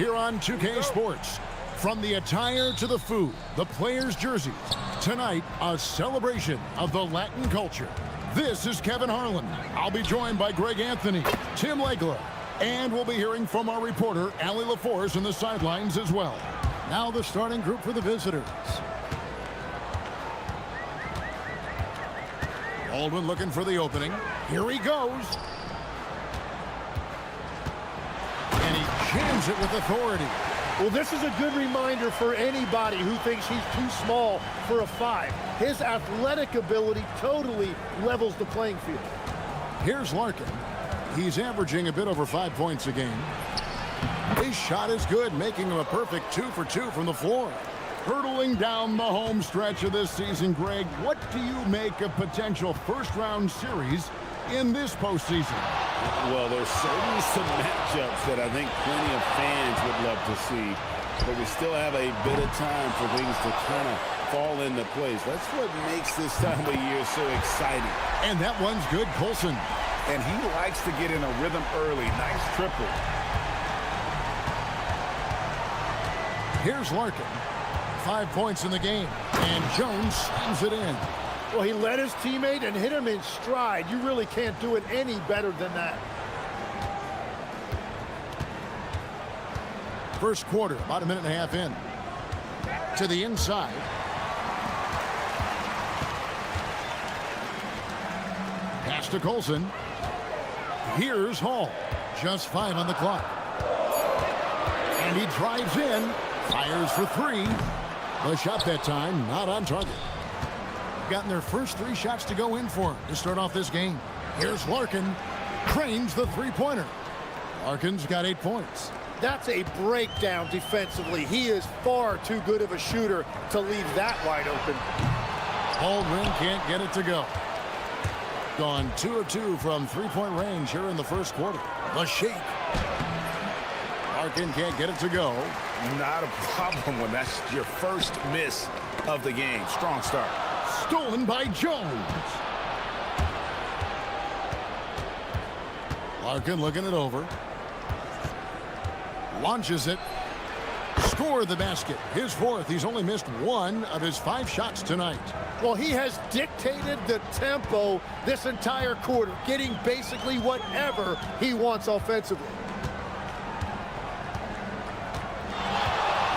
here on 2K Sports. From the attire to the food, the players' jerseys. Tonight, a celebration of the Latin culture. This is Kevin Harlan. I'll be joined by Greg Anthony, Tim Legler, and we'll be hearing from our reporter, Allie LaForce, in the sidelines as well. Now the starting group for the visitors. Baldwin looking for the opening. Here he goes. And he jams it with authority. Well, this is a good reminder for anybody who thinks he's too small for a 5. His athletic ability totally levels the playing field. Here's Larkin. He's averaging a bit over 5 points a game. His shot is good, making him a perfect 2 for 2 from the floor. Hurtling down the home stretch of this season, Greg, what do you make of potential first-round series in this postseason? Well, there's certainly some matchups that I think plenty of fans would love to see, but we still have a bit of time for things to kind of fall into place. That's what makes this time of year so exciting. And that one's good, Colson. And he likes to get in a rhythm early. Nice triple. Here's Larkin. 5 points in the game, and Jones slams it in. Well, he led his teammate and hit him in stride. You really can't do it any better than that. First quarter, about a minute and a half in. To the inside. Pass to Colson. Here's Hall. Just 5 on the clock. And he drives in. Fires for 3. The shot that time, not on target. Gotten their first 3 shots to go in for him to start off this game. Here's Larkin. Cranes the three-pointer. Larkin's got 8 points. That's a breakdown defensively. He is far too good of a shooter to leave that wide open. Baldwin can't get it to go. Gone 2 of 2 from three-point range here in the first quarter. The shake. Larkin can't get it to go. Not a problem when that's your first miss of the game. Strong start. Stolen by Jones. Larkin looking it over. Launches it. Score the basket. His 4th. He's only missed 1 of his 5 shots tonight. Well, he has dictated the tempo this entire quarter, getting basically whatever he wants offensively.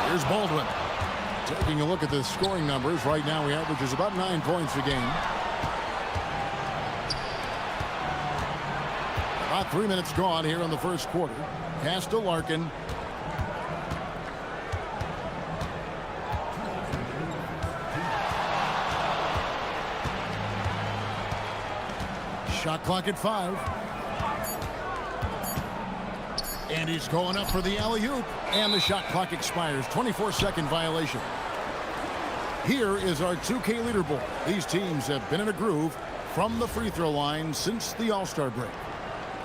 Here's Baldwin. Taking a look at the scoring numbers. Right now he averages about 9 points a game. About 3 minutes gone here in the first quarter. Pass to Larkin. Shot clock at 5. And he's going up for the alley-oop. And the shot clock expires. 24-second violation. Here is our 2K leaderboard. These teams have been in a groove from the free throw line since the All-Star break.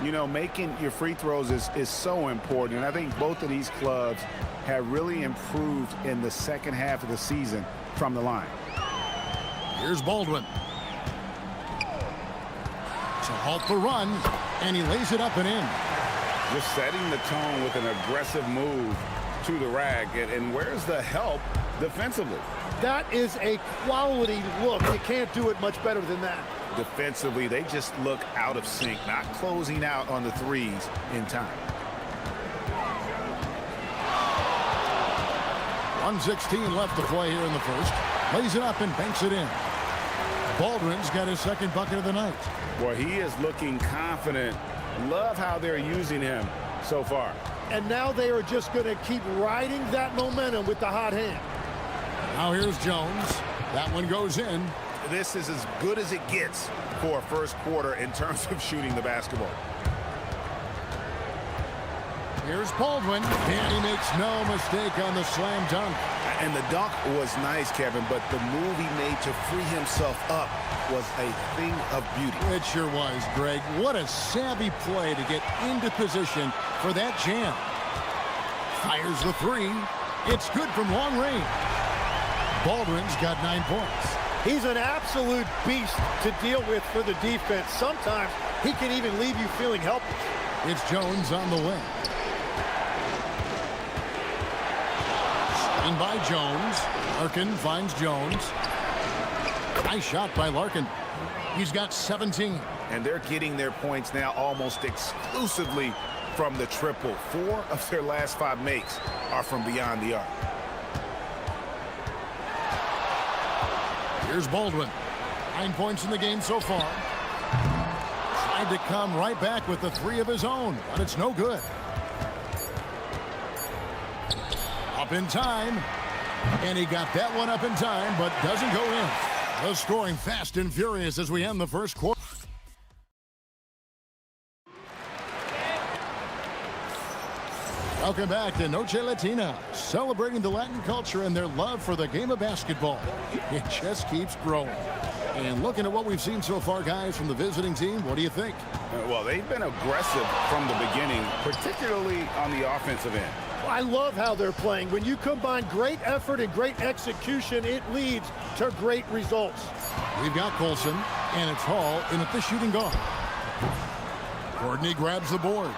You know, making your free throws is so important. And I think both of these clubs have really improved in the second half of the season from the line. Here's Baldwin. To halt the run. And he lays it up and in. Just setting the tone with an aggressive move to the rack. And where's the help defensively? That is a quality look. You can't do it much better than that. Defensively, they just look out of sync, not closing out on the threes in time. 1:16 left to play here in the first. Lays it up and banks it in. Baldwin's got his 2nd bucket of the night. Well, he is looking confident. Love how they're using him so far. And now they are just going to keep riding that momentum with the hot hand. Now here's Jones. That one goes in. This is as good as it gets for a first quarter in terms of shooting the basketball. Here's Baldwin. And he makes no mistake on the slam dunk. And the dunk was nice, Kevin, but the move he made to free himself up was a thing of beauty. It sure was, Greg. What a savvy play to get into position for that jam. Fires the 3. It's good from long range. Baldwin's got 9 points. He's an absolute beast to deal with for the defense. Sometimes he can even leave you feeling helpless. It's Jones on the wing. Screen by Jones. Larkin finds Jones. Nice shot by Larkin. He's got 17. And they're getting their points now almost exclusively from the triple. 4 of their last 5 makes are from beyond the arc. Here's Baldwin. 9 points in the game so far. Tried to come right back with the 3 of his own, but it's no good. Up in time. And he got that one up in time, but doesn't go in. The scoring fast and furious as we end the first quarter. Welcome back to Noche Latina, celebrating the Latin culture and their love for the game of basketball. It just keeps growing. And looking at what we've seen so far, guys, from the visiting team, what do you think? Well, they've been aggressive from the beginning, particularly on the offensive end. I love how they're playing. When you combine great effort and great execution, it leads to great results. We've got Colson, and it's Hall in at the shooting guard. Courtney grabs the board.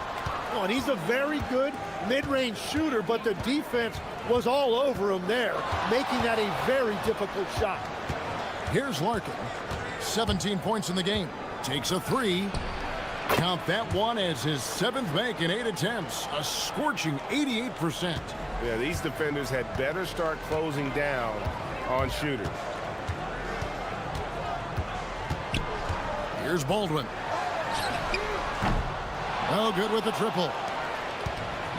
Oh, and he's a very good mid-range shooter, but the defense was all over him there, making that a very difficult shot. Here's Larkin. 17 points in the game. Takes a 3. Count that one as his 7th make in 8 attempts. A scorching 88%. Yeah, these defenders had better start closing down on shooters. Here's Baldwin. Oh, good with the triple.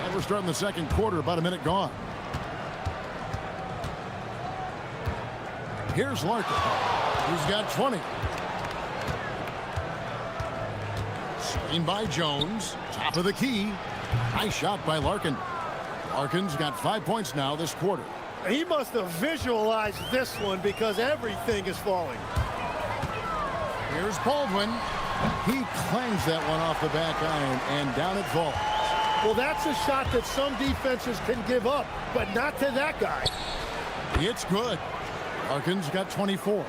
And we're starting the second quarter, about a minute gone. Here's Larkin. He's got 20. Screen by Jones. Top of the key. Nice shot by Larkin. Larkin's got 5 points now this quarter. He must have visualized this one because everything is falling. Here's Baldwin. He clangs that one off the back iron, and down it falls. Well, that's a shot that some defenses can give up, but not to that guy. It's good. Larkin's got 24.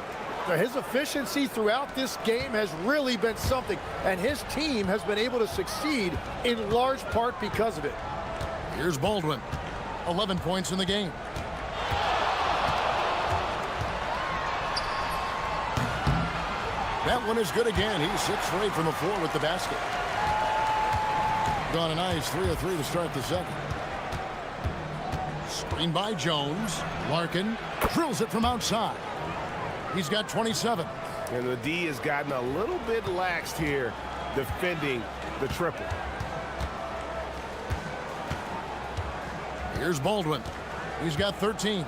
Now, his efficiency throughout this game has really been something, and his team has been able to succeed in large part because of it. Here's Baldwin. 11 points in the game. That one is good again. He's 6 for 8 from the floor with the basket. Gone a nice 3 of 3 to start the second. Screen by Jones. Larkin drills it from outside. He's got 27. And the D has gotten a little bit laxed here defending the triple. Here's Baldwin. He's got 13.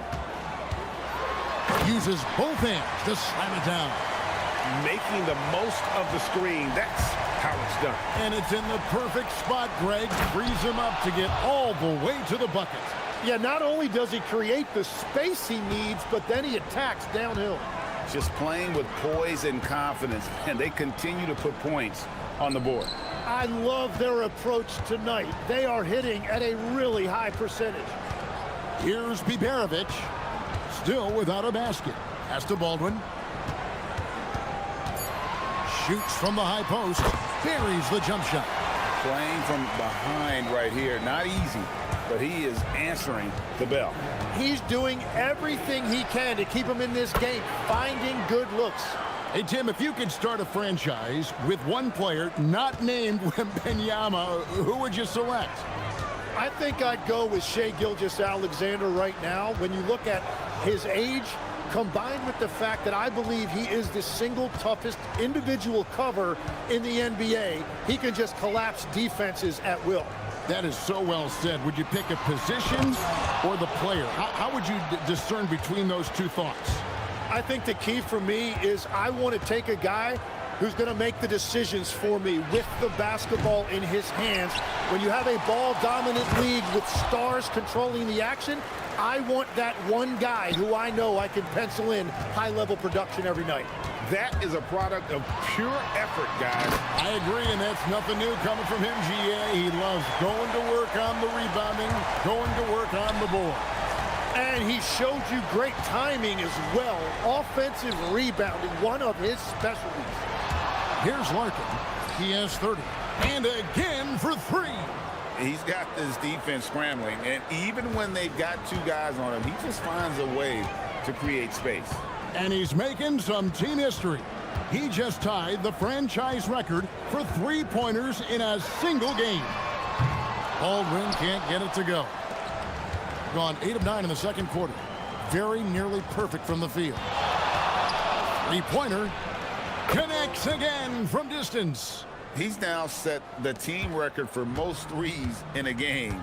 Uses both hands to slam it down. Making the most of the screen. That's how it's done. And it's in the perfect spot. Greg frees him up to get all the way to the bucket. Yeah, not only does he create the space he needs, but then he attacks downhill. Just playing with poise and confidence, and they continue to put points on the board. I love their approach tonight. They are hitting at a really high percentage. Here's Biberovic, still without a basket. Pass to Baldwin. Shoots from the high post, buries the jump shot. Playing from behind right here, not easy, but he is answering the bell. He's doing everything he can to keep him in this game, finding good looks. Hey, Tim, if you could start a franchise with one player not named Wembanyama, who would you select? I think I'd go with Shai Gilgeous-Alexander right now. When you look at his age, combined with the fact that I believe he is the single toughest individual cover in the NBA, he can just collapse defenses at will. That is so well said. Would you pick a position or the player? How would you discern between those two thoughts? I think the key for me is I want to take a guy who's going to make the decisions for me with the basketball in his hands. When you have a ball-dominant league with stars controlling the action, I want that one guy who I know I can pencil in high-level production every night. That is a product of pure effort, guys. I agree, and that's nothing new coming from him, GA. He loves going to work on the rebounding, going to work on the board. And he showed you great timing as well. Offensive rebounding, one of his specialties. Here's Larkin. He has 30. And again for 3. He's got this defense scrambling, and even when they've got two guys on him, he just finds a way to create space. And he's making some team history. He just tied the franchise record for three-pointers in a single game. Baldwin can't get it to go. Gone 8 of 9 in the second quarter. Very nearly perfect from the field. Three-pointer connects again from distance. He's now set the team record for most threes in a game.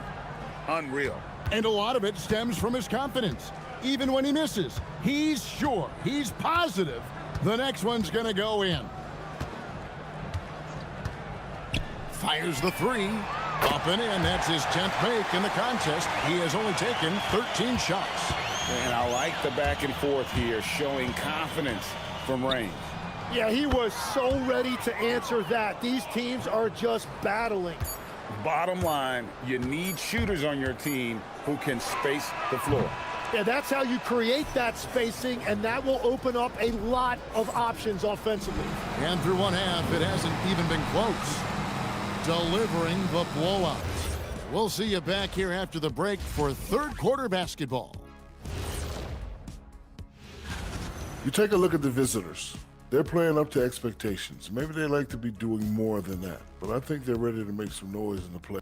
Unreal. And a lot of it stems from his confidence. Even when he misses, he's sure, he's positive the next one's going to go in. Fires the three. Up and in. That's his 10th make in the contest. He has only taken 13 shots. And I like the back and forth here, showing confidence from range. Yeah, he was so ready to answer that. These teams are just battling. Bottom line, you need shooters on your team who can space the floor. Yeah, that's how you create that spacing, and that will open up a lot of options offensively. And through one half, it hasn't even been close. Delivering the blowout. We'll see you back here after the break for third quarter basketball. You take a look at the visitors. They're playing up to expectations. Maybe they like to be doing more than that, but I think they're ready to make some noise in the play.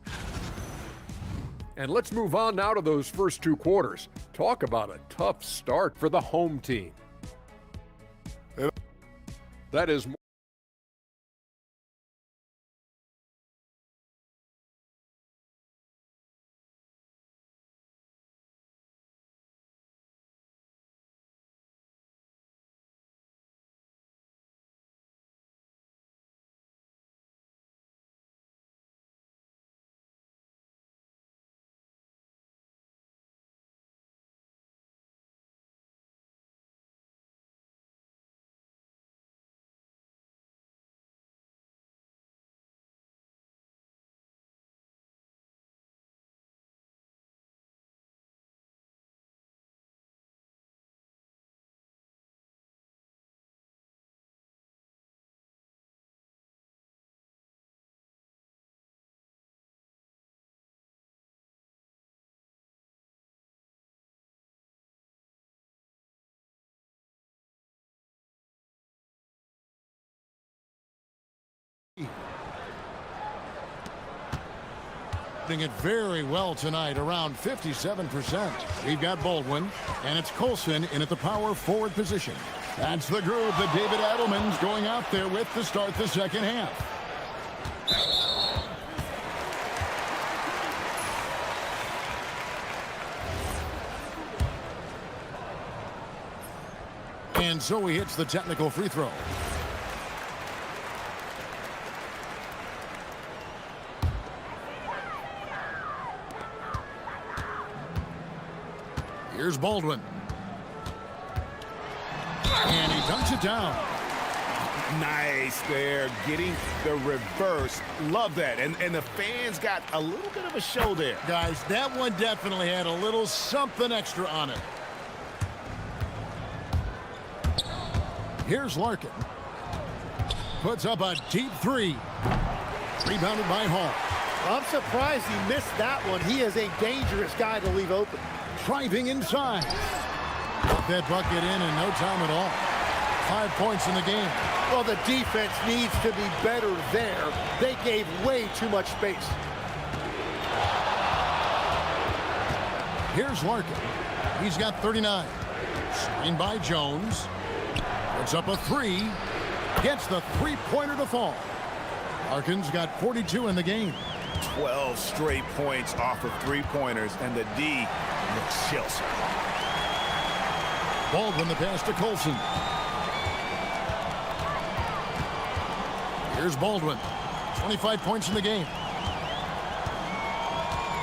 And let's move on now to those first two quarters. Talk about a tough start for the home team. That is Doing it very well tonight, around 57%. We've got Baldwin, and it's Colson in at the power forward position. That's the group that David Adelman's going out there with to start the second half. And so he hits the technical free throw. Here's Baldwin. And he dunks it down. Nice there, getting the reverse. Love that. And the fans got a little bit of a show there. Guys, that one definitely had a little something extra on it. Here's Larkin. Puts up a deep three. Rebounded by Hall. I'm surprised he missed that one. He is a dangerous guy to leave open. Driving inside. Got that bucket in no time at all. 5 points in the game. Well, the defense needs to be better there. They gave way too much space. Here's Larkin. He's got 39. Screen by Jones. Puts up a three. Gets the three-pointer to fall. Larkin's got 42 in the game. 12 straight points off of three-pointers, and the D looks chills. Baldwin the pass to Colson. Here's Baldwin. 25 points in the game.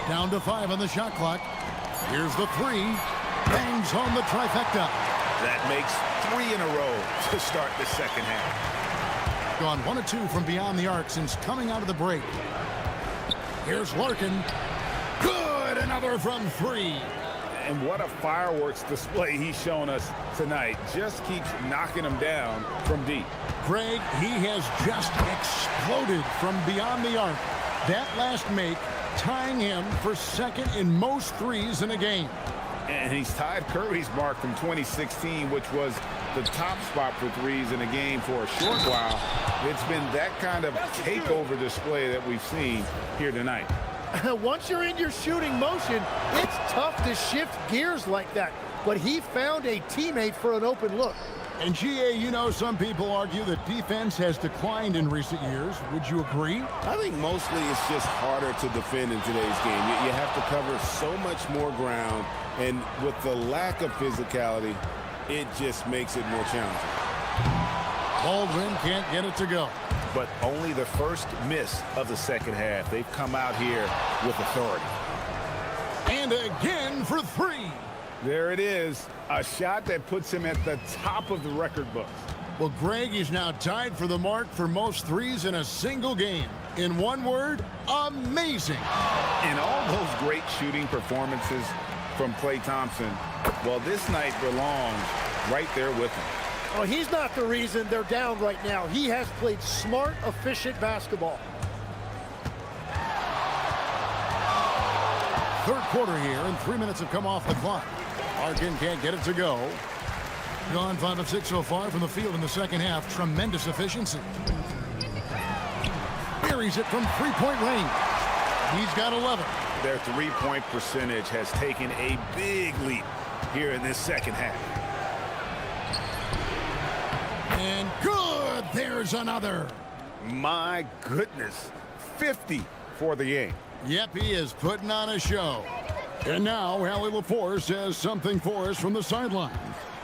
Down to 5 on the shot clock. Here's the three. Bangs home the trifecta. That makes 3 in a row to start the second half. Gone 1 of 2 from beyond the arc since coming out of the break. Here's Larkin. Good! Another from 3. And what a fireworks display he's shown us tonight. Just keeps knocking them down from deep. Greg, he has just exploded from beyond the arc. That last make tying him for second in most threes in a game. And he's tied Curry's mark from 2016, which was the top spot for threes in a game for a short while. It's been that kind of takeover display that we've seen here tonight. Once you're in your shooting motion, it's tough to shift gears like that. But he found a teammate for an open look. And GA, you know, some people argue that defense has declined in recent years. Would you agree? I think mostly it's just harder to defend in today's game. You have to cover so much more ground, and with the lack of physicality, it just makes it more challenging. Baldwin can't get it to go. But only the first miss of the second half. They've come out here with authority. And again for three. There it is, a shot that puts him at the top of the record books. Well, Greg is now tied for the mark for most threes in a single game. In one word, amazing. And all those great shooting performances from Klay Thompson, well, this night belongs right there with him. Oh, he's not the reason they're down right now. He has played smart, efficient basketball. Third quarter here, and 3 minutes have come off the clock. Larkin can't get it to go. Gone 5 of 6 so far from the field in the second half. Tremendous efficiency. Buries it from three-point range. He's got 11. Their three-point percentage has taken a big leap here in this second half. And good, there's another. My goodness, 50 for the game. Yep, he is putting on a show. And now, Allie LaForce has something for us from the sideline.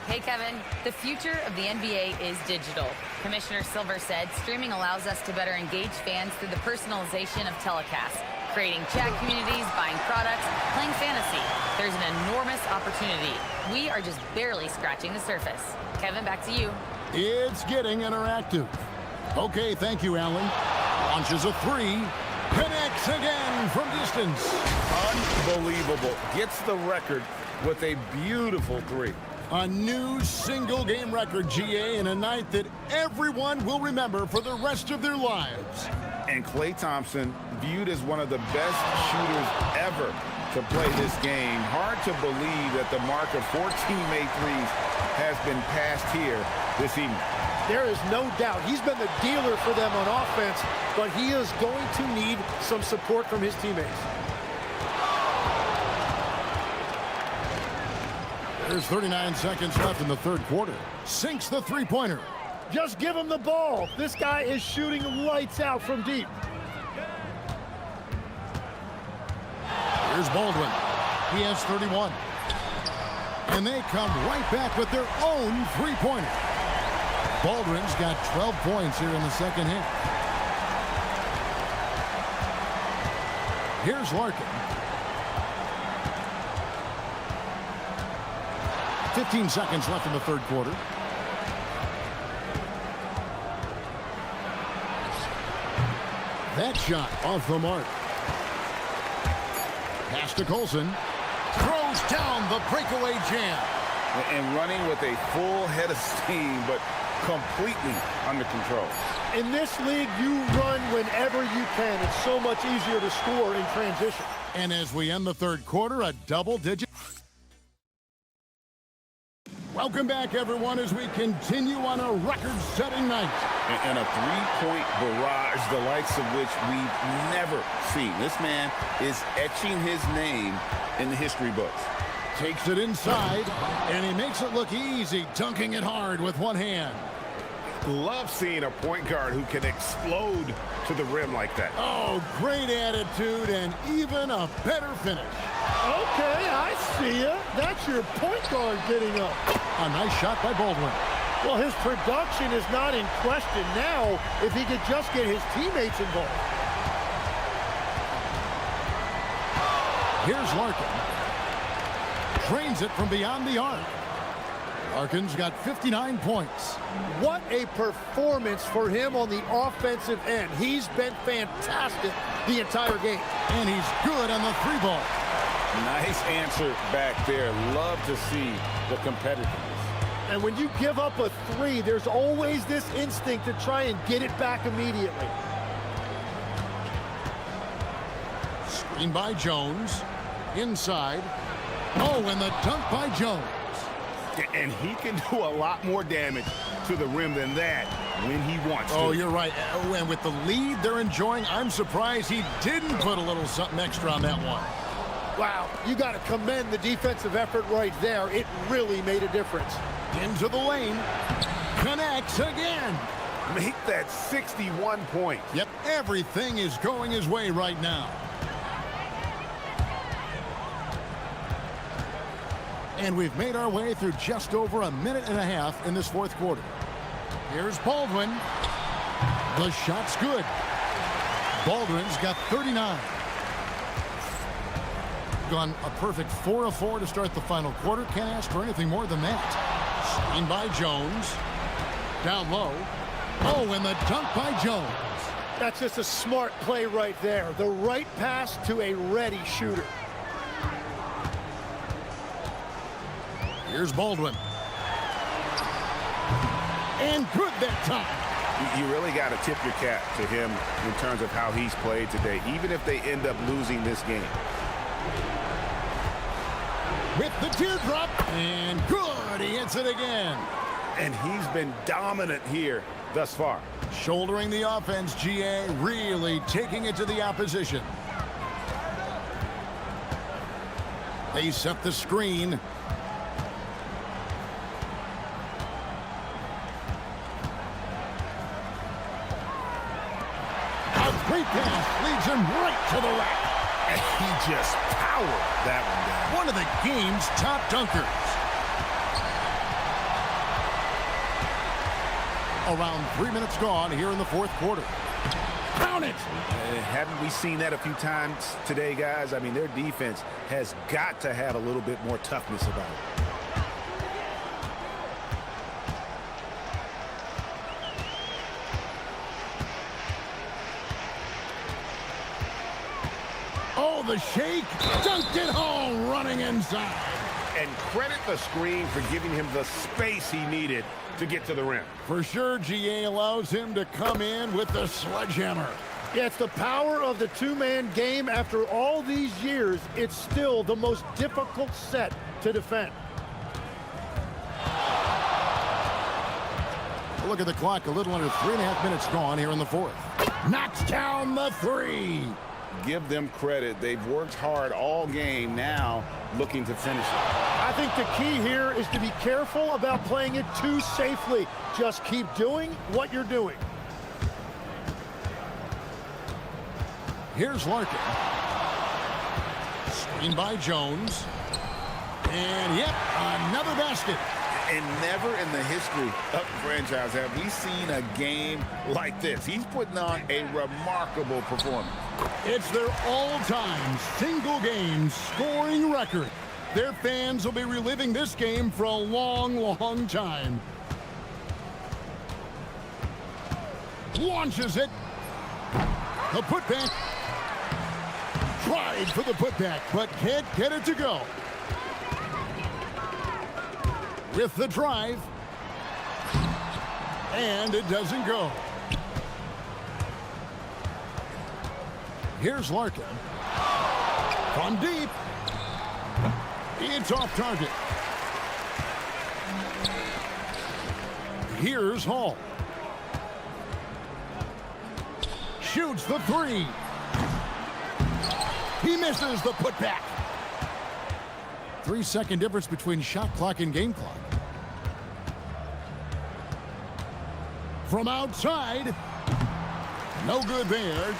Hey, Kevin. The future of the NBA is digital. Commissioner Silver said streaming allows us to better engage fans through the personalization of telecasts, creating chat communities, buying products, playing fantasy. There's an enormous opportunity. We are just barely scratching the surface. Kevin, back to you. It's getting interactive. Okay, thank you, Allie. Launches a three. Connects again from distance. Unbelievable. Gets the record with a beautiful three. A new single-game record, GA, in a night that everyone will remember for the rest of their lives. And Klay Thompson, viewed as one of the best shooters ever to play this game. Hard to believe that the mark of 14 made threes has been passed here this evening. There is no doubt he's been the dealer for them on offense, but he is going to need some support from his teammates. There's 39 seconds left in the third quarter. Sinks the three-pointer. Just give him the ball. This guy is shooting lights out from deep. Here's Baldwin. He has 31. And they come right back with their own three-pointer. Baldwin's got 12 points here in the second half. Here's Larkin. 15 seconds left in the third quarter. That shot off the mark. Pass to Colson. Throws down the breakaway jam. And running with a full head of steam, but completely under control. In this league, you run whenever you can. It's so much easier to score in transition. And as we end the third quarter, a double-digit. Welcome back, everyone, as we continue on a record-setting night. And a three-point barrage, the likes of which we've never seen. This man is etching his name in the history books. Takes it inside, and he makes it look easy, dunking it hard with one hand. Love seeing a point guard who can explode to the rim like that. Oh, great attitude and even a better finish. Okay, I see you. That's your point guard getting up. A nice shot by Baldwin. Well, his production is not in question now if he could just get his teammates involved. Here's Larkin. Drains it from beyond the arc. Larkin's got 59 points. What a performance for him on the offensive end. He's been fantastic the entire game. And he's good on the three ball. Nice answer back there. Love to see the competitiveness. And when you give up a three, there's always this instinct to try and get it back immediately. Screen by Jones. Inside. Oh, and the dunk by Jones. And he can do a lot more damage to the rim than that when he wants to. Oh, you're right. And with the lead they're enjoying, I'm surprised he didn't put a little something extra on that one. Wow, you got to commend the defensive effort right there. It really made a difference. Into the lane. Connects again. Make that 61 points. Yep, everything is going his way right now. And we've made our way through just over a minute and a half in this fourth quarter. Here's Baldwin. The shot's good. Baldwin's got 39. Gone a perfect 4 of 4 to start the final quarter. Can't ask for anything more than that. Screen by Jones. Down low. Oh, and the dunk by Jones. That's just a smart play right there. The right pass to a ready shooter. Here's Baldwin. And good that time. You really got to tip your cap to him in terms of how he's played today, even if they end up losing this game. With the teardrop. And good. He hits it again. And he's been dominant here thus far. Shouldering the offense, GA really taking it to the opposition. They set the screen. A great pass leads him right to the rack. And he just powered that one down. One of the game's top dunkers. Around 3 minutes gone here in the fourth quarter. Count it! Haven't we seen that a few times today, guys? I mean, their defense has got to have a little bit more toughness about it. Oh, the shake. Dunked it home, running inside. And credit the screen for giving him the space he needed to get to the rim. For sure, GA allows him to come in with the sledgehammer. Yeah, it's the power of the two-man game. After all these years, it's still the most difficult set to defend. Look at the clock, a little under 3.5 minutes gone here in the fourth. Knocks down the three. Give them credit. They've worked hard all game, now looking to finish it. I think the key here is to be careful about playing it too safely. Just keep doing what you're doing. Here's Larkin. Screen by Jones. And yep, another basket. And never in the history of the franchise have we seen a game like this. He's putting on a remarkable performance. It's their all-time single-game scoring record. Their fans will be reliving this game for a long, long time. Launches it. The putback. Tried for the putback, but can't get it to go. With the drive. And it doesn't go. Here's Larkin. From deep. It's off target. Here's Hall. Shoots the three. He misses the putback. 3-second difference between shot clock and game clock. From outside. No good there.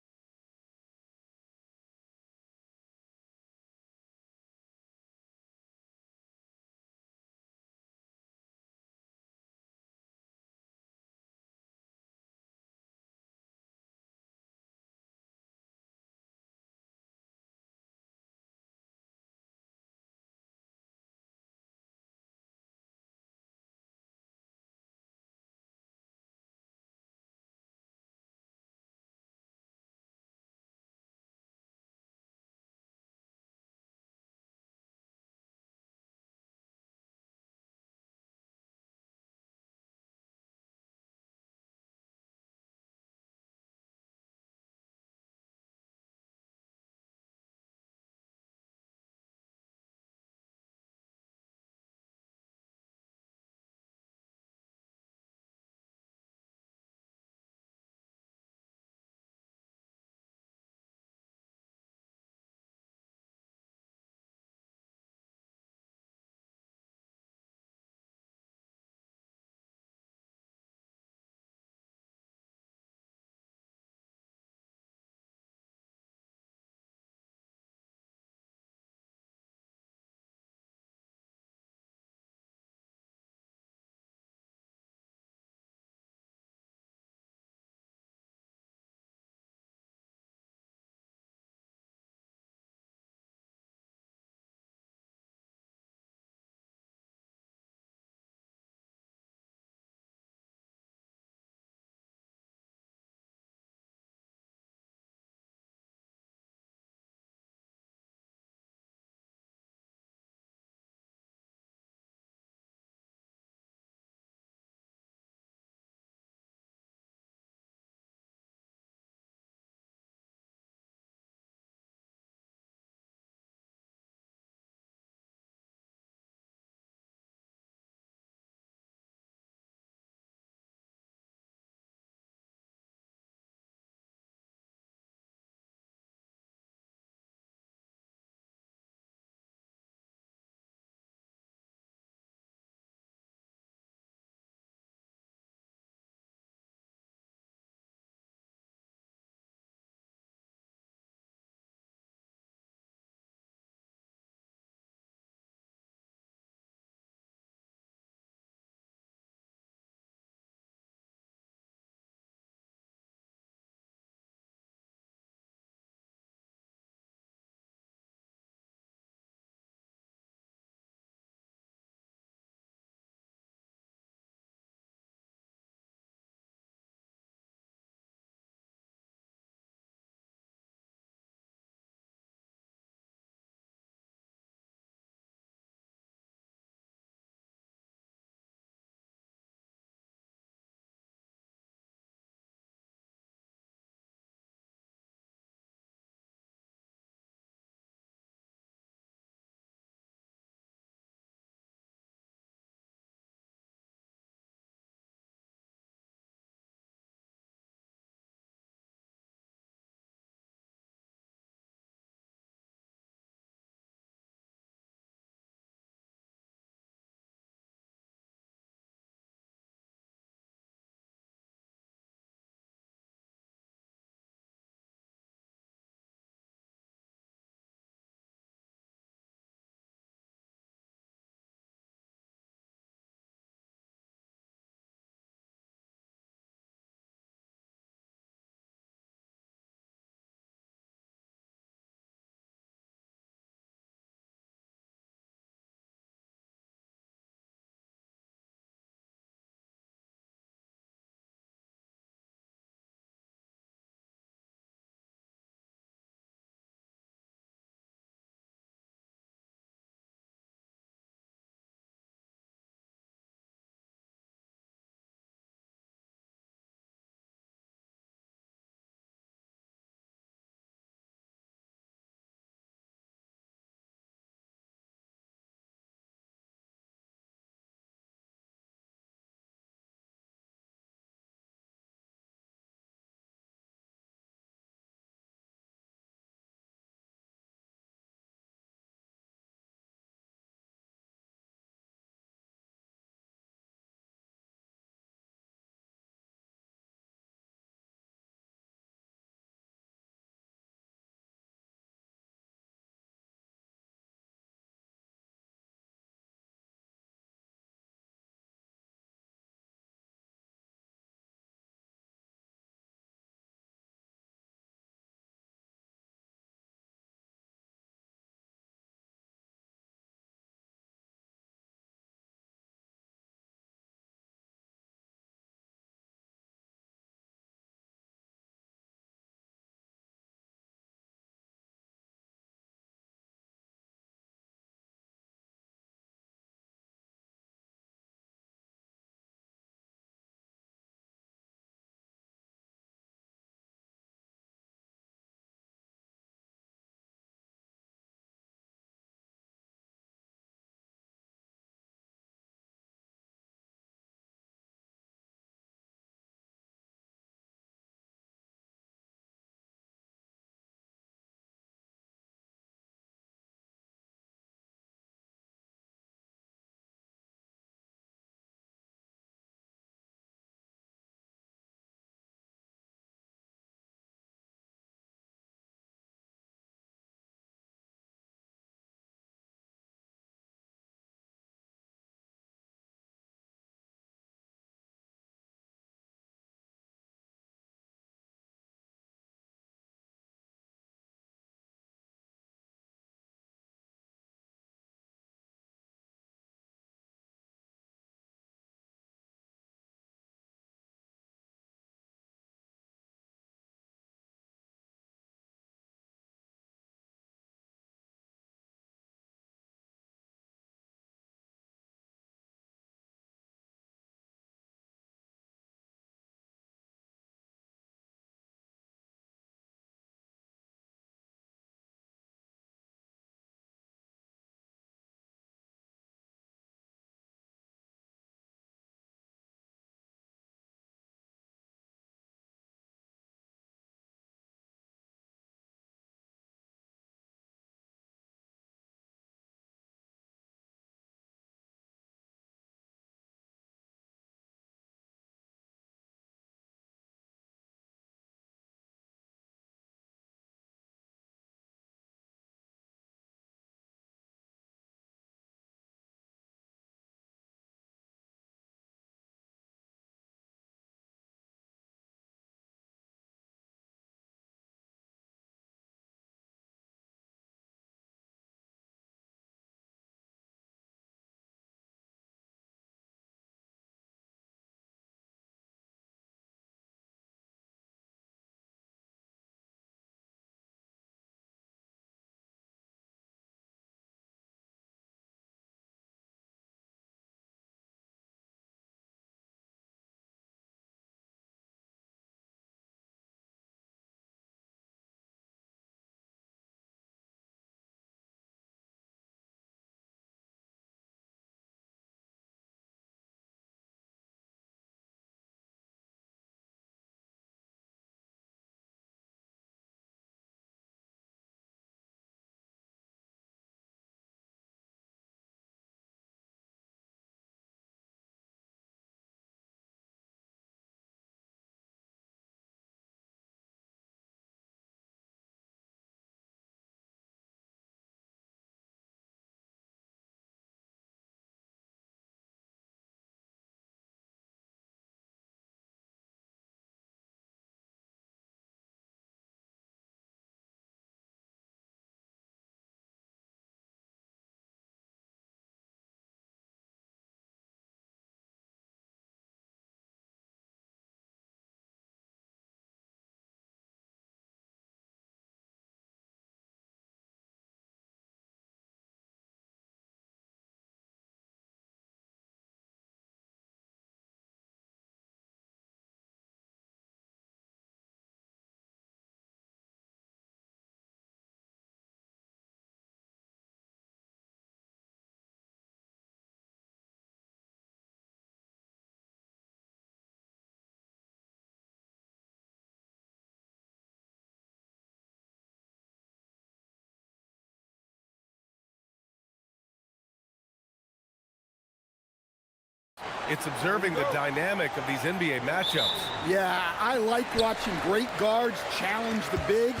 It's observing the dynamic of these NBA matchups. Yeah, I like watching great guards challenge the bigs.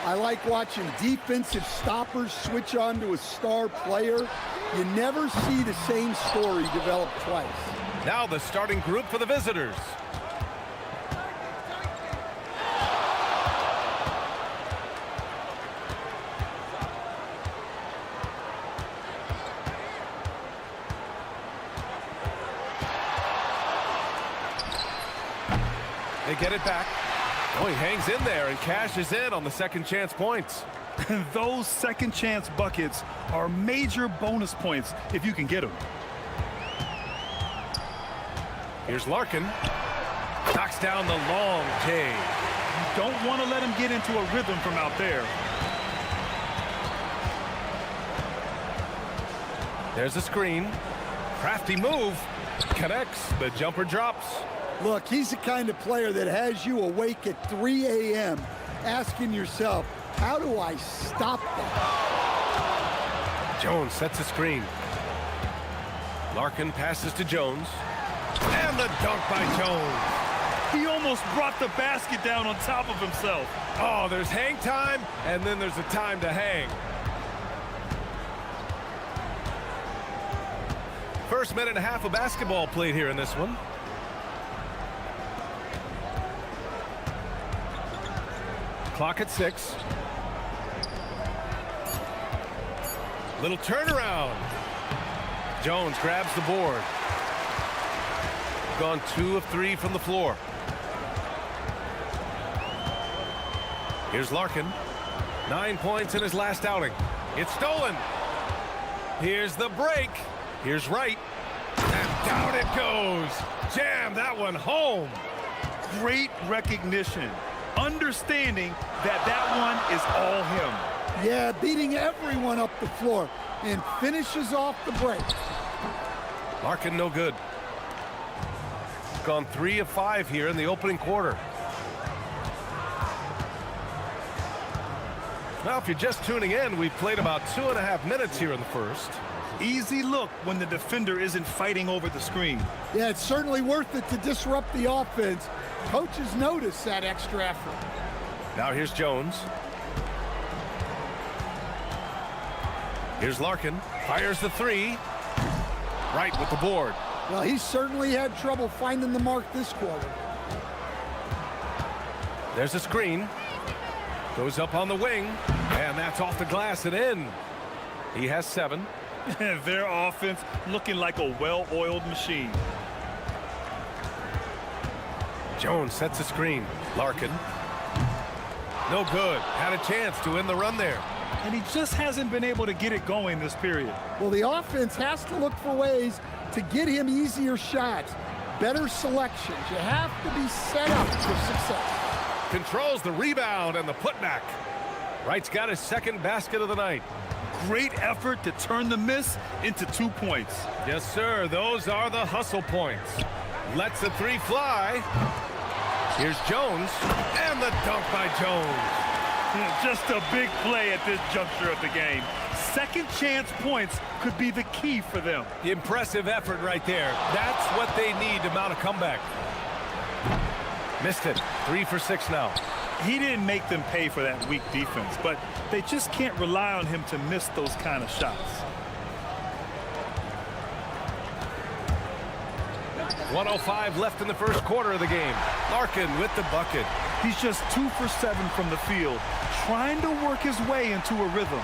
I like watching defensive stoppers switch on to a star player. You never see the same story develop twice. Now the starting group for the visitors. They get it back. Oh, he hangs in there and cashes in on the second chance points. Those second chance buckets are major bonus points if you can get them. Here's Larkin. Knocks down the long J. You don't want to let him get into a rhythm from out there. There's a screen. Crafty move. Connects. The jumper drops. Look, he's the kind of player that has you awake at 3 a.m. asking yourself, how do I stop that? Jones sets a screen. Larkin passes to Jones. And the dunk by Jones. He almost brought the basket down on top of himself. Oh, there's hang time, and then there's a time to hang. First minute and a half of basketball played here in this one. Clock at 6. Little turnaround. Jones grabs the board. Gone 2 of 3 from the floor. Here's Larkin. 9 points in his last outing. It's stolen. Here's the break. Here's Wright. And down it goes. Jam that one home. Great recognition. Understanding that one is all him. Yeah, beating everyone up the floor and finishes off the break. Larkin no good. Gone 3 of 5 here in the opening quarter. Now, if you're just tuning in, we've played about 2.5 minutes here in the first. Easy look when the defender isn't fighting over the screen. Yeah, it's certainly worth it to disrupt the offense. Coaches notice that extra effort. Now here's Jones. Here's Larkin. Fires the 3. Right with the board. Well, he certainly had trouble finding the mark this quarter. There's a screen. Goes up on the wing. And that's off the glass and in. He has 7. Their offense looking like a well-oiled machine. Jones sets a screen. Larkin. No good. Had a chance to end the run there. And he just hasn't been able to get it going this period. Well, the offense has to look for ways to get him easier shots, better selections. You have to be set up for success. Controls the rebound and the putback. Wright's got his second basket of the night. Great effort to turn the miss into 2 points. Yes, sir. Those are the hustle points. Lets the 3 fly. Here's Jones. And the dunk by Jones. Just a big play at this juncture of the game. Second chance points could be the key for them. Impressive effort right there. That's what they need to mount a comeback. Missed it. 3 for 6 now. He didn't make them pay for that weak defense, but they just can't rely on him to miss those kind of shots. 1:05 left in the first quarter of the game. Larkin with the bucket. He's just 2 for 7 from the field, trying to work his way into a rhythm.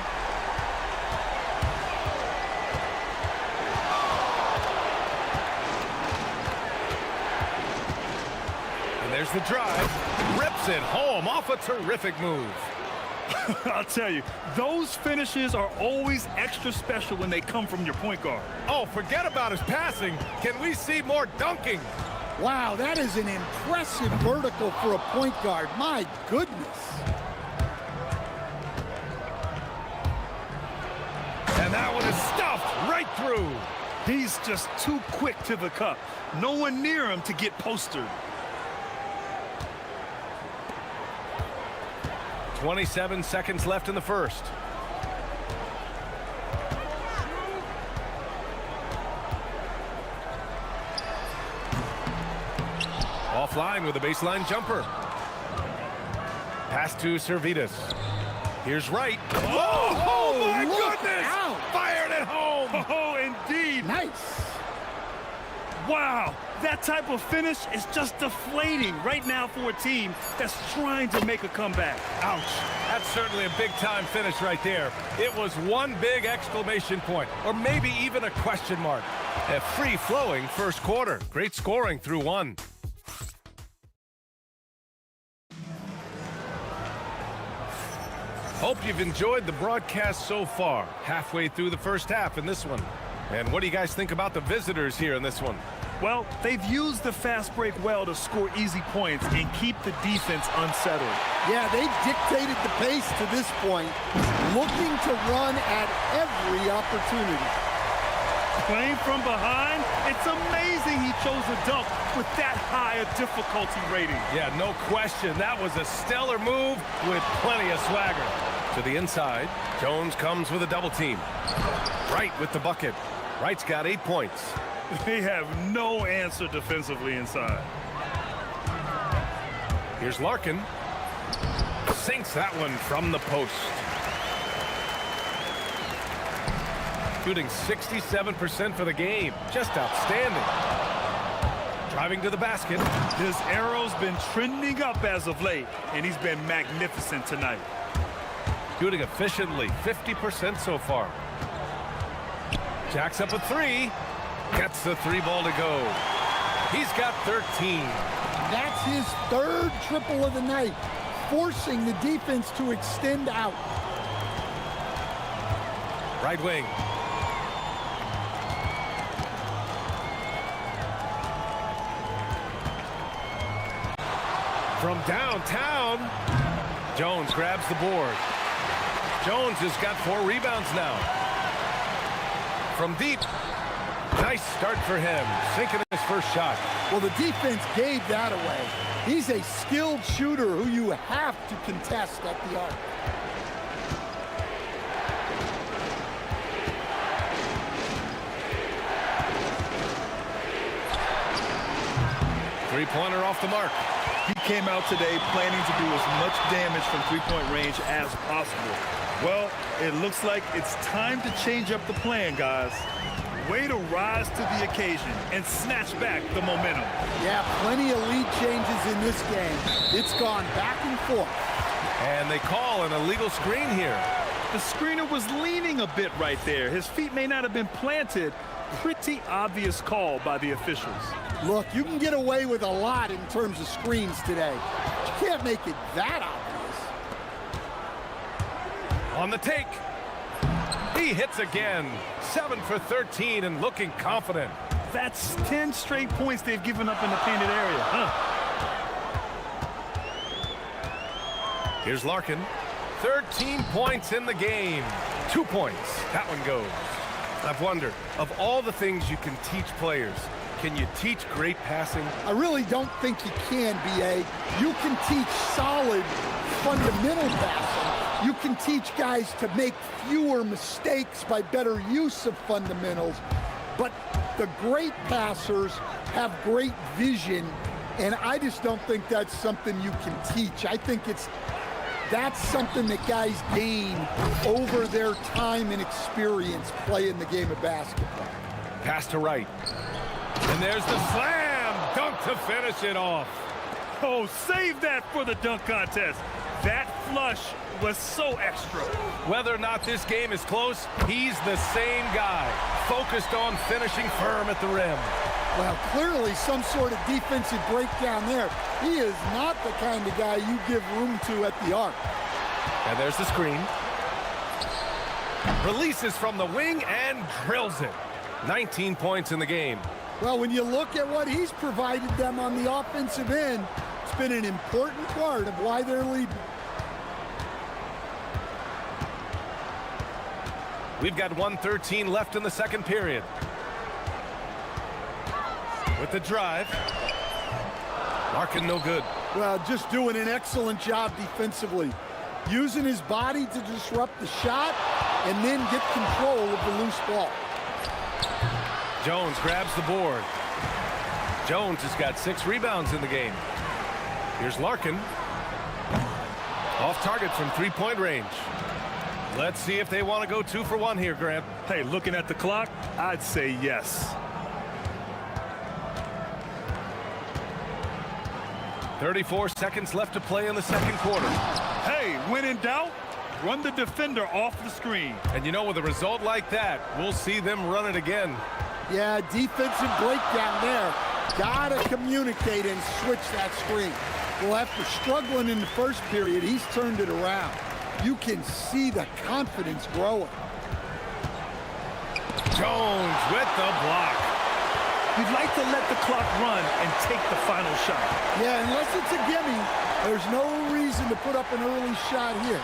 And there's the drive. Rips it home off a terrific move. I'll tell you, those finishes are always extra special when they come from your point guard. Oh, forget about his passing. Can we see more dunking? Wow, that is an impressive vertical for a point guard. My goodness. And that one is stuffed right through. He's just too quick to the cup. No one near him to get postered. 27 seconds left in the first. Offline with a baseline jumper. Pass to Servetus. Here's Wright. Oh, my goodness! Out. Fired at home! Oh, indeed. Nice. Wow, that type of finish is just deflating right now for a team that's trying to make a comeback. Ouch. That's certainly a big-time finish right there. It was one big exclamation point, or maybe even a question mark. A free-flowing first quarter. Great scoring through one. Hope you've enjoyed the broadcast so far. Halfway through the first half in this one. And what do you guys think about the visitors here in this one? Well, they've used the fast break well to score easy points and keep the defense unsettled. Yeah, they've dictated the pace to this point, looking to run at every opportunity. Playing from behind, it's amazing he chose a dunk with that high a difficulty rating. Yeah, no question. That was a stellar move with plenty of swagger. To the inside, Jones comes with a double team. Wright with the bucket. Wright's got 8 points. They have no answer defensively inside. Here's Larkin. Sinks that one from the post. Shooting 67% for the game. Just outstanding. Driving to the basket. His arrow's been trending up as of late, and he's been magnificent tonight. Shooting efficiently, 50% so far. Jacks up a three. Gets the three ball to go. He's got 13. That's his third triple of the night, forcing the defense to extend out. Right wing. From downtown, Jones grabs the board. Jones has got 4 rebounds now. From deep. Nice start for him, sinking his first shot. Well, the defense gave that away. He's a skilled shooter who you have to contest at the arc. Three-pointer off the mark. He came out today planning to do as much damage from three-point range as possible. Well, it looks like it's time to change up the plan, guys. Way to rise to the occasion and snatch back the momentum. Yeah, plenty of lead changes in this game. It's gone back and forth. And they call an illegal screen here. The screener was leaning a bit right there. His feet may not have been planted. Pretty obvious call by the officials. Look, you can get away with a lot in terms of screens today. You can't make it that obvious. On the take. He hits again. 7 for 13 and looking confident. That's 10 straight points they've given up in the painted area. Here's Larkin. 13 points in the game. 2 points. That one goes. I've wondered, of all the things you can teach players, can you teach great passing? I really don't think you can, B.A. You can teach solid, fundamental passing. You can teach guys to make fewer mistakes by better use of fundamentals. But the great passers have great vision, and I just don't think that's something you can teach. I think that's something that guys gain over their time and experience playing the game of basketball. Pass to Wright. And there's the slam dunk to finish it off. Oh, save that for the dunk contest. That flush was so extra. Whether or not this game is close, he's the same guy, focused on finishing firm at the rim. Well, clearly some sort of defensive breakdown there. He is not the kind of guy you give room to at the arc. And there's the screen. Releases from the wing and drills it. 19 points in the game. Well, when you look at what he's provided them on the offensive end, it's been an important part of why they're leading. We've got 1:13 left in the second period. With the drive. Larkin no good. Well, just doing an excellent job defensively. Using his body to disrupt the shot and then get control of the loose ball. Jones grabs the board. Jones has got 6 rebounds in the game. Here's Larkin. Off target from three-point range. Let's see if they want to go 2 for 1 here, Grant. Hey, looking at the clock, I'd say yes. 34 seconds left to play in the second quarter. Hey, when in doubt, run the defender off the screen. And you know, with a result like that, we'll see them run it again. Yeah, defensive breakdown there. Gotta communicate and switch that screen. Well, after struggling in the first period, he's turned it around. You can see the confidence growing. Jones with the block. You'd like to let the clock run and take the final shot. Yeah, unless it's a gimme, there's no reason to put up an early shot here.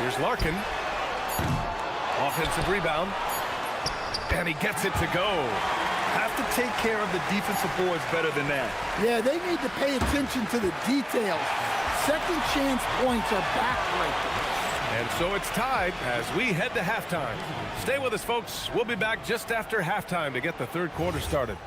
Here's Larkin. Offensive rebound. And he gets it to go. Have to take care of the defensive boards better than that. Yeah, they need to pay attention to the details. Second chance points are backbreaking. And so it's tied as we head to halftime. Stay with us, folks. We'll be back just after halftime to get the third quarter started.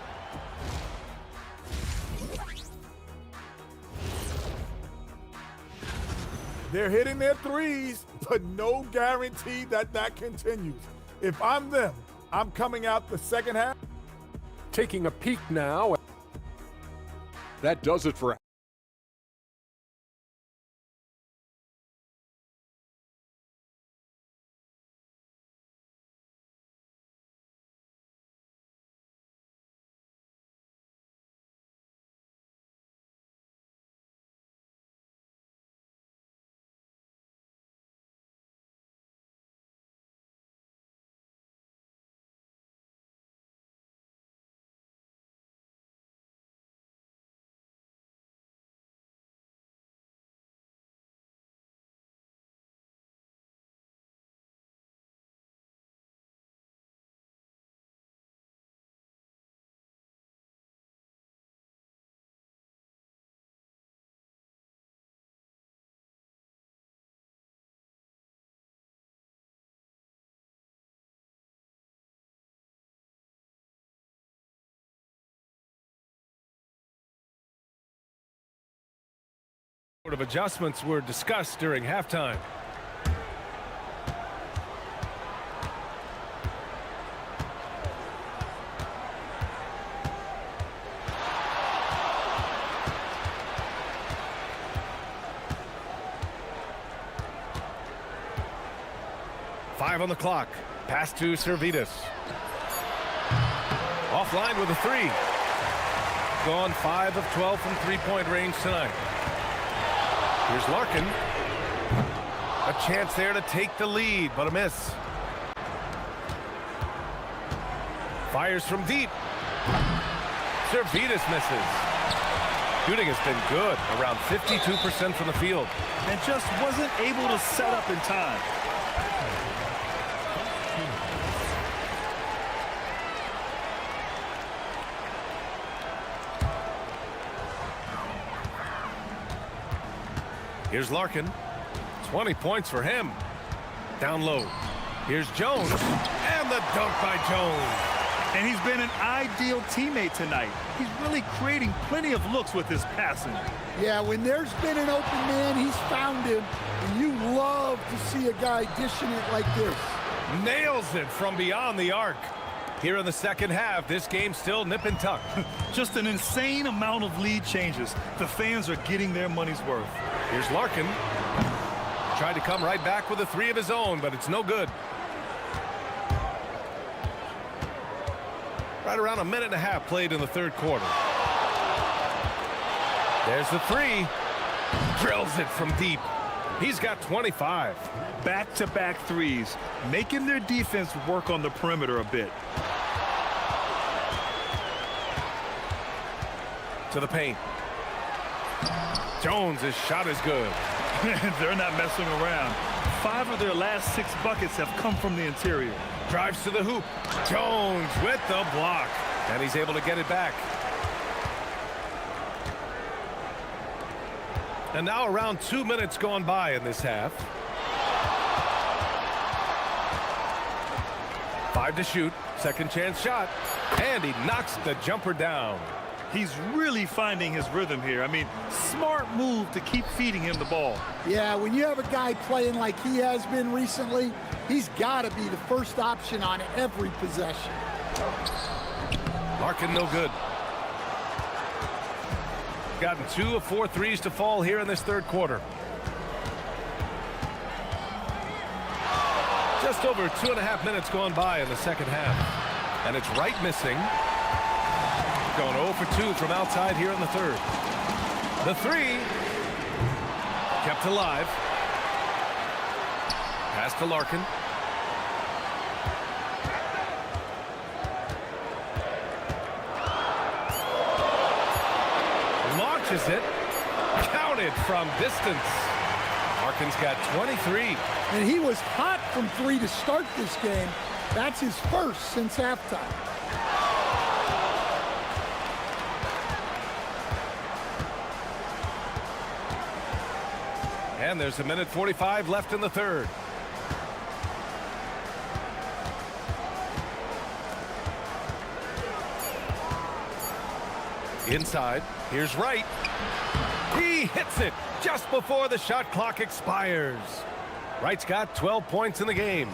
They're hitting their threes, but no guarantee that that continues. If I'm them, I'm coming out the second half. Taking a peek now. That does it for of adjustments were discussed during halftime. Five on the clock. Pass to Servetus. Offline with a 3. Gone 5 of 12 from three-point range tonight. Here's Larkin. A chance there to take the lead, but a miss. Fires from deep. Servetus misses. Shooting has been good, around 52% from the field. And just wasn't able to set up in time. Here's Larkin. 20 points for him. Down low. Here's Jones. And the dunk by Jones. And he's been an ideal teammate tonight. He's really creating plenty of looks with his passing. Yeah, when there's been an open man, he's found him. And you love to see a guy dishing it like this. Nails it from beyond the arc. Here in the second half, this game's still nip and tuck. Just an insane amount of lead changes. The fans are getting their money's worth. Here's Larkin. Tried to come right back with a 3 of his own, but it's no good. Right around a minute and a half played in the third quarter. There's the 3. Drills it from deep. He's got 25. Back-to-back threes, making their defense work on the perimeter a bit. To the paint. Jones' shot is good. They're not messing around. 5 of their last 6 buckets have come from the interior. Drives to the hoop. Jones with the block. And he's able to get it back. And now around 2 minutes gone by in this half. 5 to shoot. Second chance shot. And he knocks the jumper down. He's really finding his rhythm here. I mean, smart move to keep feeding him the ball. Yeah, when you have a guy playing like he has been recently, he's got to be the first option on every possession. Larkin no good. Gotten 2 of 4 threes to fall here in this third quarter. Just over 2.5 minutes gone by in the second half. And it's Wright missing. Going 0 for 2 from outside here in the third. The three kept alive. Pass to Larkin. Launches it. Counted from distance. Larkin's got 23. And he was hot from 3 to start this game. That's his first since halftime. And there's 1:45 left in the third. Inside, here's Wright. He hits it just before the shot clock expires. Wright's got 12 points in the game.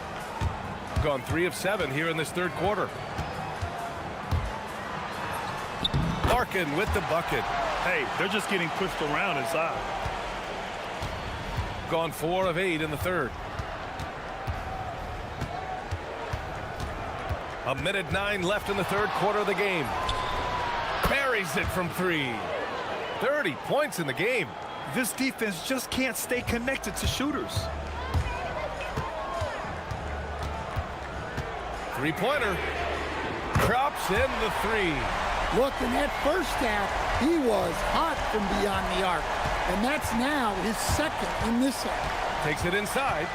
Gone 3 of 7 here in this third quarter. Larkin with the bucket. Hey, they're just getting pushed around inside. Gone 4 of 8 in the third. 1:09 left in the third quarter of the game. Buries it from 3. 30 points in the game. This defense just can't stay connected to shooters. Three-pointer. Drops in the 3. Look, in that first half, he was hot from beyond the arc. And that's now his second in this half. Takes it inside.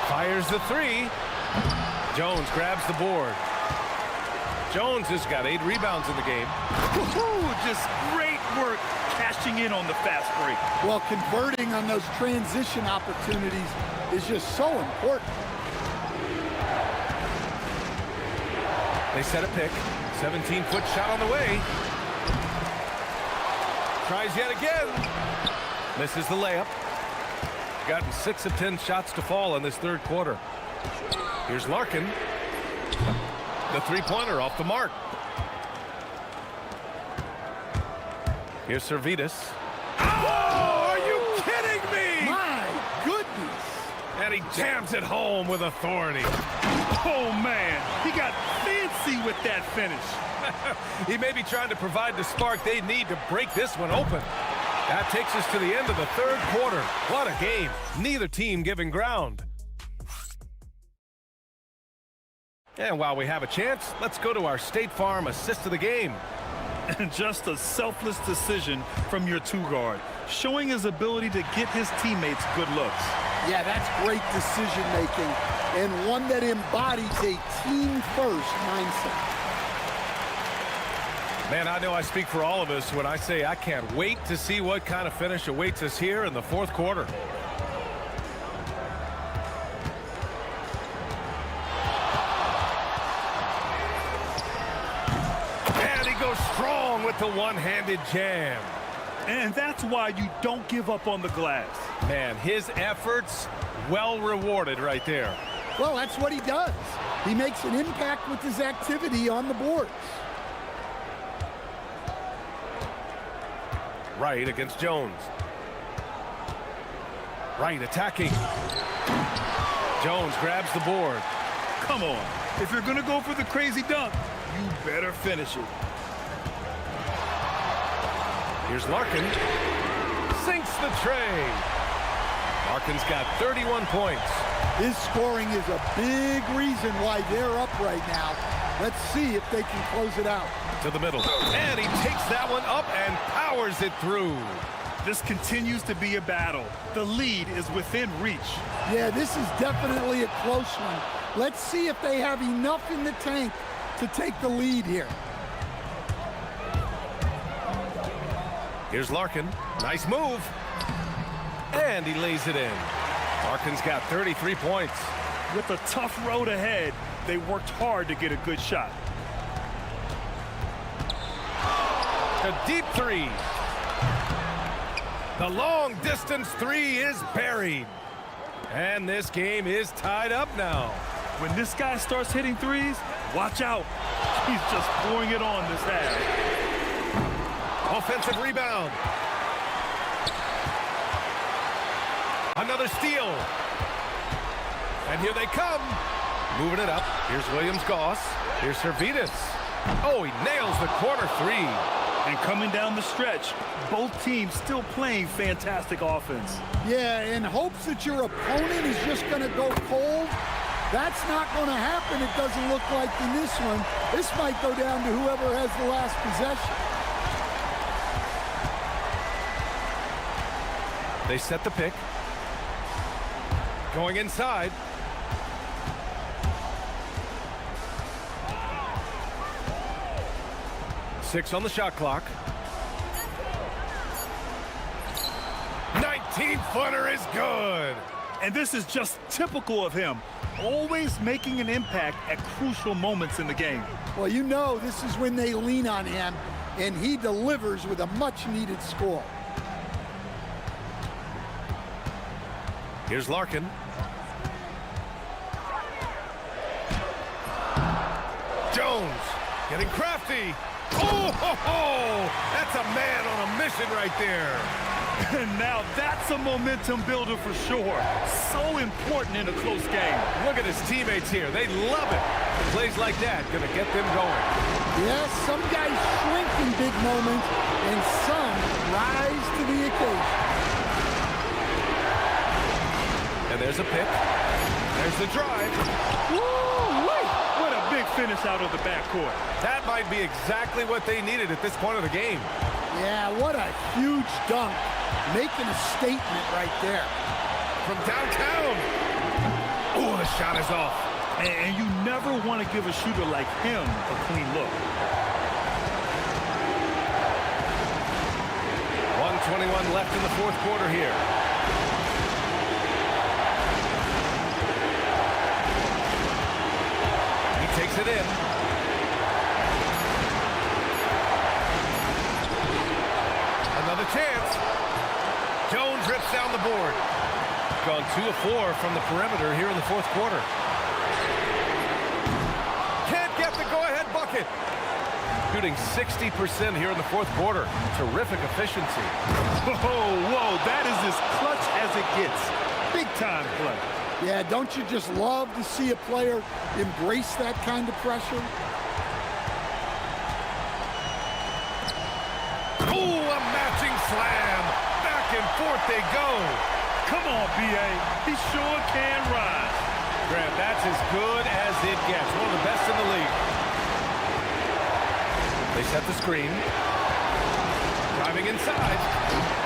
Fires the 3. Jones grabs the board. Jones has got 8 rebounds in the game. Just great work cashing in on the fast break. Well, converting on those transition opportunities is just so important. They set a pick. 17-foot shot on the way. Tries yet again. Misses the layup. Gotten 6 of 10 shots to fall in this third quarter. Here's Larkin. The three-pointer off the mark. Here's Servetus. Oh, are you kidding me? My goodness. And he jams it home with authority. Oh, man. He got fancy with that finish. He may be trying to provide the spark they need to break this one open. That takes us to the end of the third quarter. What a game. Neither team giving ground. And while we have a chance, let's go to our State Farm assist of the game. And just a selfless decision from your 2-guard, showing his ability to get his teammates good looks. Yeah, that's great decision-making, and one that embodies a team-first mindset. Man, I know I speak for all of us when I say I can't wait to see what kind of finish awaits us here in the fourth quarter. And he goes strong with the one-handed jam. And that's why you don't give up on the glass. Man, his efforts well rewarded right there. Well, that's what he does. He makes an impact with his activity on the boards. Wright against Jones. Wright attacking. Jones grabs the board. Come on. If you're going to go for the crazy dunk, you better finish it. Here's Larkin. Sinks the tray. Larkin's got 31 points. His scoring is a big reason why they're up right now. Let's see if they can close it out. To the middle. And he takes that one up and powers it through. This continues to be a battle. The lead is within reach. Yeah, this is definitely a close one. Let's see if they have enough in the tank to take the lead here. Here's Larkin. Nice move. And he lays it in. Larkin's got 33 points. With a tough road ahead, they worked hard to get a good shot. The deep three. The long distance three is buried. And this game is tied up now. When this guy starts hitting threes, watch out. He's just pouring it on this half. Offensive rebound. Another steal. And here they come. Moving it up. Here's Williams-Goss. Here's Servetus. Oh, he nails the corner three. And coming down the stretch, both teams still playing fantastic offense. Yeah, in hopes that your opponent is just going to go cold, that's not going to happen, it doesn't look like in this one. This might go down to whoever has the last possession. They set the pick. Going inside. Six on the shot clock. 19-footer is good. And this is just typical of him, always making an impact at crucial moments in the game. Well, you know this is when they lean on him, and he delivers with a much-needed score. Here's Larkin. Jones getting crafty. Oh, ho, ho. That's a man on a mission right there. And now that's a momentum builder for sure. So important in a close game. Look at his teammates here. They love it. Plays like that gonna get them going. Yes, some guys shrink in big moments, and some rise to the occasion. And there's a pick. There's the drive. Woo-wee! What a big finish out of the backcourt. That might be exactly what they needed at this point of the game. Yeah, what a huge dunk. Making a statement right there. From downtown. Oh, the shot is off. And you never want to give a shooter like him a clean look. 1:21 left in the fourth quarter here. He takes it in. Another chance. Jones rips down the board. Gone 2 of 4 from the perimeter here in the fourth quarter. Can't get the go-ahead bucket. Shooting 60% here in the fourth quarter. Terrific efficiency. Whoa, that is as clutch as it gets. Big time play. Yeah, don't you just love to see a player embrace that kind of pressure? Oh, a matching slam. Back and forth they go. Come on, B.A. He sure can rise. Graham, that's as good as it gets. One of the best in the league. They set the screen. Driving inside.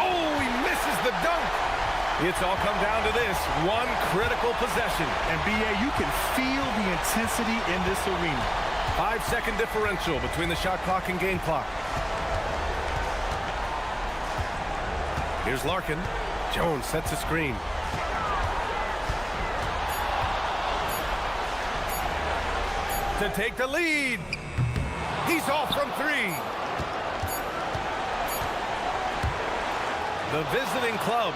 Oh, he misses the dunk. It's all come down to this. One critical possession. And, B.A., you can feel the intensity in this arena. 5-second differential between the shot clock and game clock. Here's Larkin. Jones sets a screen. To take the lead. He's off from 3. The visiting club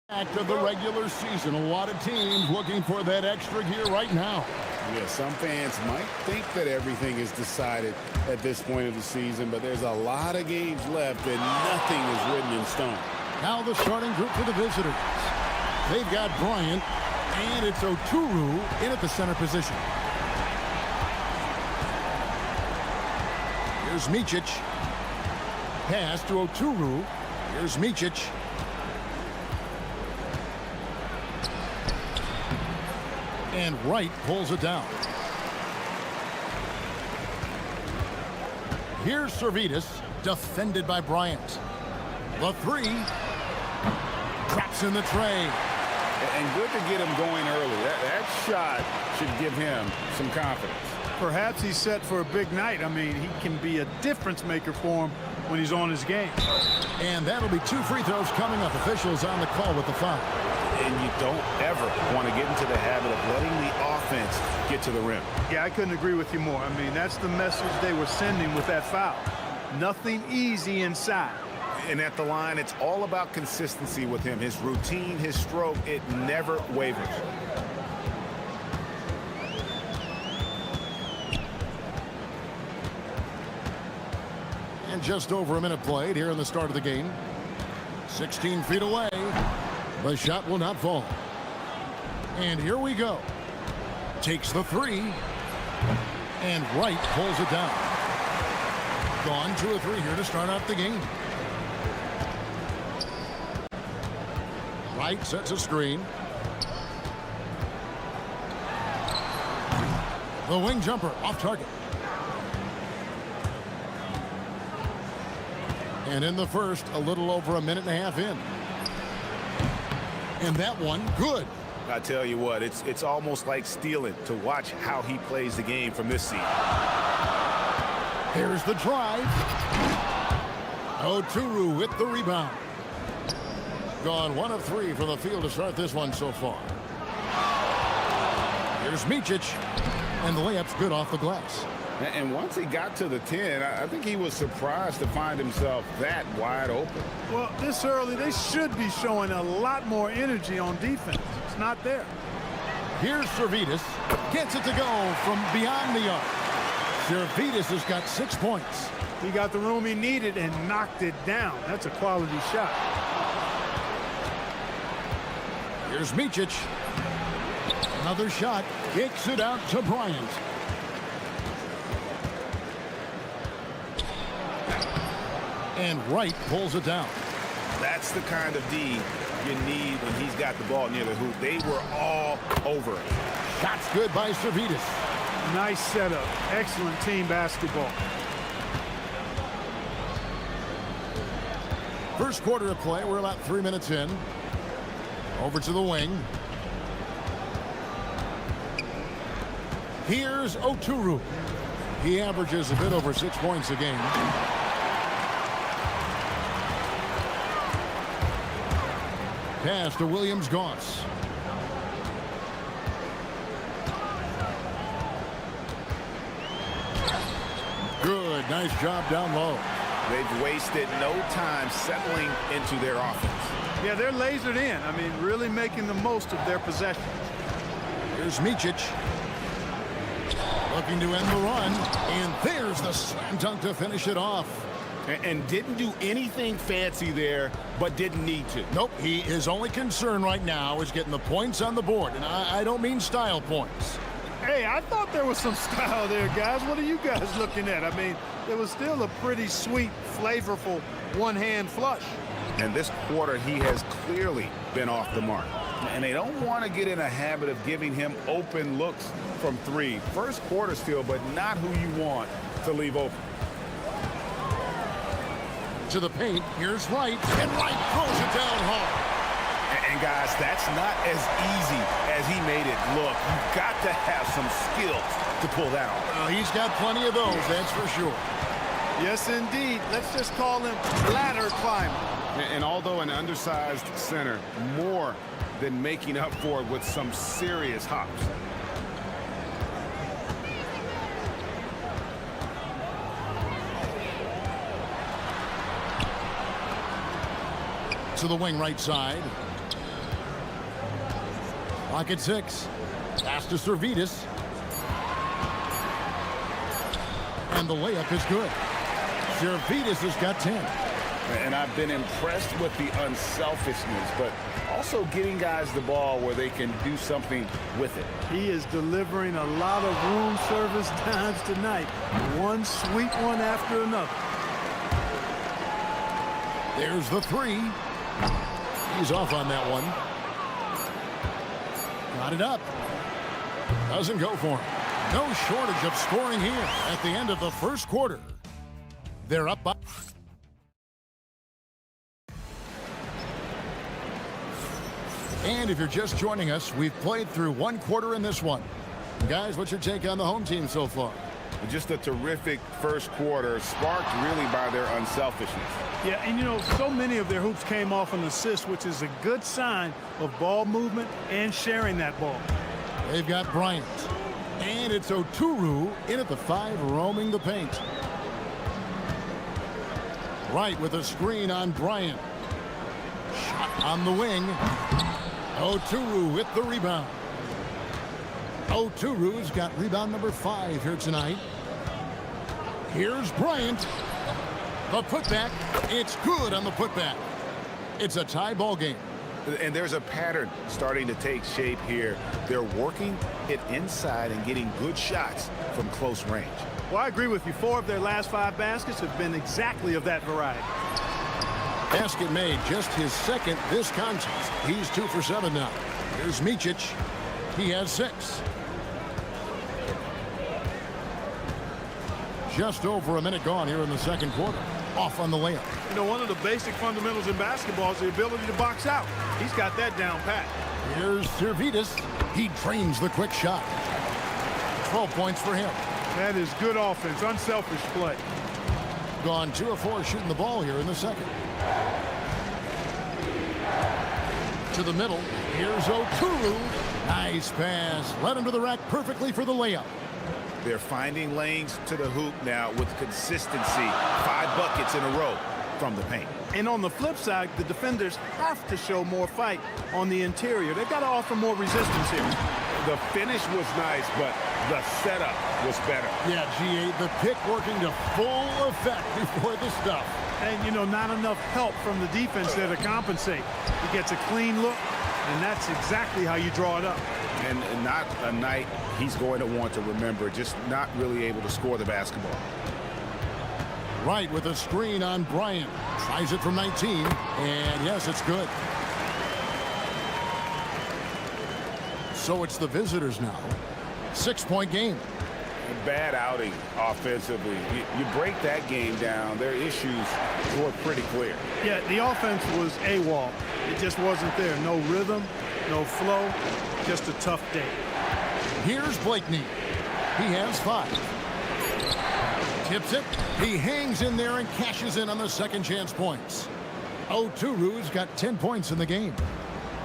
Back to the regular season. A lot of teams looking for that extra gear right now. Yeah, some fans might think that everything is decided at this point of the season, but there's a lot of games left and nothing is written in stone. Now the starting group for the visitors. They've got Bryant, and it's Oturu in at the center position. Here's Micic. Pass to Oturu. Here's Micic. And Wright pulls it down. Here's Servetus, defended by Bryant. The three. Drops in the tray. And good to get him going early. That shot should give him some confidence. Perhaps he's set for a big night. I mean, he can be a difference maker for him when he's on his game. And that'll be 2 free throws coming up. Officials on the call with the foul. And you don't ever want to get into the habit of letting the offense get to the rim. Yeah, I couldn't agree with you more. I mean, that's the message they were sending with that foul. Nothing easy inside. And at the line, it's all about consistency with him. His routine, his stroke, it never wavers. And just over a minute played here in the start of the game. 16 feet away. The shot will not fall. And here we go. Takes the three. And Wright pulls it down. Gone 2 of 3 here to start off the game. Wright sets a screen. The wing jumper off target. And in the first, a little over a minute and a half in. And that one, good. I tell you what, it's almost like stealing to watch how he plays the game from this seat. Here's the drive. Oturu with the rebound. Gone 1 of 3 from the field to start this one so far. Here's Micic. And the layup's good off the glass. And once he got to the 10, I think he was surprised to find himself that wide open. Well, this early, they should be showing a lot more energy on defense. It's not there. Here's Servetus. Gets it to go from beyond the arc. Servetus has got 6 points. He got the room he needed and knocked it down. That's a quality shot. Here's Micic. Another shot. Kicks it out to Bryant. And Wright pulls it down. That's the kind of D you need when he's got the ball near the hoop. They were all over it. Shots good by Servetus. Nice setup. Excellent team basketball. First quarter of play. We're about 3 minutes in. Over to the wing. Here's Oturu. He averages a bit over 6 points a game. Pass to Williams-Goss. Good. Nice job down low. They've wasted no time settling into their offense. Yeah, they're lasered in. I mean, really making the most of their possessions. Here's Micic. Looking to end the run. And there's the slam dunk to finish it off. And didn't do anything fancy there, but didn't need to. Nope, his only concern right now is getting the points on the board. And I don't mean style points. Hey, I thought there was some style there, guys. What are you guys looking at? I mean, it was still a pretty sweet, flavorful one-hand flush. And this quarter, he has clearly been off the mark. And they don't want to get in a habit of giving him open looks from 3. First quarter still, but not who you want to leave open. To the paint, here's Wright, and Wright throws it down hard. And guys, that's not as easy as he made it look. You've got to have some skills to pull that off. He's got plenty of those, that's for sure. Yes, indeed. Let's just call him ladder climber. And although an undersized center, more than making up for it with some serious hops. To the wing right side. Clock at 6. Pass to Servetus. And the layup is good. Servetus has got 10. And I've been impressed with the unselfishness, but also getting guys the ball where they can do something with it. He is delivering a lot of room service times tonight. One sweet one after another. There's the 3. He's off on that one. Got it up. Doesn't go for him. No shortage of scoring here at the end of the first quarter. They're up by... And if you're just joining us, we've played through one quarter in this one. Guys, what's your take on the home team so far? Just a terrific first quarter, sparked really by their unselfishness. Yeah, and you know, so many of their hoops came off an assist, which is a good sign of ball movement and sharing that ball. They've got Bryant. And it's Oturu in at the 5, roaming the paint. Right with a screen on Bryant. Shot on the wing. Oturu with the rebound. Oturu's got rebound number 5 here tonight. Here's Bryant. The putback. It's good on the putback. It's a tie ball game. And there's a pattern starting to take shape here. They're working it inside and getting good shots from close range. Well, I agree with you. 4 of their last 5 baskets have been exactly of that variety. Basket made, just his second this contest. He's 2 for 7 now. Here's Micic. He has 6. Just over a minute gone here in the second quarter. Off on the layup. You know, one of the basic fundamentals in basketball is the ability to box out. He's got that down pat. Here's Servetus. He drains the quick shot. 12 points for him. That is good offense, unselfish play. Gone 2 of 4 shooting the ball here in the second. To the middle. Here's Oturu. Nice pass. Led him to the rack perfectly for the layup. They're finding lanes to the hoop now with consistency. 5 buckets in a row from the paint. And on the flip side, the defenders have to show more fight on the interior. They've got to offer more resistance here. The finish was nice, but the setup was better. Yeah, G8, the pick working to full effect before the stuff. And, you know, not enough help from the defense there to compensate. He gets a clean look, and that's exactly how you draw it up. And not a night he's going to want to remember, just not really able to score the basketball. Right with a screen on Bryant. Tries it from 19, and yes, it's good. So it's the visitors now. 6-point game. A bad outing offensively. You break that game down, their issues were pretty clear. Yeah, the offense was AWOL. It just wasn't there. No rhythm, no flow, just a tough day. Here's Blakeney. He has 5. Tips it. He hangs in there and cashes in on the second chance points. Oturu's got 10 points in the game.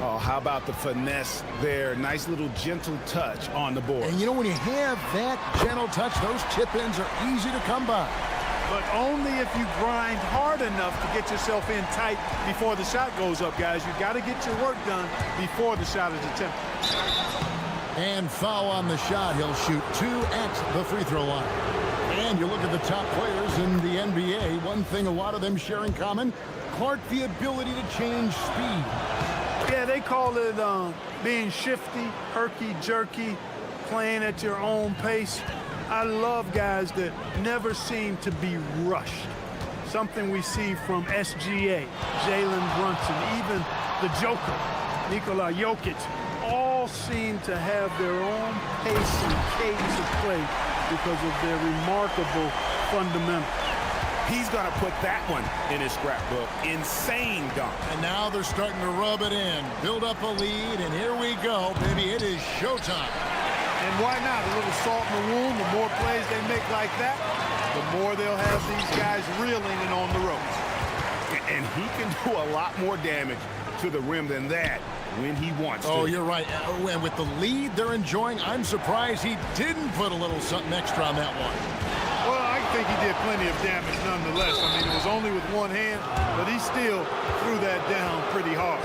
Oh, how about the finesse there? Nice little gentle touch on the board. And you know, when you have that gentle touch, those chip-ins are easy to come by. But only if you grind hard enough to get yourself in tight before the shot goes up, guys. You've got to get your work done before the shot is attempted. And foul on the shot. He'll shoot 2 at the free throw line. And you look at the top players in the NBA, one thing a lot of them share in common, Clark, the ability to change speed. Yeah, they call it being shifty, herky-jerky, playing at your own pace. I love guys that never seem to be rushed. Something we see from SGA, Jalen Brunson, even the Joker, Nikola Jokic, all seem to have their own pace and cadence of play because of their remarkable fundamentals. He's going to put that one in his scrapbook. Insane dunk. And now they're starting to rub it in, build up a lead, and here we go, baby. It is showtime. And why not? A little salt in the wound. The more plays they make like that, the more they'll have these guys reeling and on the ropes. And he can do a lot more damage to the rim than that when he wants to. Oh, you're right. And with the lead they're enjoying, I'm surprised he didn't put a little something extra on that one. Well, I think he did plenty of damage nonetheless. I mean, it was only with one hand, but he still threw that down pretty hard.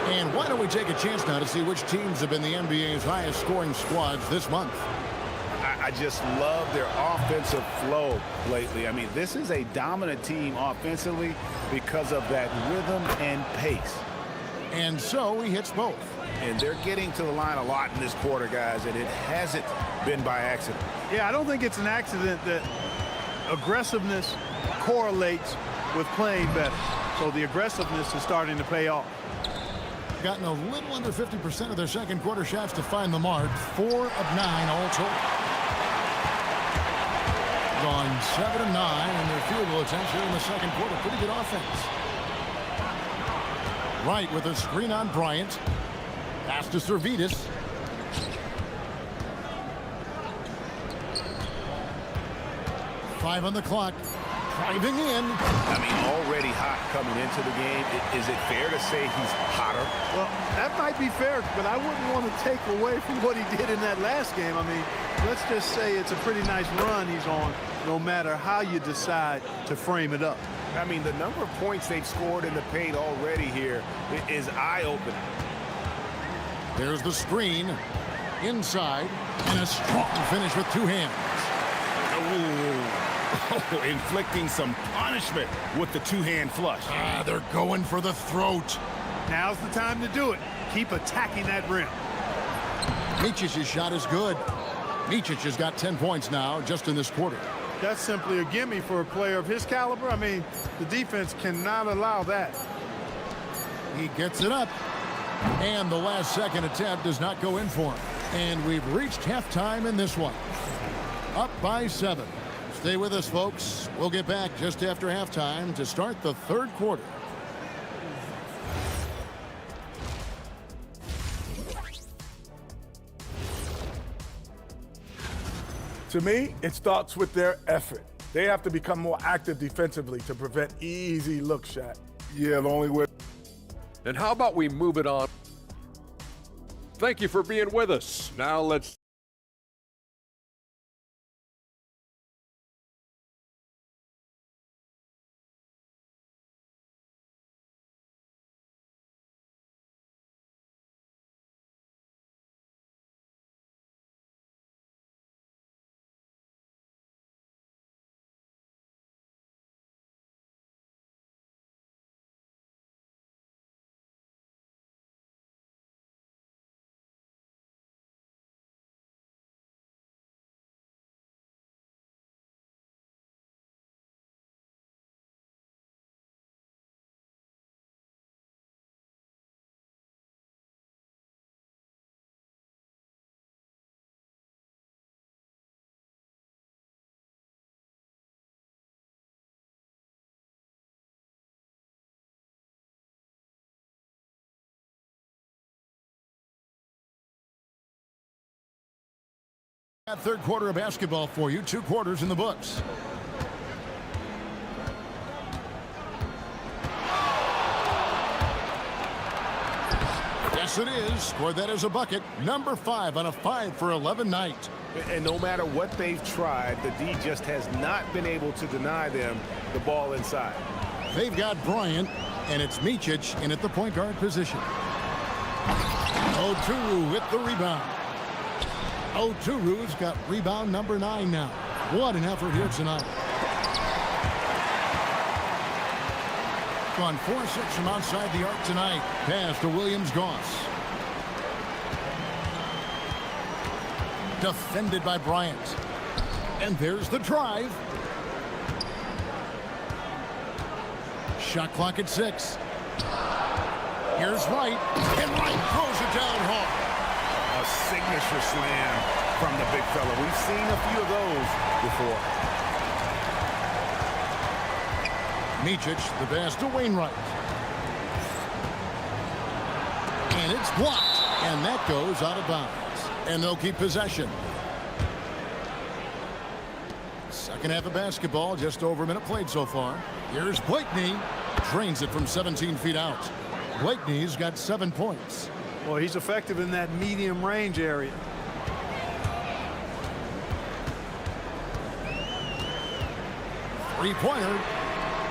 And why don't we take a chance now to see which teams have been the NBA's highest scoring squads this month. I just love their offensive flow lately. I mean, this is a dominant team offensively because of that rhythm and pace. And so he hits both. And they're getting to the line a lot in this quarter, guys, and it hasn't been by accident. Yeah, I don't think it's an accident that aggressiveness correlates with playing better. So the aggressiveness is starting to pay off. Gotten a little under 50% of their second quarter shots to find the mark. 4 of 9 all told. Gone 7 of 9 in their field goal attempts here in the second quarter. Pretty good offense. Wright with a screen on Bryant. Pass to Servetus. Five on the clock. Driving in. I mean, already hot coming into the game. Is it fair to say he's hotter? Well, that might be fair, but I wouldn't want to take away from what he did in that last game. I mean, let's just say it's a pretty nice run he's on, no matter how you decide to frame it up. I mean, the number of points they've scored in the paint already here is eye-opening. There's the screen. Inside. And a strong finish with two hands. Oh, inflicting some punishment with the two-hand flush. They're going for the throat. Now's the time to do it. Keep attacking that rim. Micic's shot is good. Micic has got 10 points now just in this quarter. That's simply a gimme for a player of his caliber. I mean, the defense cannot allow that. He gets it up. And the last second attempt does not go in for him. And we've reached halftime in this one. Up by 7. Stay with us, folks. We'll get back just after halftime to start the third quarter. To me, it starts with their effort. They have to become more active defensively to prevent easy look shot. Yeah, the only way. And how about we move it on? Thank you for being with us. Now let's that third quarter of basketball for you. 2 quarters in the books. Yes, it is. Scored that as a bucket. Number 5 on a 5-for-11 night. And no matter what they've tried, the D just has not been able to deny them the ball inside. They've got Bryant, and it's Micic in at the point guard position. Oturu with the rebound. Oturu's got rebound number 9 now. What an effort here tonight. Gone 4-6 from outside the arc tonight. Pass to Williams-Goss. Defended by Bryant. And there's the drive. Shot clock at 6. Here's Wright. And Wright throws it down hard. A signature slam from the big fella. We've seen a few of those before. Micic, the pass to Wainwright. And it's blocked. And that goes out of bounds. And they'll keep possession. Second half of basketball, just over a minute played so far. Here's Blakeney. Drains it from 17 feet out. Blakeney's got 7 points. Well, he's effective in that medium range area. Three-pointer.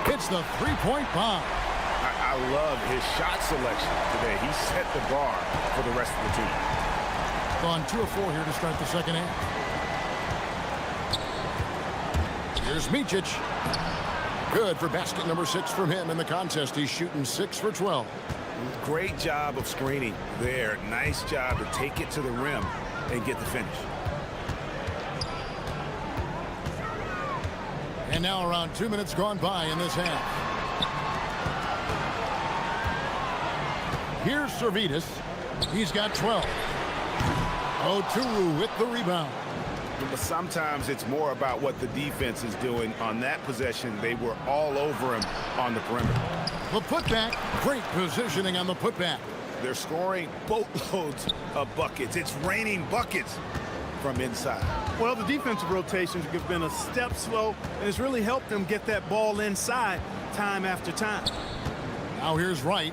Hits the three-point bomb. I love his shot selection today. He set the bar for the rest of the team. On 2 of 4 here to start the second half. Here's Micic. Good for basket number 6 from him in the contest. He's shooting 6 for 12. Great job of screening there. Nice job to take it to the rim and get the finish. And now around 2 minutes gone by in this half. Here's Servetus. He's got 12. Oturu with the rebound. But sometimes it's more about what the defense is doing. On that possession, they were all over him on the perimeter. The putback, great positioning on the putback. They're scoring boatloads of buckets. It's raining buckets from inside. Well, the defensive rotations have been a step slow, and it's really helped them get that ball inside time after time. Now here's Wright.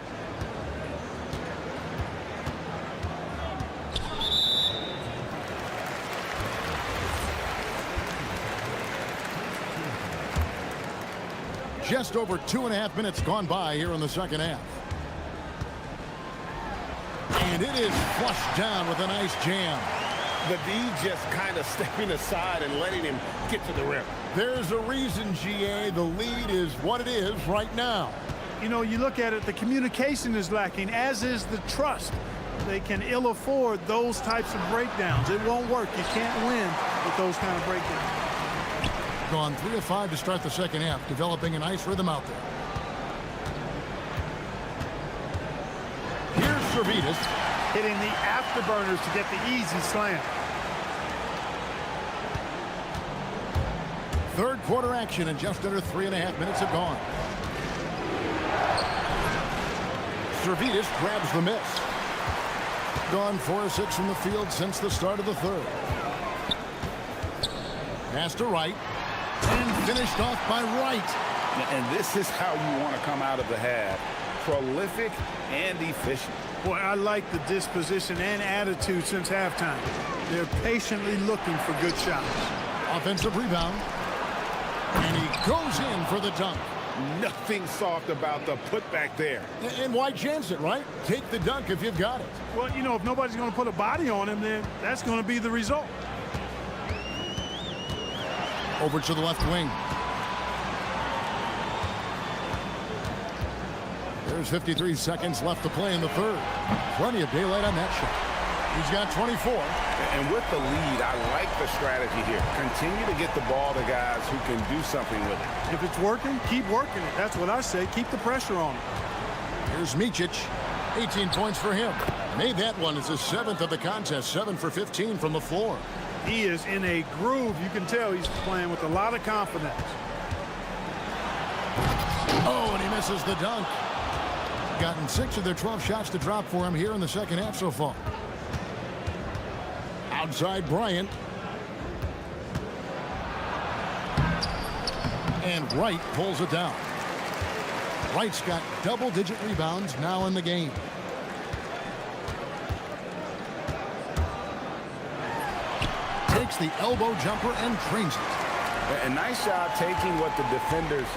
Just over 2.5 minutes gone by here in the second half. And it is flushed down with a nice jam. The D just kind of stepping aside and letting him get to the rim. There's a reason, GA. The lead is what it is right now. You know, you look at it, the communication is lacking, as is the trust. They can ill afford those types of breakdowns. It won't work. You can't win with those kind of breakdowns. Gone 3 of 5 to start the second half, developing a nice rhythm out there. Here's Servetus. Hitting the afterburners to get the easy slam. Third quarter action, and just under 3.5 minutes have gone. Servetus grabs the miss. Gone 4 of 6 from the field since the start of the third. Pass to Wright. And finished off by Wright. And this is how you want to come out of the half. Prolific and efficient. Boy, I like the disposition and attitude since halftime. They're patiently looking for good shots. Offensive rebound. And he goes in for the dunk. Nothing soft about the putback there. And why chance it, right? Take the dunk if you've got it. Well, you know, if nobody's going to put a body on him, then that's going to be the result. Over to the left wing. There's 53 seconds left to play in the third. Plenty of daylight on that shot. He's got 24. And with the lead, I like the strategy here. Continue to get the ball to guys who can do something with it. If it's working, keep working it. That's what I say. Keep the pressure on him. Here's Micic. 18 points for him. Made that one as his 7th of the contest. 7 for 15 from the floor. He is in a groove. You can tell he's playing with a lot of confidence. Oh, and he misses the dunk. Gotten 6 of their 12 shots to drop for him here in the second half so far. Outside Bryant. And Wright pulls it down. Wright's got double-digit rebounds now in the game. Takes the elbow jumper and trains it. A nice job taking what the defenders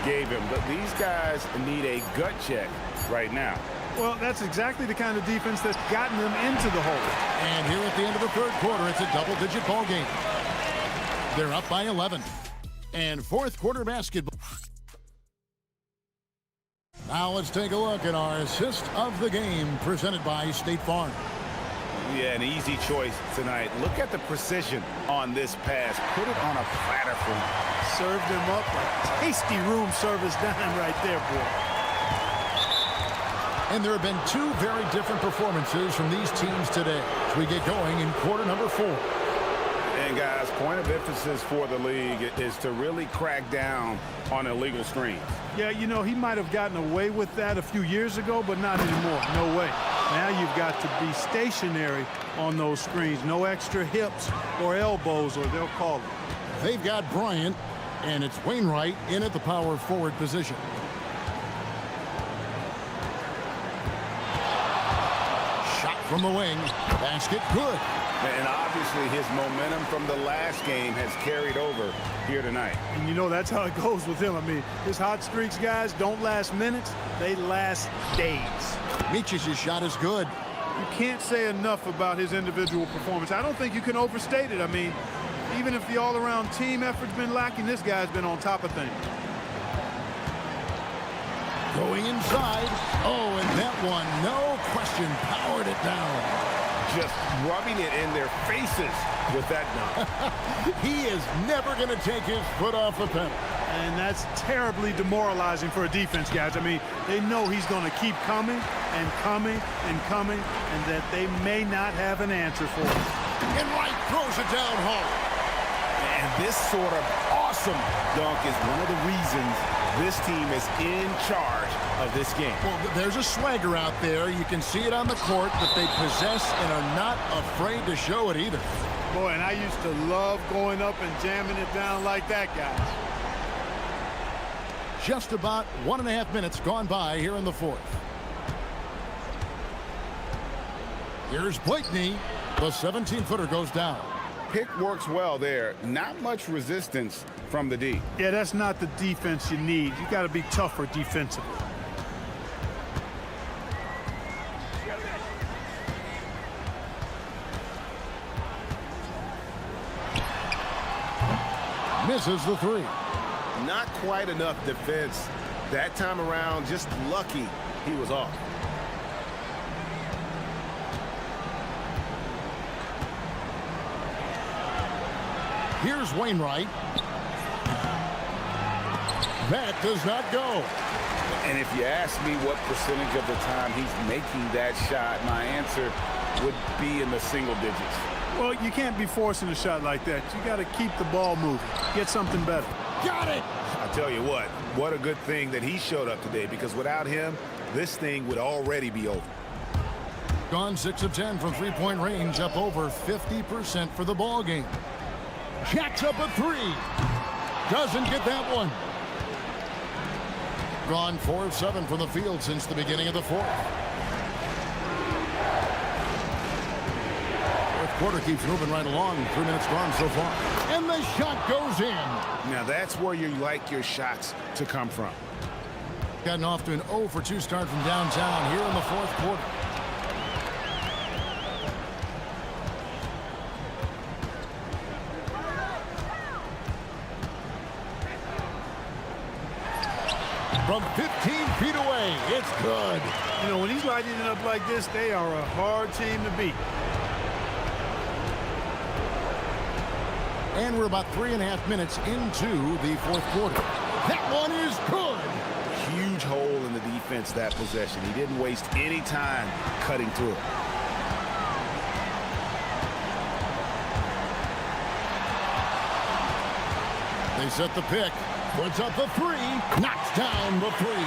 gave him. But these guys need a gut check right now. Well, that's exactly the kind of defense that's gotten them into the hole. And here at the end of the third quarter, it's a double-digit ball game. They're up by 11. And fourth quarter basketball. Now let's take a look at our assist of the game presented by State Farm. Yeah, an easy choice tonight. Look at the precision on this pass. Put it on a platter for him. Served him up a tasty room service dime right there, boy. And there have been 2 very different performances from these teams today as we get going in quarter number 4. And guys, point of emphasis for the league is to really crack down on illegal screens. Yeah, you know, he might have gotten away with that a few years ago, but not anymore. No way. Now you've got to be stationary on those screens. No extra hips or elbows, or they'll call it. They've got Bryant, and it's Wainwright in at the power forward position. Shot from the wing. Basket good. And obviously his momentum from the last game has carried over here tonight. And you know that's how it goes with him. I mean, his hot streaks, guys, don't last minutes. They last days. Michic's shot is good. You can't say enough about his individual performance. I don't think you can overstate it. I mean, even if the all-around team effort's been lacking, this guy's been on top of things. Going inside. Oh, and that one, no question, powered it down. Just rubbing it in their faces with that dunk. He is never going to take his foot off the pedal. And that's terribly demoralizing for a defense, guys. I mean, they know he's going to keep coming and coming and coming, and that they may not have an answer for it. And Wright throws it down home. And this sort of awesome dunk is one of the reasons this team is in charge of this game. Well, there's a swagger out there. You can see it on the court that they possess and are not afraid to show it either. Boy, and I used to love going up and jamming it down like that, guys. Just about 1.5 minutes gone by here in the fourth. Here's Blakeney. The 17-footer goes down. Pick works well there. Not much resistance from the D. Yeah, that's not the defense you need. You got to be tougher defensively. Misses the three. Not quite enough defense. That time around, just lucky he was off. Here's Wainwright. That does not go. And if you ask me what percentage of the time he's making that shot, my answer would be in the single digits. Well, you can't be forcing a shot like that. You got to keep the ball moving. Get something better. Got it! I tell you what a good thing that he showed up today, because without him, this thing would already be over. Gone 6 of 10 from three-point range, up over 50% for the ball game. Jacks up a three. Doesn't get that one. Gone 4 of 7 from the field since the beginning of the fourth. Fourth quarter keeps moving right along. 3 minutes gone so far. And the shot goes in. Now that's where you like your shots to come from. Gotten off to an 0 for 2 start from downtown here in the fourth quarter. From 15 feet away, it's good. You know, when he's lighting it up like this, they are a hard team to beat. And we're about 3.5 minutes into the fourth quarter. That one is good. Huge hole in the defense that possession. He didn't waste any time cutting through it. They set the pick. Puts up the three. Knocks down the three.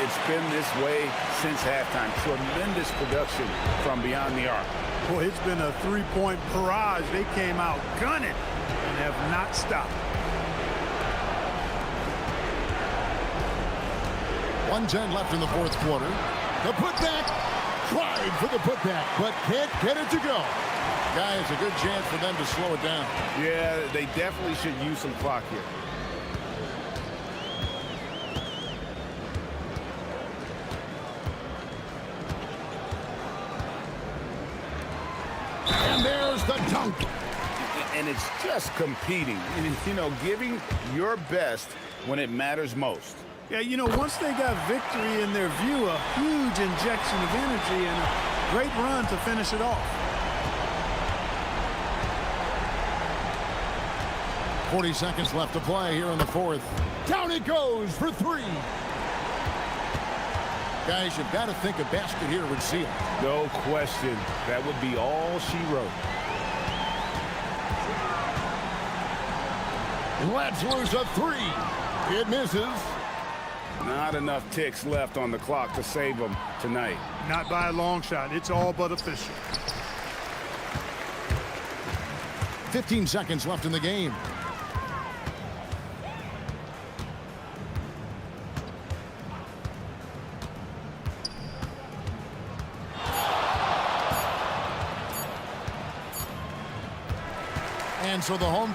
It's been this way since halftime. Tremendous production from beyond the arc. Boy, it's been a three-point barrage. They came out gunning and have not stopped. 1:10 left in the fourth quarter. The putback. Tried for the putback, but can't get it to go. Guys, a good chance for them to slow it down. Yeah, they definitely should use some clock here. And there's the dunk. And it's just competing, you know, giving your best when it matters most. Yeah, you know, once they got victory in their view, a huge injection of energy and a great run to finish it off. 40 seconds left to play here in the fourth. Down it goes for three. Guys, you've got to think a basket here would seal it. No question. That would be all she wrote. Let's lose a three. It misses. Not enough ticks left on the clock to save them tonight. Not by a long shot. It's all but official. 15 seconds left in the game. And so the home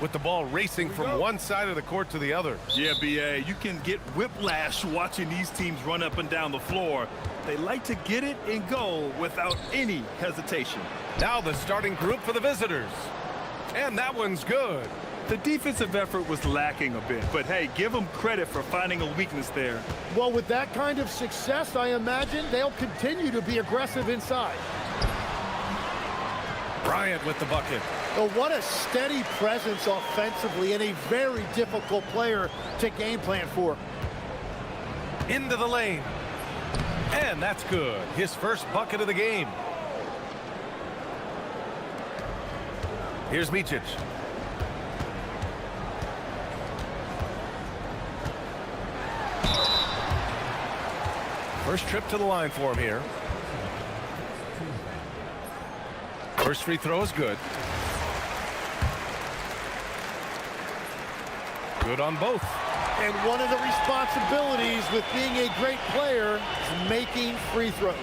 with the ball racing from one side of the court to the other. Yeah, B.A., you can get whiplash watching these teams run up and down the floor. They like to get it and go without any hesitation. Now the starting group for the visitors. And that one's good. The defensive effort was lacking a bit, but hey, give them credit for finding a weakness there. Well, with that kind of success, I imagine they'll continue to be aggressive inside. Bryant with the bucket. Oh, what a steady presence offensively and a very difficult player to game plan for. Into the lane. And that's good. His first bucket of the game. Here's Micic. First trip to the line for him here. First free throw is good. Good on both. And one of the responsibilities with being a great player is making free throws.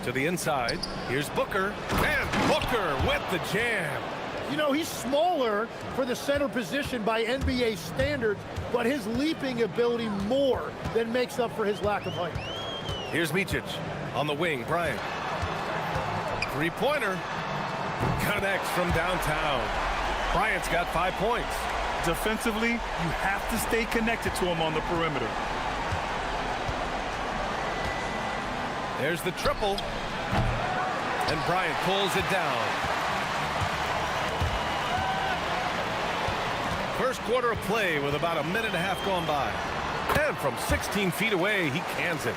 To the inside. Here's Booker. And Booker with the jam. You know, he's smaller for the center position by NBA standards, but his leaping ability more than makes up for his lack of height. Here's Micic on the wing. Bryant. Three-pointer. Connects from downtown. Bryant's got 5 points. Defensively, you have to stay connected to him on the perimeter. There's the triple. And Bryant pulls it down. First quarter of play with about a minute and a half gone by. And from 16 feet away, he cans it.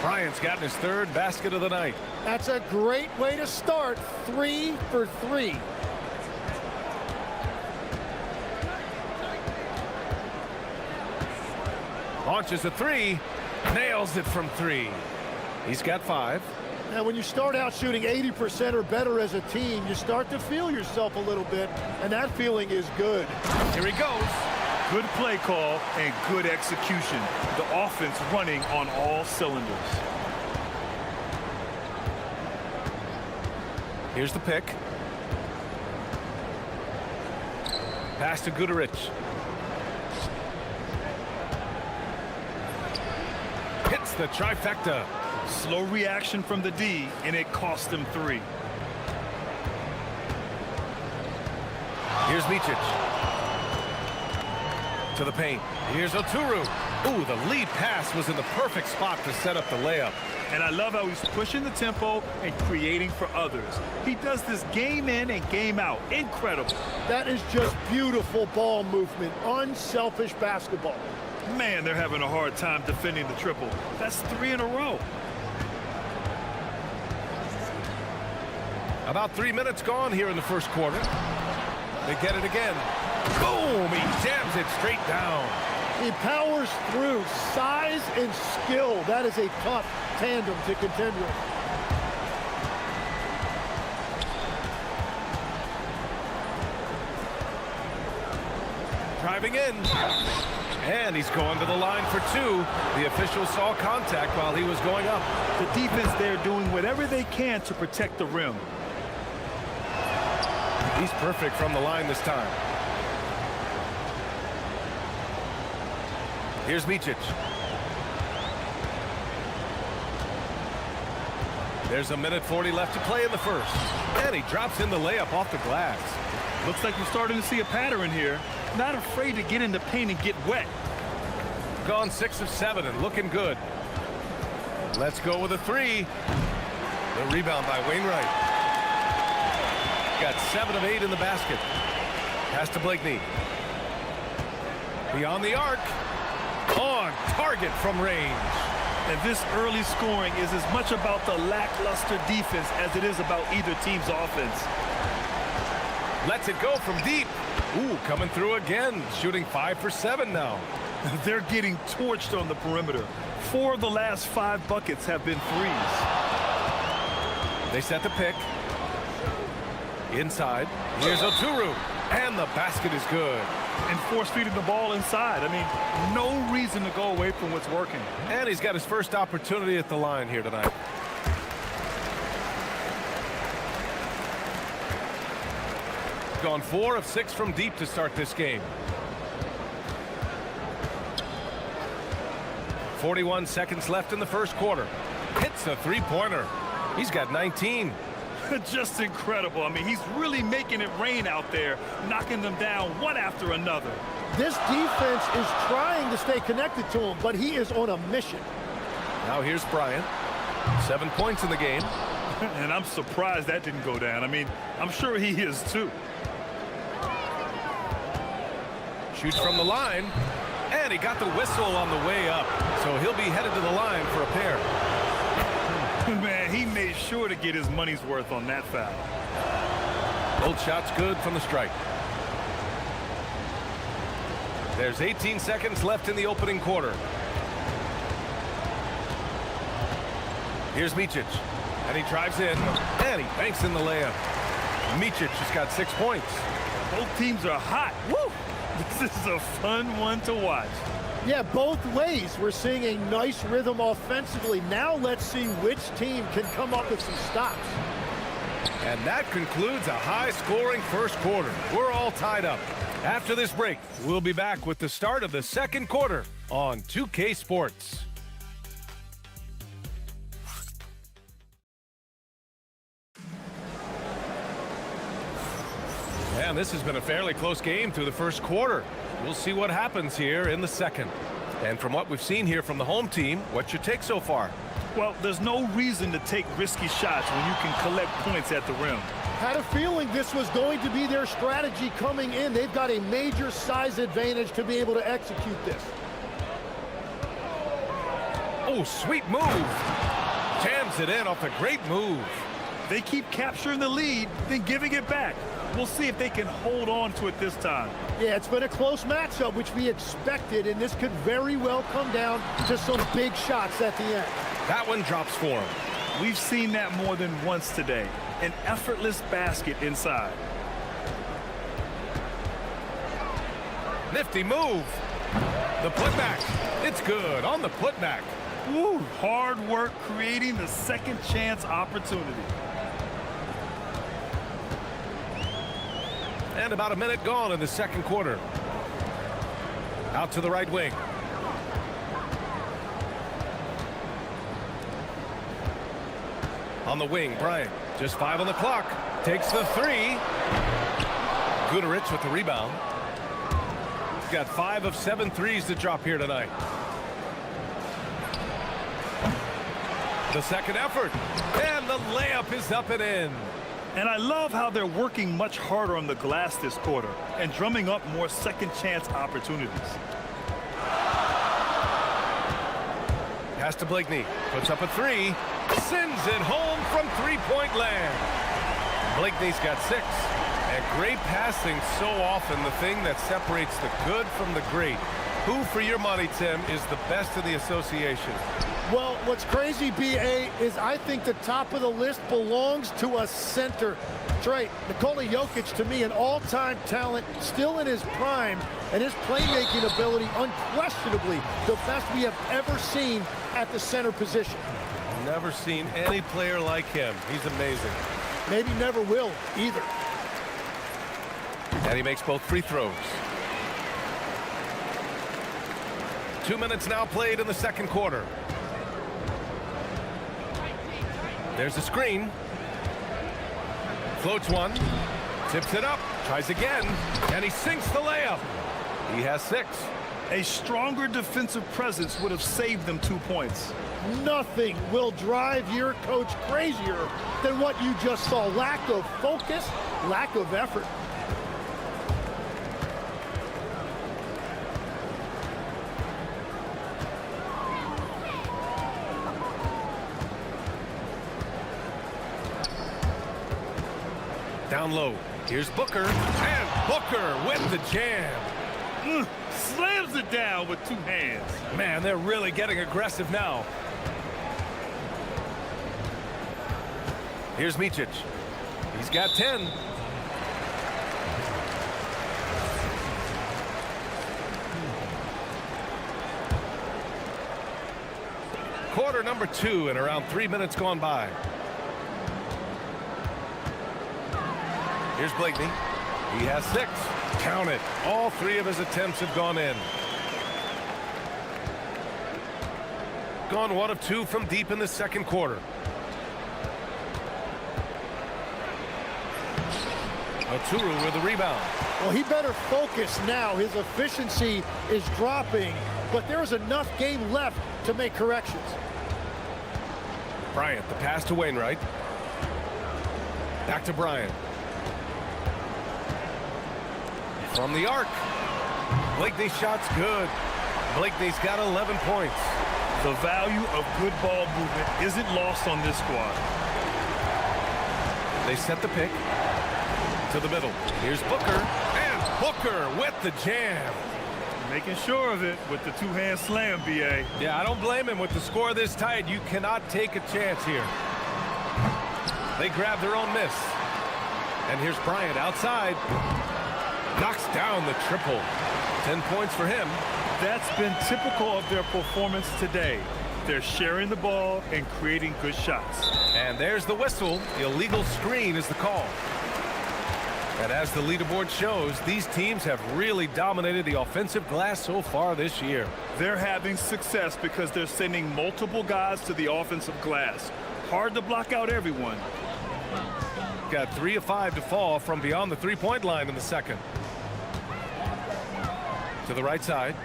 Bryant's gotten his third basket of the night. That's a great way to start. 3 for 3. Launches a three. Nails it from 3. He's got 5. Now, when you start out shooting 80% or better as a team, you start to feel yourself a little bit, and that feeling is good. Here he goes. Good play call and good execution. The offense running on all cylinders. Here's the pick. Pass to Gudarich. Hits the trifecta. Slow reaction from the D, and it cost him 3. Here's Micic. To the paint. Here's Oturu. Ooh, the lead pass was in the perfect spot to set up the layup. And I love how he's pushing the tempo and creating for others. He does this game in and game out. Incredible. That is just beautiful ball movement. Unselfish basketball. Man, they're having a hard time defending the triple. That's 3 in a row. About 3 minutes gone here in the first quarter. They get it again. Boom! He jams it straight down. He powers through. Size and skill. That is a tough tandem to contend with. Driving in. And he's going to the line for 2. The official saw contact while he was going up. The defense there doing whatever they can to protect the rim. He's perfect from the line this time. Here's Micic. There's a minute 40 left to play in the first. And he drops in the layup off the glass. Looks like we're starting to see a pattern here. Not afraid to get in the paint and get wet. Gone 6 of 7 and looking good. Let's go with a 3. The rebound by Wainwright. Got 7 of 8 in the basket. Pass to Blakeney. Beyond the arc. On target from range. And this early scoring is as much about the lackluster defense as it is about either team's offense. Lets it go from deep. Ooh, coming through again. Shooting 5 for 7 now. They're getting torched on the perimeter. 4 of the last 5 buckets have been threes. They set the pick. Inside. Here's Oturu. And the basket is good. And force feeding the ball inside. I mean, no reason to go away from what's working. And he's got his first opportunity at the line here tonight. Gone 4 of 6 from deep to start this game. 41 seconds left in the first quarter. Hits a three-pointer. He's got 19. Just incredible. I mean, he's really making it rain out there, knocking them down one after another. This defense is trying to stay connected to him, but he is on a mission. Now here's Bryant. 7 points in the game. And I'm surprised that didn't go down. I mean, I'm sure he is too. Shoots from the line. And he got the whistle on the way up. So he'll be headed to the line for a pair. Man, he made sure to get his money's worth on that foul. Both shots good from the stripe. There's 18 seconds left in the opening quarter. Here's Micic. And he drives in. And he banks in the layup. Micic has got 6 points. Both teams are hot. Woo! This is a fun one to watch. Yeah, both ways. We're seeing a nice rhythm offensively. Now let's see which team can come up with some stops. And that concludes a high-scoring first quarter. We're all tied up. After this break, we'll be back with the start of the second quarter on 2K Sports. And this has been a fairly close game through the first quarter. We'll see what happens here in the second. And from what we've seen here from the home team, what's your take so far? Well, there's no reason to take risky shots when you can collect points at the rim. Had a feeling this was going to be their strategy coming in. They've got a major size advantage to be able to execute this. Oh, sweet move. Jams it in off a great move. They keep capturing the lead, then giving it back. We'll see if they can hold on to it this time. Yeah, it's been a close matchup, which we expected, and this could very well come down to some big shots at the end. That one drops for him. We've seen that more than once today. An effortless basket inside. Nifty move. The putback. It's good on the putback. Woo, hard work creating the second chance opportunity. And about a minute gone in the second quarter. Out to the right wing. On the wing, Bryant. Just 5 on the clock. Takes the 3. Guterich with the rebound. He's got 5 of 7 threes to drop here tonight. The second effort. And the layup is up and in. And I love how they're working much harder on the glass this quarter and drumming up more second chance opportunities. Pass to Blakeney. Puts up a 3. Sends it home from three-point land. Blakeney's got 6. And great passing so often the thing that separates the good from the great. Who, for your money, Tim, is the best in the association? Well, what's crazy, B.A., is I think the top of the list belongs to a center. Trey, Nikola Jokic, to me, an all-time talent, still in his prime, and his playmaking ability, unquestionably, the best we have ever seen at the center position. Never seen any player like him. He's amazing. Maybe never will, either. And he makes both free throws. 2 minutes now played in the second quarter. There's a screen. Floats one. Tips it up. Tries again. And he sinks the layup. He has 6. A stronger defensive presence would have saved them 2 points. Nothing will drive your coach crazier than what you just saw. Lack of focus, lack of effort. Down low. Here's Booker. And Booker with the jam. Slams it down with 2 hands. Man, they're really getting aggressive now. Here's Micic. He's got 10. Quarter number 2 and around 3 minutes gone by. Here's Blakeney. He has 6. Count it. All 3 of his attempts have gone in. Gone 1 of 2 from deep in the second quarter. Oturu with the rebound. Well, he better focus now. His efficiency is dropping, but there is enough game left to make corrections. Bryant, the pass to Wainwright. Back to Bryant. From the arc. Blakeney's shot's good. Blakeney's got 11 points. The value of good ball movement isn't lost on this squad. They set the pick to the middle. Here's Booker, and Booker with the jam. Making sure of it with the two-hand slam, B.A. Yeah, I don't blame him. With the score this tight, you cannot take a chance here. They grab their own miss. And here's Bryant outside. Knocks down the triple. 10 points for him. That's been typical of their performance today. They're sharing the ball and creating good shots. And there's the whistle. The illegal screen is the call. And as the leaderboard shows, these teams have really dominated the offensive glass so far this year. They're having success because they're sending multiple guys to the offensive glass. Hard to block out everyone. Got 3 of 5 to fall from beyond the three-point line in the second. To the right side.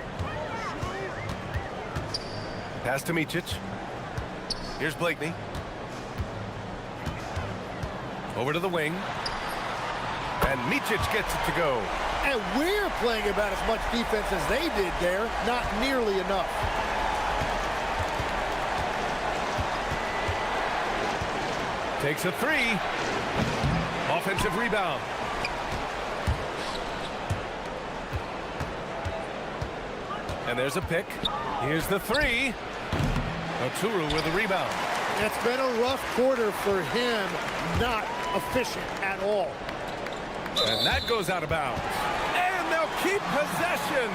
Pass to Micic. Here's Blakeney. Over to the wing. And Micic gets it to go. And we're playing about as much defense as they did there. Not nearly enough. Takes a 3. Offensive rebound. And there's a pick. Here's the 3. Oturu with the rebound. It's been a rough quarter for him. Not efficient at all. And that goes out of bounds. And they'll keep possession.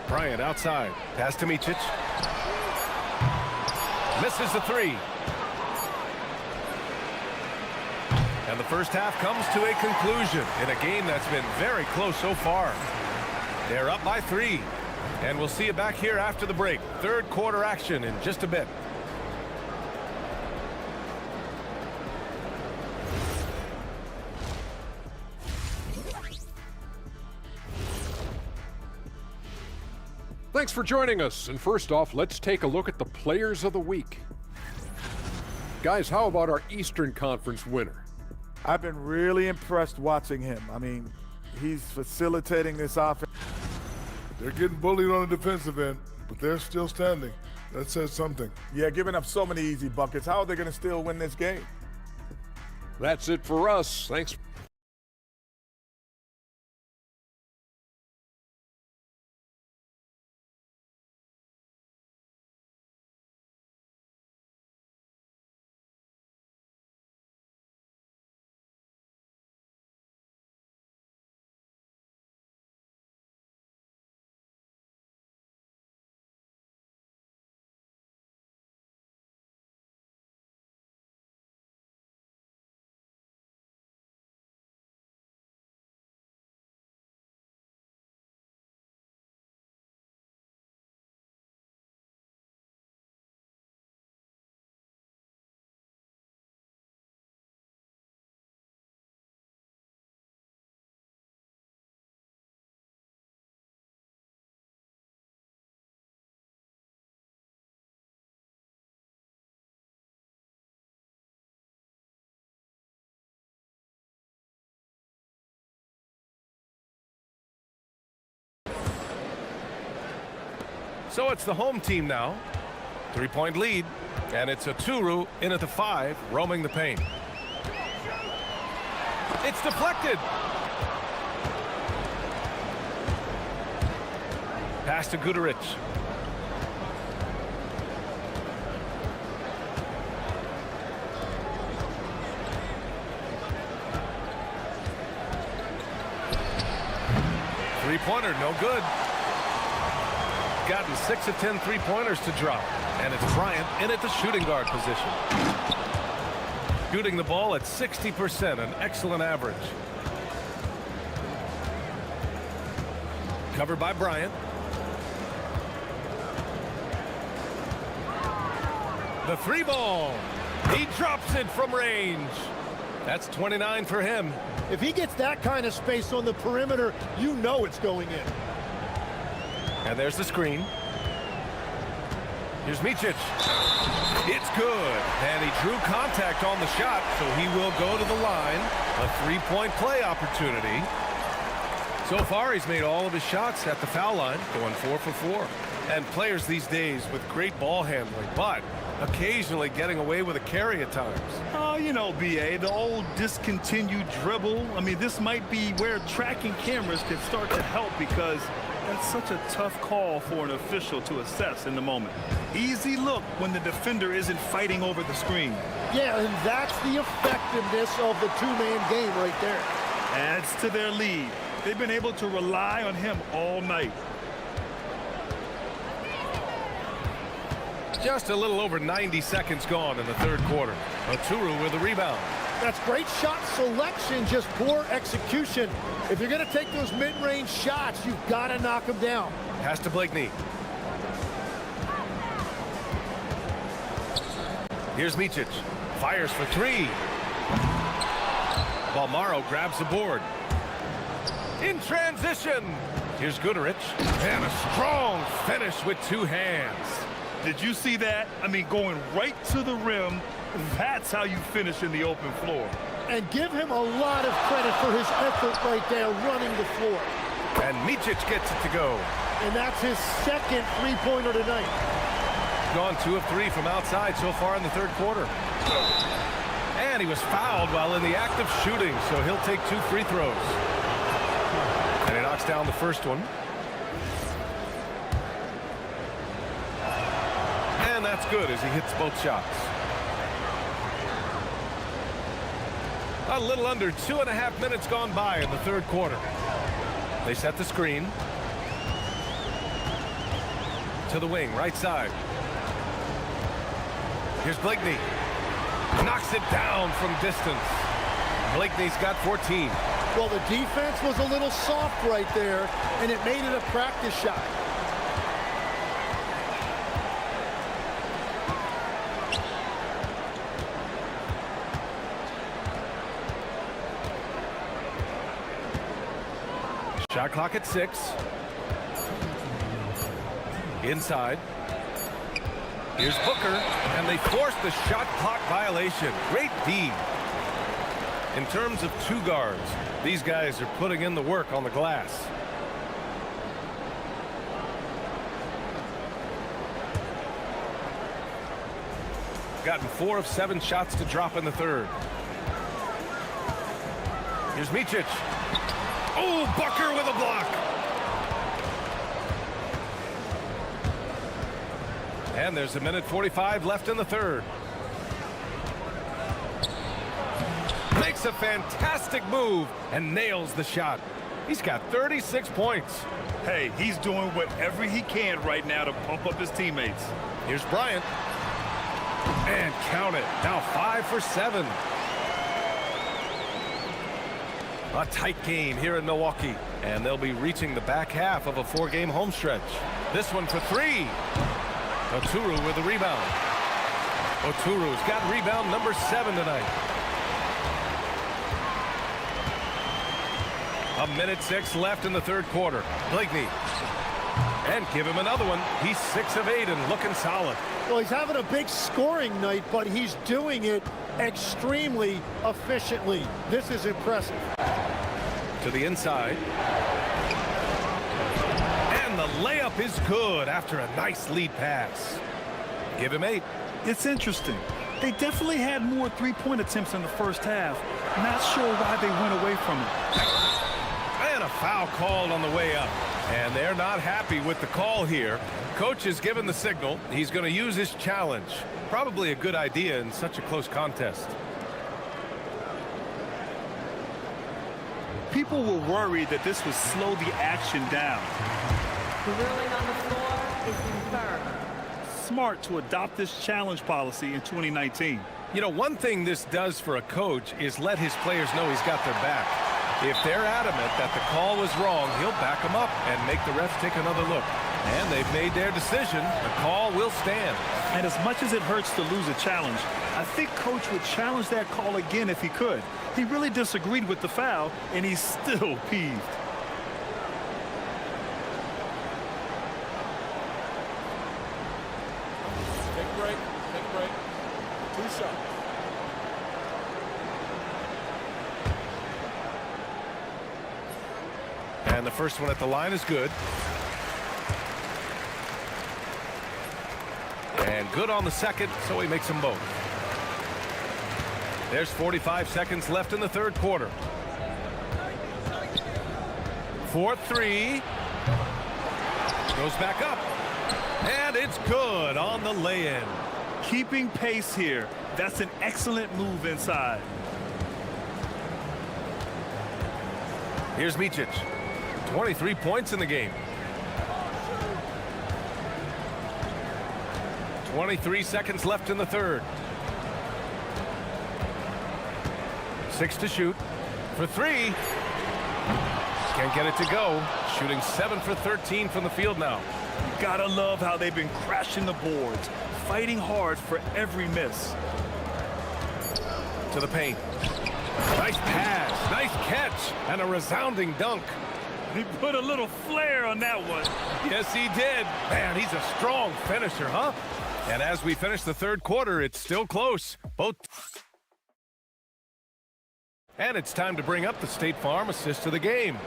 Bryant outside. Pass to Micic. Misses the 3. And the first half comes to a conclusion in a game that's been very close so far. They're up by 3. And we'll see you back here after the break. Third quarter action in just a bit. Thanks for joining us. And first off, let's take a look at the players of the week. Guys, how about our Eastern Conference winner? I've been really impressed watching him. I mean, he's facilitating this offense. They're getting bullied on the defensive end, but they're still standing. That says something. Yeah, giving up so many easy buckets. How are they going to still win this game? That's it for us. Thanks. So it's the home team now. 3-point lead. And it's Oturu in at the 5, roaming the paint. It's deflected. Pass to Guduric. Three-pointer, no good. gotten 6 of 10 3-pointers to drop. And it's Bryant in at the shooting guard position. Shooting the ball at 60%, an excellent average. Covered by Bryant. The 3 ball. He drops it from range. That's 29 for him. If he gets that kind of space on the perimeter, you know it's going in. And there's the screen. Here's Micic. It's good. And he drew contact on the shot, so he will go to the line. A 3-point play opportunity. So far, he's made all of his shots at the foul line, going 4 for 4. And players these days with great ball handling, but occasionally getting away with a carry at times. Oh, you know, BA, the old discontinued dribble. I mean, this might be where tracking cameras can start to help, because that's such a tough call for an official to assess in the moment. Easy look when the defender isn't fighting over the screen. Yeah, and that's the effectiveness of the two-man game right there. Adds to their lead. They've been able to rely on him all night. Just a little over 90 seconds gone in the third quarter. Oturu with the rebound. That's great shot selection, just poor execution. If you're going to take those mid-range shots, you've got to knock them down. Pass to Blakeney. Here's Micic. Fires for 3. Balmaro grabs the board. In transition. Here's Goodrich. And a strong finish with 2 hands. Did you see that? I mean, going right to the rim. That's how you finish in the open floor. And give him a lot of credit for his effort right there running the floor. And Micic gets it to go. And that's his second three-pointer tonight. Gone 2 of 3 from outside so far in the third quarter. And he was fouled while in the act of shooting, so he'll take 2 free throws. And he knocks down the first one. And that's good as he hits both shots. A little under 2.5 minutes gone by in the third quarter. They set the screen. To the wing, right side. Here's Blakeney. Knocks it down from distance. Blakeney's got 14. Well, the defense was a little soft right there, and it made it a practice shot. Shot clock at 6. Inside. Here's Booker, and they force the shot clock violation. Great D. In terms of 2 guards, these guys are putting in the work on the glass. Gotten 4 of 7 shots to drop in the third. Here's Micic. Oh, Booker with a block. And there's 1:45 left in the third. Makes a fantastic move and nails the shot. He's got 36 points. Hey, he's doing whatever he can right now to pump up his teammates. Here's Bryant. And count it. Now 5 for 7. A tight game here in Milwaukee, and they'll be reaching the back half of a 4-game home stretch. This one for 3. Oturu with the rebound. Oturu's got rebound number 7 tonight. 1:06 left in the third quarter. Blakeney. And give him another one. He's 6 of 8 and looking solid. Well, he's having a big scoring night, but he's doing it extremely efficiently. This is impressive. To the inside. And the layup is good after a nice lead pass. Give him 8. It's interesting. They definitely had more 3-point attempts in the first half. Not sure why they went away from it. And a foul called on the way up. And they're not happy with the call here. Coach has given the signal. He's going to use his challenge. Probably a good idea in such a close contest. People were worried that this would slow the action down. The ruling on the floor, is in third. Smart to adopt this challenge policy in 2019. You know, one thing this does for a coach is let his players know he's got their back. If they're adamant that the call was wrong, he'll back them up and make the refs take another look. And they've made their decision. The call will stand. And as much as it hurts to lose a challenge, I think Coach would challenge that call again if he could. He really disagreed with the foul, and he's still peeved. Take a break. Take a break. 2 shots. And the first one at the line is good. And good on the second, so he makes them both. There's 45 seconds left in the third quarter. 4-3. Goes back up. And it's good on the lay-in. Keeping pace here. That's an excellent move inside. Here's Micic. 23 points in the game. 23 seconds left in the third. 6 to shoot. For 3. Can't get it to go. Shooting 7 for 13 from the field now. Gotta love how they've been crashing the boards, fighting hard for every miss. To the paint. Nice pass, nice catch, and a resounding dunk. He put a little flair on that one. Yes, he did. Man, he's a strong finisher, huh? And as we finish the third quarter, it's still close. And it's time to bring up the State Farm assist of the game.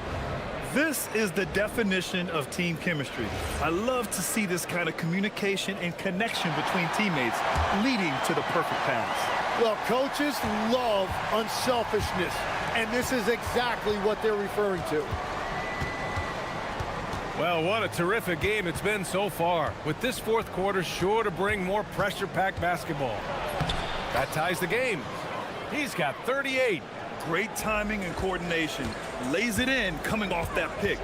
This is the definition of team chemistry. I love to see this kind of communication and connection between teammates leading to the perfect pass. Well, coaches love unselfishness, and this is exactly what they're referring to. Well, what a terrific game it's been so far, with this fourth quarter sure to bring more pressure-packed basketball. That ties the game. He's got 38. Great timing and coordination. Lays it in coming off that pick.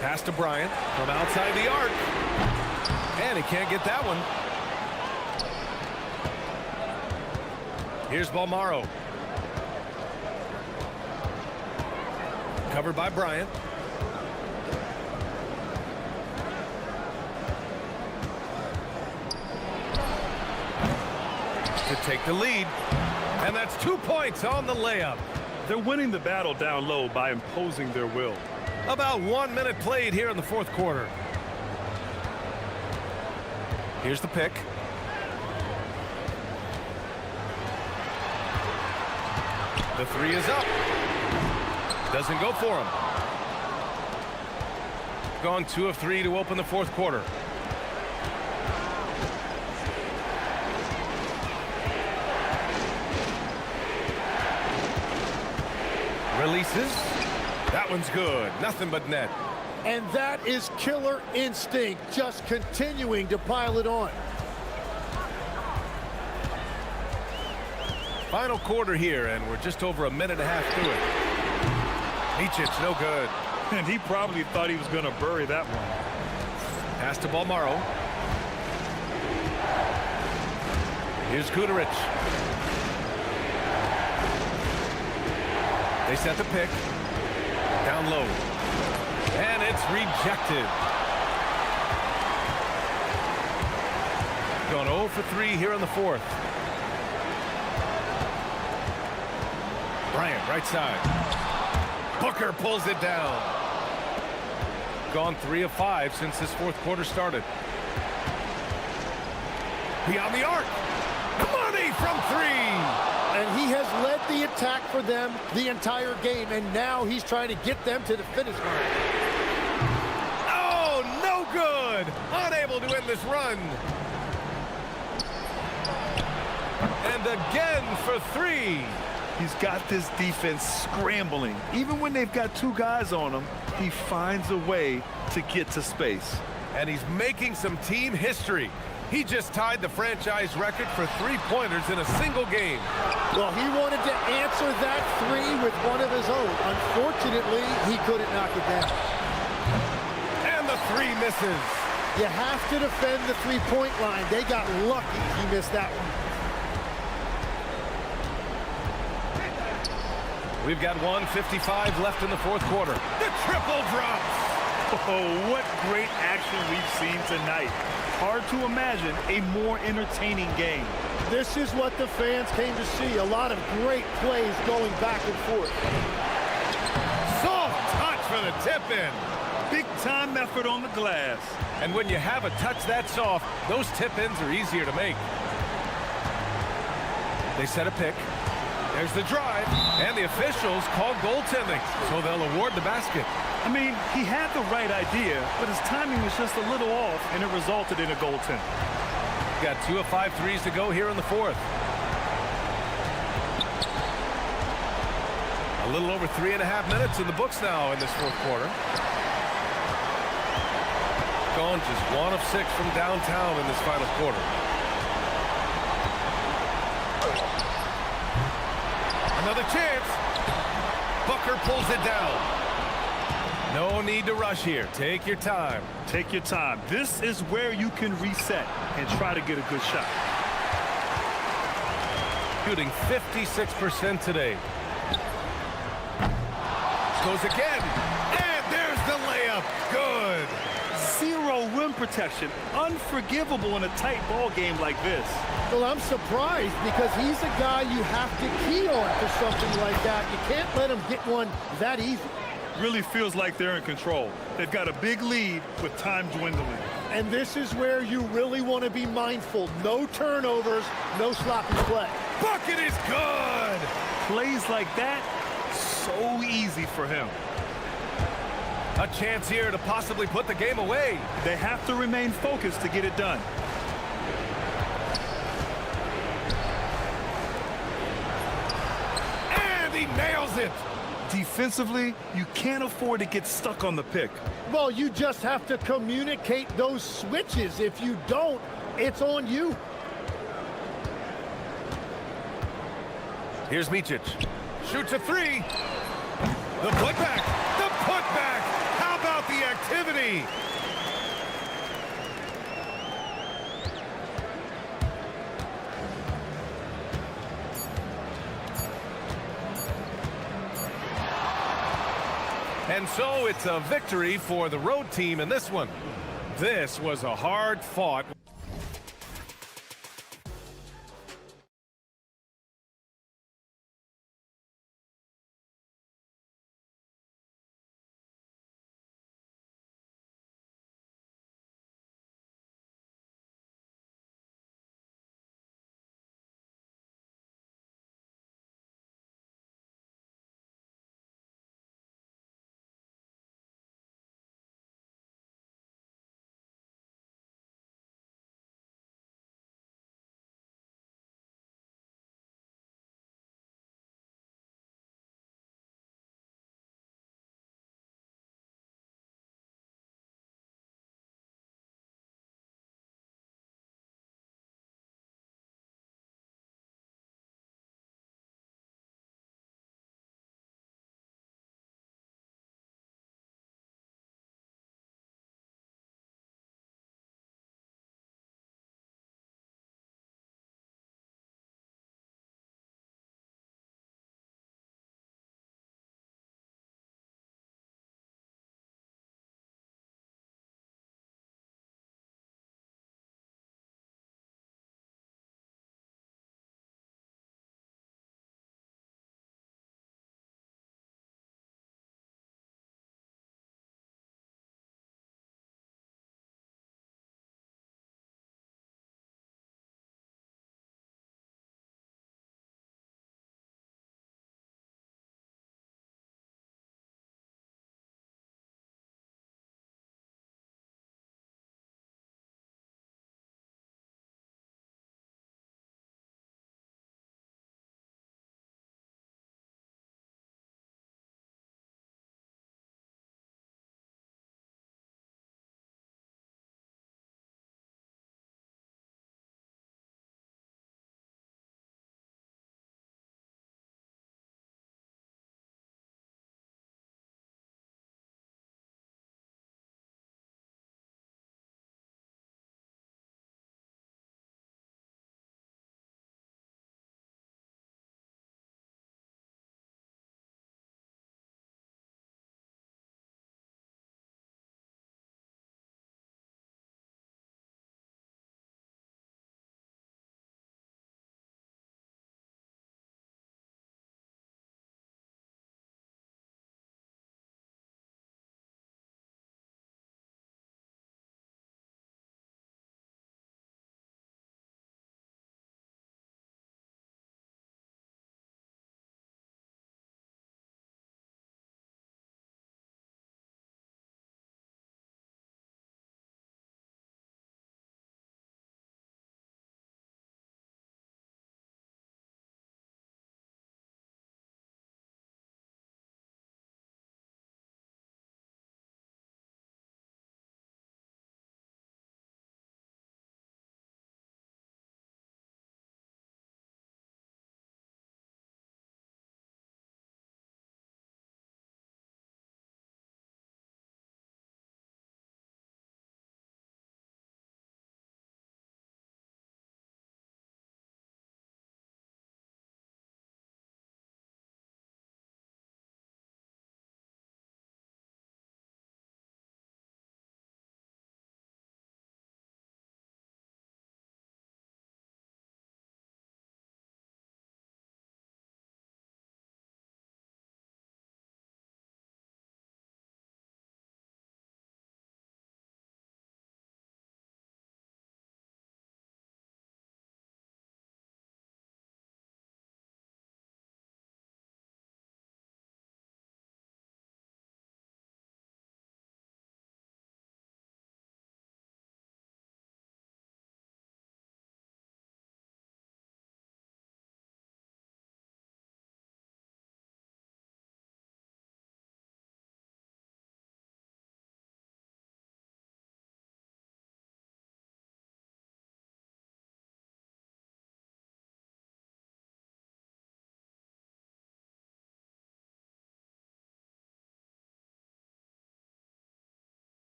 Pass to Bryant from outside the arc. And he can't get that one. Here's Balmaro. Covered by Bryant. To take the lead. And that's 2 points on the layup. They're winning the battle down low by imposing their will. About 1 minute played here in the fourth quarter. Here's the pick. The 3 is up. Doesn't go for him. Gone 2 of 3 to open the fourth quarter. Releases. That one's good. Nothing but net. And that is killer instinct, just continuing to pile it on. Final quarter here, and we're just over a minute and a half through it. Micic, no good. And he probably thought he was going to bury that one. Pass to Balmaro. Here's Kudarich. They set the pick. Down low. And it's rejected. Going 0 for 3 here in the fourth. Bryant, right side. Booker pulls it down. Gone 3 of 5 since this fourth quarter started. Beyond the arc. Money from 3. And he has led the attack for them the entire game, and now he's trying to get them to the finish line. Oh, no good. Unable to end this run. And again for 3. He's got this defense scrambling. Even when they've got 2 guys on him, he finds a way to get to space. And he's making some team history. He just tied the franchise record for 3-pointers in a single game. Well, he wanted to answer that 3 with one of his own. Unfortunately, he couldn't knock it down. three misses. You have to defend the three-point line. They got lucky he missed that one. We've got 1:55 left in the fourth quarter. The triple drops. Oh, what great action we've seen tonight. Hard to imagine a more entertaining game. This is what the fans came to see. A lot of great plays going back and forth. Soft touch for the tip-in. Big time effort on the glass. And when you have a touch that soft, those tip-ins are easier to make. They set a pick. There's the drive, and the officials call goaltending, so they'll award the basket. I mean, he had the right idea, but his timing was just a little off, and it resulted in a goaltend. Got 2 of 5 threes to go here in the fourth. A little over 3.5 minutes in the books now in this fourth quarter. Gone just 1 of 6 from downtown in this final quarter. Another chance. Bucker pulls it down. No need to rush here. Take your time. Take your time. This is where you can reset and try to get a good shot. Shooting 56% today. Goes again. And there's the layup. Good. Zero rim protection. Unforgivable in a tight ball game like this. Well, I'm surprised because he's a guy you have to key on for something like that. You can't let him get one that easy. Really feels like they're in control. They've got a big lead with time dwindling. And this is where you really want to be mindful. No turnovers, no sloppy play. Bucket is good. Plays like that, so easy for him. A chance here to possibly put the game away. They have to remain focused to get it done. And he nails it. Defensively, you can't afford to get stuck on the pick. Well, you just have to communicate those switches. If you don't, it's on you. Here's Micic. Shoots a three. The putback. The putback. How about the activity? And so it's a victory for the road team in this one. This was a hard-fought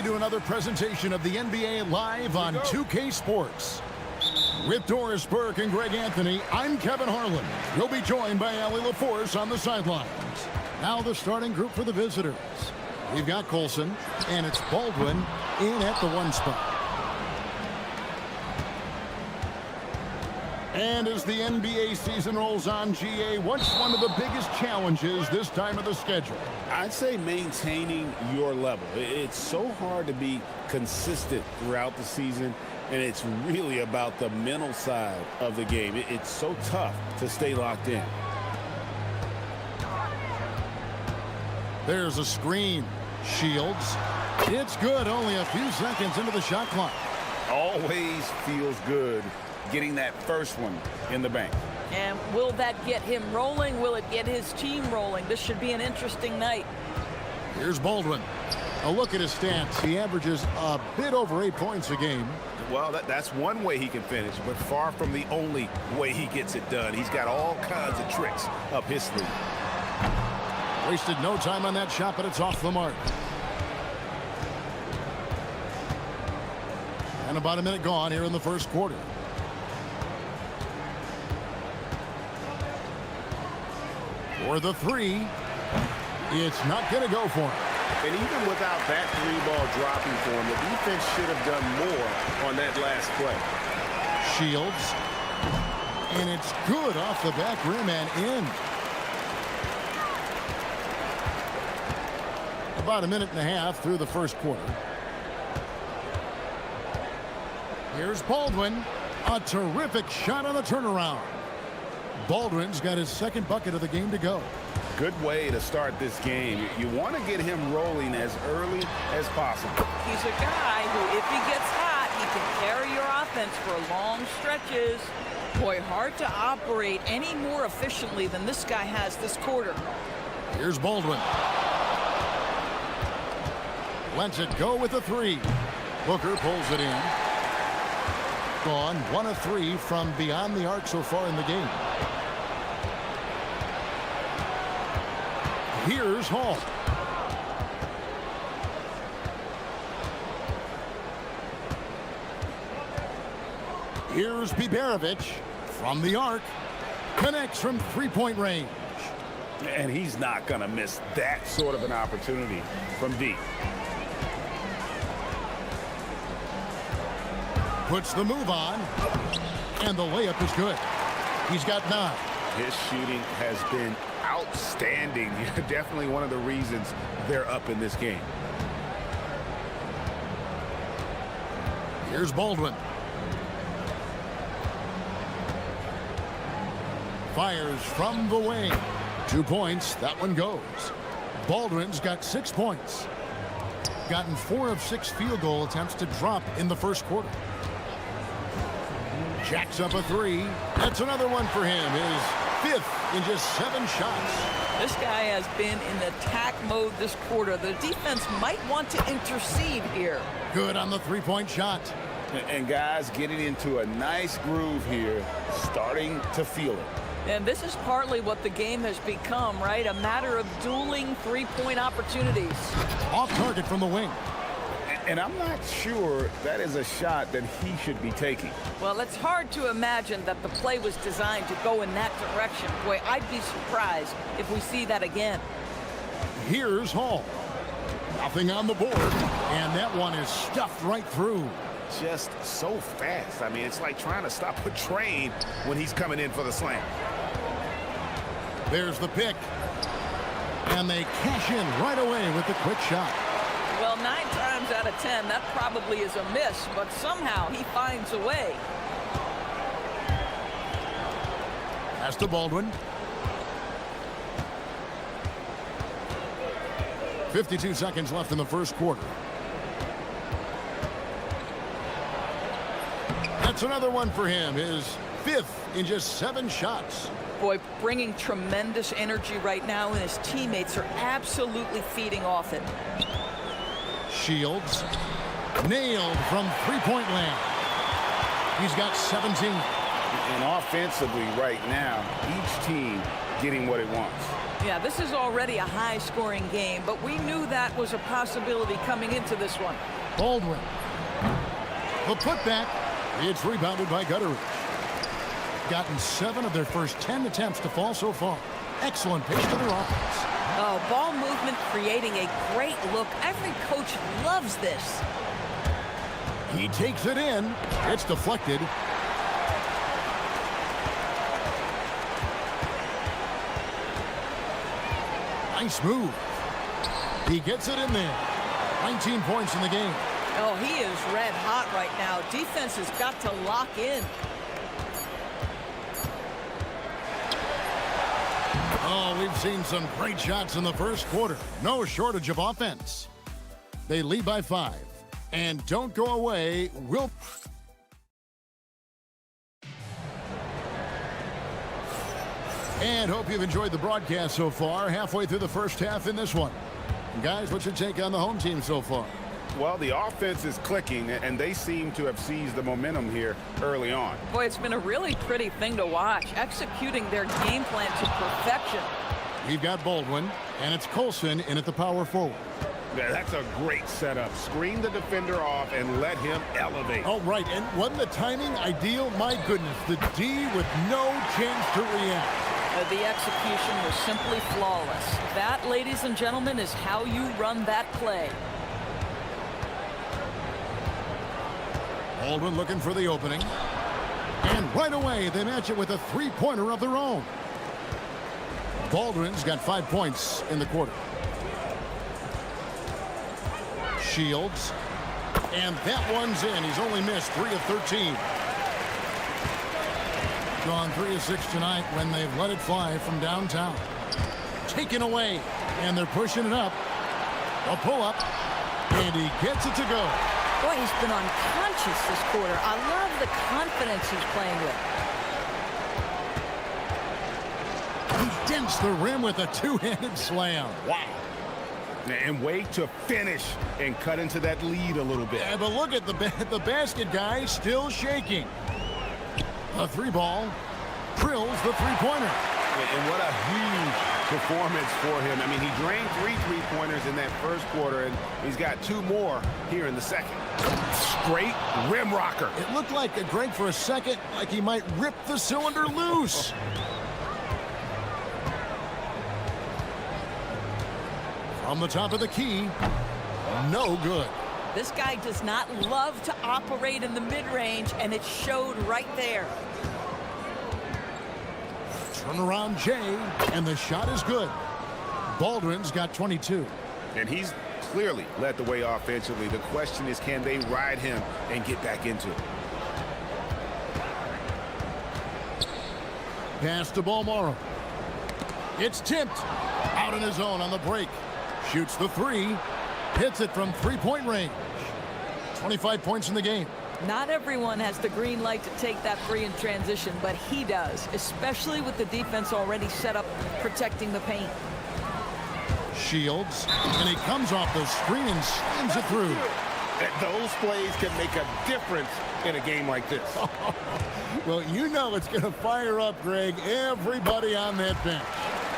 To another presentation of the NBA live on 2K Sports. With Doris Burke and Greg Anthony, I'm Kevin Harlan. You'll be joined by Allie LaForce on the sidelines. Now the starting group for the visitors. We've got Colson, and it's Baldwin in at the 1 spot. And as the NBA season rolls on, GA, what's one of the biggest challenges this time of the schedule? I'd say maintaining your level. It's so hard to be consistent throughout the season, and it's really about the mental side of the game. It's so tough to stay locked in. There's a screen. Shields. It's good, only a few seconds into the shot clock. Always feels good getting that first one in the bank. And will that get him rolling? Will it get his team rolling? This should be an interesting night. Here's Baldwin. A look at his stats. He averages a bit over 8 points a game. Well, that's one way he can finish, but far from the only way he gets it done. He's got all kinds of tricks up his sleeve. Wasted no time on that shot, but it's off the mark. And about a minute gone here in the first quarter. For the 3, it's not going to go for him. And even without that 3-ball dropping for him, the defense should have done more on that last play. Shields. And it's good off the back rim and in. About a minute and a half through the first quarter. Here's Baldwin. A terrific shot on the turnaround. Baldwin's got his second bucket of the game to go. Good way to start this game. You want to get him rolling as early as possible. He's a guy who, if he gets hot, he can carry your offense for long stretches. Boy, hard to operate any more efficiently than this guy has this quarter. Here's Baldwin. Lets it go with a 3. Booker pulls it in. Gone 1 of 3 from beyond the arc so far in the game. Here's Hall. Here's Biberovic from the arc. Connects from 3-point range. And he's not going to miss that sort of an opportunity from deep. Puts the move on. And the layup is good. He's got 9. His shooting has been outstanding. Definitely one of the reasons they're up in this game. Here's Baldwin. Fires from the wing. 2 points. That one goes. Baldwin's got 6 points. Gotten 4 of 6 field goal attempts to drop in the first quarter. Jacks up a 3. That's another one for him. His 5th in just 7 shots. This guy has been in attack mode this quarter. The defense might want to intercede here. Good on the 3-point shot. And guys getting into a nice groove here, starting to feel it. And this is partly what the game has become, right? A matter of dueling 3-point opportunities. Off target from the wing. And I'm not sure that is a shot that he should be taking. Well, it's hard to imagine that the play was designed to go in that direction. Boy, I'd be surprised if we see that again. Here's Hall. Nothing on the board. And that one is stuffed right through. Just so fast. I mean, it's like trying to stop a train when he's coming in for the slam. There's the pick. And they cash in right away with the quick shot. Well, 9 times out of 10, that probably is a miss, but somehow he finds a way. Pass to Baldwin. 52 seconds left in the first quarter. That's another one for him. His 5th in just 7 shots. Boy, bringing tremendous energy right now, and his teammates are absolutely feeding off it. Shields. Nailed from 3-point land. He's got 17. And offensively right now, each team getting what it wants. Yeah, this is already a high-scoring game, but we knew that was a possibility coming into this one. Baldwin. The putback. It's rebounded by Gutteridge. Gotten 7 of their first 10 attempts to fall so far. Excellent pace to their offense. Oh, ball movement creating a great look. Every coach loves this. He takes it in. It's deflected. Nice move. He gets it in there. 19 points in the game. Oh, he is red hot right now. Defense has got to lock in. Oh, we've seen some great shots in the first quarter. No shortage of offense. They lead by 5. And don't go away. And hope you've enjoyed the broadcast so far. Halfway through the first half in this one. Guys, what's your take on the home team so far? Well, the offense is clicking, and they seem to have seized the momentum here early on. Boy, it's been a really pretty thing to watch, executing their game plan to perfection. We've got Baldwin, and it's Colson in at the power forward. Yeah, that's a great setup. Screen the defender off and let him elevate. Oh, right, and wasn't the timing ideal? My goodness, the D with no chance to react. The execution was simply flawless. That, ladies and gentlemen, is how you run that play. Baldwin looking for the opening. And right away, they match it with a three-pointer of their own. Baldwin's got 5 points in the quarter. Shields. And that one's in. He's only missed 3 of 13. Gone 3 of 6 tonight when they've let it fly from downtown. Taken away. And they're pushing it up. A pull-up. And he gets it to go. Boy, he's been unconscious this quarter. I love the confidence he's playing with. He dents the rim with a two-handed slam. Wow. And way to finish and cut into that lead a little bit. Yeah, but look at the basket guy still shaking. A 3-ball. Drills the three-pointer. And what a huge performance for him. I mean, he drained 3 3-pointers in that first quarter, and he's got 2 more here in the second. Straight rim rocker. It looked like, Greg, for a second, like he might rip the cylinder loose. From the top of the key, no good. This guy does not love to operate in the mid-range, and it showed right there. Turnaround Jay, and the shot is good. Baldwin's got 22. And he's clearly led the way offensively. The question is, can they ride him and get back into it? Pass to Balmoro. It's tipped. Out in his own on the break. Shoots the 3. Hits it from 3-point range. 25 points in the game. Not everyone has the green light to take that 3 in transition, but he does, especially with the defense already set up protecting the paint. Shields, and he comes off the screen and slams it through. Those plays can make a difference in a game like this. Well, you know it's going to fire up, Greg, everybody on that bench.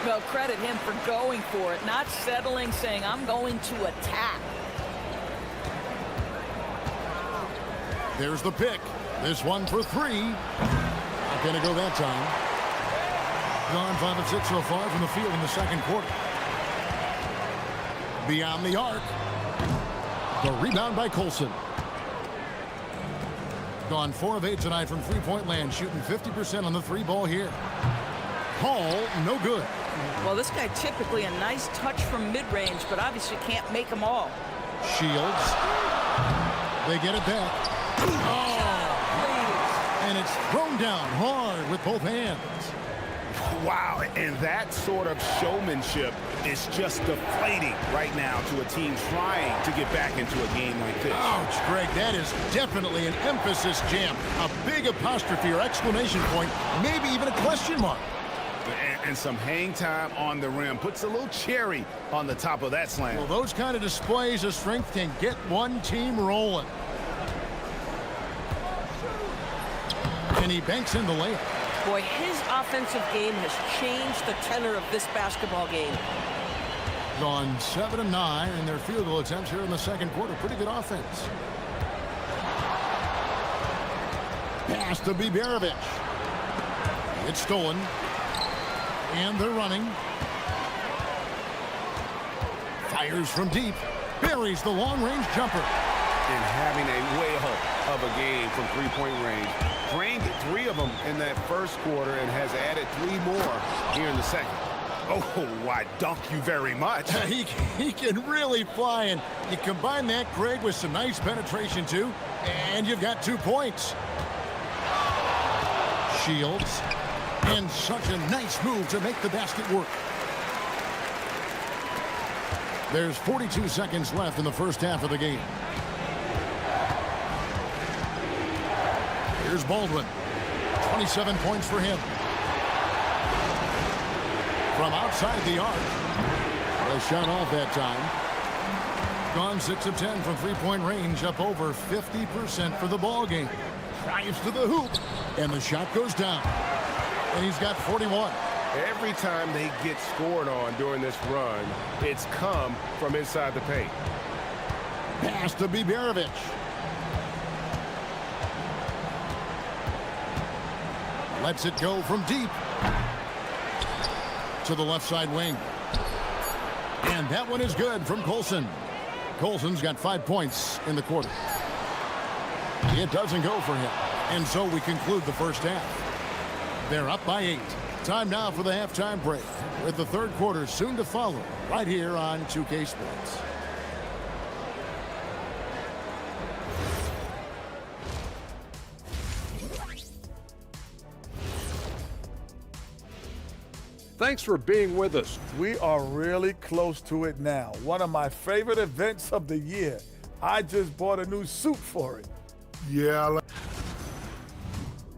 Well, credit him for going for it, not settling, saying, I'm going to attack. There's the pick. This one for 3. Not going to go that time. Gone 5 of 6 so far from the field in the second quarter. Beyond the arc. The rebound by Colson. Gone 4 of 8 tonight from three-point land, shooting 50% on the 3-ball here. Hall, no good. Well, this guy typically a nice touch from mid-range, but obviously can't make them all. Shields. They get it back. Oh! And it's thrown down hard with both hands. Wow, and that sort of showmanship is just deflating right now to a team trying to get back into a game like this. Ouch, Greg, that is definitely an emphasis jam. A big apostrophe or exclamation point, maybe even a question mark. And some hang time on the rim. Puts a little cherry on the top of that slam. Well, those kind of displays of strength can get one team rolling. And he banks in the layup. Boy, his offensive game has changed the tenor of this basketball game. Gone 7 of 9 in their field goal attempts here in the second quarter. Pretty good offense. Pass to Biberovic. It's stolen. And they're running. Fires from deep. Buries the long-range jumper. And having a whale of a game from three-point range. Drained 3 of them in that first quarter and has added 3 more here in the second. Oh, why, dunk you very much. He can really fly, and you combine that, Greg, with some nice penetration, too, and you've got 2 points. Shields, and such a nice move to make the basket work. There's 42 seconds left in the first half of the game. Here's Baldwin. 27 points for him. From outside the arc. A shot off that time. Gone 6 of 10 from three-point range, up over 50% for the ball game. Drives to the hoop, and the shot goes down. And he's got 41. Every time they get scored on during this run, it's come from inside the paint. Pass to Biberovic. Lets it go from deep to the left side wing. And that one is good from Colson. Colson's got 5 points in the quarter. It doesn't go for him. And so we conclude the first half. They're up by 8. Time now for the halftime break, with the third quarter soon to follow, right here on 2K Sports. Thanks for being with us. We are really close to it now. One of my favorite events of the year. I just bought a new suit for it. Yeah,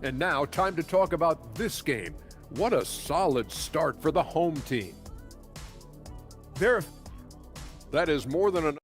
And now, time to talk about this game. What a solid start for the home team. That is more than an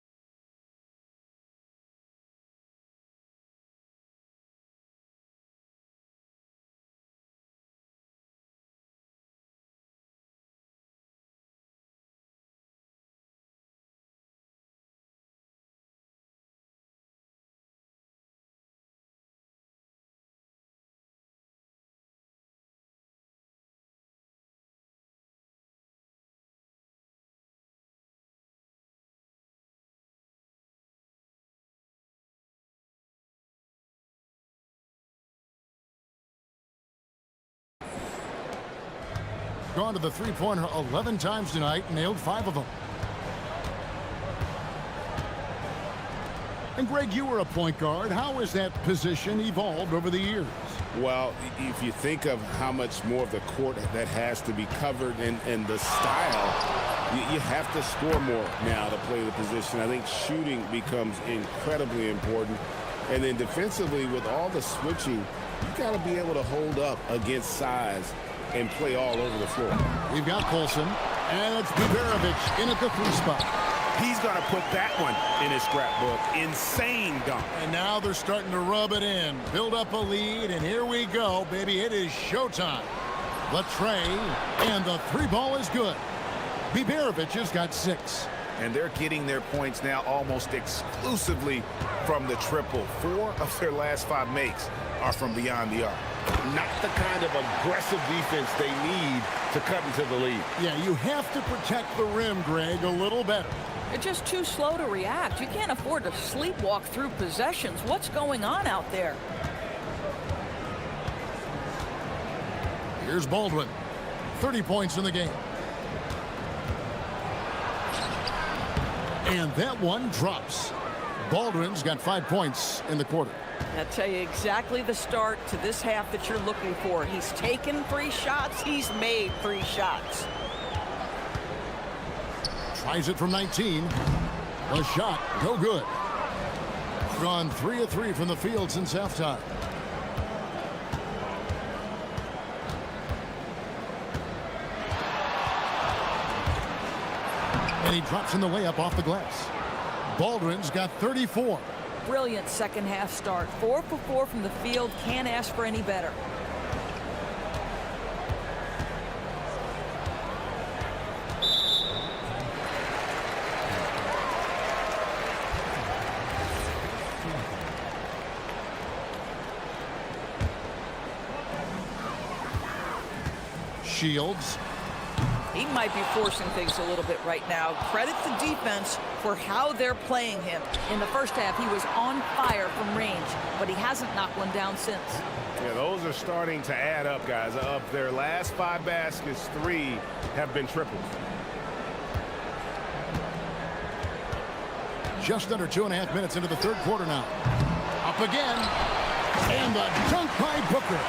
Gone to the three-pointer 11 times tonight, nailed 5 of them. And Greg, you were a point guard. How has that position evolved over the years? Well, if you think of how much more of the court that has to be covered and the style, you have to score more now to play the position. I think shooting becomes incredibly important. And then defensively, with all the switching, you got to be able to hold up against size and play all over the floor. We've got Colson, and it's Biberovic in at the 3 spot. He's going to put that one in his scrapbook. Insane dunk. And now they're starting to rub it in, build up a lead, and here we go, baby. It is showtime. The tray, and the 3 ball is good. Biberovic has got 6. And they're getting their points now almost exclusively from the triple. 4 of their last 5 makes are from beyond the arc. Not the kind of aggressive defense they need to cut into the lead. Yeah, you have to protect the rim, Greg, a little better. They're just too slow to react. You can't afford to sleepwalk through possessions. What's going on out there? Here's Baldwin. 30 points in the game. And that one drops. Baldwin's got 5 points in the quarter. I'll tell you exactly the start to this half that you're looking for. He's taken 3 shots. He's made 3 shots. Tries it from 19. The shot, no good. Gone 3 of 3 from the field since halftime. And he drops in the layup off the glass. Baldwin's got 34. Brilliant second half start. 4 for 4 from the field. Can't ask for any better. Shields. He might be forcing things a little bit right now. Credit the defense for how they're playing him. In the first half, he was on fire from range, but he hasn't knocked one down since. Yeah, those are starting to add up, guys. Of their last 5 baskets, 3 have been triples. Just under 2.5 minutes into the third quarter now. Up again. And the dunk by Booker.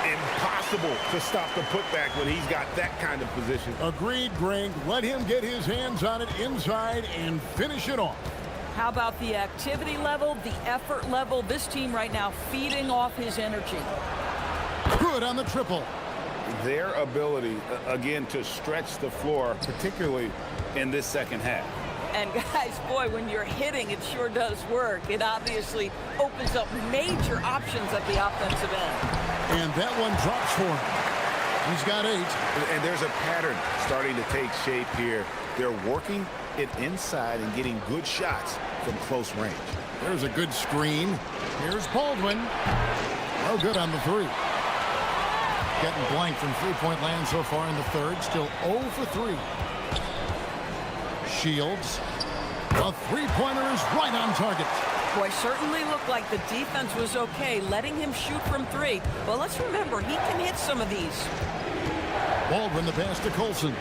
Impossible to stop the putback when he's got that kind of position. Agreed, Greg. Let him get his hands on it inside and finish it off. How about the activity level, the effort level? This team right now feeding off his energy. Good on the triple. Their ability, again, to stretch the floor, particularly in this second half. And guys, boy, when you're hitting, it sure does work. It obviously opens up major options at the offensive end. And that one drops for him. He's got 8. And there's a pattern starting to take shape here. They're working it inside and getting good shots from close range. There's a good screen. Here's Baldwin. No good on the 3. Getting blank from three-point land so far in the third. Still 0 for 3. Shields. The three-pointer is right on target. Boy, certainly looked like the defense was okay, letting him shoot from 3. But let's remember, he can hit some of these. Baldwin, the pass to Colson.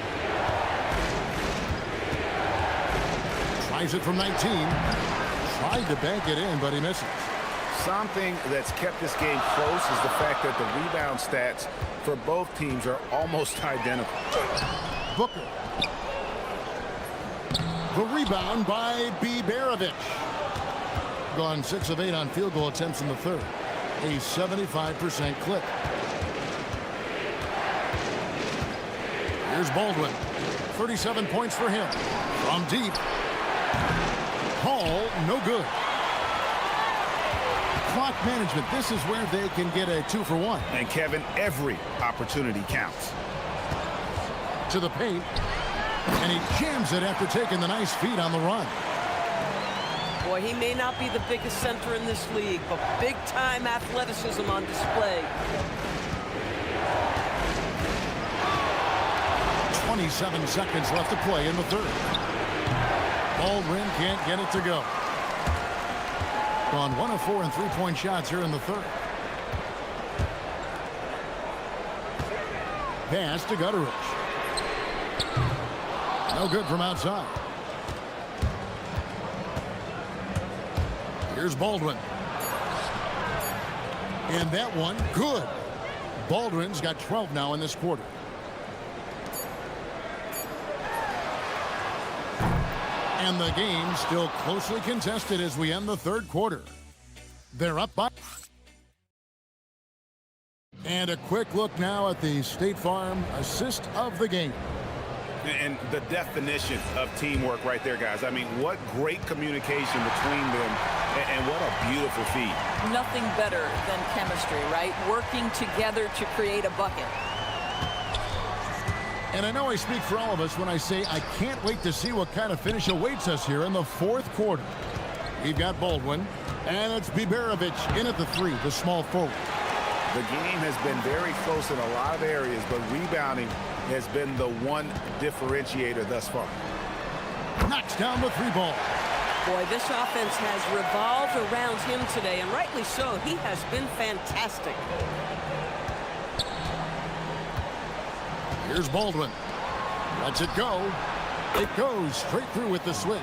Tries it from 19. Tried to bank it in, but he misses. Something that's kept this game close is the fact that the rebound stats for both teams are almost identical. Booker. The rebound by Bieberovich. Gone 6 of 8 on field goal attempts in the third. A 75% clip. Here's Baldwin. 37 points for him. From deep. Hall, no good. Clock management. This is where they can get a 2 for 1. And Kevin, every opportunity counts. To the paint. And he jams it after taking the nice feed on the run. Boy, he may not be the biggest center in this league, but big-time athleticism on display. 27 seconds left to play in the third. Baldwin can't get it to go. Gone 1 of 4 in three-point shots here in the third. Pass to Gutteridge. No good from outside. Here's Baldwin. And that one, good. Baldwin's got 12 now in this quarter. And the game still closely contested as we end the third quarter. They're up by. And a quick look now at the State Farm assist of the game. And the definition of teamwork right there, guys. I mean, what great communication between them, and what a beautiful feed. Nothing better than chemistry, right? Working together to create a bucket. And I know I speak for all of us when I say I can't wait to see what kind of finish awaits us here in the fourth quarter. We've got Baldwin, and it's Bieberovich in at the 3, the small forward. The game has been very close in a lot of areas, but rebounding has been the one differentiator thus far. Knocks down the 3 ball. Boy, this offense has revolved around him today, and rightly so. He has been fantastic. Here's Baldwin. Lets it go. It goes straight through with the swish.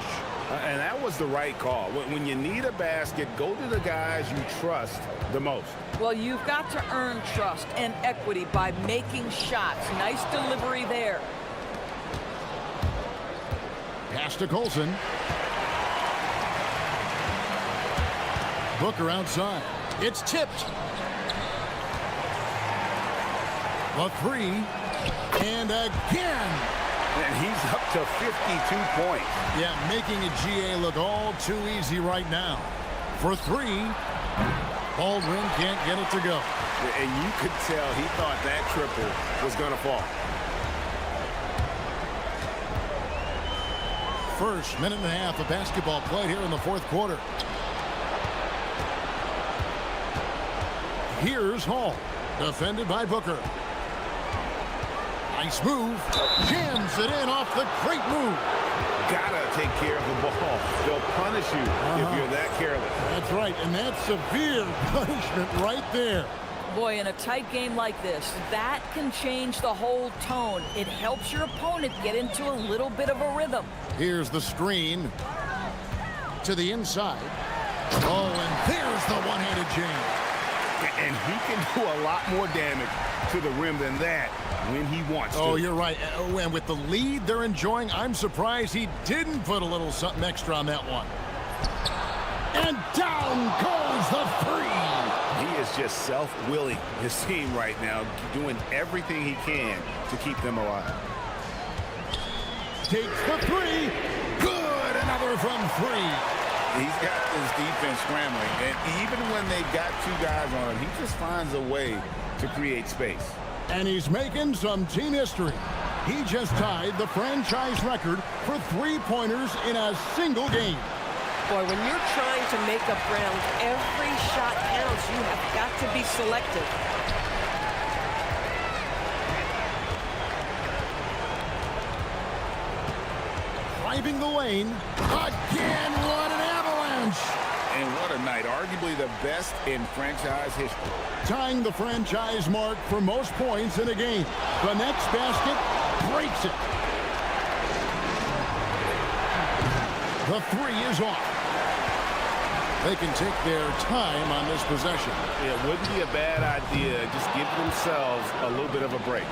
And that was the right call. When you need a basket, go to the guys you trust the most. Well, you've got to earn trust and equity by making shots. Nice delivery there. Pass to Colson. Booker outside. It's tipped. The 3. And again. And he's up to 52 points. Yeah, making a GA look all too easy right now. for three. Baldwin can't get it to go. And you could tell he thought that triple was going to fall. First minute and a half of basketball played here in the fourth quarter. Here's Hall, defended by Booker. Nice move. Jams it in off the great move. Gotta take care of the ball. They'll punish you if you're that careless. That's right, and that's severe punishment right there. Boy, in a tight game like this, that can change the whole tone. It helps your opponent get into a little bit of a rhythm. Here's the screen to the inside. Oh, and there's the one-handed jam. And he can do a lot more damage to the rim than that when he wants to. Oh, you're right. And with the lead they're enjoying, I'm surprised he didn't put a little something extra on that one. And down goes the three. He is just self-willing, his team right now, doing everything he can to keep them alive. Takes the three. Good. Another from three. He's got his defense scrambling, and even when they've got two guys on him, he just finds a way to create space. And he's making some team history. He just tied the franchise record for three-pointers in a single game. Boy, when you're trying to make up ground, every shot counts. You have got to be selective. Driving the lane. Again, what an avalanche. And what a night. Arguably the best in franchise history. Tying the franchise mark for most points in a game. The next basket breaks it. The three is off. They can take their time on this possession. It wouldn't be a bad idea. Just give themselves a little bit of a break.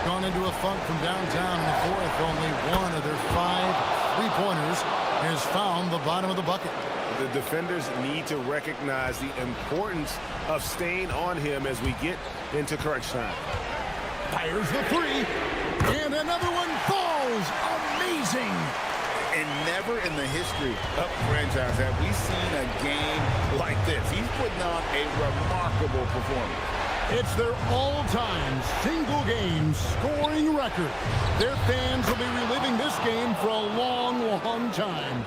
Gone into a funk from downtown in the fourth. Only one of their 5 three-pointers has found the bottom of the bucket. The defenders need to recognize the importance of staying on him as we get into crunch time. Fires the three. And another one falls. Amazing. And never in the history of franchise have we seen a game like this. He's putting on a remarkable performance. It's their all-time single-game scoring record. Their fans will be reliving this game for a long, long time.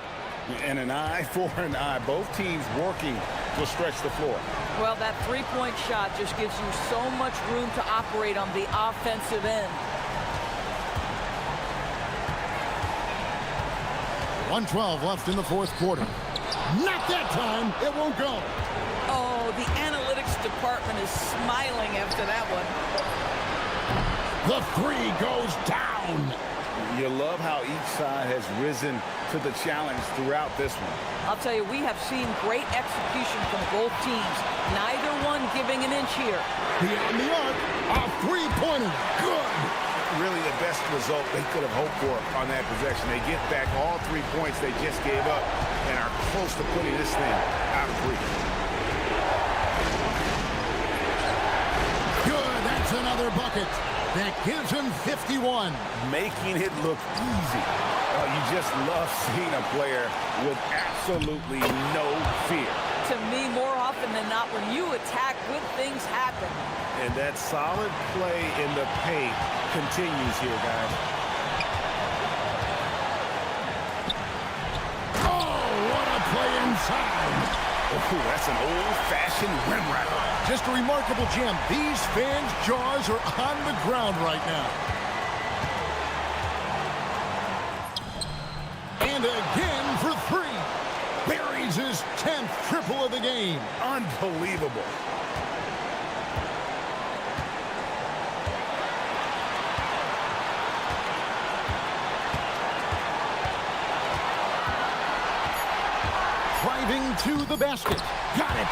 And an eye for an eye. Both teams working to stretch the floor. Well, that three-point shot just gives you so much room to operate on the offensive end. 1:12 left in the fourth quarter. Not that time. It won't go. Oh, the analytics department is smiling after that one. The three goes down. You love how each side has risen to the challenge throughout this one. I'll tell you, we have seen great execution from both teams. Neither one giving an inch here. Beyond the arc, a three-pointer. Good. Really the best result they could have hoped for on that possession. They get back all 3 points they just gave up and are close to putting this thing out of reach. Good. That's another bucket. That gives him 51. Making it look easy. You just love seeing a player with absolutely no fear. To me, more often than not, when you attack, good things happen. And that solid play in the paint continues here, guys. Oh, what a play inside. Oh, that's an old-fashioned rim rattler. Just a remarkable jam. These fans' jaws are on the ground right now. And again for three. Buries his 10th triple of the game. Unbelievable. Driving to the basket. Got it.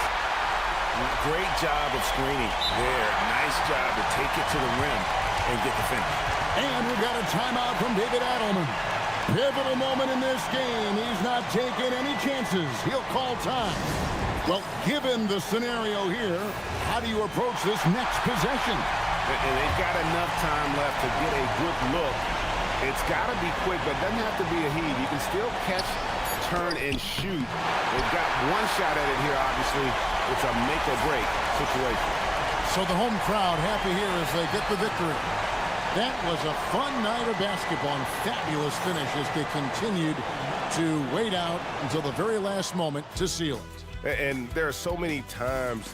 Great job of screening there. Nice job to take it to the rim and get the finish. And we've got a timeout from David Adelman. Pivotal moment in this game. He's not taking any chances. He'll call time. Well, given the scenario here, how do you approach this next possession? And they've got enough time left to get a good look. It's got to be quick, but it doesn't have to be a heave. You can still catch turn and shoot. They've got one shot at it here, obviously. It's a make-or-break situation. So the home crowd happy here as they get the victory. That was a fun night of basketball and fabulous finish as they continued to wait out until the very last moment to seal it. And there are so many times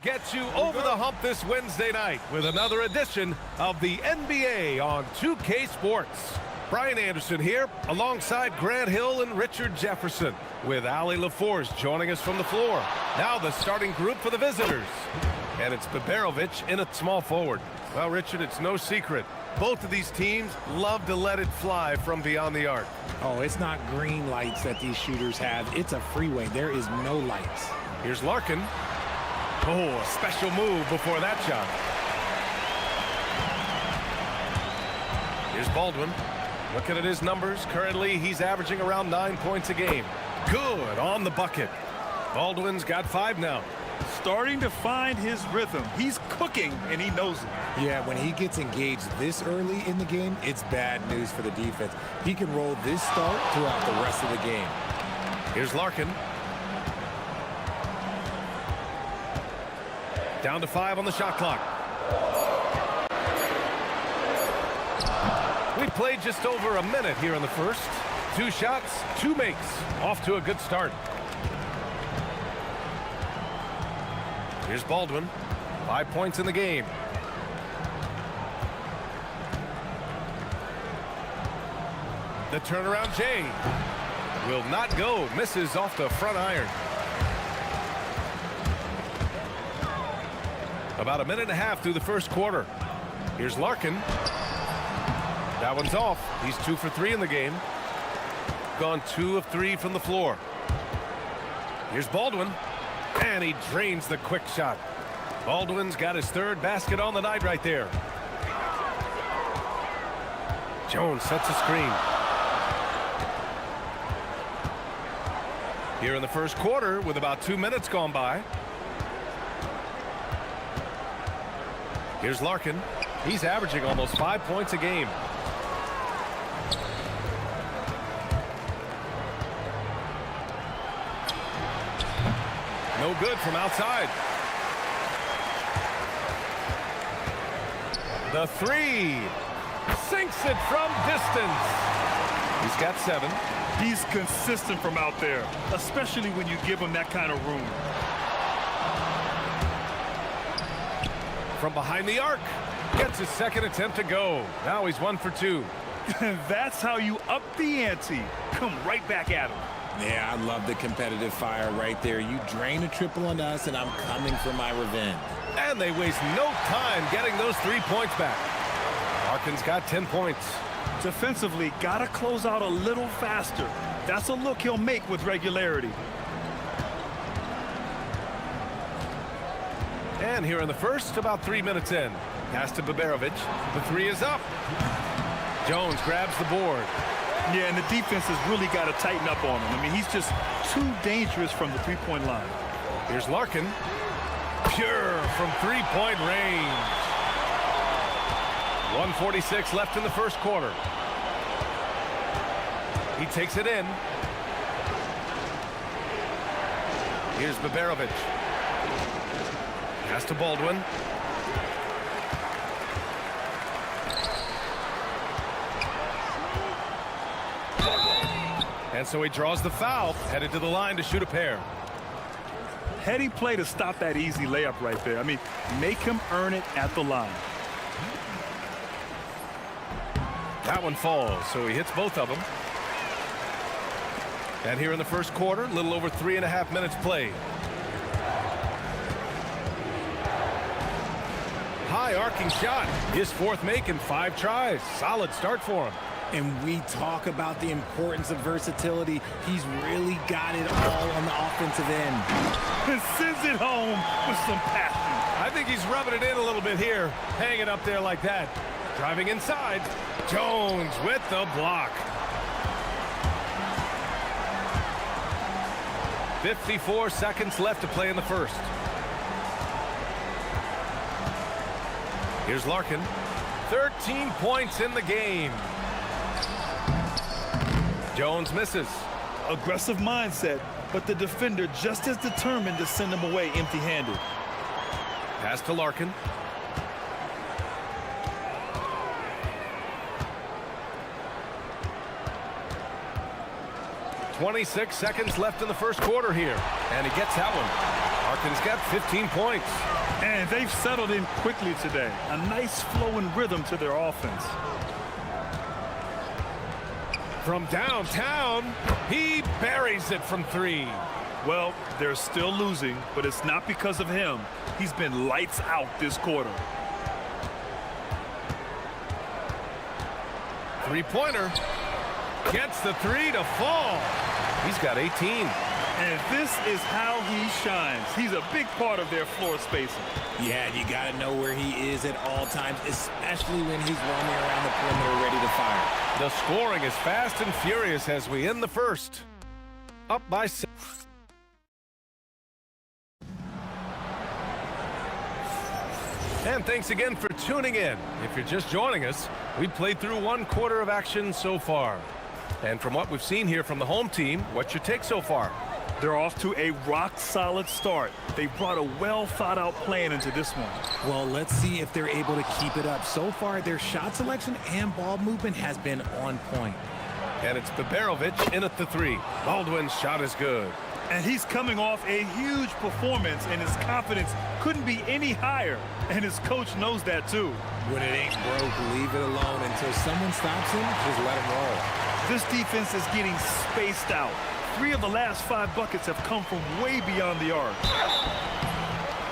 gets you over the hump this Wednesday night with another edition of the NBA on 2K Sports. Brian Anderson here alongside Grant Hill and Richard Jefferson with Ali LaForce joining us from the floor. Now the starting group for the visitors. And it's Baberovic in at small forward. Well, Richard, it's no secret. Both of these teams love to let it fly from beyond the arc. Oh, it's not green lights that these shooters have. It's a freeway. There is no lights. Here's Larkin. Oh, a special move before that shot. Here's Baldwin. Looking at his numbers, currently he's averaging around 9 points a game. Good on the bucket. Baldwin's got 5 now. Starting to find his rhythm. He's cooking, and he knows it. Yeah, when he gets engaged this early in the game, it's bad news for the defense. He can roll this start throughout the rest of the game. Here's Larkin. Down to 5 on the shot clock. We played just over a minute here in the first. 2 shots, 2 makes. Off to a good start. Here's Baldwin. 5 points in the game. The turnaround Jay will not go. Misses off the front iron. About a minute and a half through the first quarter. Here's Larkin. That one's off. He's 2 for 3 in the game. Gone 2 of 3 from the floor. Here's Baldwin. And he drains the quick shot. Baldwin's got his 3rd basket on the night right there. Jones sets a screen. Here in the first quarter with about 2 minutes gone by. Here's Larkin. He's averaging almost 5 points a game. No good from outside. The 3. Sinks it from distance. He's got 7. He's consistent from out there, especially when you give him that kind of room. From behind the arc. Gets his 2nd attempt to go. Now he's 1 for 2. That's how you up the ante. Come right back at him. Yeah, I love the competitive fire right there. You drain a triple on us, and I'm coming for my revenge. And they waste no time getting those 3 points back. Larkin's got 10 points. Defensively, got to close out a little faster. That's a look he'll make with regularity. And here in the first, about 3 minutes in. Pass to Baberovic. The 3 is up. Jones grabs the board. Yeah, and the defense has really got to tighten up on him. I mean, he's just too dangerous from the three-point line. Here's Larkin. Pure from three-point range. 1:46 left in the first quarter. He takes it in. Here's Baberovic. Pass to Baldwin. And so he draws the foul, headed to the line to shoot a pair. Heady play to stop that easy layup right there. I mean, make him earn it at the line. That one falls, so he hits both of them. And here in the first quarter, a little over 3.5 minutes played. High arcing shot. His 4th make in 5 tries. Solid start for him. And we talk about the importance of versatility. He's really got it all on the offensive end. And sends it home with some passion. I think he's rubbing it in a little bit here. Hanging up there like that. Driving inside. Jones with the block. 54 seconds left to play in the first. Here's Larkin. 13 points in the game. Jones misses. Aggressive mindset, but the defender just as determined to send him away empty-handed. Pass to Larkin. .26 seconds left in the first quarter here. And he gets that one. Larkin's got 15 points. And they've settled in quickly today. A nice flow and rhythm to their offense. From downtown, he buries it from 3. Well, they're still losing, but it's not because of him. He's been lights out this quarter. Three-pointer. Gets the 3 to fall. He's got 18. And this is how he shines. He's a big part of their floor spacing. Yeah, you got to know where he is at all times, especially when he's roaming around the perimeter ready to fire. The scoring is fast and furious as we end the first. Up by 6. And thanks again for tuning in. If you're just joining us, we've played through 1 quarter of action so far. And from what we've seen here from the home team, what's your take so far? They're off to a rock-solid start. They brought a well-thought-out plan into this one. Well, let's see if they're able to keep it up. So far, their shot selection and ball movement has been on point. And it's Beberovic in at the 3. Baldwin's shot is good. And he's coming off a huge performance, and his confidence couldn't be any higher. And his coach knows that, too. When it ain't broke, leave it alone. Until someone stops him, just let him roll. This defense is getting spaced out. 3 of the last 5 buckets have come from way beyond the arc.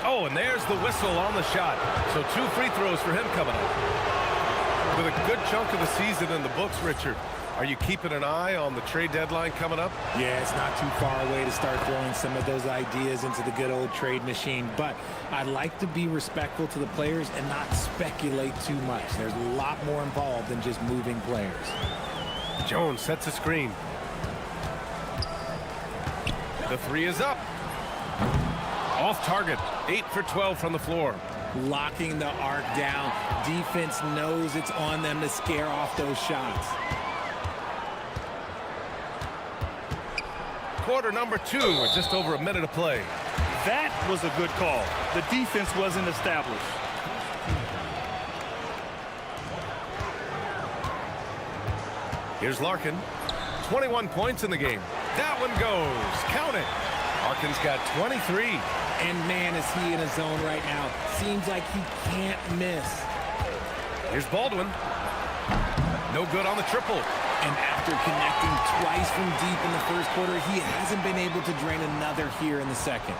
Oh, and there's the whistle on the shot. So 2 free throws for him coming up. With a good chunk of the season in the books, Richard, are you keeping an eye on the trade deadline coming up? Yeah, it's not too far away to start throwing some of those ideas into the good old trade machine. But I'd like to be respectful to the players and not speculate too much. There's a lot more involved than just moving players. Jones sets a screen. The 3 is up. Off target. 8 for 12 from the floor. Locking the arc down. Defense knows it's on them to scare off those shots. Quarter number 2 with just over a minute to play. That was a good call. The defense wasn't established. Here's Larkin. 21 points in the game. That one goes. Count it. Larkin's got 23. And man, is he in a zone right now. Seems like he can't miss. Here's Baldwin. No good on the triple. And after connecting twice from deep in the first quarter, he hasn't been able to drain another here in the second.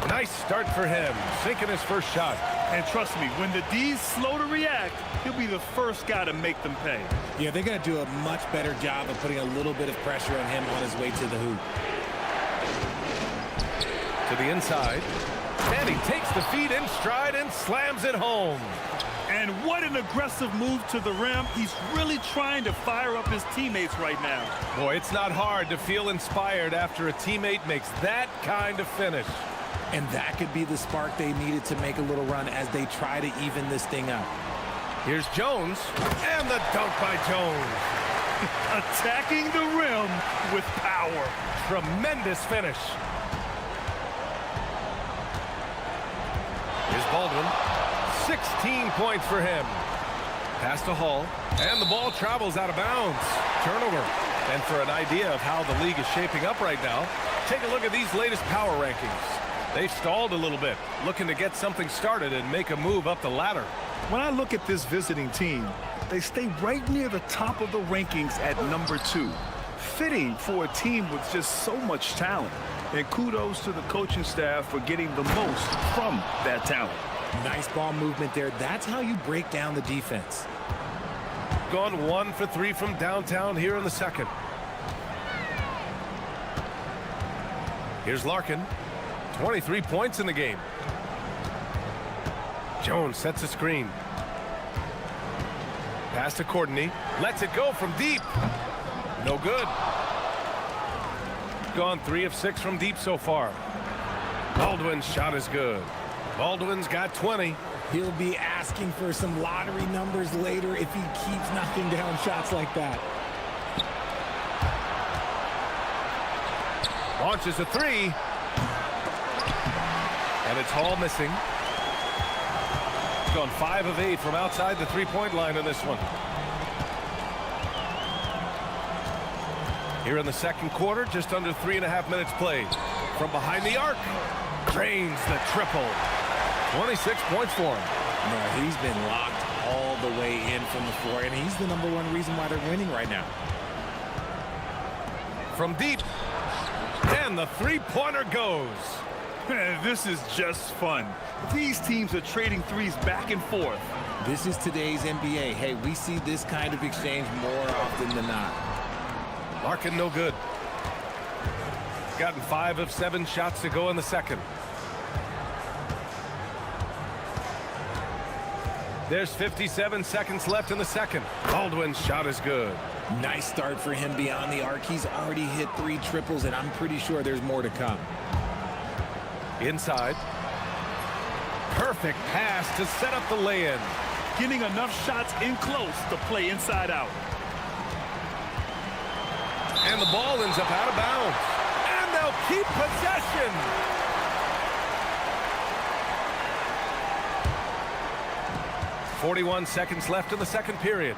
Nice start for him. Sinking his first shot. And trust me, when the D's slow to react, he'll be the first guy to make them pay. Yeah, they're going to do a much better job of putting a little bit of pressure on him on his way to the hoop. To the inside. And he takes the feed in stride and slams it home. And what an aggressive move to the rim. He's really trying to fire up his teammates right now. Boy, it's not hard to feel inspired after a teammate makes that kind of finish. And that could be the spark they needed to make a little run as they try to even this thing up. Here's Jones. And the dunk by Jones. Attacking the rim with power. Tremendous finish. Here's Baldwin. 16 points for him. Pass to Hall. And the ball travels out of bounds. Turnover. And for an idea of how the league is shaping up right now, take a look at these latest power rankings. They've stalled a little bit, looking to get something started and make a move up the ladder. When I look at this visiting team, they stay right near the top of the rankings at number 2. Fitting for a team with just so much talent. And kudos to the coaching staff for getting the most from that talent. Nice ball movement there. That's how you break down the defense. Gone 1 for 3 from downtown here in the second. Here's Larkin. 23 points in the game. Jones sets a screen. Pass to Courtney. Lets it go from deep. No good. Gone 3 of 6 from deep so far. Baldwin's shot is good. Baldwin's got 20. He'll be asking for some lottery numbers later if he keeps knocking down shots like that. Launches a 3. And it's Hall missing. He's gone 5 of 8 from outside the three-point line in this one. Here in the second quarter, just under 3.5 minutes played. From behind the arc. Drains the triple. 26 points for him. No, he's been locked all the way in from the floor, and he's the #1 reason why they're winning right now. From deep. And the three-pointer goes. This is just fun. These teams are trading threes back and forth. This is today's NBA. Hey, we see this kind of exchange more often than not. Larkin no good. Gotten 5 of 7 shots to go in the second. There's 57 seconds left in the second. Baldwin's shot is good. Nice start for him beyond the arc. He's already hit 3 triples, and I'm pretty sure there's more to come. Inside. Perfect pass to set up the lay-in. Getting enough shots in close to play inside out. And the ball ends up out of bounds. And they'll keep possession. .41 seconds left in the second period.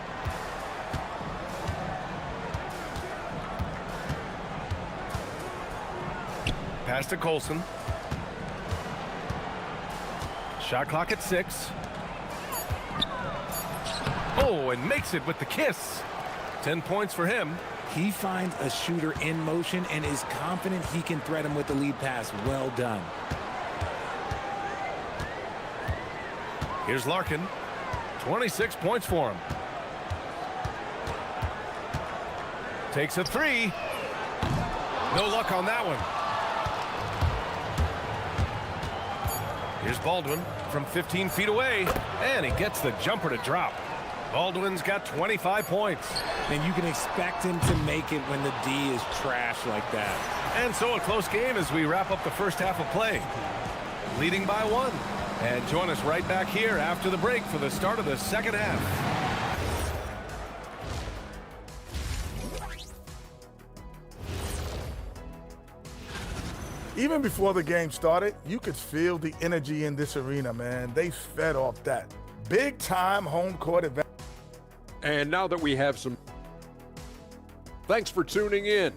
Pass to Colson. Shot clock at 6. Oh, and makes it with the kiss. 10 points for him. He finds a shooter in motion and is confident he can thread him with the lead pass. Well done. Here's Larkin. 26 points for him. Takes a 3. No luck on that one. Here's Baldwin from 15 feet away, and he gets the jumper to drop. Baldwin's got 25 points. And you can expect him to make it when the D is trash like that. And so a close game as we wrap up the first half of play. Leading by 1. And join us right back here after the break for the start of the second half. Even before the game started, you could feel the energy in this arena, man. They fed off that. Big time home court advantage. And now that we have some... Thanks for tuning in.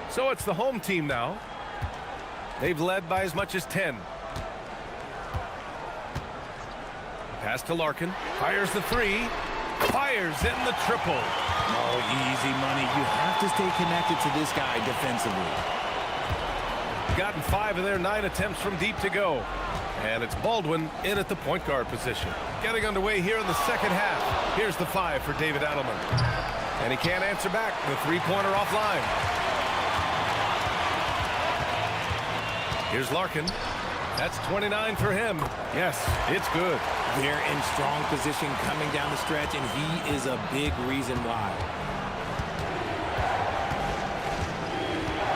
So it's the home team now. They've led by as much as 10. Pass to Larkin. Fires the 3. Fires in the triple. Oh, easy money. You have to stay connected to this guy defensively. Gotten 5 of their 9 attempts from deep to go. And it's Baldwin in at the point guard position. Getting underway here in the second half. Here's the 5 for David Adelman. And he can't answer back. The three-pointer offline. Here's Larkin. That's 29 for him. Yes, it's good. They're in strong position coming down the stretch, and he is a big reason why.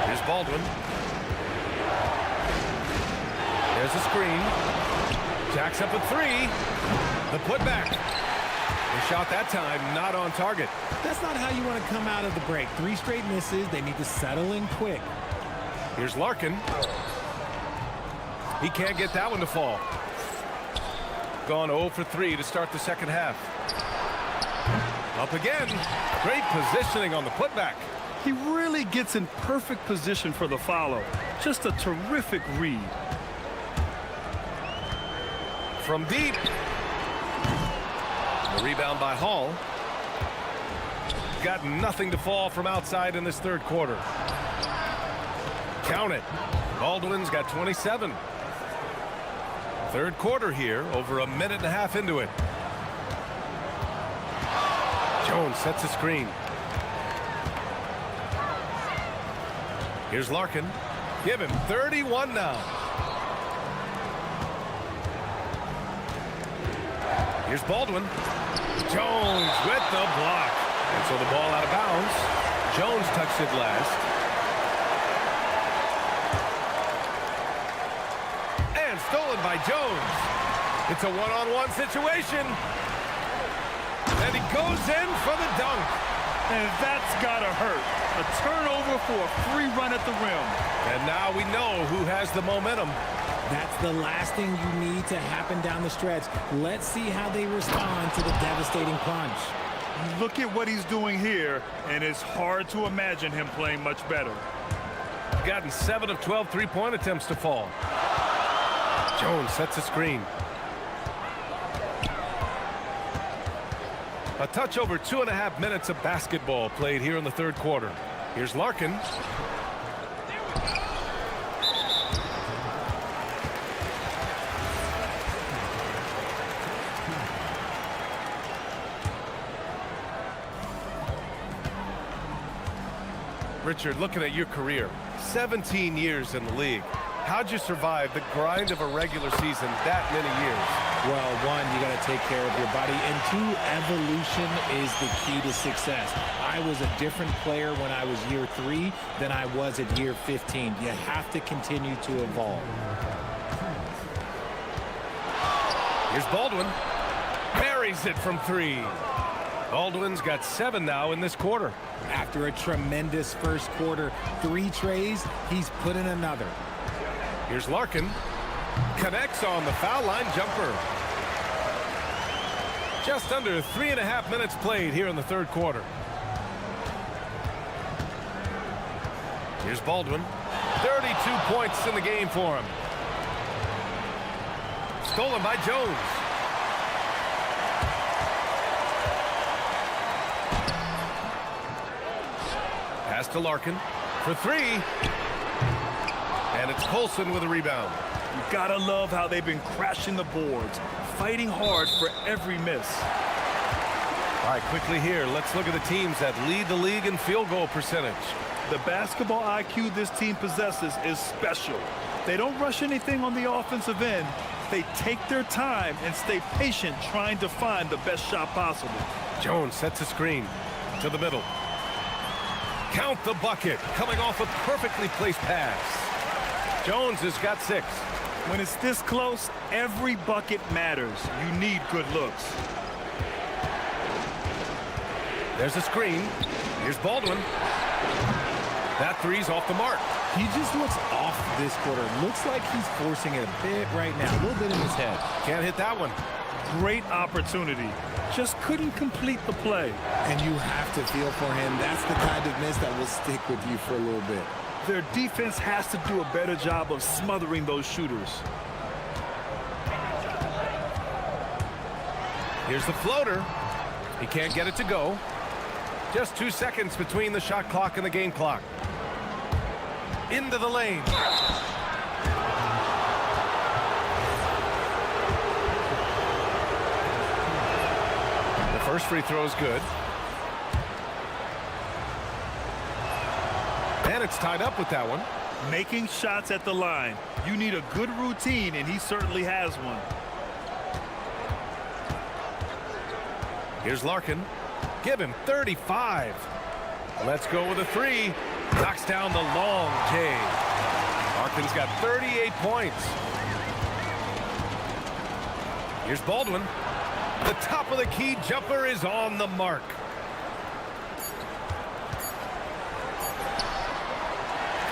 Here's Baldwin. There's a screen. Jacks up a 3. The putback. The shot that time not on target. That's not how you want to come out of the break. 3 straight misses. They need to settle in quick. Here's Larkin. He can't get that one to fall. Gone 0 for 3 to start the second half. Up again. Great positioning on the putback. He really gets in perfect position for the follow. Just a terrific read. From deep. The rebound by Hall. Got nothing to fall from outside in this third quarter. Count it. Baldwin's got 27. Third quarter here, over a minute and a half into it. Jones sets a screen. Here's Larkin. Give him 31 now. Here's Baldwin. Jones with the block. And so the ball out of bounds. Jones touched it last. And stolen by Jones. It's a one-on-one situation. And he goes in for the dunk. And that's gotta hurt. A turnover for a free run at the rim. And now we know who has the momentum. That's the last thing you need to happen down the stretch. Let's see how they respond to the devastating punch. Look at what he's doing here, and it's hard to imagine him playing much better. He's gotten 7 of 12 three-point attempts to fall. Jones sets a screen. A touch over 2.5 minutes of basketball played here in the third quarter. Here's Larkin. Richard, looking at your career, 17 years in the league. How'd you survive the grind of a regular season that many years? Well, one, you got to take care of your body, and two, evolution is the key to success. I was a different player when I was year 3 than I was at year 15. You have to continue to evolve. Here's Baldwin. Buries it from 3. Baldwin's got 7 now in this quarter. After a tremendous first quarter, 3 trays, he's put in another. Here's Larkin. Connects on the foul line jumper. Just under 3.5 minutes played here in the third quarter. Here's Baldwin. 32 points in the game for him. Stolen by Jones. Pass to Larkin for 3. And it's Colson with a rebound. You gotta love how they've been crashing the boards, fighting hard for every miss. All right, quickly here, let's look at the teams that lead the league in field goal percentage. The basketball IQ this team possesses is special. They don't rush anything on the offensive end. They take their time and stay patient trying to find the best shot possible. Jones sets a screen to the middle. Count the bucket, coming off a perfectly placed pass. Jones has got 6. When it's this close, every bucket matters. You need good looks. There's a screen. Here's Baldwin. That 3's off the mark. He just looks off this quarter. Looks like he's forcing it a bit right now. A little bit in his head. Can't hit that one. Great opportunity. Just couldn't complete the play. And you have to feel for him. That's the kind of miss that will stick with you for a little bit. Their defense has to do a better job of smothering those shooters. Here's the floater. He can't get it to go. Just 2 seconds between the shot clock and the game clock. Into the lane. The first free throw is good. And it's tied up with that one. Making shots at the line. You need a good routine, and he certainly has one. Here's Larkin. Give him 35. Let's go with a 3. Knocks down the long J. Larkin's got 38 points. Here's Baldwin. The top of the key jumper is on the mark.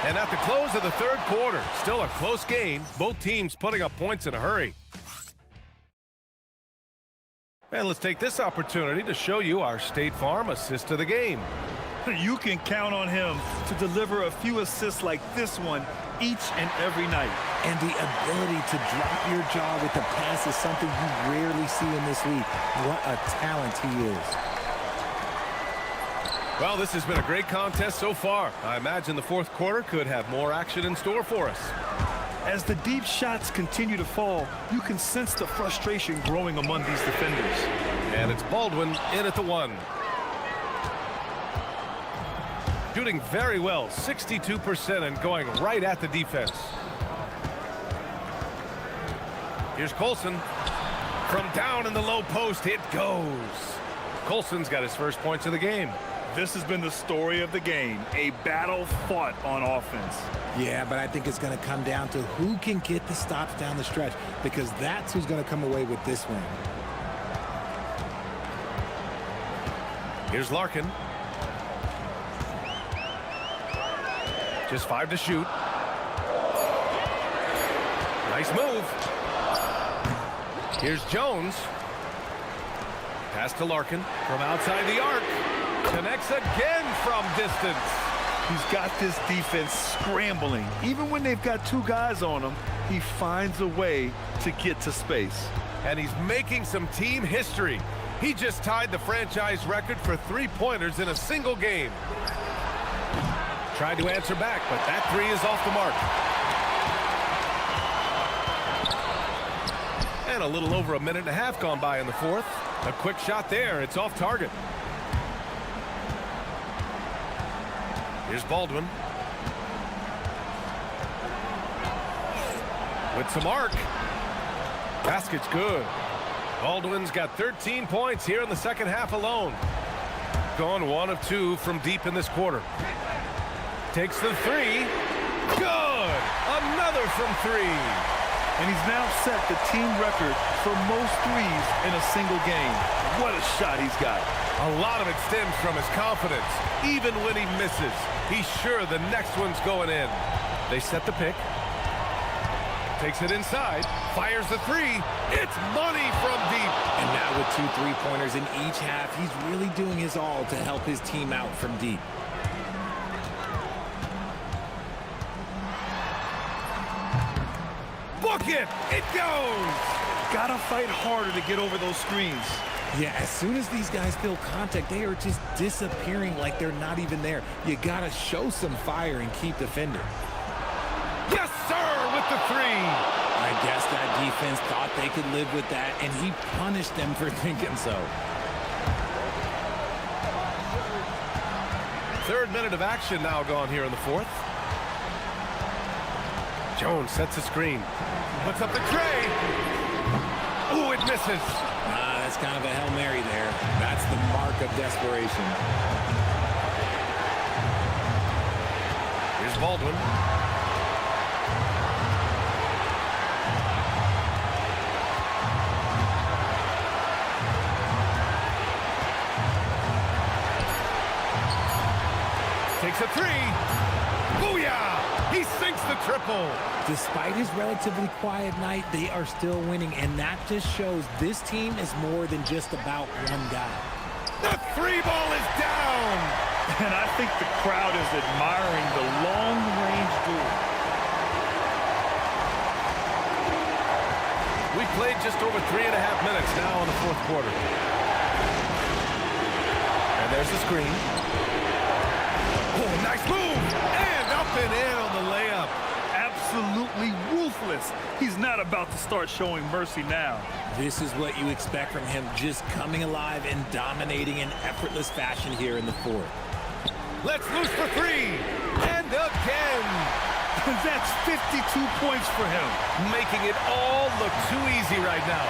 And at the close of the third quarter, still a close game. Both teams putting up points in a hurry. And let's take this opportunity to show you our State Farm assist of the game. You can count on him to deliver a few assists like this one each and every night. And the ability to drop your jaw with the pass is something you rarely see in this league. What a talent he is. Well, this has been a great contest so far. I imagine the fourth quarter could have more action in store for us. As the deep shots continue to fall, you can sense the frustration growing among these defenders. And it's Baldwin in at the one. Shooting very well, 62%, and going right at the defense. Here's Colson. From down in the low post, it goes. Colson's got his first points of the game. This has been the story of the game, a battle fought on offense. Yeah, but I think it's going to come down to who can get the stops down the stretch, because that's who's going to come away with this win. Here's Larkin. Just 5 to shoot. Nice move. Here's Jones. Pass to Larkin from outside the arc. Connects again from distance. He's got this defense scrambling. Even when they've got two guys on him, he finds a way to get to space. And he's making some team history. He just tied the franchise record for three-pointers in a single game. Tried to answer back, but that three is off the mark. And a little over a minute and a half gone by in the fourth. A quick shot there. It's off target. Here's Baldwin. With some arc. Basket's good. Baldwin's got 13 points here in the second half alone. Gone 1 of 2 from deep in this quarter. Takes the three. Good! Another from 3. And he's now set the team record for most threes in a single game. What a shot he's got. A lot of it stems from his confidence. Even when he misses, he's sure the next one's going in. They set the pick. Takes it inside. Fires the three. It's money from deep. And now with 2 3-pointers in each half, he's really doing his all to help his team out from deep. Book it! It goes! Gotta fight harder to get over those screens. Yeah, as soon as these guys feel contact, they are just disappearing like they're not even there. You gotta show some fire and keep defending. Yes, sir, with the three! I guess that defense thought they could live with that, and he punished them for thinking so. Third minute of action now gone here in the fourth. Jones sets a screen. Puts up the tray. Ooh, it misses. That's kind of a Hail Mary there. That's the mark of desperation. Here's Baldwin. Takes a three. Booyah! He sinks the triple. Despite his relatively quiet night, they are still winning, and that just shows this team is more than just about one guy. The three ball is down. And I think the crowd is admiring the long-range duel. We played just over 3.5 minutes now in the fourth quarter. And there's the screen. Oh, nice move! And up and in on the layup. Absolutely ruthless. He's not about to start showing mercy now. This is what you expect from him, just coming alive and dominating in effortless fashion here in the fourth. Let's loose for three. And again. That's 52 points for him. Making it all look too easy right now.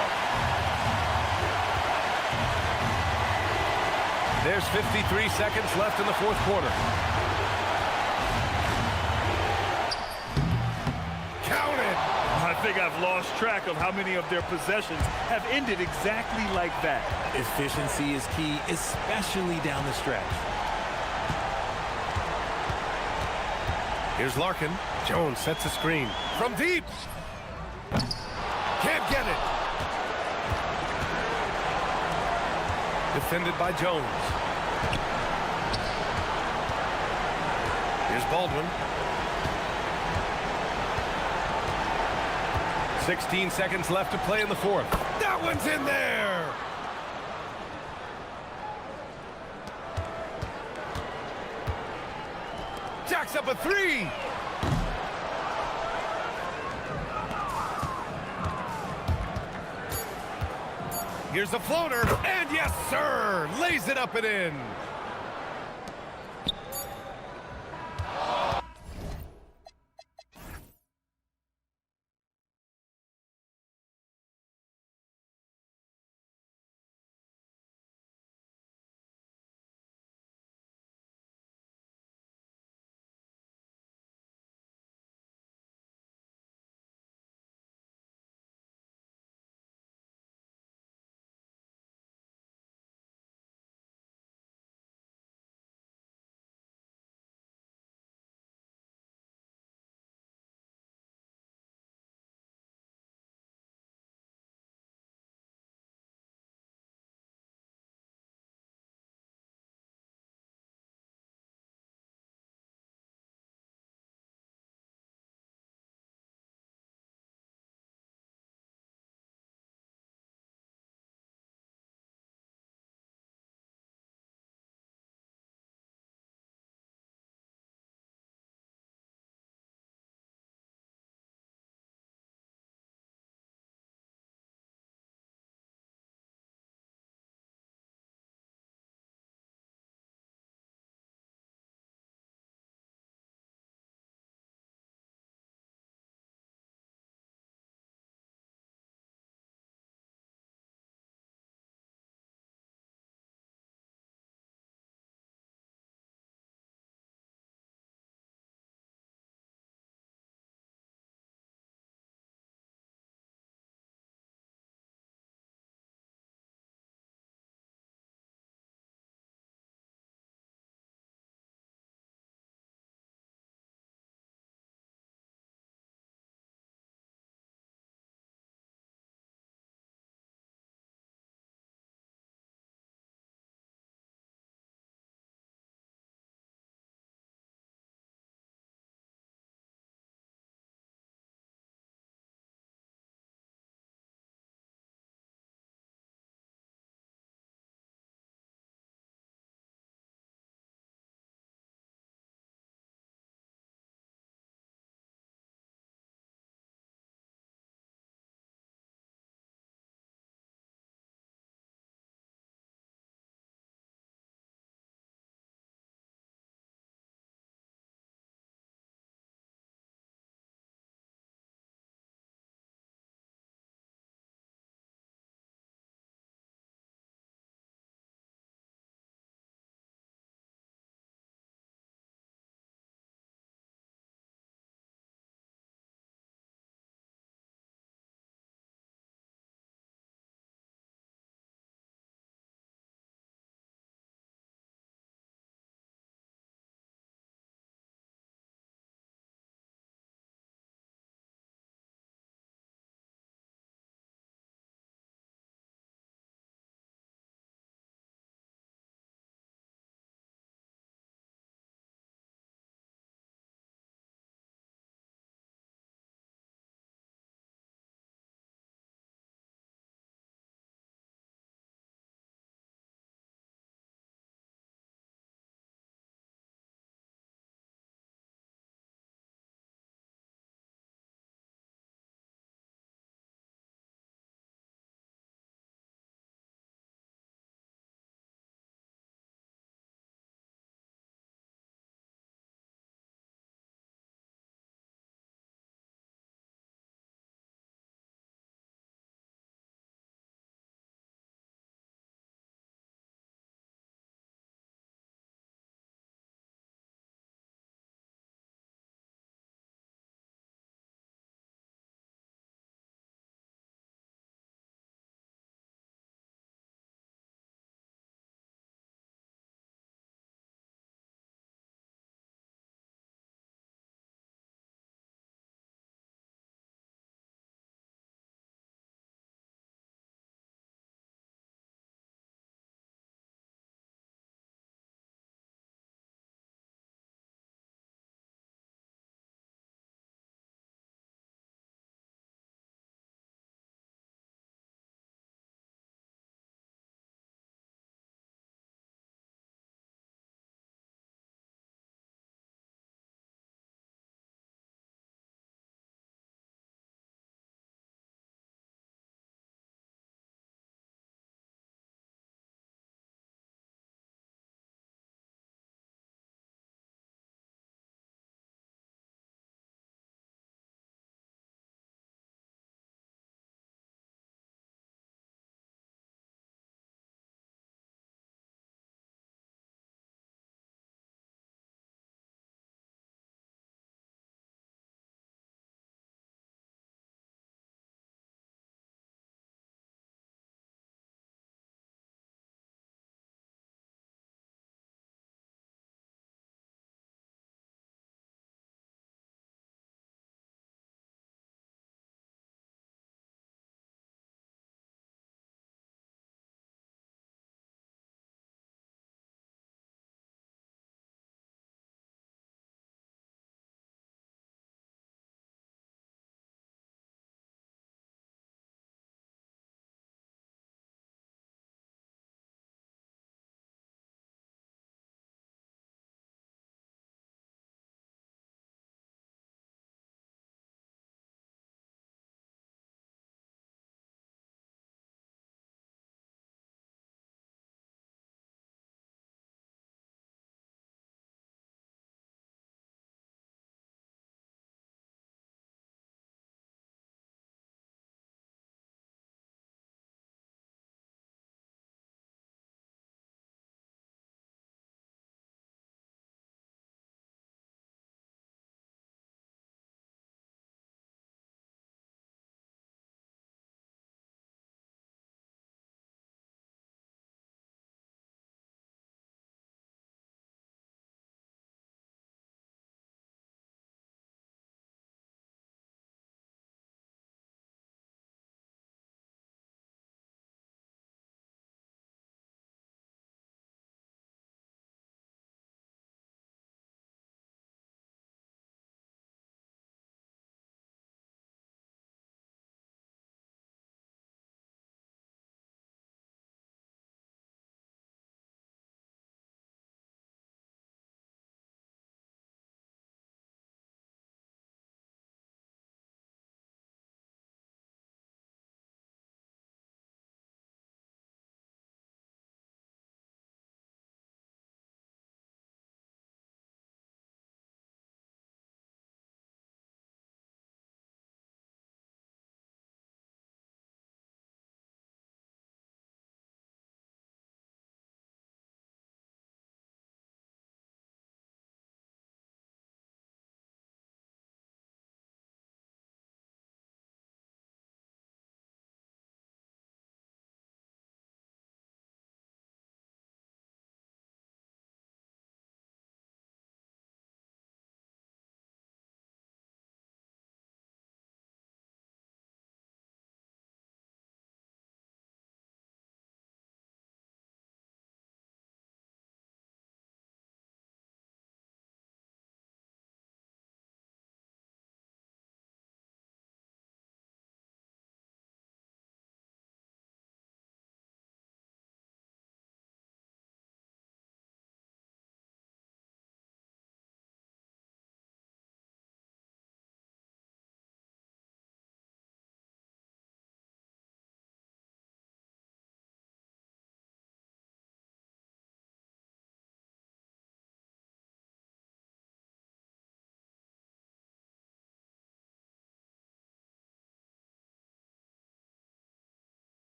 There's 53 seconds left in the fourth quarter. Count it! I think I've lost track of how many of their possessions have ended exactly like that. Efficiency is key, especially down the stretch. Here's Larkin. Jones sets a screen. From deep! Can't get it! Defended by Jones. Here's Baldwin. 16 seconds left to play in the fourth. That one's in there! jacks up a three. Here's the floater, and yes, sir, lays it up and in.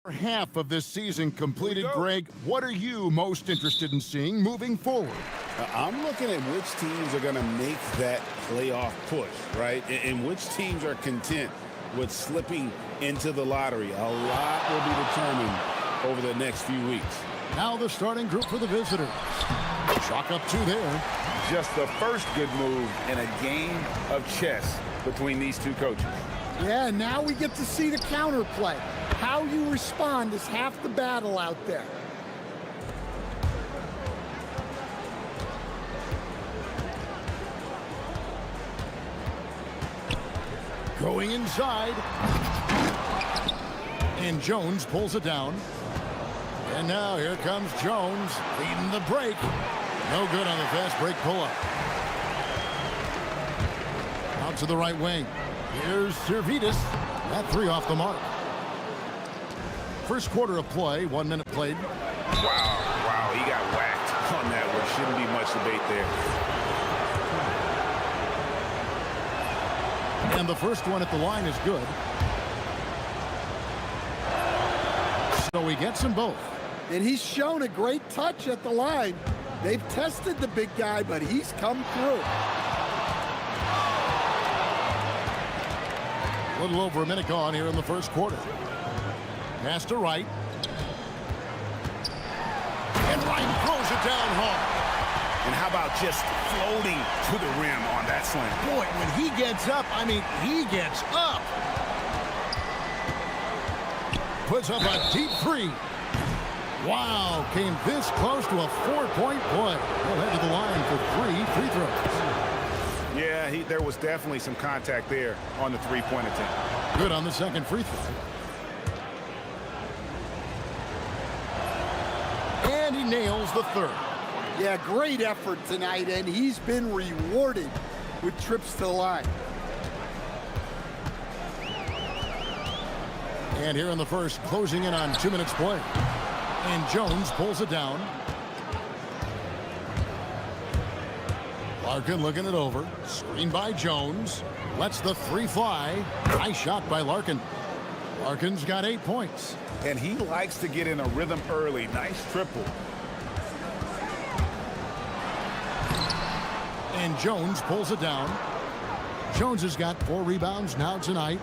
Half of this season completed, Greg. What are you most interested in seeing moving forward? I'm looking at which teams are going to make that playoff push, right? And which teams are content with slipping into the lottery. A lot will be determined over the next few weeks. Now the starting group for the visitors. Chalk up 2 there. Just the first good move in a game of chess between these two coaches. Yeah, now we get to see the counterplay. How you respond is half the battle out there. Going inside. And Jones pulls it down. And now here comes Jones leading the break. No good on the fast break pull-up. Out to the right wing. Here's Servetus. That 3 off the mark. First quarter of play, 1 minute played. Wow, he got whacked on that one. Shouldn't be much debate there. And the first one at the line is good. So he gets them both. And he's shown a great touch at the line. They've tested the big guy, but he's come through. A little over a minute gone here in the first quarter. Pass to Wright. And Wright throws it down hard. And how about just floating to the rim on that slam? Boy, when he gets up, I mean, he gets up. Puts up a deep 3. Wow, came this close to a 4-point play. He'll head to the line for 3 free throws. Yeah, there was definitely some contact there on the 3-point attempt. Good on the second free throw. And he nails the third. Yeah, great effort tonight, and he's been rewarded with trips to the line. And here in the first, closing in on 2 minutes play. And Jones pulls it down. Larkin looking it over. Screen by Jones. Lets the 3 fly. Nice shot by Larkin. Larkin's got 8 points. And he likes to get in a rhythm early. Nice triple. And Jones pulls it down. Jones has got 4 rebounds now tonight.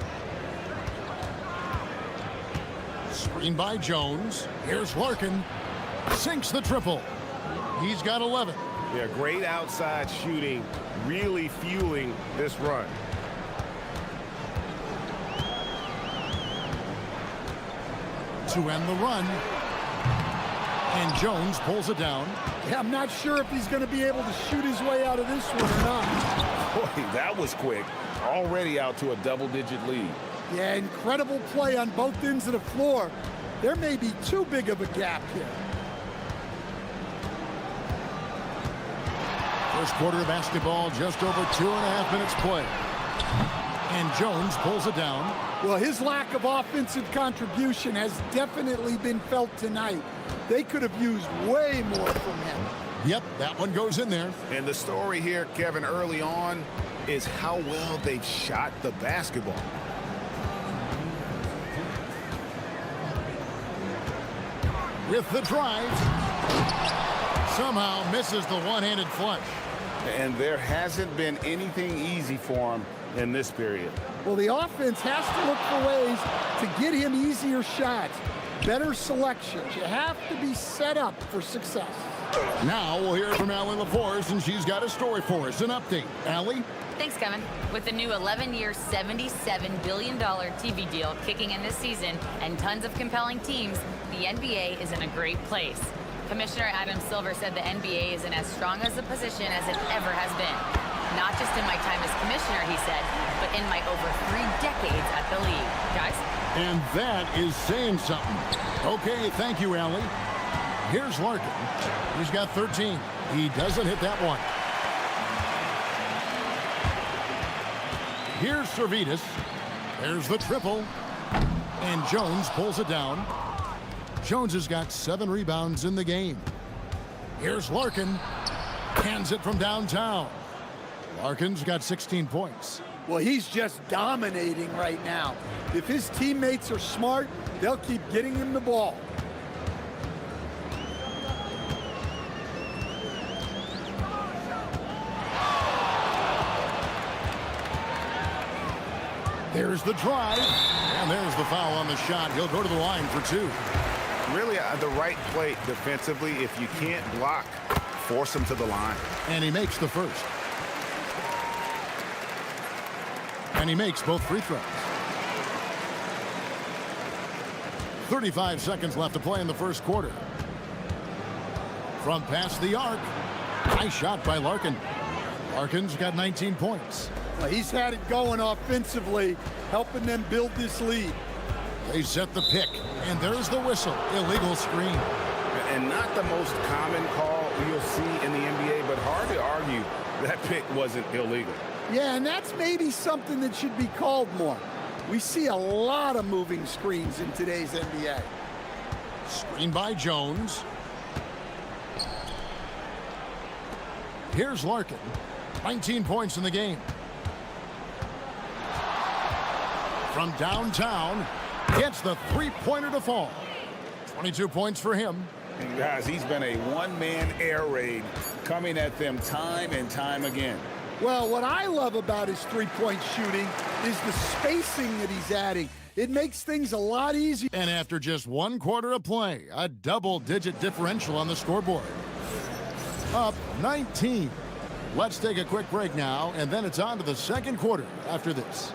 Screen by Jones. Here's Larkin. Sinks the triple. He's got 11. Yeah, great outside shooting, really fueling this run. To end the run. And Jones pulls it down. Yeah, I'm not sure if he's going to be able to shoot his way out of this one or not. Boy, that was quick. Already out to a double-digit lead. Yeah, incredible play on both ends of the floor. There may be too big of a gap here. First quarter of basketball, just over 2.5 minutes play. And Jones pulls it down. Well, his lack of offensive contribution has definitely been felt tonight. They could have used way more from him. Yep, that one goes in there. And the story here, Kevin, early on is how well they've shot the basketball. With the drive. Somehow misses the one-handed flush. And there hasn't been anything easy for him in this period. Well, the offense has to look for ways to get him easier shots, better selections. You have to be set up for success. Now we'll hear from Allie LaForce, and she's got a story for us. An update. Allie? Thanks, Kevin. With the new 11-year, $77 billion TV deal kicking in this season and tons of compelling teams, the NBA is in a great place. Commissioner Adam Silver said the NBA is in as strong as a position as it ever has been. Not just in my time as commissioner, he said, but in my over 3 decades at the league. Guys? And that is saying something. Okay, thank you, Allie. Here's Larkin. He's got 13. He doesn't hit that one. Here's Servetus. There's the triple. And Jones pulls it down. Jones has got 7 rebounds in the game. Here's Larkin. Hands it from downtown. Larkin's got 16 points. Well, he's just dominating right now. If his teammates are smart, they'll keep getting him the ball. There's the drive, and there's the foul on the shot. He'll go to the line for two. Really the right play defensively. If you can't block, force him to the line. And he makes the first. And he makes both free throws. 35 seconds left to play in the first quarter. From past the arc. Nice shot by Larkin. Larkin's got 19 points. Well, he's had it going offensively, helping them build this lead. They set the pick, and there's the whistle. Illegal screen. And not the most common call you'll see in the NBA, but hard to argue that pick wasn't illegal. Yeah, and that's maybe something that should be called more. We see a lot of moving screens in today's NBA. Screen by Jones. Here's Larkin. 19 points in the game. From downtown, gets the three-pointer to fall. 22 points for him. And guys, he's been a one-man air raid coming at them time and time again. Well, what I love about his three-point shooting is the spacing that he's adding. It makes things a lot easier. And after just one quarter of play, a double-digit differential on the scoreboard. Up 19. Let's take a quick break now, and then it's on to the second quarter after this.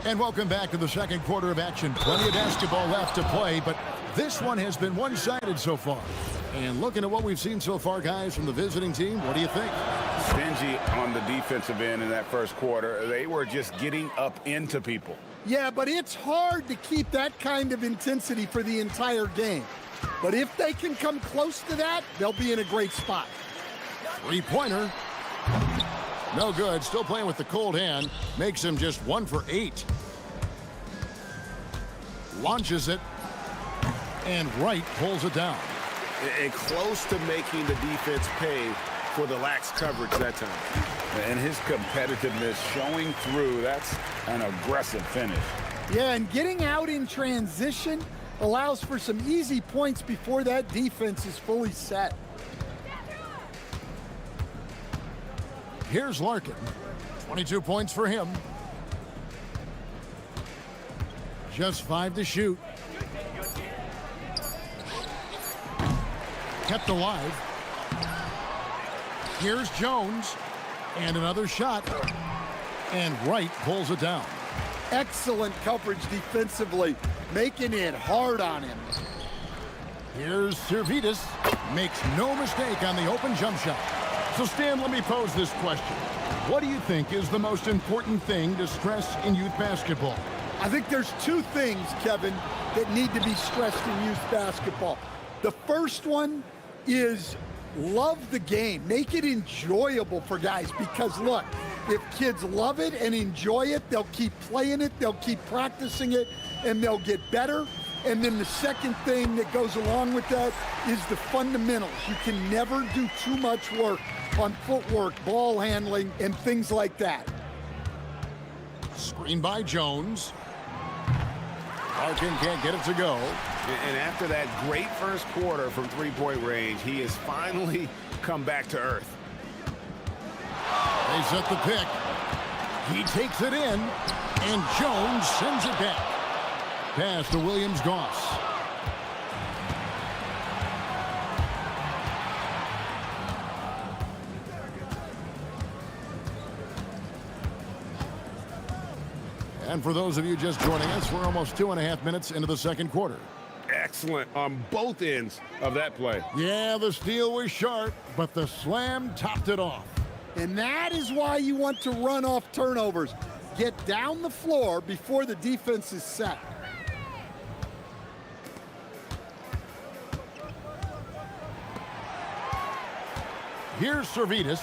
And welcome back to the second quarter of action. Plenty of basketball left to play, but this one has been one-sided so far. And looking at what we've seen so far, guys, from the visiting team, what do you think? Stingy on the defensive end in that first quarter. They were just getting up into people. Yeah, but it's hard to keep that kind of intensity for the entire game. But if they can come close to that, they'll be in a great spot. Three-pointer. No good. Still playing with the cold hand. Makes him just 1 for 8. Launches it. And Wright pulls it down. And close to making the defense pay for the lax coverage that time. And his competitiveness showing through. That's an aggressive finish. Yeah, and getting out in transition allows for some easy points before that defense is fully set. Here's Larkin. 22 points for him. Just 5 to shoot. Kept alive. Here's Jones. And another shot. And Wright pulls it down. Excellent coverage defensively, making it hard on him. Here's Servetus. Makes no mistake on the open jump shot. So, Stan, let me pose this question. What do you think is the most important thing to stress in youth basketball? I think there's two things, Kevin, that need to be stressed in youth basketball. The first one is love the game. Make it enjoyable for guys because, look, if kids love it and enjoy it, they'll keep playing it, they'll keep practicing it, and they'll get better. And then the second thing that goes along with that is the fundamentals. You can never do too much work on footwork, ball handling, and things like that. Screen by Jones. Larkin can't get it to go. And after that great first quarter from three-point range, he has finally come back to earth. They set the pick. He takes it in, and Jones sends it back. Pass to Williams-Goss. And for those of you just joining us, we're almost 2.5 minutes into the second quarter. Excellent on both ends of that play. Yeah, the steal was sharp, but the slam topped it off. And that is why you want to run off turnovers. Get down the floor before the defense is set. Here's Servetus.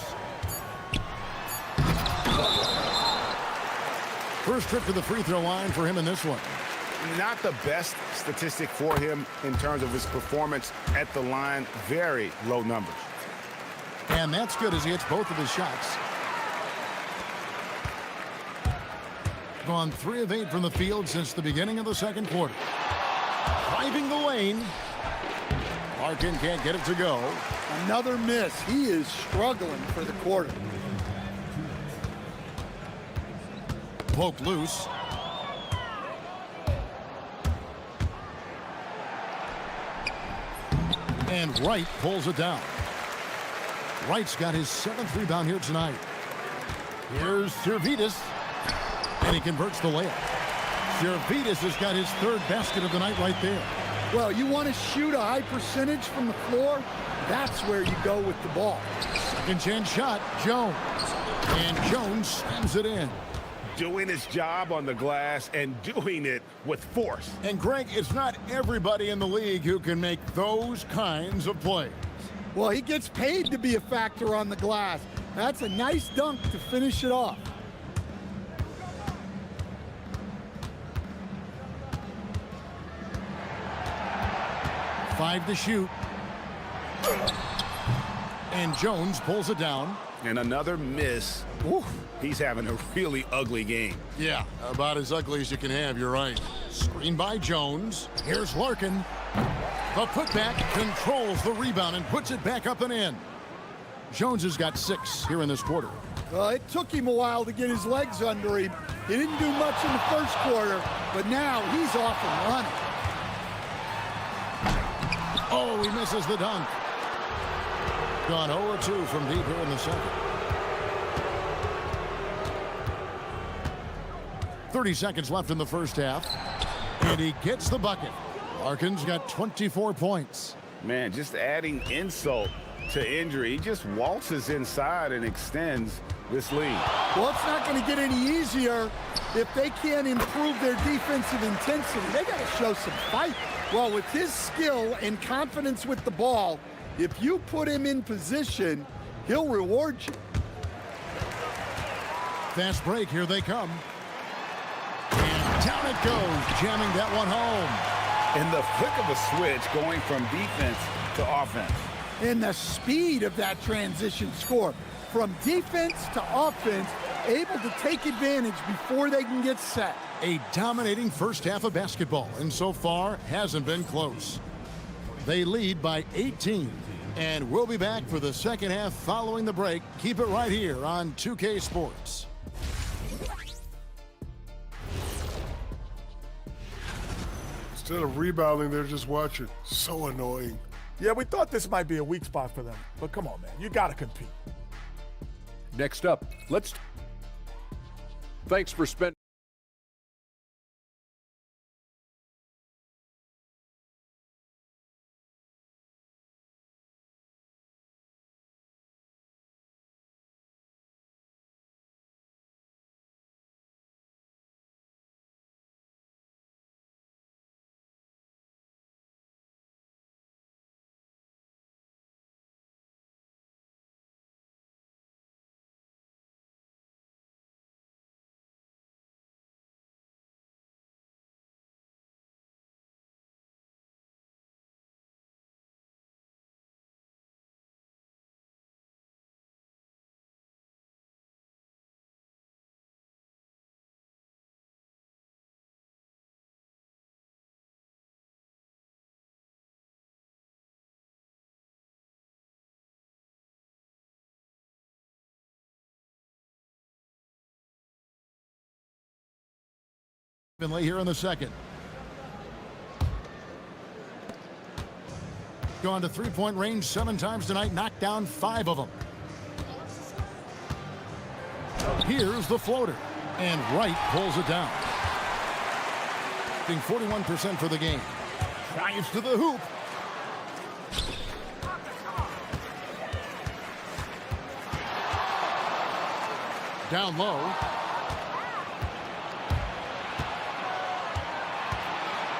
First trip to the free throw line for him in this one. Not the best statistic for him in terms of his performance at the line. Very low numbers. And that's good as he hits both of his shots. Gone 3 of 8 from the field since the beginning of the second quarter. Driving the lane. Larkin can't get it to go. Another miss. He is struggling for the quarter. Poke loose. And Wright pulls it down. Wright's got his 7th rebound here tonight. Here's Servetus. And he converts the layup. Servetus has got his 3rd basket of the night right there. Well, you want to shoot a high percentage from the floor? That's where you go with the ball. Second chance shot, Jones. And Jones slams it in. Doing his job on the glass and doing it with force. And Greg, it's not everybody in the league who can make those kinds of plays. Well, he gets paid to be a factor on the glass. That's a nice dunk to finish it off. Five to shoot. And Jones pulls it down. And another miss. Oof. He's having a really ugly game. Yeah, about as ugly as you can have, you're right. Screen by Jones. Here's Larkin. The putback controls the rebound and puts it back up and in. Jones has got 6 here in this quarter. It took him a while to get his legs under him. He didn't do much in the first quarter, but now he's off and running. Oh, he misses the dunk. Gone 0-2 from deep here in the second. 30 seconds left in the first half. And he gets the bucket. Larkin's got 24 points. Man, just adding insult to injury. He just waltzes inside and extends this lead. Well, it's not going to get any easier if they can't improve their defensive intensity. They got to show some fight. Well, with his skill and confidence with the ball, if you put him in position, he'll reward you. Fast break, here they come. And down it goes, jamming that one home. In the flick of a switch, going from defense to offense. And the speed of that transition score. From defense to offense, able to take advantage before they can get set. A dominating first half of basketball, and so far hasn't been close. They lead by 18. And we'll be back for the second half following the break. Keep it right here on 2K Sports. Instead of rebounding, they're just watching. So annoying. Yeah, we thought this might be a weak spot for them. But come on, man. You got to compete. Next up, thanks for spending. Finley here in the second. Gone to three-point range 7 times tonight, knocked down 5 of them. Here's the floater, and Wright pulls it down. Being 41% for the game. Drives to the hoop. Down low.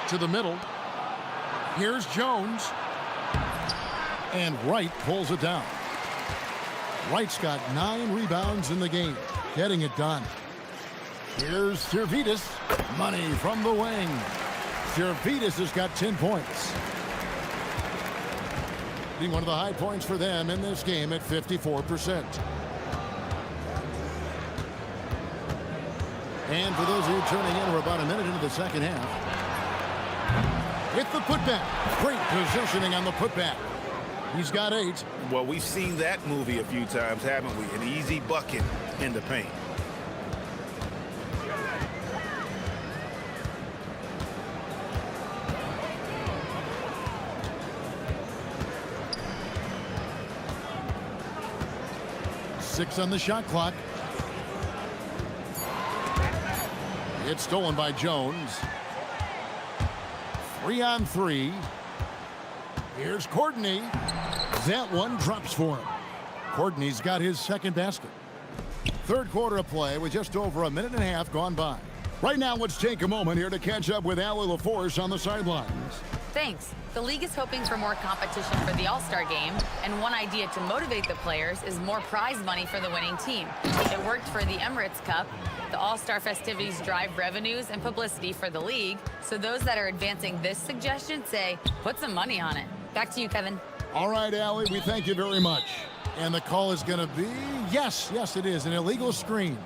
To the middle. Here's Jones. And Wright pulls it down. Wright's got 9 rebounds in the game, getting it done. Here's Servetus. Money from the wing. Servetus has got 10 points. Being one of the high points for them in this game at 54%. And for those of you turning in, we're about a minute into the second half. Hit the putback. Great positioning on the putback. He's got 8. Well, we've seen that movie a few times, haven't we? An easy bucket in the paint. Six on the shot clock. It's stolen by Jones. 3 on 3. Here's Courtney. That one drops for him. Courtney's got his second basket. Third quarter of play with just over a minute and a half gone by. Right now, let's take a moment here to catch up with Allie LaForce on the sidelines. Thanks. The league is hoping for more competition for the All-Star game, and one idea to motivate the players is more prize money for the winning team. It worked for the Emirates Cup. The All-Star festivities drive revenues and publicity for the league, so those that are advancing this suggestion say, put some money on it. Back to you, Kevin. All right, Allie, we thank you very much. And the call is going to be, yes, it is, an illegal screen.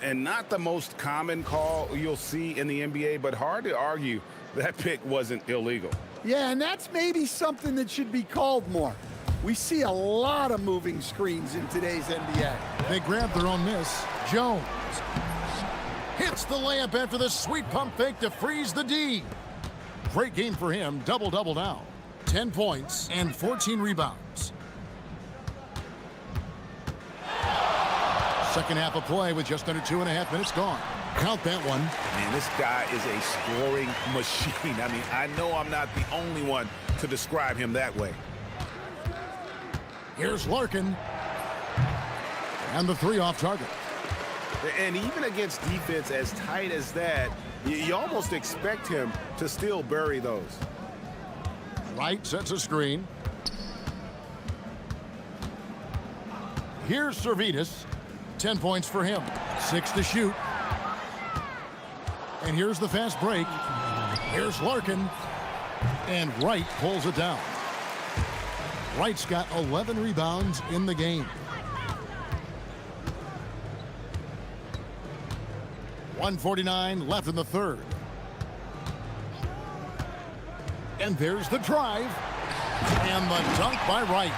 And not the most common call you'll see in the NBA, but hard to argue that pick wasn't illegal. Yeah, and that's maybe something that should be called more. We see a lot of moving screens in today's NBA. They grab their own miss. Jones hits the layup after the sweet pump fake to freeze the D. Great game for him. Double-double now. 10 points and 14 rebounds. Second half of play with just under 2.5 minutes gone. Count that one. Man, this guy is a scoring machine. I mean, I know I'm not the only one to describe him that way. Here's Larkin. And the 3 off target. And even against defense as tight as that, you almost expect him to still bury those. Wright sets a screen. Here's Servetus. 10 points for him. 6 to shoot. And here's the fast break. Here's Larkin. And Wright pulls it down. Wright's got 11 rebounds in the game. 1:49 left in the third. And there's the drive. And the dunk by Wright.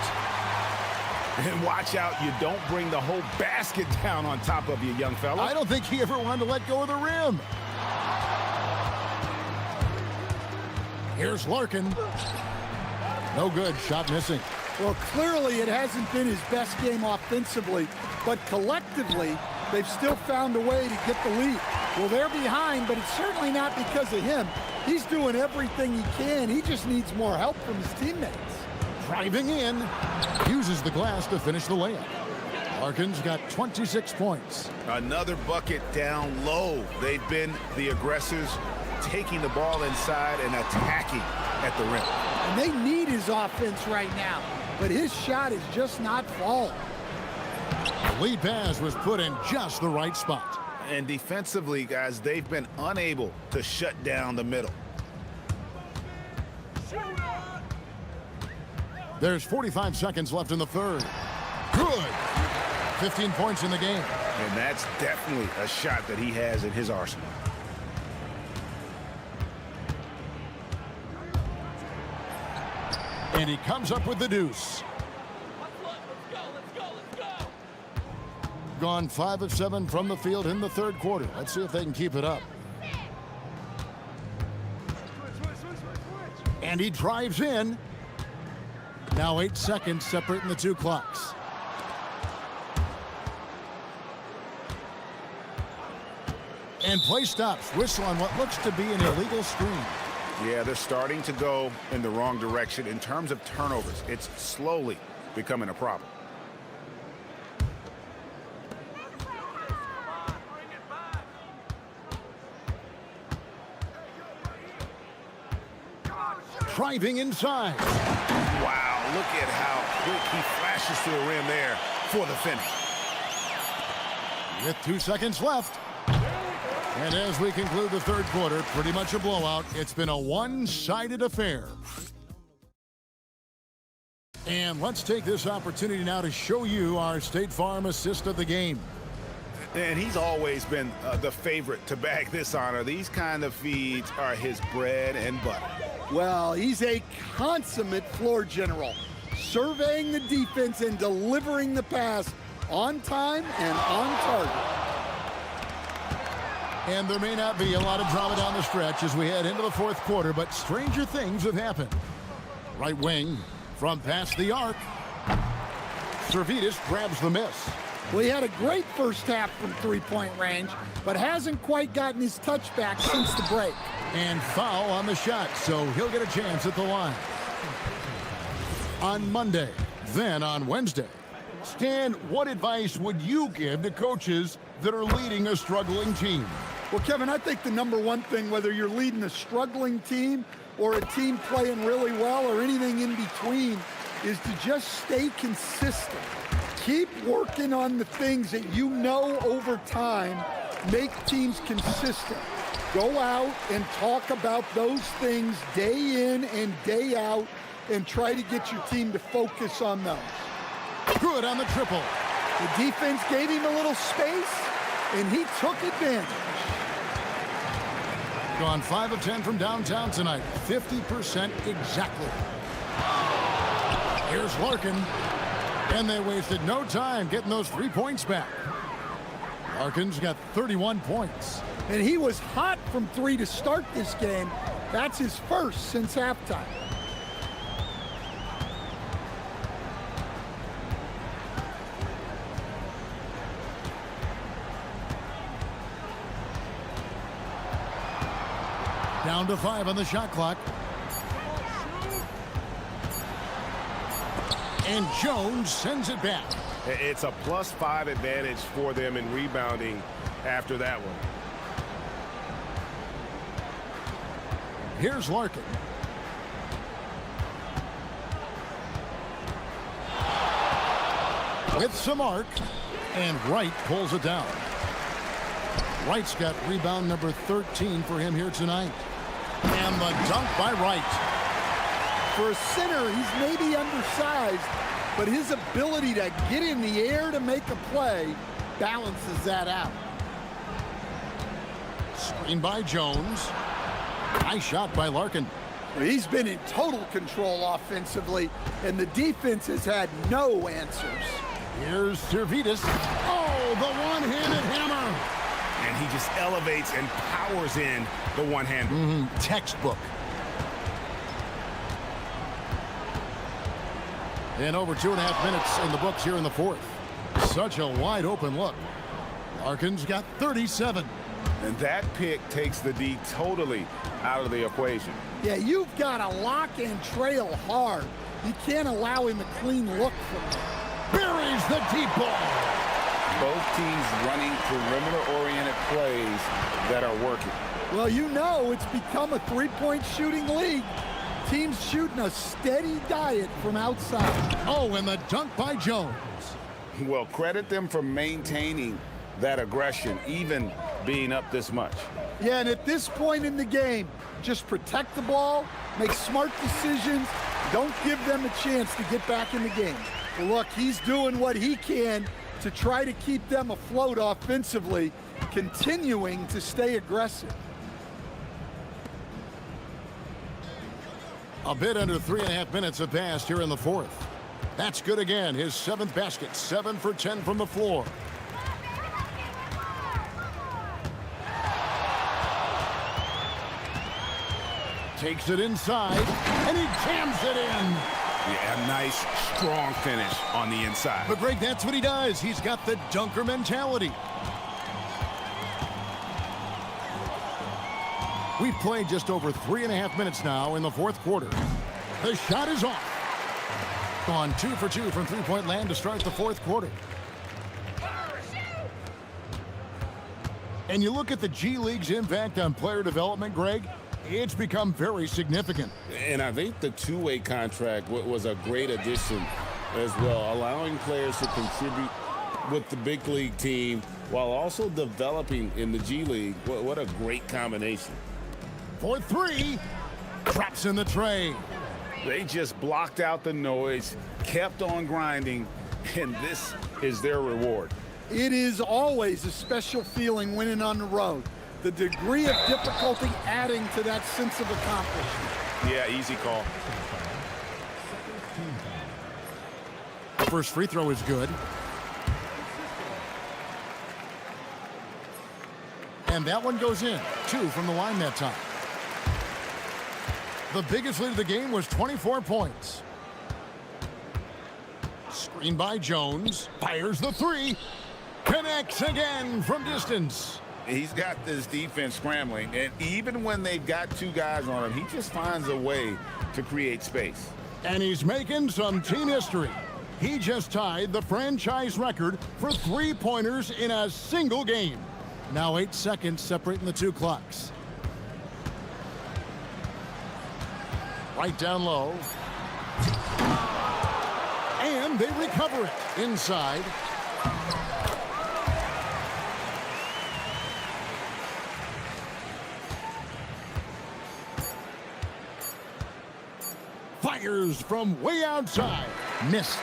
And watch out, you don't bring the whole basket down on top of you, young fella. I don't think he ever wanted to let go of the rim. Here's Larkin. No good, shot missing. Well, clearly it hasn't been his best game offensively, but collectively, they've still found a way to get the lead. Well, they're behind, but it's certainly not because of him. He's doing everything he can. He just needs more help from his teammates. Driving in, uses the glass to finish the layup. Larkin's got 26 points. Another bucket down low. They've been the aggressors, taking the ball inside and attacking at the rim. And they need his offense right now, but his shot is just not falling. The lead pass was put in just the right spot. And defensively, guys, they've been unable to shut down the middle. There's 45 seconds left in the third. Good. 15 points in the game. And that's definitely a shot that he has in his arsenal. And he comes up with the deuce. Gone 5 of 7 from the field in the third quarter. Let's see if they can keep it up. And he drives in. Now 8 seconds separating the 2 clocks. And play stops. Whistle on what looks to be an illegal screen. Yeah, they're starting to go in the wrong direction in terms of turnovers. It's slowly becoming a problem. Driving inside. Wow, look at how quick he flashes to the rim there for the finish. With 2 seconds left. And as we conclude the third quarter, pretty much a blowout. It's been a one-sided affair. And let's take this opportunity now to show you our State Farm assist of the game. And he's always been the favorite to bag this honor. These kind of feeds are his bread and butter. Well, he's a consummate floor general, surveying the defense and delivering the pass on time and on target. And there may not be a lot of drama down the stretch as we head into the fourth quarter, but stranger things have happened. Right wing from past the arc. Servetus grabs the miss. Well, he had a great first half from three-point range, but hasn't quite gotten his touchback since the break. And foul on the shot, so he'll get a chance at the line. On Monday, then on Wednesday. Stan, what advice would you give to coaches that are leading a struggling team? Well, Kevin, I think the number one thing, whether you're leading a struggling team or a team playing really well or anything in between, is to just stay consistent. Keep working on the things that you know over time make teams consistent. Go out and talk about those things day in and day out and try to get your team to focus on those. Good on the triple. The defense gave him a little space, and he took advantage. Gone 5 of 10 from downtown tonight. 50% exactly. Here's Larkin. And they wasted no time getting those 3 points back. Larkin's got 31 points. And he was hot from three to start this game. That's his first since halftime. Down to 5 on the shot clock. And Jones sends it back. It's a +5 advantage for them in rebounding after that one. Here's Larkin. With some arc, and Wright pulls it down. Wright's got rebound number 13 for him here tonight. And the dunk by Wright. For a center, he's maybe undersized, but his ability to get in the air to make a play balances that out. Screen by Jones. Nice shot by Larkin. He's been in total control offensively, and the defense has had no answers. Here's Servetus. Oh, the one-handed hammer. And he just elevates and powers in the one-hander. Textbook. And over 2.5 minutes in the books here in the fourth. Such a wide open look. Larkin's got 37. And that pick takes the D totally out of the equation. Yeah, you've got to lock and trail hard. You can't allow him a clean look from him. Buries the deep ball. Both teams running perimeter-oriented plays that are working. Well, you know it's become a three-point shooting league. Teams shooting a steady diet from outside. Oh, and the dunk by Jones. Well, credit them for maintaining that aggression, even being up this much. Yeah, and at this point in the game, just protect the ball, make smart decisions, don't give them a chance to get back in the game. Well, look, he's doing what he can to try to keep them afloat offensively, continuing to stay aggressive. A bit under 3.5 minutes have passed here in the fourth. That's good again. His 7th basket, 7 for 10 from the floor. Takes it inside, and he jams it in. Yeah, a nice, strong finish on the inside. But Greg, that's what he does. He's got the dunker mentality. We've played just over 3.5 minutes now in the fourth quarter. The shot is off. Gone 2 for 2 from three-point land to start the fourth quarter. And you look at the G League's impact on player development, Greg, it's become very significant. And I think the two-way contract was a great addition as well, allowing players to contribute with the big league team while also developing in the G League. What a great combination. For 3, drops in the tray. They just blocked out the noise, kept on grinding, and this is their reward. It is always a special feeling winning on the road. The degree of difficulty adding to that sense of accomplishment. Yeah, easy call. The first free throw is good. And that one goes in. 2 from the line that time. The biggest lead of the game was 24 points. Screen by Jones. Fires the 3. Connects again from distance. He's got this defense scrambling, and even when they've got 2 guys on him, he just finds a way to create space. And he's making some team history. He just tied the franchise record for 3-pointers in a single game. Now 8 seconds separating the 2 clocks. Right down low. And they recover it inside. Fires from way outside. Missed.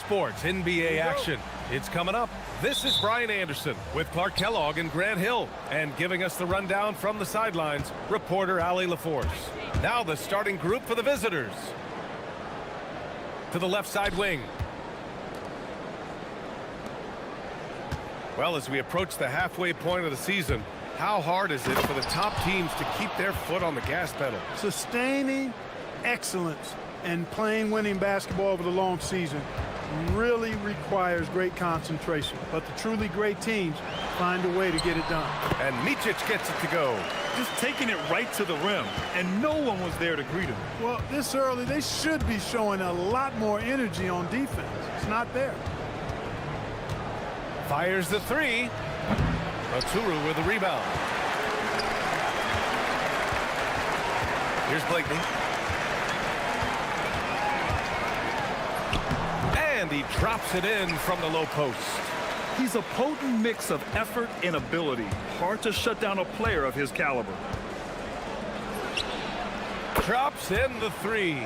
eSports NBA action. It's coming up. This is Brian Anderson with Clark Kellogg and Grant Hill. And giving us the rundown from the sidelines, reporter Allie LaForce. Now the starting group for the visitors. To the left side wing. Well, as we approach the halfway point of the season, how hard is it for the top teams to keep their foot on the gas pedal? Sustaining excellence and playing winning basketball over the long season really requires great concentration. But the truly great teams find a way to get it done. And Micic gets it to go. Just taking it right to the rim, and no one was there to greet him. Well, this early, they should be showing a lot more energy on defense. It's not there. Fires the three. Oturu with the rebound. Here's Blakeney. And he drops it in from the low post. He's a potent mix of effort and ability. Hard to shut down a player of his caliber. Drops in the three.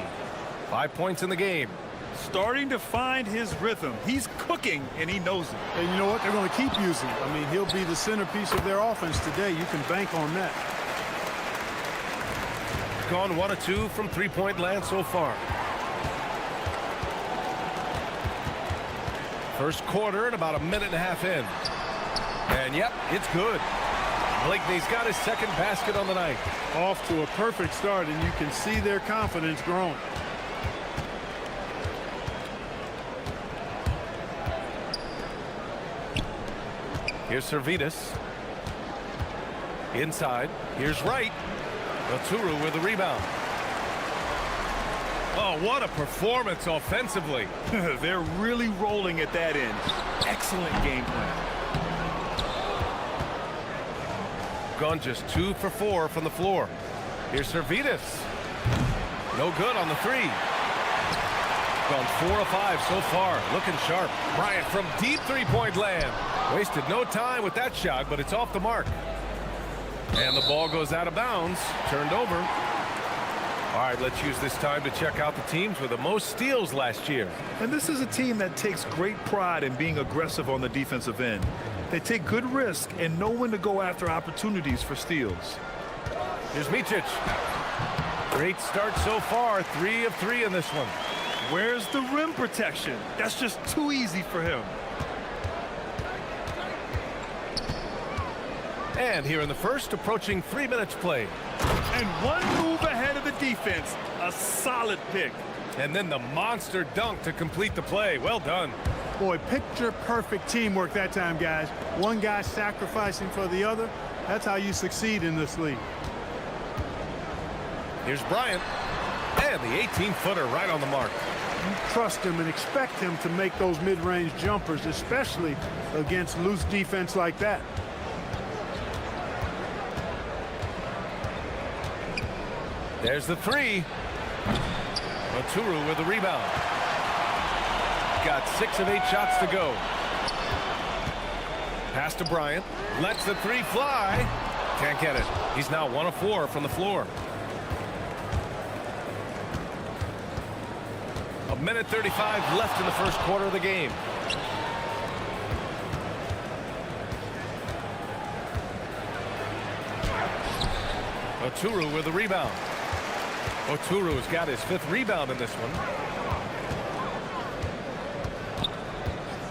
5 points in the game. Starting to find his rhythm. He's cooking, and he knows it. And you know what? They're going to keep using him. I mean, he'll be the centerpiece of their offense today. You can bank on that. Gone 1 of 2 from three-point land so far. First quarter and about a minute and a half in. And yep, it's good. Blakeney's got his second basket on the night. Off to a perfect start, and you can see their confidence growing. Here's Servetus. Inside. Here's Wright. Oturu with the rebound. Oh, what a performance offensively. They're really rolling at that end. Excellent game plan. Gone just 2 for 4 from the floor. Here's Servetus. No good on the three. Gone 4 of 5 so far. Looking sharp. Bryant from deep three-point land. Wasted no time with that shot, but it's off the mark. And the ball goes out of bounds. Turned over. All right, let's use this time to check out the teams with the most steals last year. And this is a team that takes great pride in being aggressive on the defensive end. They take good risk and know when to go after opportunities for steals. Here's Micic. Great start so far. 3 of 3 in this one. Where's the rim protection? That's just too easy for him. And here in the first, approaching 3 minutes played. And one move ahead of the defense. A solid pick. And then the monster dunk to complete the play. Well done. Boy, picture perfect teamwork that time, guys. One guy sacrificing for the other. That's how you succeed in this league. Here's Bryant. And the 18-footer right on the mark. You trust him and expect him to make those mid-range jumpers, especially against loose defense like that. There's the three. Oturu with the rebound. Got 6 of 8 shots to go. Pass to Bryant. Lets the three fly. Can't get it. He's now 1 of 4 from the floor. A minute 35 left in the first quarter of the game. Oturu with the rebound. Oturu has got his 5th rebound in this one.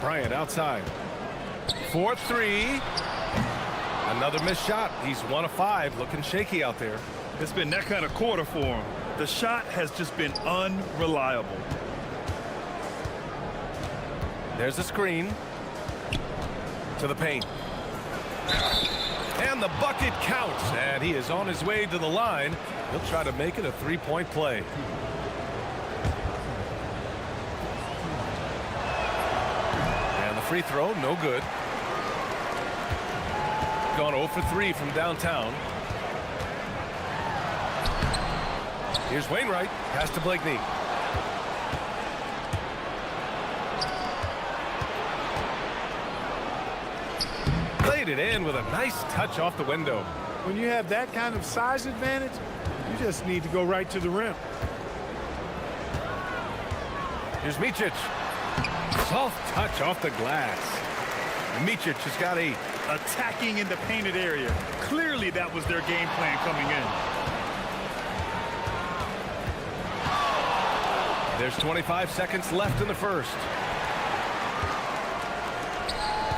Bryant outside. 4-3. Another missed shot. He's 1 of 5. Looking shaky out there. It's been that kind of quarter for him. The shot has just been unreliable. There's a screen. To the paint. And the bucket counts. And he is on his way to the line. He'll try to make it a 3-point play. And the free throw, no good. Gone 0 for 3 from downtown. Here's Wainwright. Pass to Blakeney. Laid it in with a nice touch off the window. When you have that kind of size advantage, you just need to go right to the rim. Here's Micic. Soft touch off the glass. Micic has got a attacking in the painted area. Clearly that was their game plan coming in. There's 25 seconds left in the first.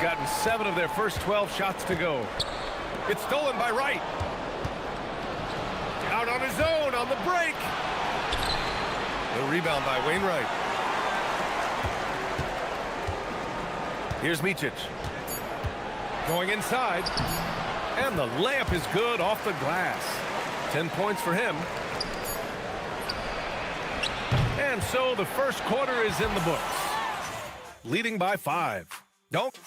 Gotten 7 of their first 12 shots to go. It's stolen by Wright. Out on his own on the break. The rebound by Wainwright. Here's Micic. Going inside. And the layup is good off the glass. 10 points for him. And so the first quarter is in the books. Leading by 5. Don't.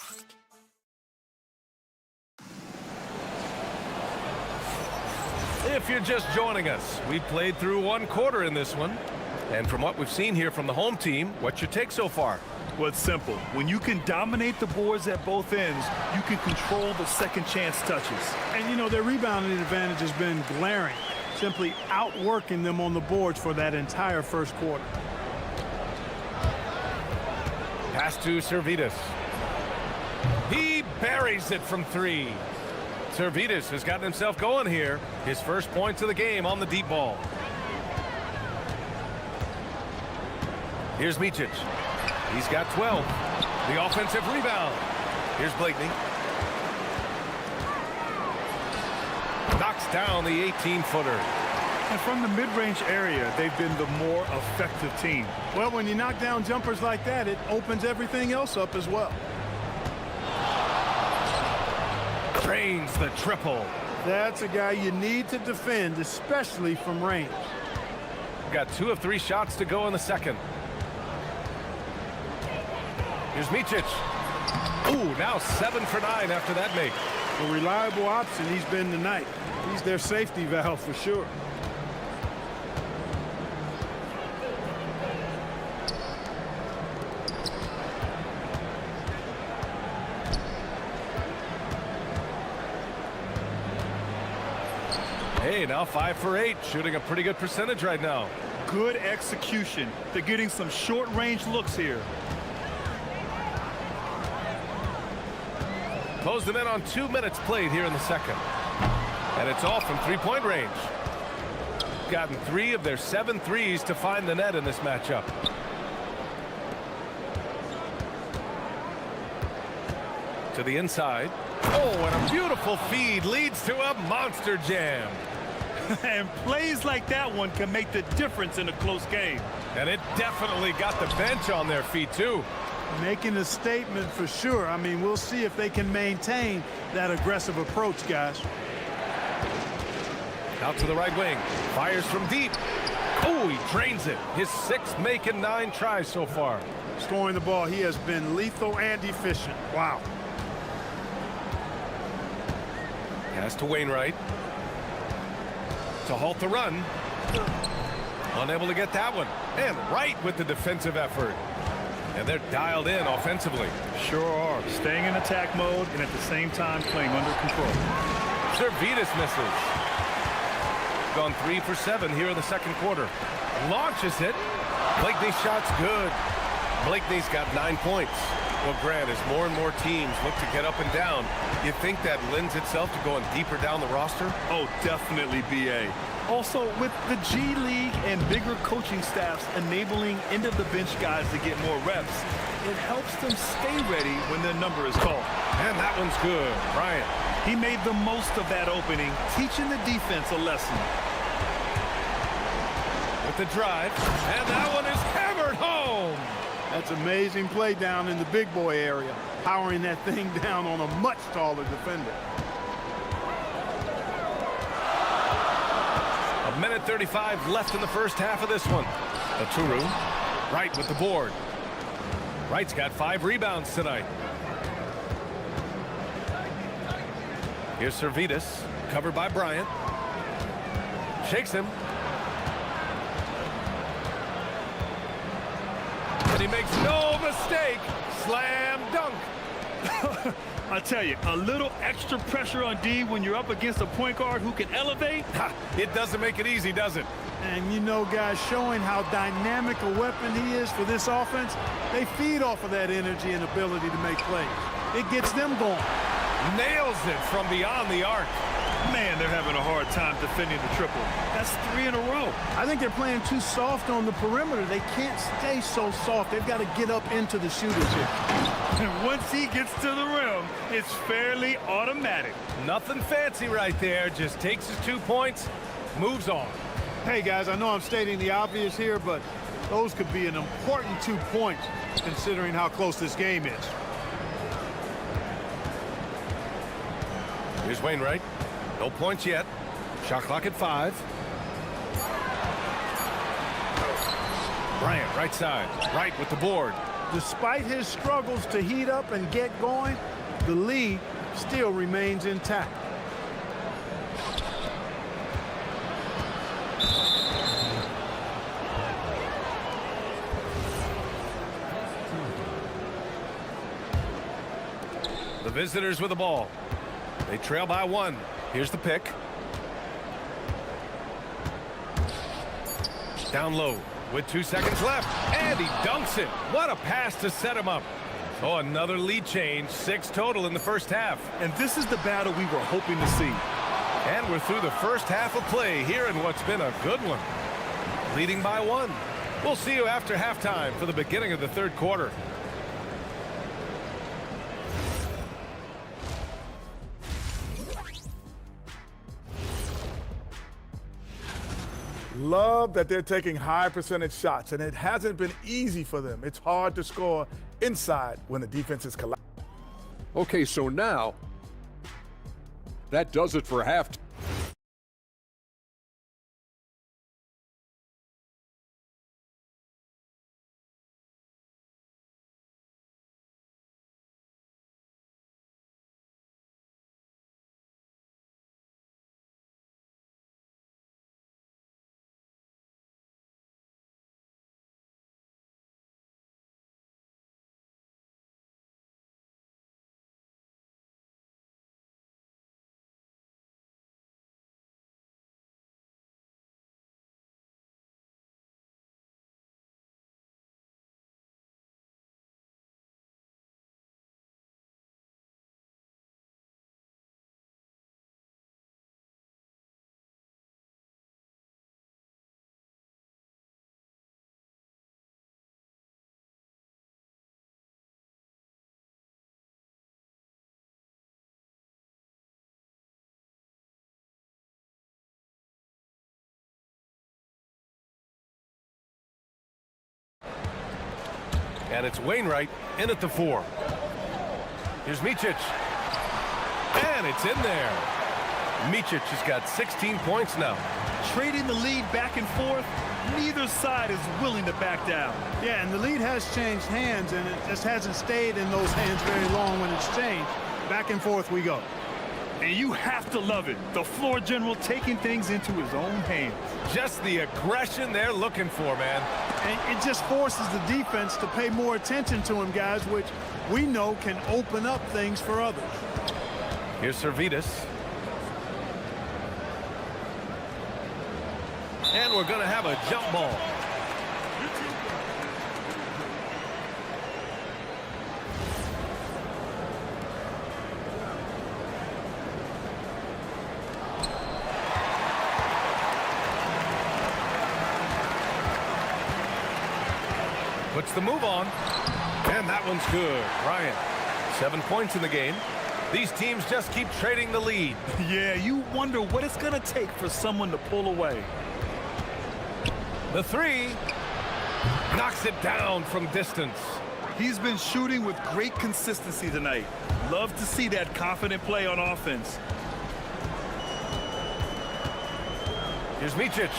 If you're just joining us, we played through 1 quarter in this one. And from what we've seen here from the home team, what's your take so far? Well, it's simple. When you can dominate the boards at both ends, you can control the second chance touches. And, you know, their rebounding advantage has been glaring, simply outworking them on the boards for that entire first quarter. Pass to Servidis. He buries it from 3. Servidis has gotten himself going here. His first points of the game on the deep ball. Here's Micic. He's got 12. The offensive rebound. Here's Blakeney. Knocks down the 18-footer. And from the mid-range area, they've been the more effective team. Well, when you knock down jumpers like that, it opens everything else up as well. Drains the triple. That's a guy you need to defend, especially from range. Got 2 of 3 shots to go in the second. Here's Micic. Ooh, now 7 for 9 after that make. A reliable option he's been tonight. He's their safety valve for sure. Hey, now 5 for 8, shooting a pretty good percentage right now. Good execution. They're getting some short-range looks here. Close them in on 2 minutes played here in the second. And it's off from 3-point range. Gotten 3 of their 7 threes to find the net in this matchup. To the inside. Oh, and a beautiful feed leads to a monster jam. And plays like that one can make the difference in a close game. And it definitely got the bench on their feet, too. Making a statement for sure. I mean, we'll see if they can maintain that aggressive approach, guys. Out to the right wing. Fires from deep. Oh, he drains it. His 6th make in 9 tries so far. Scoring the ball, he has been lethal and efficient. Wow. Pass to Wainwright. To halt the run. Unable to get that one. And Wright with the defensive effort. And they're dialed in offensively. Sure are. Staying in attack mode and at the same time playing under control. Servidis misses. Gone 3 for 7 here in the second quarter. Launches it. Blakeney's shot's good. Blakeney's got 9 points. Well, Grant, as more and more teams look to get up and down, you think that lends itself to going deeper down the roster? Oh, definitely, BA. Also, with the G League and bigger coaching staffs enabling end-of-the-bench guys to get more reps, it helps them stay ready when their number is called. And that one's good. Bryant. He made the most of that opening, teaching the defense a lesson. With the drive, and that one is hammered home. That's amazing play down in the big boy area, powering that thing down on a much taller defender. 1:35 left in the first half of this one. Aturu, Wright with the board. Wright's got 5 rebounds tonight. Here's Servidis, covered by Bryant. Shakes him. And he makes no mistake. Slam dunk. I tell you, a little extra pressure on D when you're up against a point guard who can elevate. It doesn't make it easy, does it? And you know, guys, showing how dynamic a weapon he is for this offense, they feed off of that energy and ability to make plays. It gets them going. Nails it from beyond the arc. Man, they're having a hard time defending the triple. That's 3 in a row. I think they're playing too soft on the perimeter. They can't stay so soft. They've got to get up into the shooters here. And once he gets to the rim, it's fairly automatic. Nothing fancy right there. Just takes his 2 points, moves on. Hey, guys, I know I'm stating the obvious here, but those could be an important 2 points considering how close this game is. Here's Wainwright. No points yet. Shot clock at 5. Bryant, right side. Right with the board. Despite his struggles to heat up and get going, the lead still remains intact. The visitors with the ball. They trail by 1. Here's the pick. Down low with 2 seconds left. And he dunks it. What a pass to set him up. Oh, another lead change. 6 total in the first half. And this is the battle we were hoping to see. And we're through the first half of play here in what's been a good one. Leading by 1. We'll see you after halftime for the beginning of the third quarter. Love that they're taking high percentage shots, and it hasn't been easy for them. It's hard to score inside when the defense is collapsing. Okay, so now that does it for half. And it's Wainwright in at the 4. Here's Micic. And it's in there. Micic has got 16 points now. Trading the lead back and forth, neither side is willing to back down. Yeah, and the lead has changed hands, and it just hasn't stayed in those hands very long when it's changed. Back and forth we go. And you have to love it. The floor general taking things into his own hands. Just the aggression they're looking for, man. And it just forces the defense to pay more attention to him, guys, which we know can open up things for others. Here's Servetus. And we're going to have a jump ball. Puts the move on. And that one's good. Bryant, 7 points in the game. These teams just keep trading the lead. Yeah, you wonder what it's going to take for someone to pull away. The 3 knocks it down from distance. He's been shooting with great consistency tonight. Love to see that confident play on offense. Here's Micic.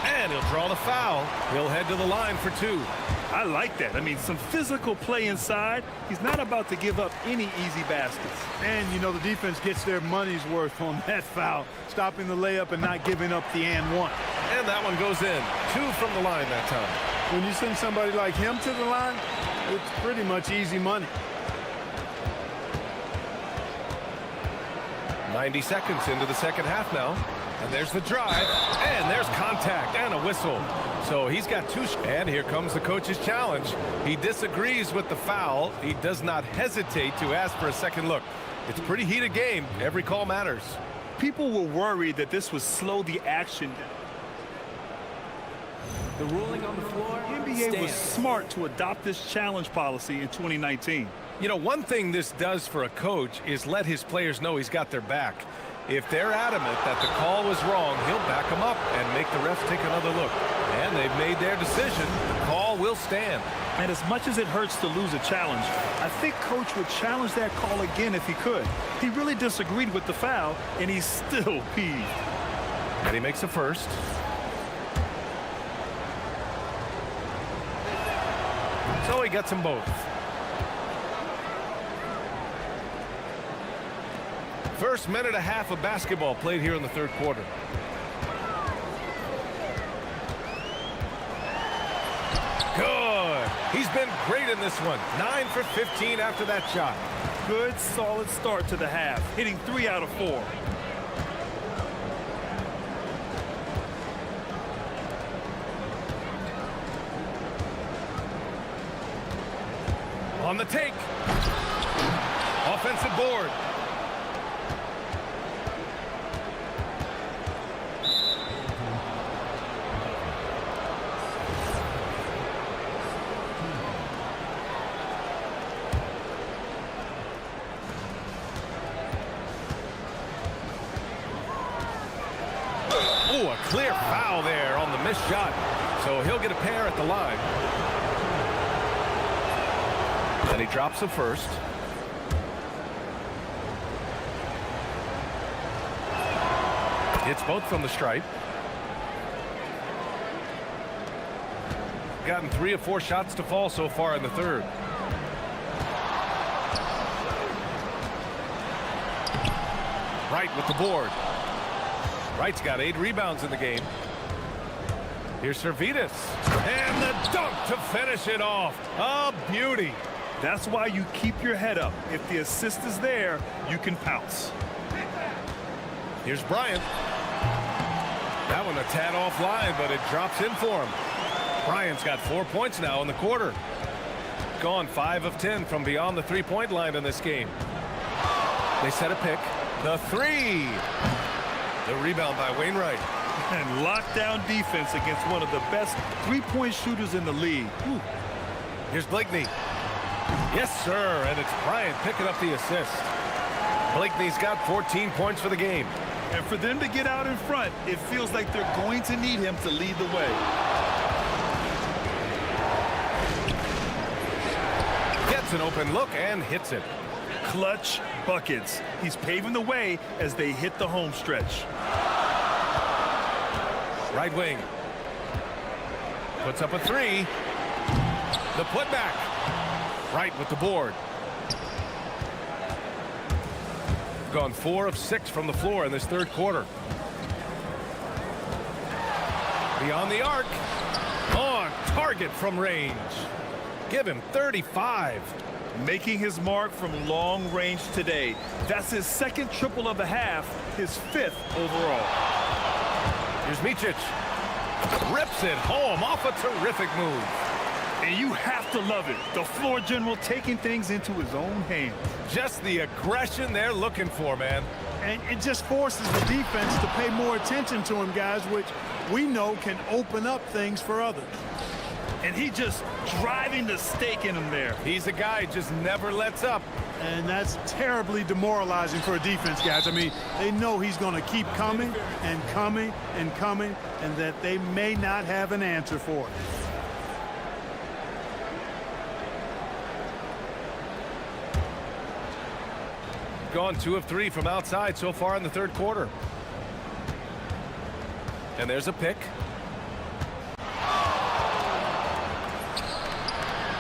And he'll draw the foul. He'll head to the line for 2. I like that. I mean, some physical play inside. He's not about to give up any easy baskets. And, you know, the defense gets their money's worth on that foul, stopping the layup and not giving up the and one. And that one goes in. 2 from the line that time. When you send somebody like him to the line, it's pretty much easy money. 90 seconds into the second half now. And there's the drive. And there's contact. whistle. So he's got two. And here comes the coach's challenge. He disagrees with the foul. He does not hesitate to ask for a second look. It's a pretty heated game. Every call matters. People were worried that this would slow the action down. The ruling on the floor. The NBA was smart to adopt this challenge policy in 2019. You know, one thing this does for a coach is let his players know he's got their back. If they're adamant that the call was wrong, he'll back them up and make the refs take another look. And they've made their decision. The call will stand. And as much as it hurts to lose a challenge, I think Coach would challenge that call again if he could. He really disagreed with the foul, and he's still peeved. And he makes a first. So he gets them both. First minute and a half of basketball played here in the third quarter. Good. He's been great in this one. 9 for 15 after that shot. Good, solid start to the half, hitting 3 out of 4. On the take. Offensive board. Ooh, a clear foul there on the missed shot. So he'll get a pair at the line. And he drops the first. Hits both from the stripe. Gotten 3 of 4 shots to fall so far in the third. Wright with the board. Wright's got 8 rebounds in the game. Here's Servetus. And the dunk to finish it off. A beauty. That's why you keep your head up. If the assist is there, you can pounce. Here's Bryant. That one a tad offline, but it drops in for him. Bryant's got 4 points now in the quarter. Gone 5 of 10 from beyond the three-point line in this game. They set a pick. The 3. The rebound by Wainwright. And lockdown defense against one of the best three-point shooters in the league. Ooh. Here's Blakeney. Yes, sir, and it's Bryant picking up the assist. Blakeney's got 14 points for the game. And for them to get out in front, it feels like they're going to need him to lead the way. Gets an open look and hits it. Clutch buckets. He's paving the way as they hit the home stretch. Right wing. Puts up a 3. The putback. Wright with the board. Gone 4 of 6 from the floor in this third quarter. Beyond the arc. On target from range. Give him 35. Making his mark from long range today. That's his second triple of the half, his 5th overall. Here's Micic. Rips it home off a terrific move. And you have to love it. The floor general taking things into his own hands. Just the aggression they're looking for, man. And it just forces the defense to pay more attention to him, guys, which we know can open up things for others. And he just driving the stake in him there. He's a guy who just never lets up. And that's terribly demoralizing for a defense, guys. I mean, they know he's going to keep coming and coming and coming, and that they may not have an answer for it. Gone 2 of 3 from outside so far in the third quarter. And there's a pick.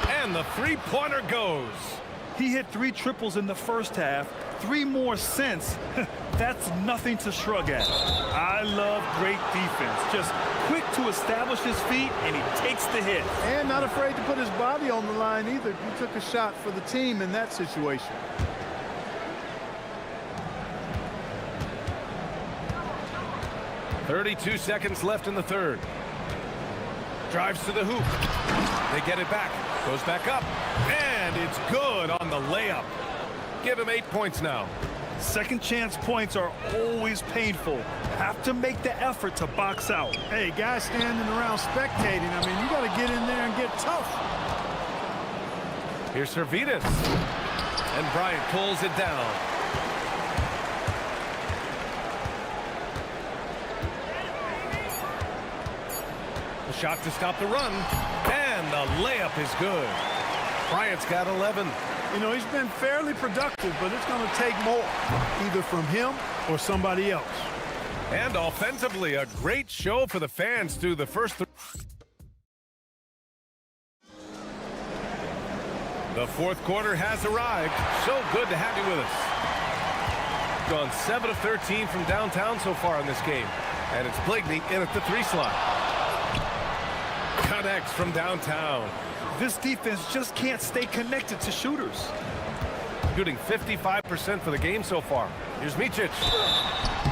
And the three-pointer goes. He hit 3 triples in the first half, 3 more since. That's nothing to shrug at. I love great defense. Just quick to establish his feet, and he takes the hit. And not afraid to put his body on the line either. He took a shot for the team in that situation. .32 seconds left in the third. Drives to the hoop. They get it back. Goes back up. And it's good on the layup. Give him 8 points now. Second chance points are always painful. Have to make the effort to box out. Hey, guys standing around spectating, I mean, you got to get in there and get tough. Here's Servetus. And Bryant pulls it down. The shot to stop the run. And the layup is good. Bryant's got 11. You know, he's been fairly productive, but it's going to take more, either from him or somebody else. And offensively, a great show for the fans through the first three. The fourth quarter has arrived. So good to have you with us. Gone 7 of 13 from downtown so far in this game. And it's Blakeney in at the 3 slot. Connects from downtown. This defense just can't stay connected to shooters. Shooting 55% for the game so far. Here's Micic.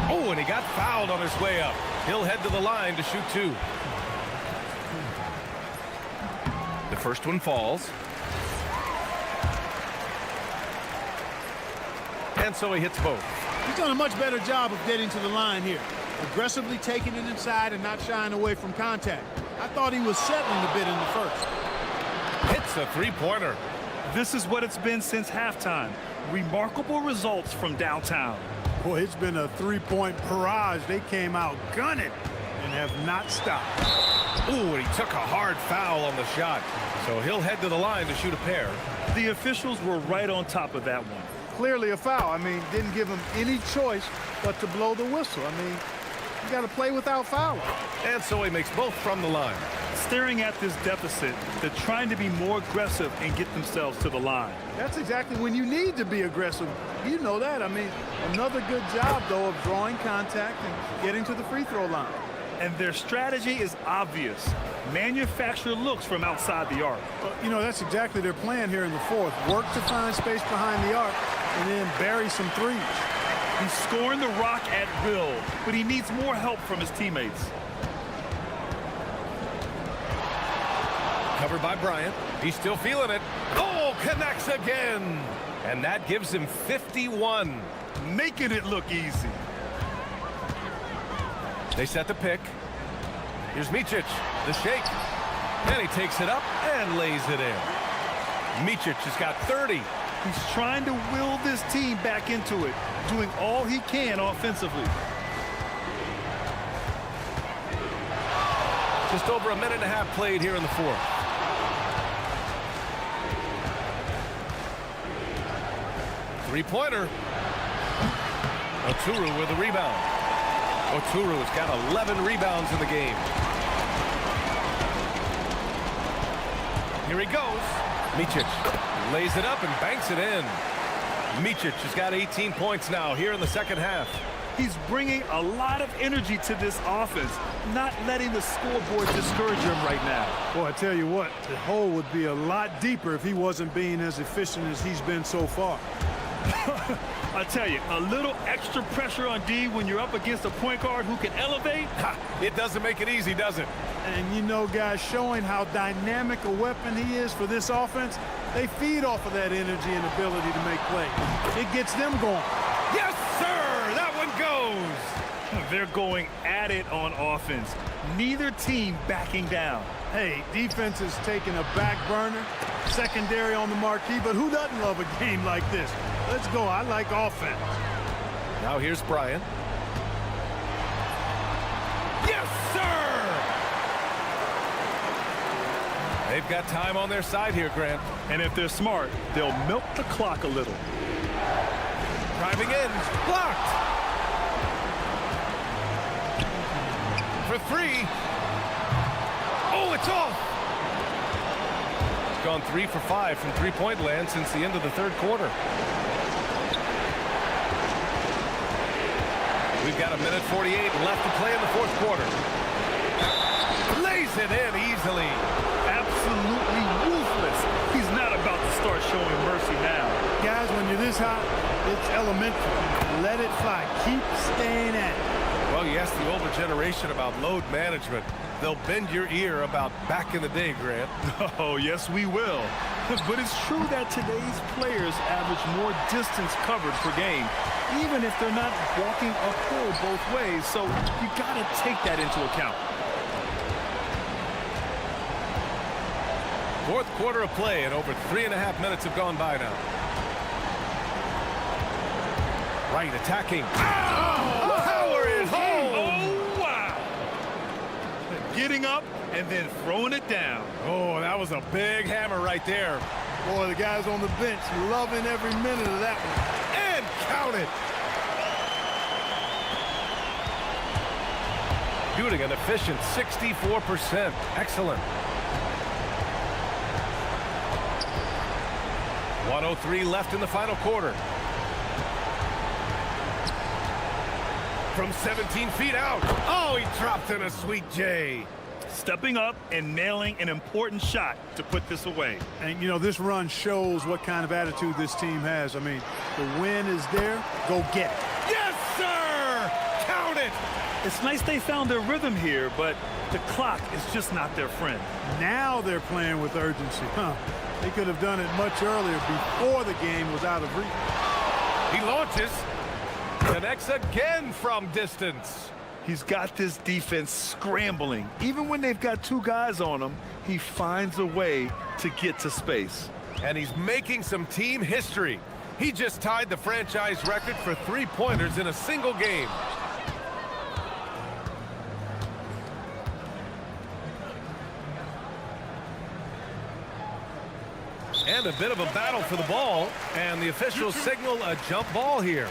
Oh, and he got fouled on his way up. He'll head to the line to shoot 2. The first one falls. And so he hits both. He's done a much better job of getting to the line here. Aggressively taking it inside and not shying away from contact. I thought he was settling a bit in the first. Hits a 3-pointer. This is what it's been since halftime. Remarkable results from downtown. Boy, it's been a 3-point barrage. They came out gunning and have not stopped. Ooh, and he took a hard foul on the shot. So he'll head to the line to shoot a pair. The officials were right on top of that one. Clearly a foul. I mean, didn't give him any choice but to blow the whistle. I mean, you got to play without fouling. And so he makes both from the line. Staring at this deficit, they're trying to be more aggressive and get themselves to the line. That's exactly when you need to be aggressive. You know that. I mean, another good job, though, of drawing contact and getting to the free throw line. And their strategy is obvious. Manufacture looks from outside the arc. You know, that's exactly their plan here in the fourth. Work to find space behind the arc and then bury some threes. He's scoring the rock at will, but he needs more help from his teammates. Covered by Bryant. He's still feeling it. Oh, connects again. And that gives him 51. Making it look easy. They set the pick. Here's Micic, the shake. And he takes it up and lays it in. Micic has got 30. He's trying to will this team back into it, doing all he can offensively. Just over a minute and a half played here in the fourth. Three-pointer. Oturu with a rebound. Oturu has got 11 rebounds in the game. Here he goes. Micic lays it up and banks it in. Micic has got 18 points now here in the second half. He's bringing a lot of energy to this offense, not letting the scoreboard discourage him right now. Boy, I tell you what, the hole would be a lot deeper if he wasn't being as efficient as he's been so far. I tell you, a little extra pressure on D when you're up against a point guard who can elevate. It doesn't make it easy, does it? And you know, guys, showing how dynamic a weapon he is for this offense, they feed off of that energy and ability to make plays. It gets them going. Yes, sir! That one goes! They're going at it on offense. Neither team backing down. Hey, defense is taking a back burner, secondary on the marquee, but who doesn't love a game like this? Let's go. I like offense. Now here's Bryant. Yes, sir! They've got time on their side here, Grant. And if they're smart, they'll milk the clock a little. Driving in. Blocked! For three. Oh, it's off! Gone 3 for 5 from three-point land since the end of the third quarter. We've got 1:48 left to play in the fourth quarter. Lays it in easily. Absolutely ruthless. He's not about to start showing mercy now. Guys, when you're this hot, it's elementary. Let it fly. Keep staying at it. Well, Well, you asked the older generation about load management. They'll bend your ear about back in the day, Grant. Oh, yes, we will. But it's true that today's players average more distance covered per game, even if they're not walking uphill both ways. So you got to take that into account. Fourth quarter of play, and over 3.5 minutes have gone by now. Right, attacking. Oh, power is home. Oh, wow. Getting up and then throwing it down. Oh, that was a big hammer right there. Boy, the guys on the bench loving every minute of that one. And count it. Shooting an efficient 64%. Excellent. 1:03 left in the final quarter. From 17 feet out. Oh, he dropped in a sweet J. Stepping up and nailing an important shot to put this away. And, you know, this run shows what kind of attitude this team has. I mean, the win is there. Go get it. Yes, sir! Count it! It's nice they found their rhythm here, but the clock is just not their friend. Now they're playing with urgency. They could have done it much earlier before the game was out of reach. He launches. Connects again from distance. He's got this defense scrambling. Even when they've got two guys on him, he finds a way to get to space. And he's making some team history. He just tied the franchise record for three-pointers in a single game. And a bit of a battle for the ball, and the officials signal a jump ball here.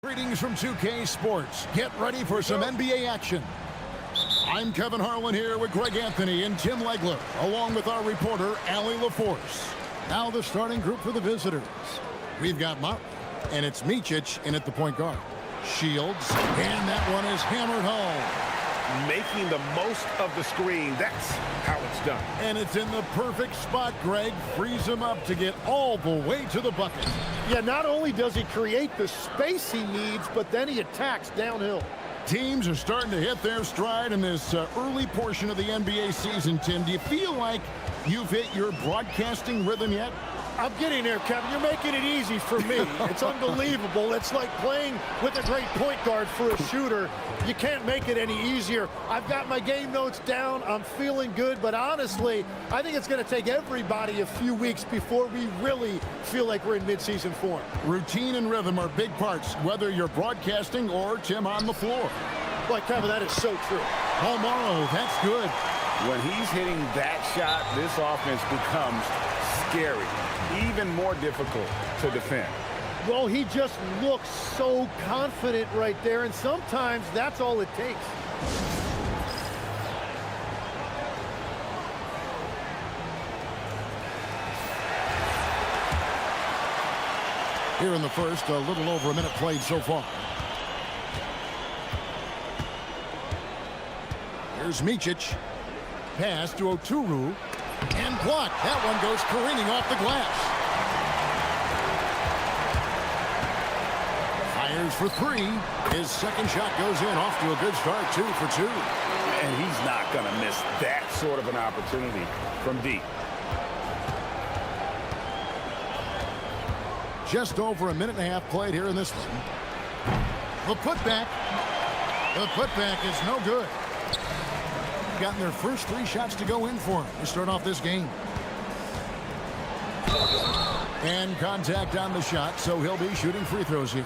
Greetings from 2K Sports. Get ready for some NBA action. I'm Kevin Harlan here with Greg Anthony and Tim Legler, along with our reporter, Allie LaForce. Now the starting group for the visitors. We've got Mott, and it's Micic in at the point guard. Shields, and that one is hammered home. Making the most of the screen. That's how it's done. And it's in the perfect spot, Greg. Frees him up to get all the way to the bucket. Yeah, not only does he create the space he needs, but then he attacks downhill. Teams are starting to hit their stride in this early portion of the NBA season, Tim. Do you feel like you've hit your broadcasting rhythm yet? I'm getting there, Kevin. You're making it easy for me. It's unbelievable. It's like playing with a great point guard for a shooter. You can't make it any easier. I've got my game notes down. I'm feeling good. But honestly, I think it's going to take everybody a few weeks before we really feel like we're in midseason form. Routine and rhythm are big parts, whether you're broadcasting or, Tim, on the floor. Boy, Kevin, that is so true. Oh, Morrow, that's good. When he's hitting that shot, this offense becomes scary, even more difficult to defend. Well, he just looks so confident right there, and sometimes that's all it takes. Here in the first, a little over a minute played so far. Here's Micic. Pass to Oturu. And blocked. That one goes careening off the glass. Fires for three. His second shot goes in. Off to a good start. 2 for 2. And he's not going to miss that sort of an opportunity from deep. Just over a minute and a half played here in this one. The putback. The putback is no good. Gotten their first 3 shots to go in for him to start off this game. And contact on the shot, so he'll be shooting free throws here.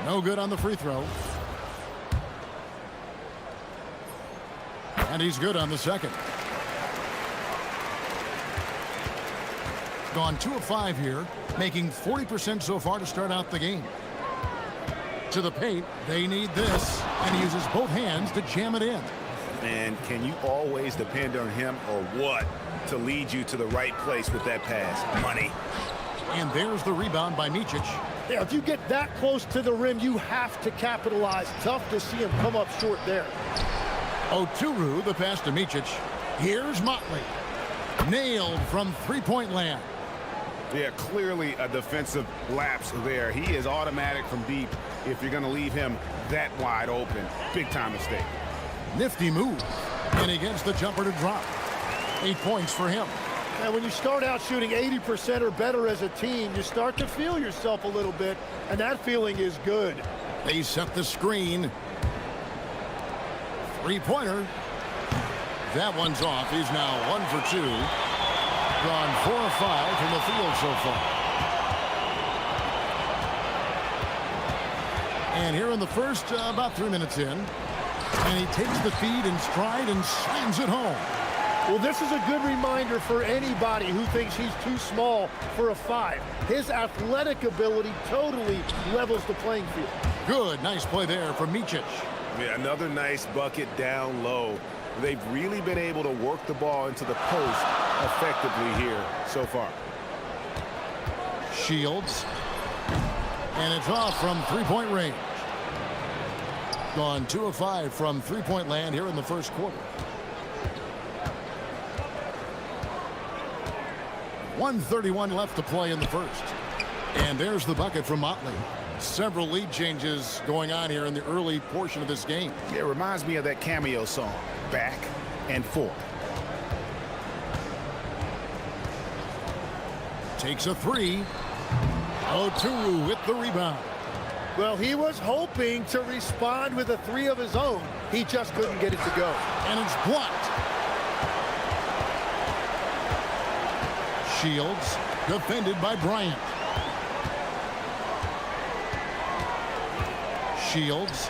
No good on the free throw. And he's good on the second. Gone 2 of 5 here, making 40% so far to start out the game. To the paint, they need this, and he uses both hands to jam it in. And can you always depend on him or what to lead you to the right place with that pass? Money. And there's the rebound by Micic. Yeah, if you get that close to the rim, you have to capitalize. Tough to see him come up short there. Oturu, the pass to Micic. Here's Motley. Nailed from three-point land. Yeah, clearly a defensive lapse there. He is automatic from deep if you're going to leave him that wide open. Big-time mistake. Nifty move. And he gets the jumper to drop. 8 points for him. And when you start out shooting 80% or better as a team, you start to feel yourself a little bit, and that feeling is good. They set the screen. Three-pointer. That one's off. He's now 1 for 2. Gone 4 of 5 from the field so far. And here in the first, about 3 minutes in. And he takes the feed in stride and slams it home. Well, this is a good reminder for anybody who thinks he's too small for a 5. His athletic ability totally levels the playing field. Good, nice play there from Micic. Yeah, another nice bucket down low. They've really been able to work the ball into the post effectively here so far. Shields. And it's off from three-point range. Gone 2 of 5 from three-point land here in the first quarter. 1:31 left to play in the first. And there's the bucket from Motley. Several lead changes going on here in the early portion of this game. It reminds me of that Cameo song, Back and Forth. Takes a 3. Oturu with the rebound. Well, he was hoping to respond with a 3 of his own. He just couldn't get it to go. And it's blocked. Shields defended by Bryant. Shields.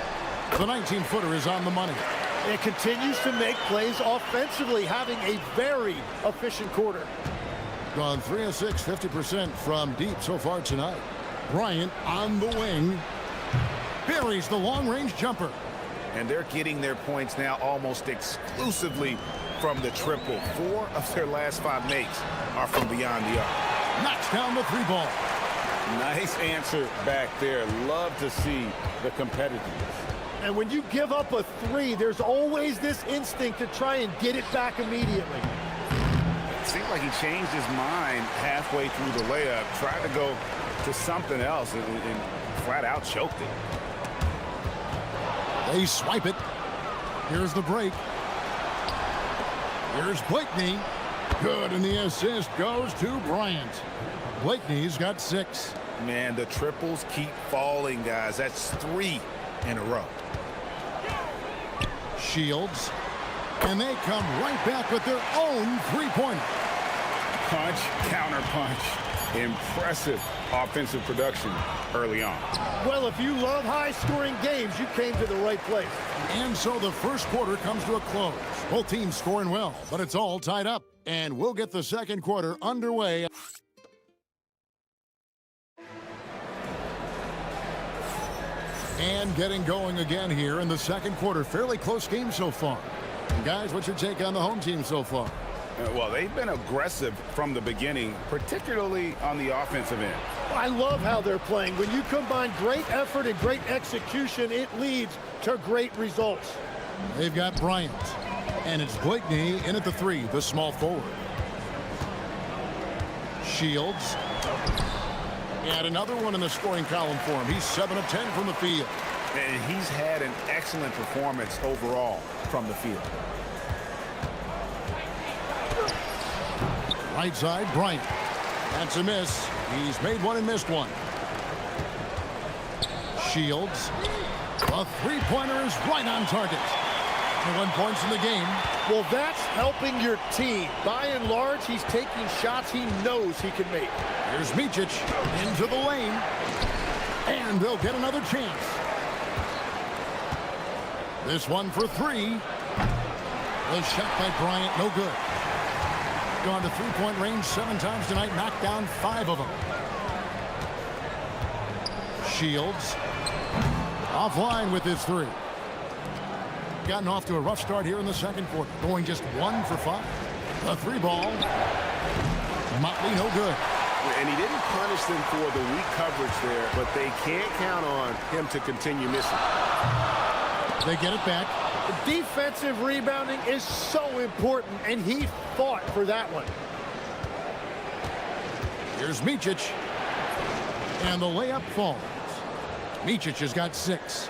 The 19-footer is on the money. It continues to make plays offensively, having a very efficient quarter. Gone 3 of 6, 50% from deep so far tonight. Bryant on the wing. Buries the long-range jumper. And they're getting their points now almost exclusively from the triple. 4 of their last 5 makes are from beyond the arc. Knocks down the 3 ball. Nice answer back there. Love to see the competitiveness. And when you give up a 3, there's always this instinct to try and get it back immediately. It seemed like he changed his mind halfway through the layup, tried to go to something else, and flat out choked it. They swipe it. Here's the break. Here's Blakeney. Good, and the assist goes to Bryant. Blakeney's got 6. Man, the triples keep falling, guys. That's 3 in a row. Shields. And they come right back with their own 3-pointer. Punch, counter punch. Impressive offensive production early on. Well, if you love high-scoring games, you came to the right place. And so the first quarter comes to a close. Both teams scoring well, but it's all tied up. And we'll get the second quarter underway. And getting going again here in the second quarter. Fairly close game so far. And guys, what's your take on the home team so far? Well, they've been aggressive from the beginning, particularly on the offensive end. I love how they're playing. When you combine great effort and great execution, it leads to great results. They've got Bryant. And it's Blakeney in at the 3, the small forward. Shields. And another one in the scoring column for him. He's 7 of 10 from the field. And he's had an excellent performance overall from the field. Right side, Bryant. That's a miss. He's made one and missed one. Shields. A 3-pointer is right on target. 1 points in the game. Well, that's helping your team. By and large, he's taking shots he knows he can make. Here's Micic into the lane. And they'll get another chance. This one for 3. The shot by Bryant, no good. Gone to 3-point range 7 times tonight, knocked down 5 of them. Shields offline with his 3. Gotten off to a rough start here in the second quarter, going just 1 for 5. The 3 ball. Motley, no good. And he didn't punish them for the weak coverage there, but they can't count on him to continue missing. They get it back. The defensive rebounding is so important, and he fought for that one. Here's Micic. And the layup falls. Micic has got 6.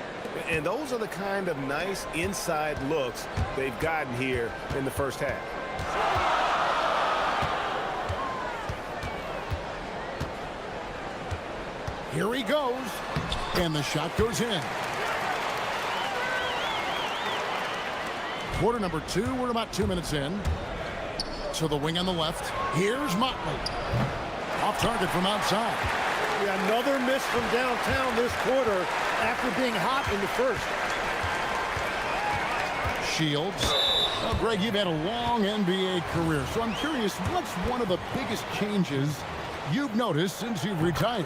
And those are the kind of nice inside looks they've gotten here in the first half. Here he goes. And the shot goes in. Quarter number 2. We're about 2 minutes in. To the wing on the left. Here's Motley. Off target from outside. Yeah, another miss from downtown this quarter after being hot in the first. Shields. Well, Greg, you've had a long NBA career, so I'm curious, what's one of the biggest changes you've noticed since you've retired?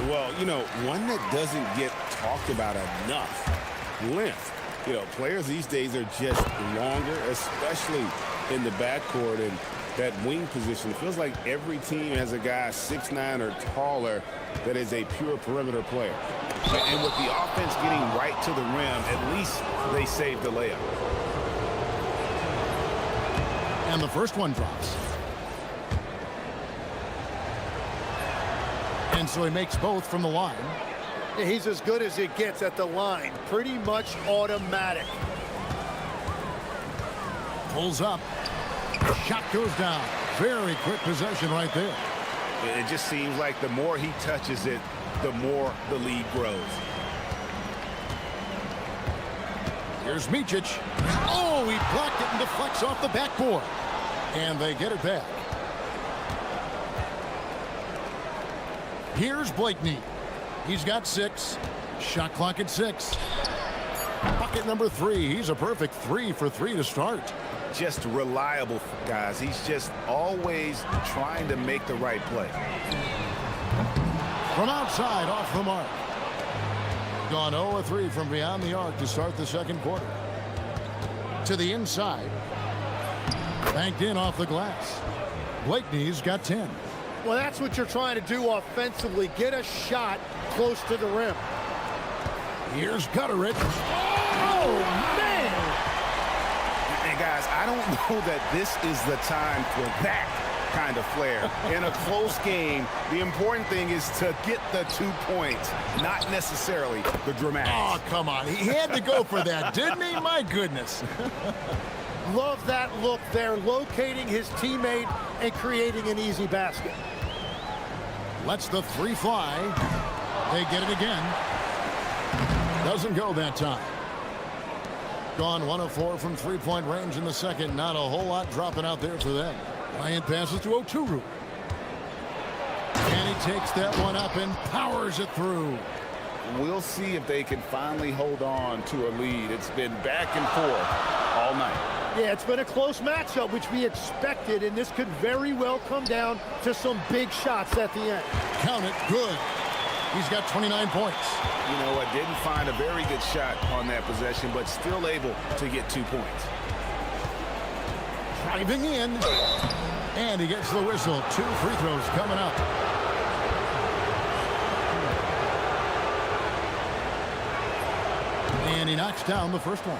Well, you know, one that doesn't get talked about enough. Length. You know, players these days are just longer, especially in the backcourt and that wing position. It feels like every team has a guy 6'9" or taller that is a pure perimeter player. And with the offense getting right to the rim, at least they saved the layup. And the first one drops. And so he makes both from the line. He's as good as it gets at the line. Pretty much automatic. Pulls up. Shot goes down. Very quick possession right there. It just seems like the more he touches it, the more the lead grows. Here's Micic. Oh, he blocked it and deflects off the backboard. And they get it back. Here's Blakeney. He's got 6. Shot clock at 6. Bucket number 3. He's a perfect 3 for 3 to start. Just reliable, guys. He's just always trying to make the right play. From outside, off the mark. Gone 0-3 from beyond the arc to start the second quarter. To the inside. Banked in off the glass. Blakeney's got 10. Well, that's what you're trying to do offensively. Get a shot close to the rim. Here's Gutteridge. Oh, man! And guys, I don't know that this is the time for that kind of flair. In a close game, the important thing is to get the 2 points, not necessarily the dramatics. Oh, come on. He had to go for that, didn't he? My goodness. Love that look there, locating his teammate and creating an easy basket. Lets the 3 fly. They get it again. Doesn't go that time. Gone 1 of 4 from 3-point range in the second. Not a whole lot dropping out there for them. Bryant passes to Oturu. And he takes that one up and powers it through. We'll see if they can finally hold on to a lead. It's been back and forth all night. Yeah, it's been a close matchup, which we expected, and this could very well come down to some big shots at the end. Count it, good. He's got 29 points. You know what, didn't find a very good shot on that possession, but still able to get 2 points. Driving in, and he gets the whistle. 2 free throws coming up. And he knocks down the first one.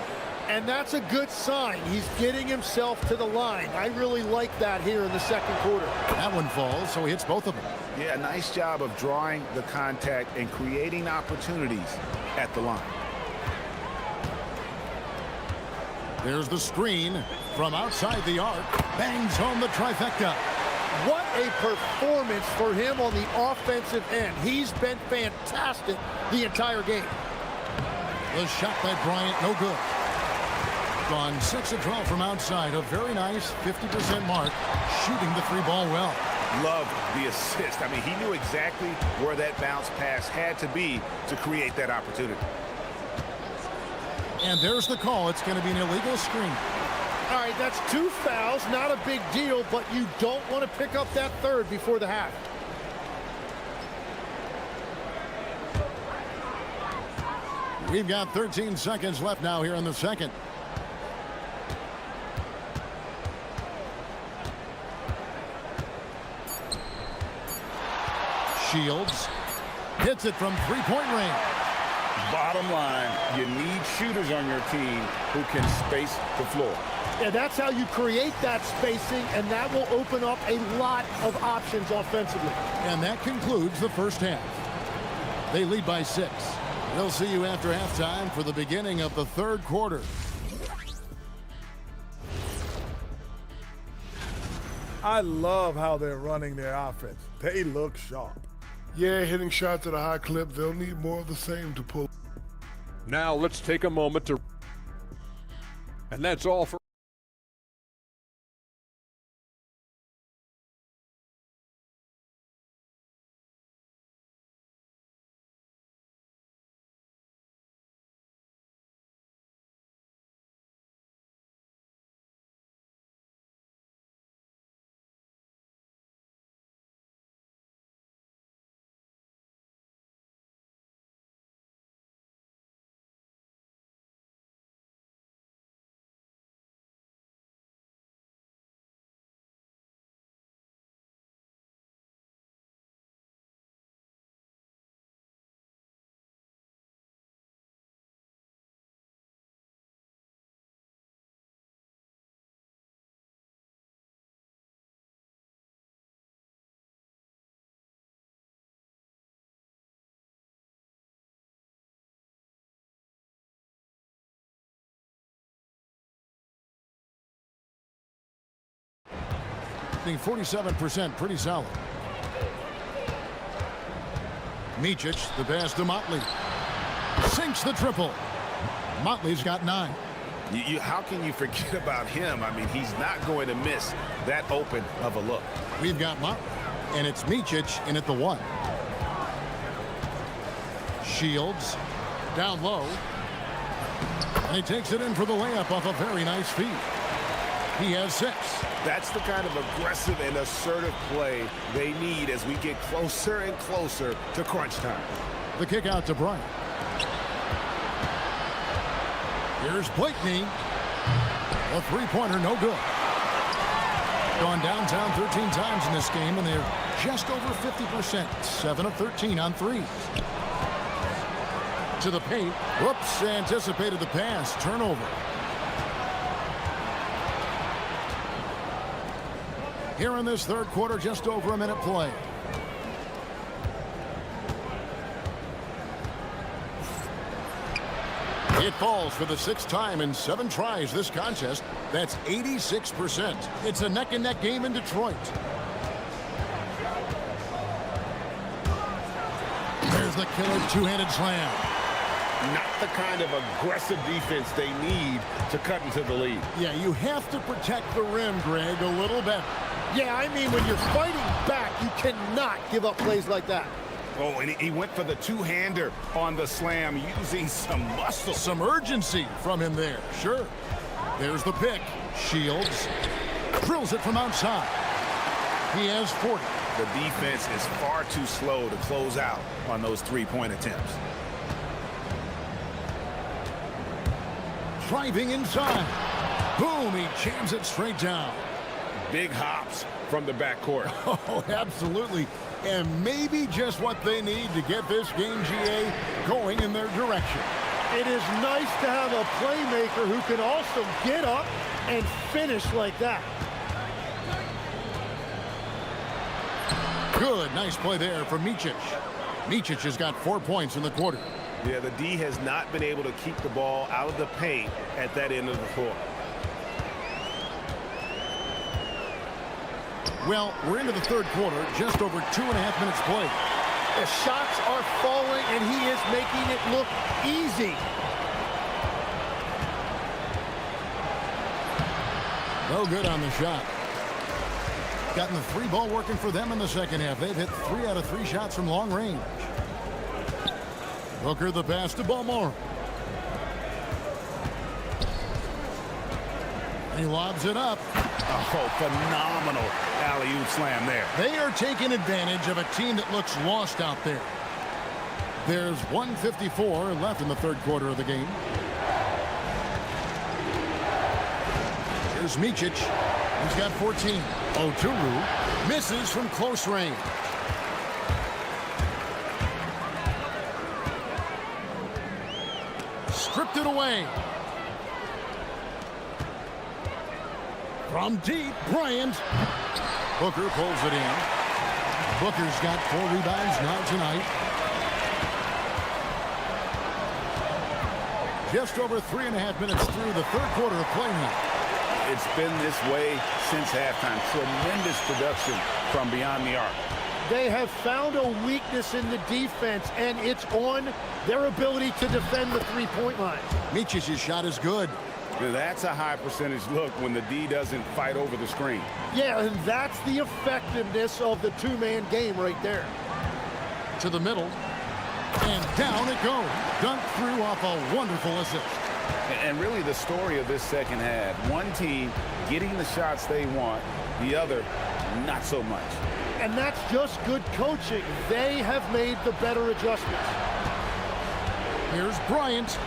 And that's a good sign. He's getting himself to the line. I really like that here in the second quarter. That one falls, so he hits both of them. Yeah, nice job of drawing the contact and creating opportunities at the line. There's the screen from outside the arc. Bangs home the trifecta. What a performance for him on the offensive end. He's been fantastic the entire game. The shot by Bryant, no good. Gone 6 of 12 from outside. A very nice 50% mark. Shooting the 3-ball well. Loved the assist. I mean, he knew exactly where that bounce pass had to be to create that opportunity. And there's the call. It's going to be an illegal screen. All right, that's 2 fouls. Not a big deal, but you don't want to pick up that third before the half. We've got 13 seconds left now here in the second. Shields hits it from 3-point range. Bottom line, you need shooters on your team who can space the floor. Yeah, that's how you create that spacing, and that will open up a lot of options offensively. And that concludes the first half. They lead by 6. We'll see you after halftime for the beginning of the third quarter. I love how they're running their offense. They look sharp. Yeah, hitting shots at a high clip. They'll need more of the same to pull. Now let's take a moment to... And that's all for... Being 47%, pretty solid. Micic, the pass to Motley. Sinks the triple. Motley's got 9. How can you forget about him? I mean, he's not going to miss that open of a look. We've got Motley, and it's Micic in at the 1. Shields down low. And he takes it in for the layup off a very nice feed. He has 6. That's the kind of aggressive and assertive play they need as we get closer and closer to crunch time. The kick out to Bryant. Here's Blakeney. A three-pointer, no good. Gone downtown 13 times in this game, and they're just over 50%. 7 of 13 on threes. To the paint. Whoops, anticipated the pass. Turnover. Here in this third quarter, just over a minute play. It falls for the 6th time in 7 tries this contest. That's 86%. It's a neck-and-neck game in Detroit. There's the killer two-handed slam. Not the kind of aggressive defense they need to cut into the lead. Yeah, you have to protect the rim, Greg, a little better. Yeah, I mean, when you're fighting back, you cannot give up plays like that. Oh, and he went for the two-hander on the slam, using some muscle. Some urgency from him there, sure. There's the pick. Shields drills it from outside. He has 40. The defense is far too slow to close out on those three-point attempts. Driving inside. Boom, he jams it straight down. Big hops from the backcourt. Oh, absolutely. And maybe just what they need to get this game, GA, going in their direction. It is nice to have a playmaker who can also get up and finish like that. Good, nice play there for Micic. Micic has got 4 points in the quarter. Yeah, the D has not been able to keep the ball out of the paint at that end of the court. Well, we're into the third quarter, just over 2.5 minutes played. The shots are falling, and he is making it look easy. No good on the shot. Gotten the 3 ball working for them in the second half. They've hit 3 out of 3 shots from long range. Booker the pass to Balmore. He lobs it up. Oh, phenomenal alley-oop slam there. They are taking advantage of a team that looks lost out there. There's 1:54 left in the third quarter of the game. Here's Micic. He's got 14. Oturu misses from close range. Stripped it away. From deep, Bryant. Booker pulls it in. Booker's got 4 rebounds now tonight. Just over 3.5 minutes through the third quarter of play now. It's been this way since halftime. Tremendous production from beyond the arc. They have found a weakness in the defense, and it's on their ability to defend the three-point line. Micic's shot is good. That's a high percentage look when the D doesn't fight over the screen. Yeah, and that's the effectiveness of the two-man game right there. To the middle. And down it goes. Dunked through off a wonderful assist. And really the story of this second half. One team getting the shots they want, the other not so much. And that's just good coaching. They have made the better adjustments. Here's Bryant.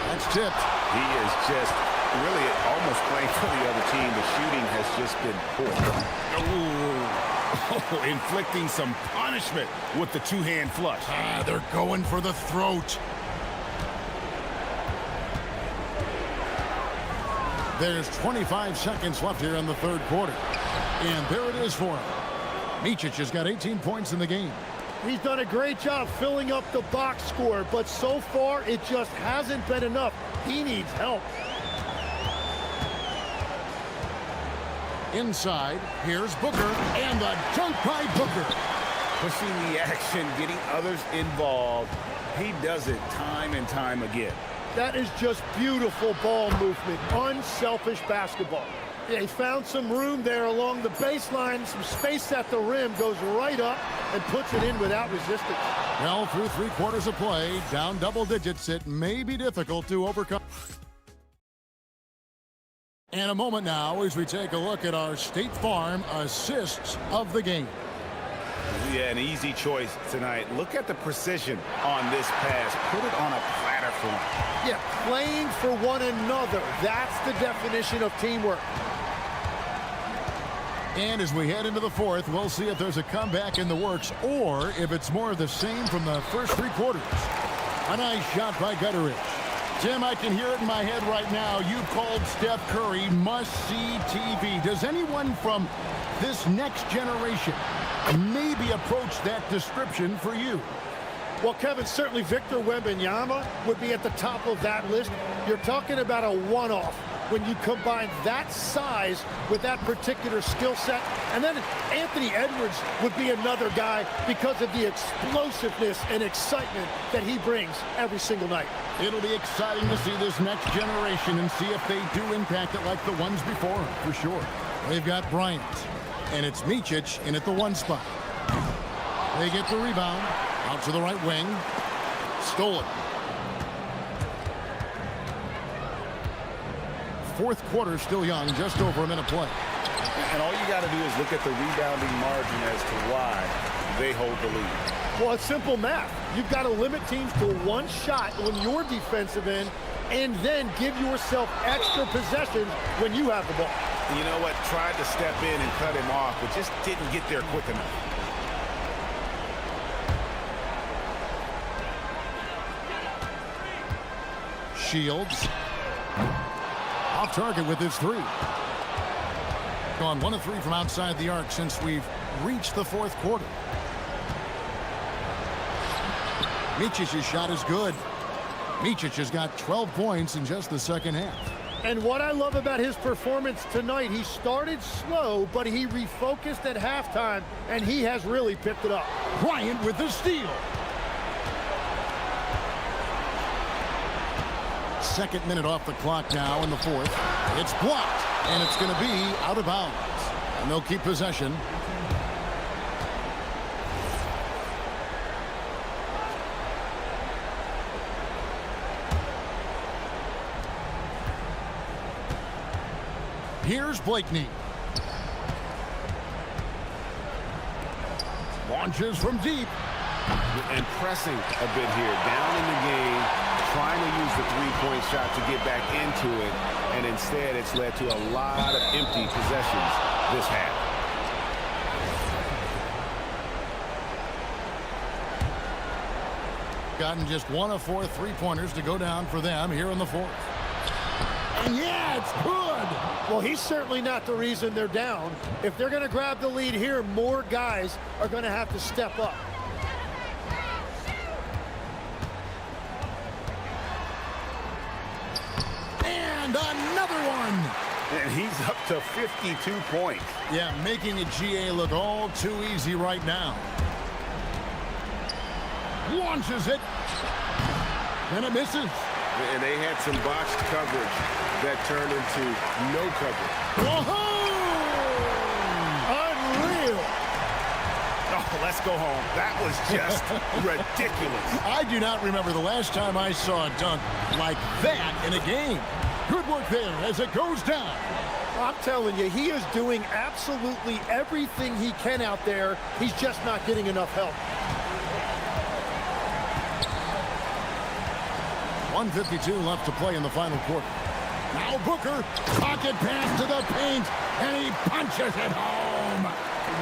That's tipped. He is just really almost playing for the other team. The shooting has just been poor. Inflicting some punishment with the two-hand flush. They're going for the throat. There's 25 seconds left here in the third quarter. And there it is for him. Micic has got 18 points in the game. He's done a great job filling up the box score, but so far it just hasn't been enough. He needs help. Inside, here's Booker, and the dunk by Booker. Pushing the action, getting others involved. He does it time and time again. That is just beautiful ball movement, unselfish basketball. Yeah, he found some room there along the baseline, some space at the rim, goes right up and puts it in without resistance. Well, through 3 quarters of play, down double digits, it may be difficult to overcome. In a moment now, as we take a look at our State Farm assists of the game. Yeah, an easy choice tonight. Look at the precision on this pass. Put it on a platter for him. Yeah, playing for one another. That's the definition of teamwork. And as we head into the fourth, we'll see if there's a comeback in the works or if it's more of the same from the first 3 quarters. A nice shot by Gutteridge. Tim, I can hear it in my head right now. You've called Steph Curry must-see TV. Does anyone from this next generation maybe approach that description for you? Well, Kevin, certainly Victor Wembanyama would be at the top of that list. You're talking about a one-off when you combine that size with that particular skill set. And then Anthony Edwards would be another guy because of the explosiveness and excitement that he brings every single night. It'll be exciting to see this next generation and see if they do impact it like the ones before them, for sure. They've got Bryant, and it's Micic in at the 1 spot. They get the rebound, out to the right wing, stolen. Fourth quarter still young, just over a minute play. And all you got to do is look at the rebounding margin as to why they hold the lead. Well, it's simple math. You've got to limit teams to 1 shot on your defensive end and then give yourself extra possessions when you have the ball. You know what? Tried to step in and cut him off, but just didn't get there quick enough. Shields. Off target with his 3. Gone 1 of 3 from outside the arc since we've reached the 4th quarter. Micic's shot is good. Micic has got 12 points in just the second half. And what I love about his performance tonight, he started slow, but he refocused at halftime, and he has really picked it up. Bryant with the steal. Second minute off the clock now in the 4th. It's blocked, and it's going to be out of bounds. And they'll keep possession. Here's Blakeney. Launches from deep. And pressing a bit here, down in the game, trying to use the 3-point shot to get back into it, and instead it's led to a lot of empty possessions this half. Gotten just 1 of 4 3-pointers to go down for them here in the 4th. And yeah, it's good. Well, he's certainly not the reason they're down. If they're going to grab the lead here, more guys are going to have to step up. And another one. And he's up to 52 points. Yeah, making a GA look all too easy right now. Launches it. And it misses. And they had some botched coverage that turned into no coverage. Whoa! Unreal. Oh, let's go home. That was just ridiculous. I do not remember the last time I saw a dunk like that in a game. Good work there as it goes down. I'm telling you, he is doing absolutely everything he can out there. He's just not getting enough help. 1:52 left to play in the final quarter. Now Booker, pocket pass to the paint, and he punches it home.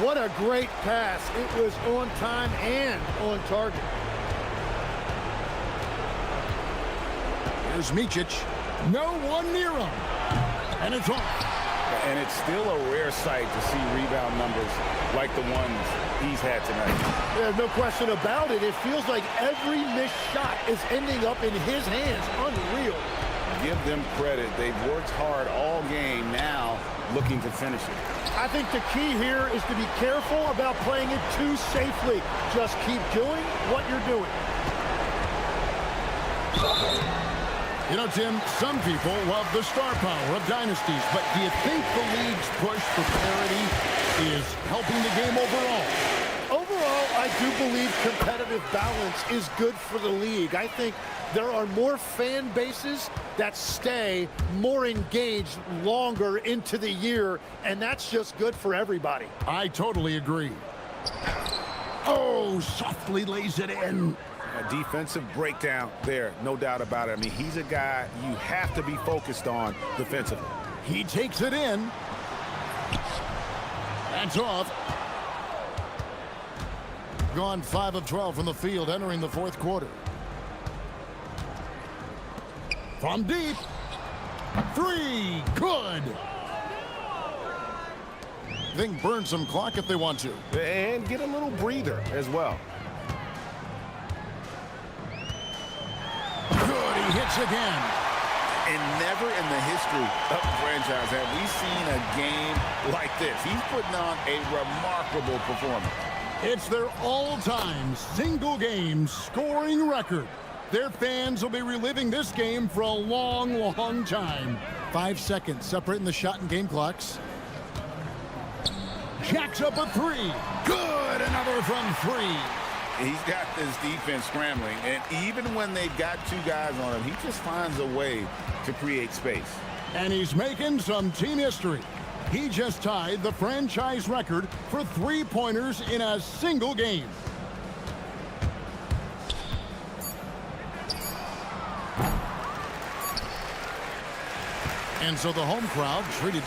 What a great pass. It was on time and on target. Here's Micic. No one near him. And it's off. And it's still a rare sight to see rebound numbers like the ones he's had tonight. There's no question about it. It feels like every missed shot is ending up in his hands. Unreal. Give them credit. They've worked hard all game, now looking to finish it. I think the key here is to be careful about playing it too safely. Just keep doing what you're doing. You know, Tim, some people love the star power of dynasties, but do you think the league's push for parity is helping the game overall? Overall, I do believe competitive balance is good for the league. I think there are more fan bases that stay more engaged longer into the year, and that's just good for everybody. I totally agree. Oh, softly lays it in. A defensive breakdown there, no doubt about it. I mean, he's a guy you have to be focused on defensively. He takes it in. That's off. Gone 5 of 12 from the field entering the fourth quarter. From deep. 3. Good. They can burn some clock if they want to. And get a little breather as well. Good, he hits again. And never in the history of the franchise have we seen a game like this. He's putting on a remarkable performance. It's their all-time single-game scoring record. Their fans will be reliving this game for a long, long time. 5 seconds separating the shot and game clocks. Jacks up a 3. Good, another from 3. He's got this defense scrambling, and even when they've got 2 guys on him, he just finds a way to create space. And he's making some team history. He just tied the franchise record for 3-pointers in a single game. And so the home crowd treated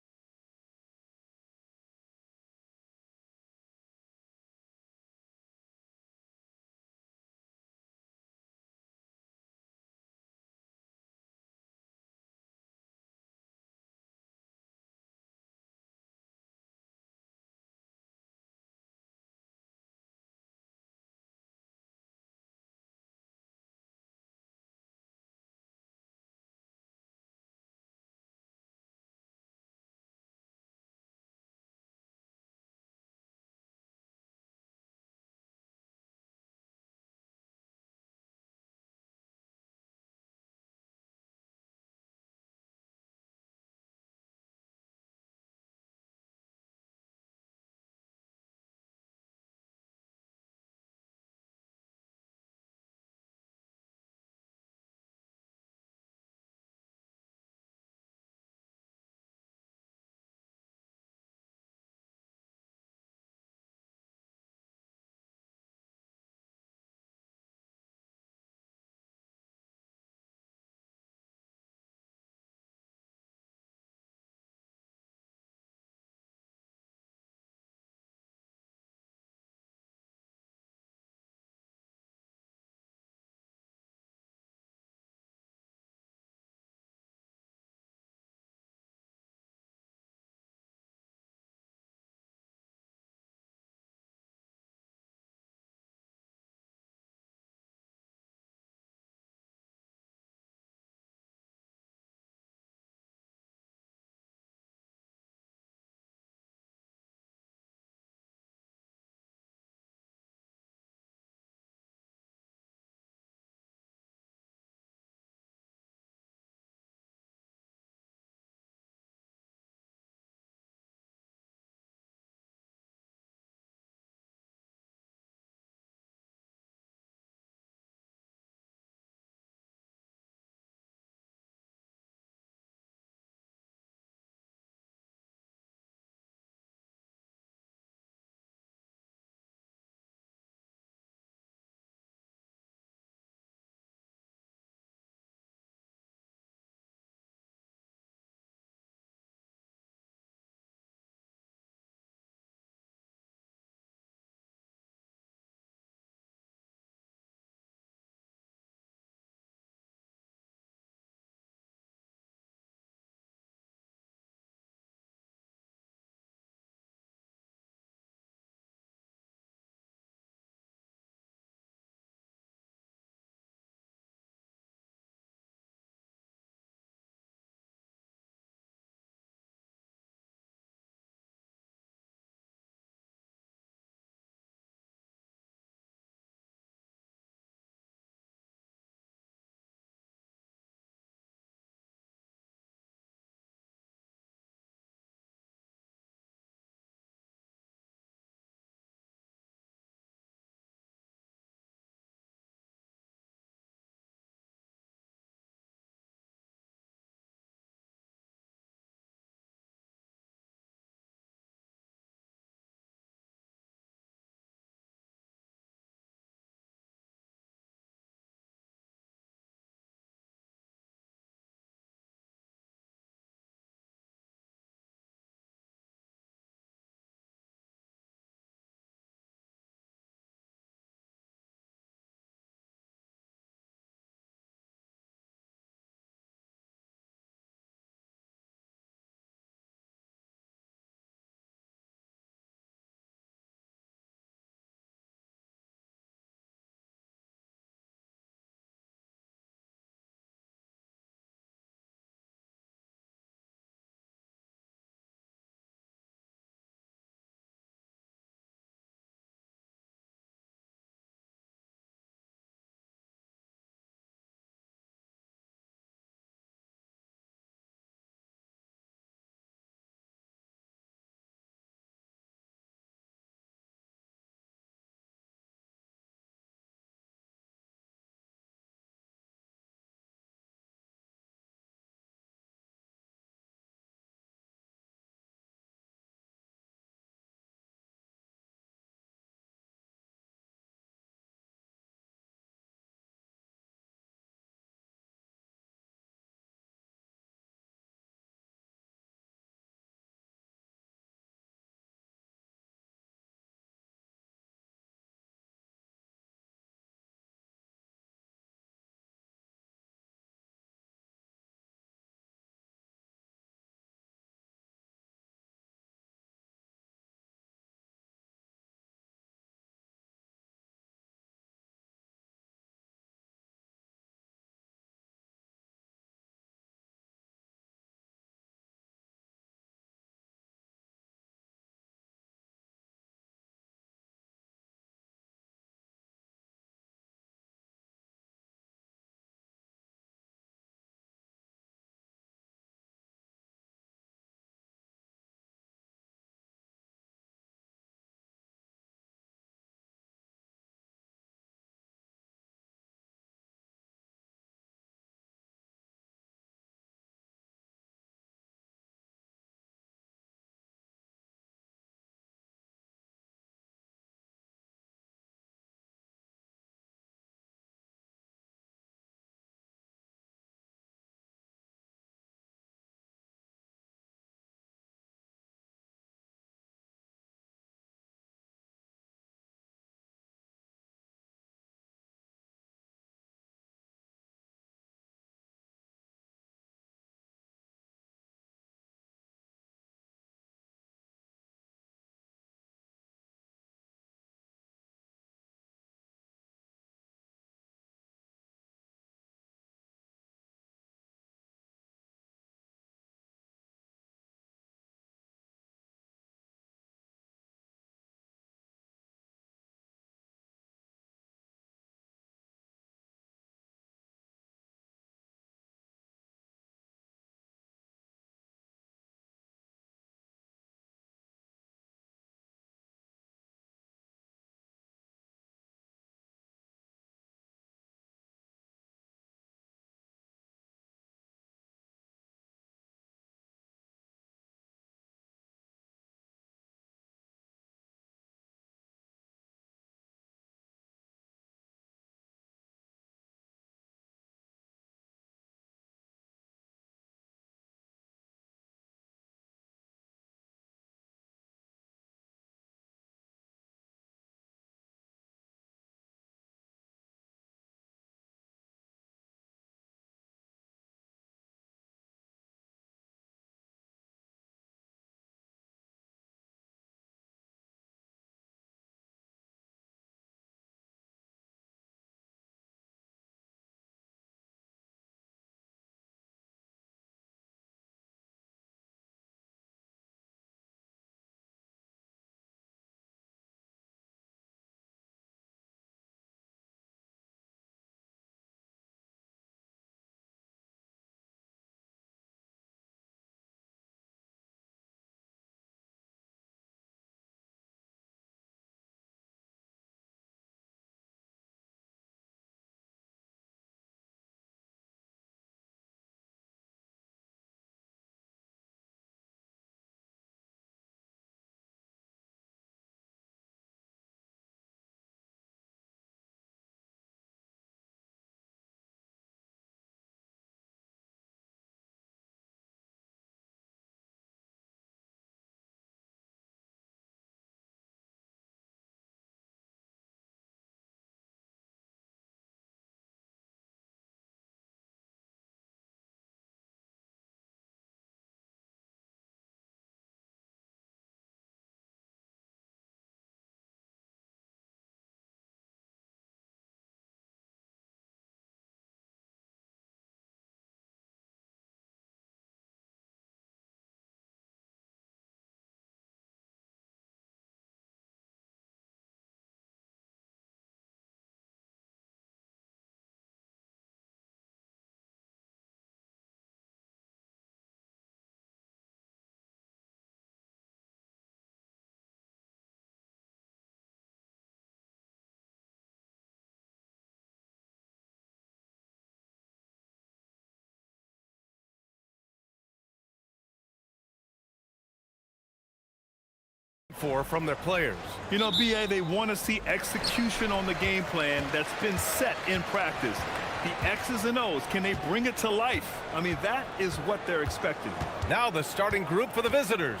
for from their players? You know, BA, they want to see execution on the game plan that's been set in practice. The X's and O's, can they bring it to life? I mean, that is what they're expecting. Now the starting group for the visitors.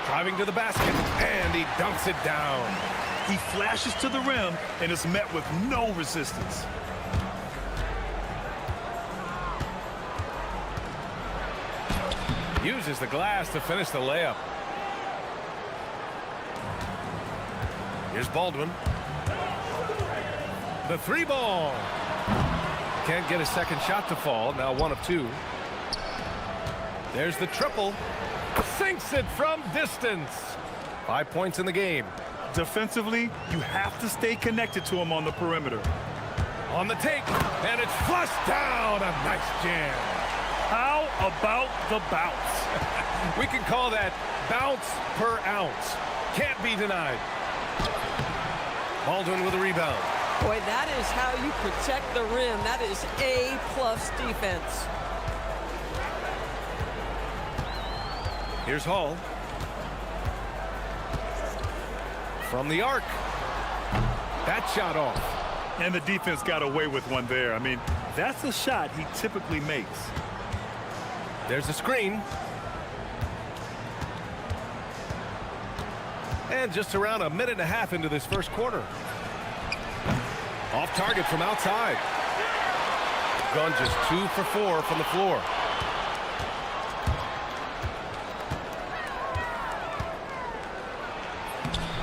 Driving to the basket, and he dunks it down. He flashes to the rim and is met with no resistance. Uses the glass to finish the layup. Here's Baldwin. The three ball. Can't get a second shot to fall. Now 1 of 2. There's the triple. Sinks it from distance. 5 points in the game. Defensively, you have to stay connected to him on the perimeter. On the take, and it's flushed down. A nice jam. How about the bounce? We can call that bounce per ounce. Can't be denied. Baldwin with a rebound. Boy, that is how you protect the rim. That is A-plus defense. Here's Hall. From the arc. That shot off. And the defense got away with one there. I mean, that's a shot he typically makes. There's a screen. And just around a minute and a half into this first quarter. Off target from outside. Gone just 2 for 4 from the floor.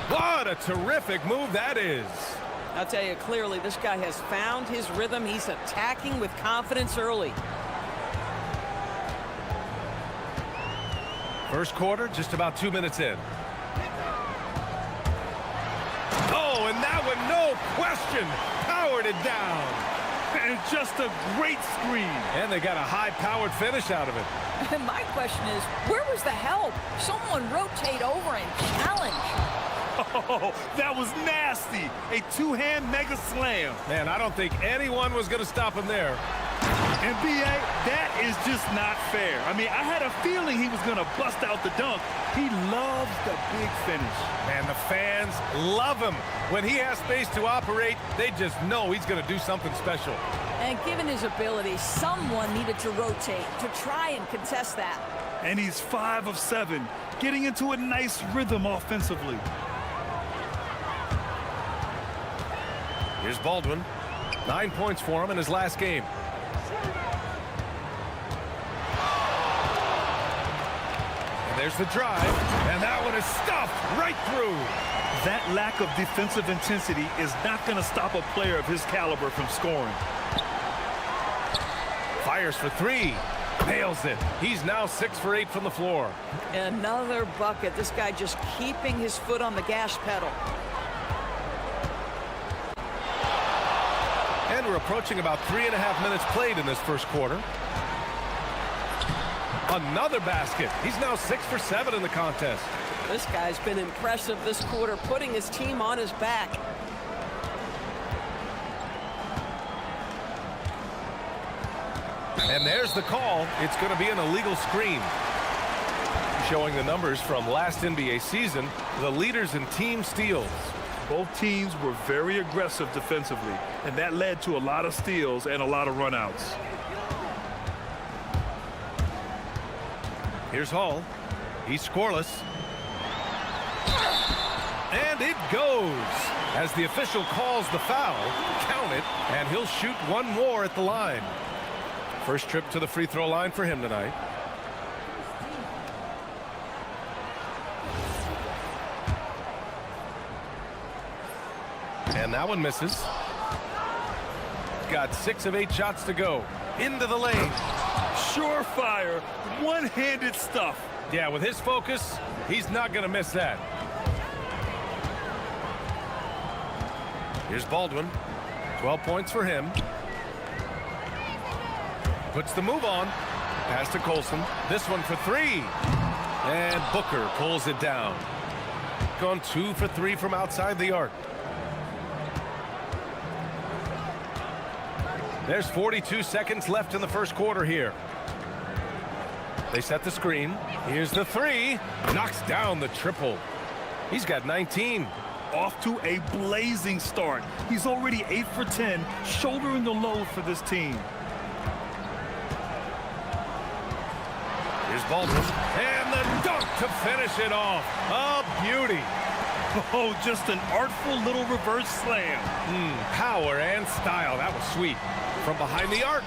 What a terrific move that is. I'll tell you clearly, this guy has found his rhythm. He's attacking with confidence early. First quarter, just about 2 minutes in. Oh, and that one, no question, powered it down. And just a great screen. And they got a high-powered finish out of it. And my question is, where was the help? Someone rotate over and challenge. Oh, that was nasty. A two-hand mega slam. Man, I don't think anyone was going to stop him there. And BA, that is just not fair. I mean, I had a feeling he was going to bust out the dunk. He loves the big finish. Man, the fans love him. When he has space to operate, they just know he's going to do something special. And given his ability, someone needed to rotate to try and contest that. And he's 5 of 7, getting into a nice rhythm offensively. Here's Baldwin. 9 points for him in his last game. And there's the drive, and that one is stuffed right through. That lack of defensive intensity is not going to stop a player of his caliber from scoring. Fires for 3. Nails it. He's now 6 for 8 from the floor. Another bucket. This guy just keeping his foot on the gas pedal. And we're approaching about 3.5 minutes played in this first quarter. Another basket. He's now 6 for 7 in the contest. This guy's been impressive this quarter, putting his team on his back. And there's the call. It's going to be an illegal screen. Showing the numbers from last NBA season, the leaders in team steals. Both teams were very aggressive defensively, and that led to a lot of steals and a lot of runouts. Here's Hall. He's scoreless. And it goes. As the official calls the foul, count it, and he'll shoot one more at the line. First trip to the free throw line for him tonight. And that one misses. Got 6 of 8 shots to go. Into the lane. Surefire, one-handed stuff. Yeah, with his focus, he's not going to miss that. Here's Baldwin. 12 points for him. Puts the move on. Pass to Colson. This one for 3. And Booker pulls it down. Gone 2 for 3 from outside the arc. There's 42 seconds left in the first quarter here. They set the screen. Here's the three. Knocks down the triple. He's got 19. Off to a blazing start. He's already 8 for 10, shouldering the load for this team. Here's Baldwin. And the dunk to finish it off. A beauty. Oh, just an artful little reverse slam. Power and style. That was sweet. From behind the arc.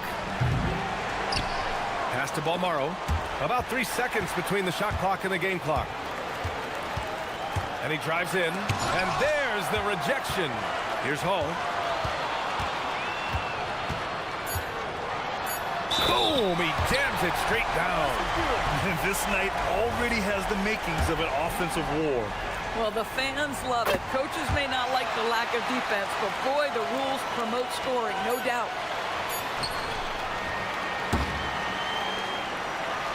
Pass to Balmaro. About 3 seconds between the shot clock and the game clock. And he drives in. And there's the rejection. Here's Hall. Boom! He jams it straight down. And this night already has the makings of an offensive war. Well, the fans love it. Coaches may not like the lack of defense, but boy, the rules promote scoring, no doubt.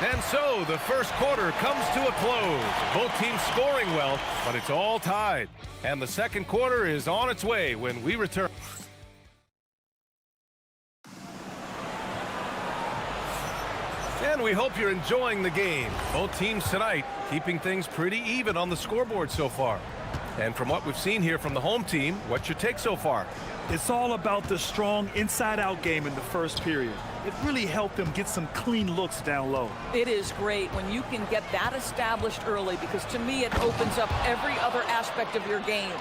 And so the first quarter comes to a close. Both teams scoring well, but it's all tied. And the second quarter is on its way when we return. And we hope you're enjoying the game. Both teams tonight keeping things pretty even on the scoreboard so far. And from what we've seen here from the home team, what's your take so far? It's all about the strong inside-out game in the first period. It really helped them get some clean looks down low. It is great when you can get that established early, because to me it opens up every other aspect of your game.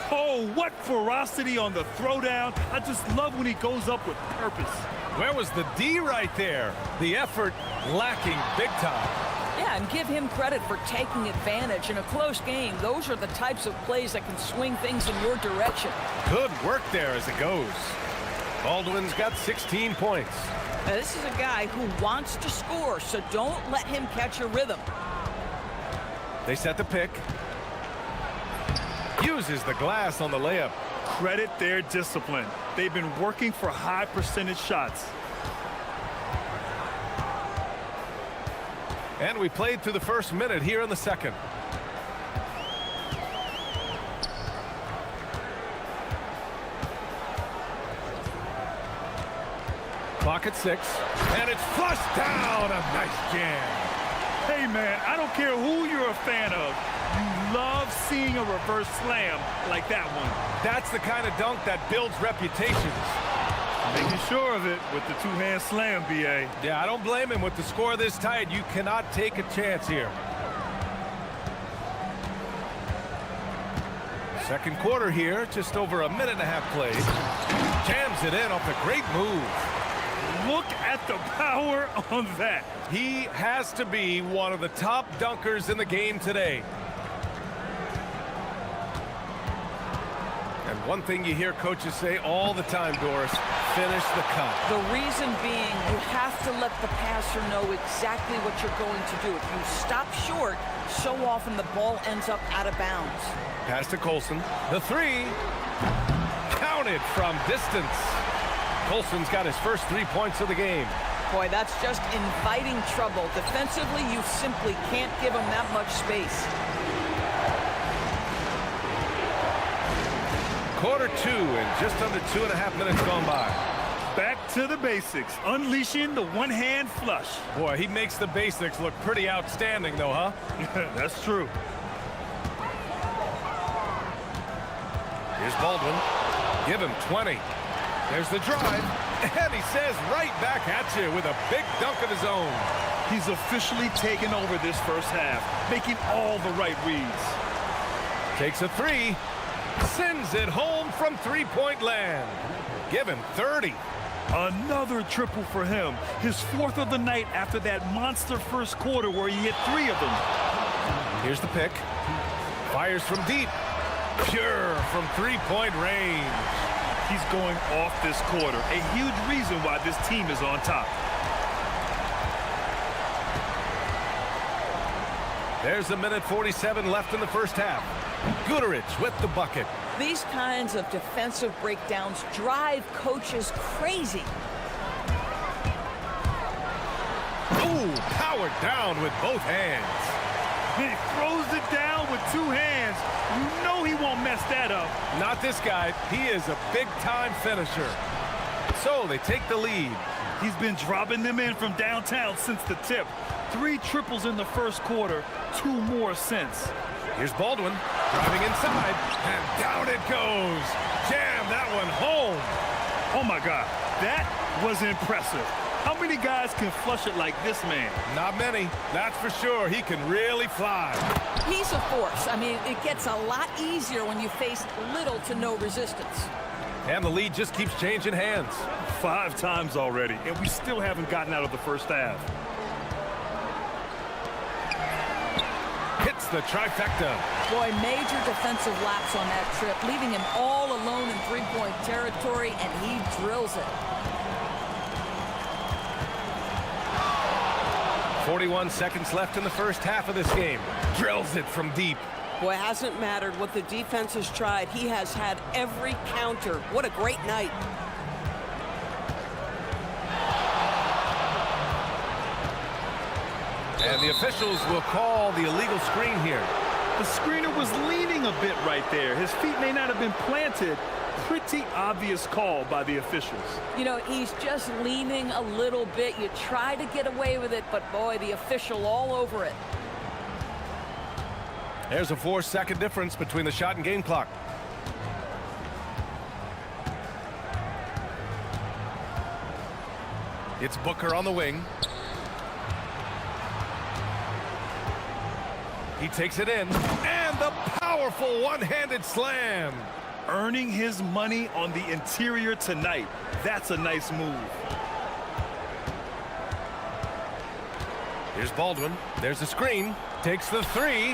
Oh, what ferocity on the throwdown. I just love when he goes up with purpose. Where was the D right there? The effort lacking big time. Yeah, and give him credit for taking advantage. In a close game, those are the types of plays that can swing things in your direction. Good work there as it goes. Baldwin's got 16 points. Now, this is a guy who wants to score, so don't let him catch a rhythm. They set the pick. Uses the glass on the layup. Credit their discipline. They've been working for high percentage shots. And we played through the first minute here in the second. Clock at 6. And it's flushed down. A nice jam. Hey, man, I don't care who you're a fan of. You love seeing a reverse slam like that one. That's the kind of dunk that builds reputations. Making sure of it with the two-hand slam, B.A. Yeah, I don't blame him. With the score this tight, you cannot take a chance here. Second quarter here, just over a minute and a half played. Jams it in off a great move. Look at the power on that. He has to be one of the top dunkers in the game today. And one thing you hear coaches say all the time, Doris, finish the cut. The reason being, you have to let the passer know exactly what you're going to do. If you stop short, so often the ball ends up out of bounds. Pass to Colson. The three. Counted from distance. Colson's got his first 3 points of the game. Boy, that's just inviting trouble. Defensively, you simply can't give him that much space. Quarter 2 and just under 2.5 minutes gone by. Back to the basics, unleashing the one-hand flush. Boy, he makes the basics look pretty outstanding, though, huh? That's true. Here's Baldwin. Give him 20. There's the drive. And he says right back at you with a big dunk of his own. He's officially taken over this first half, making all the right reads. Takes a three. Sends it home from three-point land. Give him 30. Another triple for him. His 4th of the night after that monster first quarter where he hit 3 of them. Here's the pick. Fires from deep. Pure from three-point range. He's going off this quarter. A huge reason why this team is on top. There's a minute 47 left in the first half. Guterich with the bucket. These kinds of defensive breakdowns drive coaches crazy. Ooh, powered down with both hands. He throws it down with 2 hands. You know he won't mess that up. Not this guy. He is a big-time finisher. so they take the lead. He's been dropping them in from downtown since the tip. 3 triples in the first quarter, 2 more since. Here's Baldwin driving inside, and down it goes. Jam that one home. Oh my God, that was impressive. How many guys can flush it like this man? Not many, that's for sure. He can really fly. He's a force. I mean, it gets a lot easier when you face little to no resistance. And the lead just keeps changing hands. 5 times already, and we still haven't gotten out of the first half. Hits the trifecta. Boy, major defensive lapse on that trip, leaving him all alone in three-point territory, and he drills it. 41 seconds left in the first half of this game. Drills it from deep. Boy, it hasn't mattered what the defense has tried. He has had every counter. What a great night. And the officials will call the illegal screen here. The screener was leaning a bit right there. His feet may not have been planted. Pretty obvious call by the officials. You know, he's just leaning a little bit. You try to get away with it, but boy, the official all over it. There's a 4-second difference between the shot and game clock. It's Booker on the wing. He takes it in, and the powerful one-handed slam. Earning his money on the interior tonight. That's a nice move. Here's Baldwin. There's the screen. Takes the 3.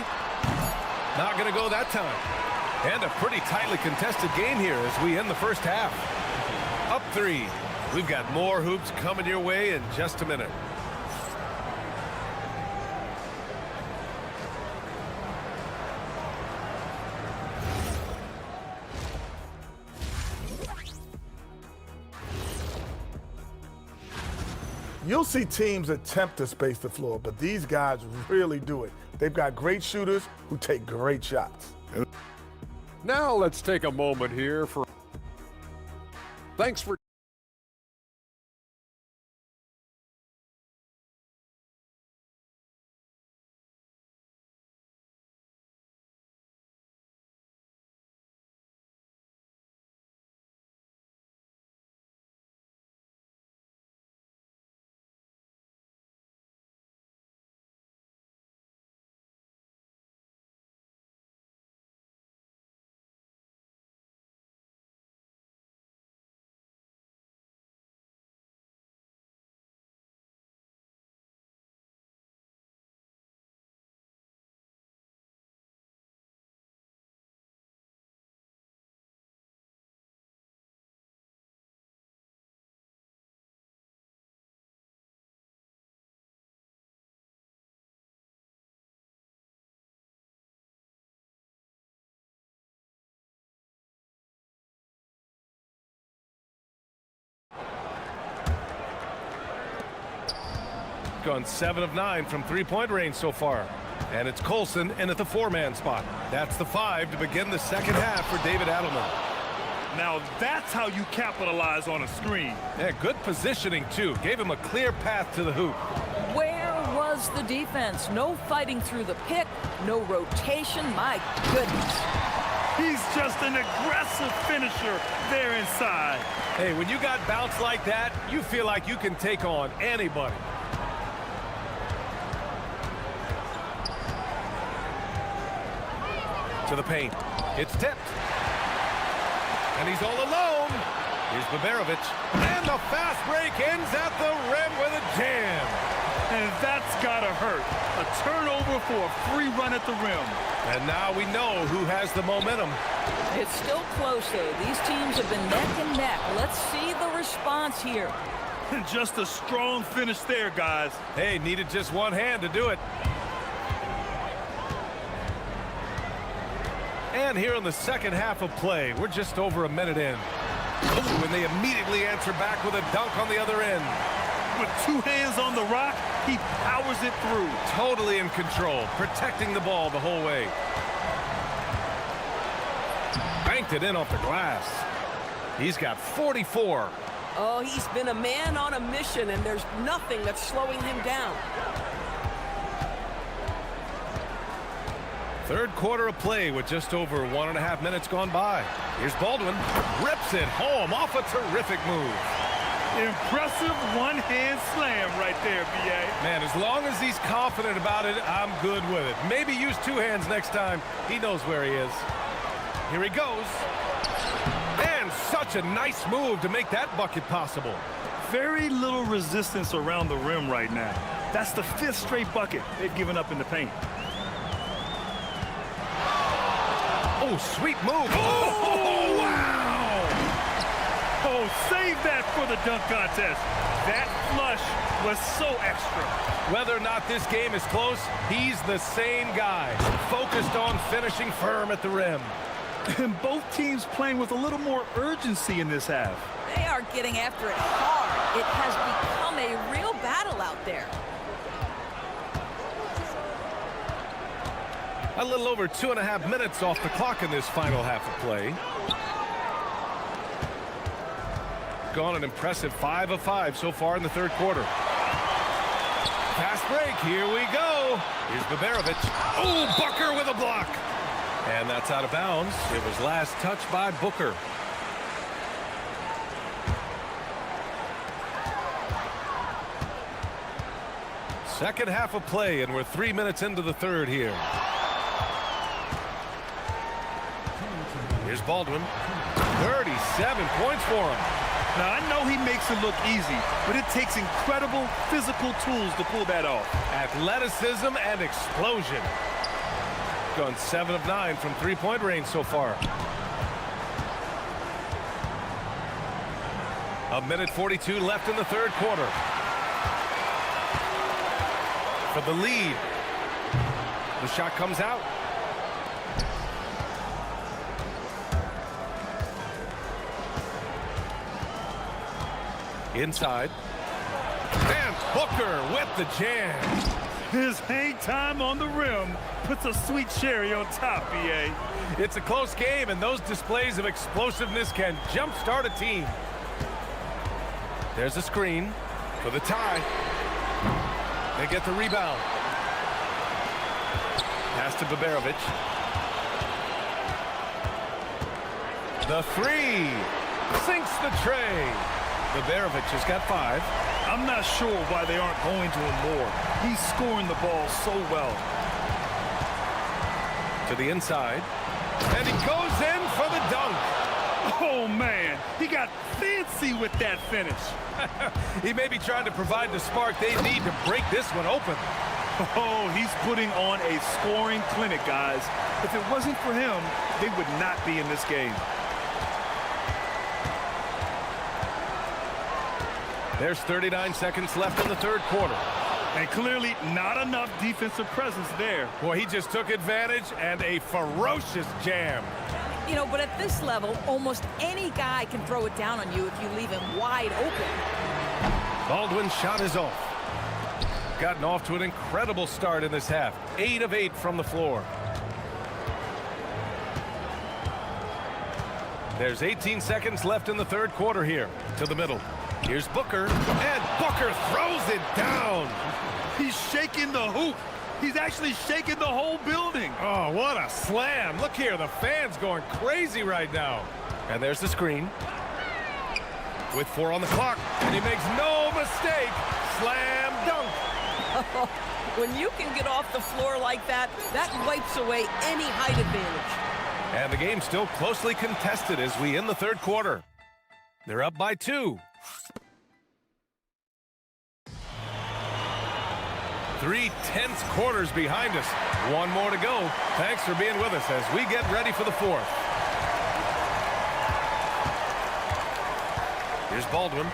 Not going to go that time. And a pretty tightly contested game here as we end the first half. Up 3. We've got more hoops coming your way in just a minute. You'll see teams attempt to space the floor, but these guys really do it. They've got great shooters who take great shots. Now let's take a moment here for... Thanks for... Gone 7 of 9 from three-point range so far. And it's Colson in at the 4-man spot. That's the 5 to begin the second half for David Adelman. Now that's how you capitalize on a screen. Yeah, good positioning too. Gave him a clear path to the hoop. Where was the defense? No fighting through the pick, no rotation. My goodness. He's just an aggressive finisher there inside. Hey, when you got bounce like that, you feel like you can take on anybody. To the paint. It's tipped. And he's all alone. Here's Baberovic. And the fast break ends at the rim with a jam. And that's gotta hurt. A turnover for a free run at the rim. And now we know who has the momentum. It's still close, though. These teams have been neck and neck. Let's see the response here. Just a strong finish there, guys. Hey, needed just one hand to do it. And here in the second half of play, we're just over a minute in. Ooh, and they immediately answer back with a dunk on the other end. With 2 hands on the rock, he powers it through. Totally in control, protecting the ball the whole way. Banked it in off the glass. He's got 44. Oh, he's been a man on a mission, and there's nothing that's slowing him down. Third quarter of play with just over 1.5 minutes gone by. Here's Baldwin. Rips it home off a terrific move. Impressive one-hand slam right there, B.A. Man, as long as he's confident about it, I'm good with it. Maybe use two hands next time. He knows where he is. Here he goes. And such a nice move to make that bucket possible. Very little resistance around the rim right now. That's the 5th straight bucket they've given up in the paint. Oh, sweet move. Oh, wow! Oh, save that for the dunk contest. That flush was so extra. Whether or not this game is close, he's the same guy. Focused on finishing firm at the rim. And both teams playing with a little more urgency in this half. They are getting after it hard. It has become a real battle out there. A little over 2.5 minutes off the clock in this final half of play. Gone an impressive 5 of 5 so far in the third quarter. Fast break, here we go. Here's Baberovic. Oh, Booker with a block. And that's out of bounds. It was last touched by Booker. Second half of play, and we're 3 minutes into the third here. Here's Baldwin. 37 points for him. Now, I know he makes it look easy, but it takes incredible physical tools to pull that off. Athleticism and explosion. Gone 7 of 9 from three-point range so far. 1:42 left in the third quarter. For the lead. The shot comes out. Inside. And Booker with the jam. His hang time on the rim puts a sweet cherry on top, B.A. It's a close game, and those displays of explosiveness can jumpstart a team. There's a screen for the tie. They get the rebound. Pass to Baberovic. The three. Sinks the tray. Baberovic has got 5. I'm not sure why they aren't going to him more. He's scoring the ball so well. To the inside. And he goes in for the dunk. Oh, man. He got fancy with that finish. He may be trying to provide the spark they need to break this one open. Oh, he's putting on a scoring clinic, guys. If it wasn't for him, they would not be in this game. There's 39 seconds left in the third quarter. And clearly not enough defensive presence there. Boy, he just took advantage and a ferocious jam. You know, but at this level, almost any guy can throw it down on you if you leave him wide open. Baldwin's shot is off. Gotten off to an incredible start in this half. 8 of 8 from the floor. There's 18 seconds left in the third quarter here. To the middle. Here's Booker, and Booker throws it down. He's shaking the hoop. He's actually shaking the whole building. Oh, what a slam. Look here, the fans going crazy right now. And there's the screen. With 4 on the clock, and he makes no mistake. Slam dunk. When you can get off the floor like that, that wipes away any height advantage. And the game's still closely contested as we end the third quarter. They're up by 2. 3 tense quarters behind us. 1 more to go. Thanks for being with us as we get ready for the fourth. Here's Baldwin.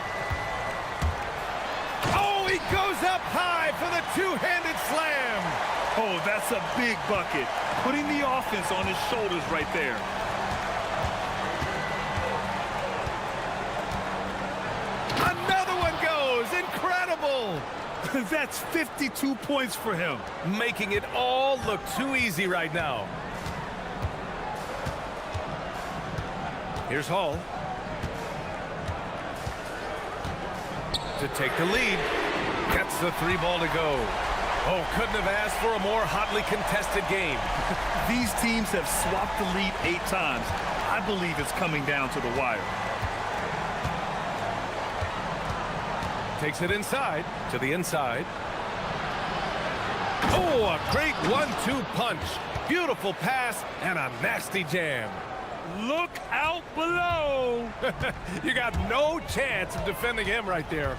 Oh, he goes up high for the two-handed slam. Oh, that's a big bucket. Putting the offense on his shoulders right there. Another one goes. Incredible. That's 52 points for him. Making it all look too easy right now. Here's Hall. to take the lead. Gets the 3 ball to go. Oh, couldn't have asked for a more hotly contested game. These teams have swapped the lead 8 times. I believe it's coming down to the wire. Takes it inside, to the inside. Oh, a great 1-2 punch. Beautiful pass and a nasty jam. Look out below. You got no chance of defending him right there.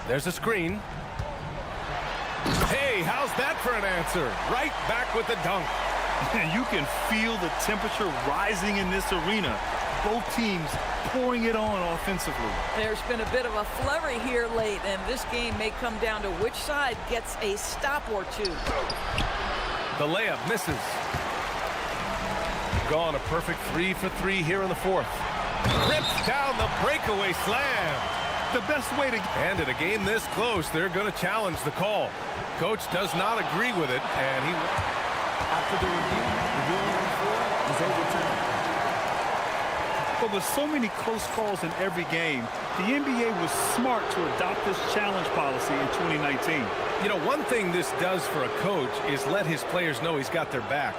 There's a screen. Hey, how's that for an answer? Right back with the dunk. You can feel the temperature rising in this arena. Both teams pouring it on offensively. There's been a bit of a flurry here late, and this game may come down to which side gets a stop or two. The layup misses. Gone a perfect 3 for 3 here in the 4th. Rips down the breakaway slam. The best way to... And in a game this close, they're going to challenge the call. Coach does not agree with it, and he... After the review, the ruling on the floor is overturned. But with so many close calls in every game, the NBA was smart to adopt this challenge policy in 2019. You know, one thing this does for a coach is let his players know he's got their back.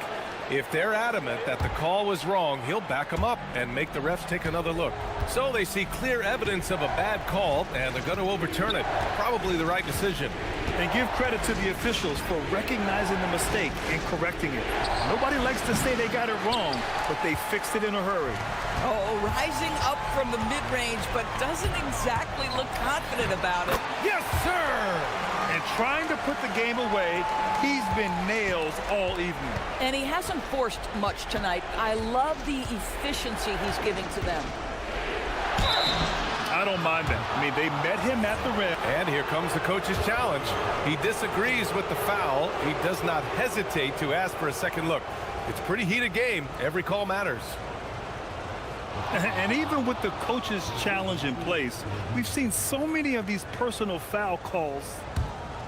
If they're adamant that the call was wrong, he'll back them up and make the refs take another look. So they see clear evidence of a bad call, and they're going to overturn it. Probably the right decision. And give credit to the officials for recognizing the mistake and correcting it. Nobody likes to say they got it wrong, but they fixed it in a hurry. Oh, rising up from the mid-range, but doesn't exactly look confident about it. Yes, sir! And trying to put the game away, he's been nails all evening. And he hasn't forced much tonight. I love the efficiency he's giving to them. I don't mind that. I mean, they met him at the rim. And here comes the coach's challenge. He disagrees with the foul. He does not hesitate to ask for a second look. It's a pretty heated game. Every call matters. And even with the coach's challenge in place, we've seen so many of these personal foul calls.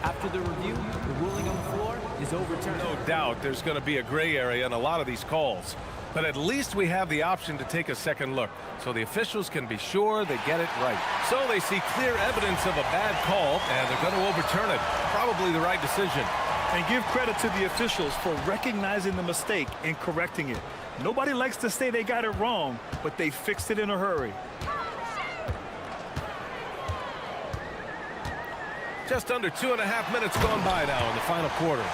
After the review, the ruling on the floor is overturned. No doubt there's going to be a gray area in a lot of these calls. But at least we have the option to take a second look, so the officials can be sure they get it right. So they see clear evidence of a bad call, and they're going to overturn it. Probably the right decision. And give credit to the officials for recognizing the mistake and correcting it. Nobody likes to say they got it wrong, but they fixed it in a hurry. Just under 2.5 minutes gone by now in the final quarter.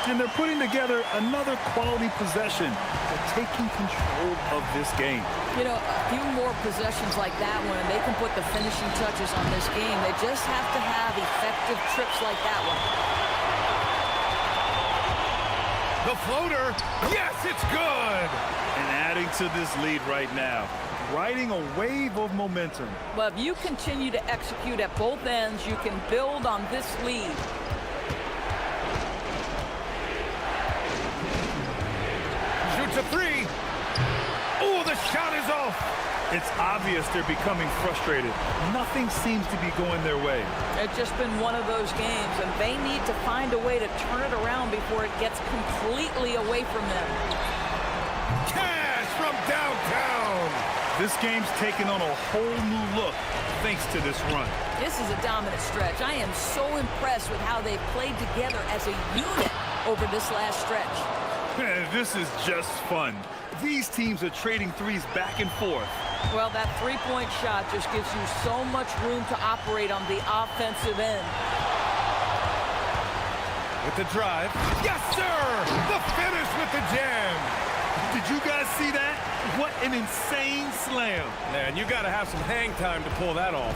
And they're putting together another quality possession. They're taking control of this game. You know, a few more possessions like that one, and they can put the finishing touches on this game. They just have to have effective trips like that one. The floater. Yes, it's good. And adding to this lead right now. Riding a wave of momentum. Well, if you continue to execute at both ends, you can build on this lead. Shoots a 3. Oh, the shot is off. It's obvious they're becoming frustrated. Nothing seems to be going their way. It's just been one of those games, and they need to find a way to turn it around before it gets completely away from them. Cash from downtown. This game's taken on a whole new look thanks to this run. This is a dominant stretch. I am so impressed with how they've played together as a unit over this last stretch. This is just fun. These teams are trading threes back and forth. Well, that three-point shot just gives you so much room to operate on the offensive end. With the drive. Yes, sir! The finish with the jam. Did you guys see that? What an insane slam. Man, you got to have some hang time to pull that off.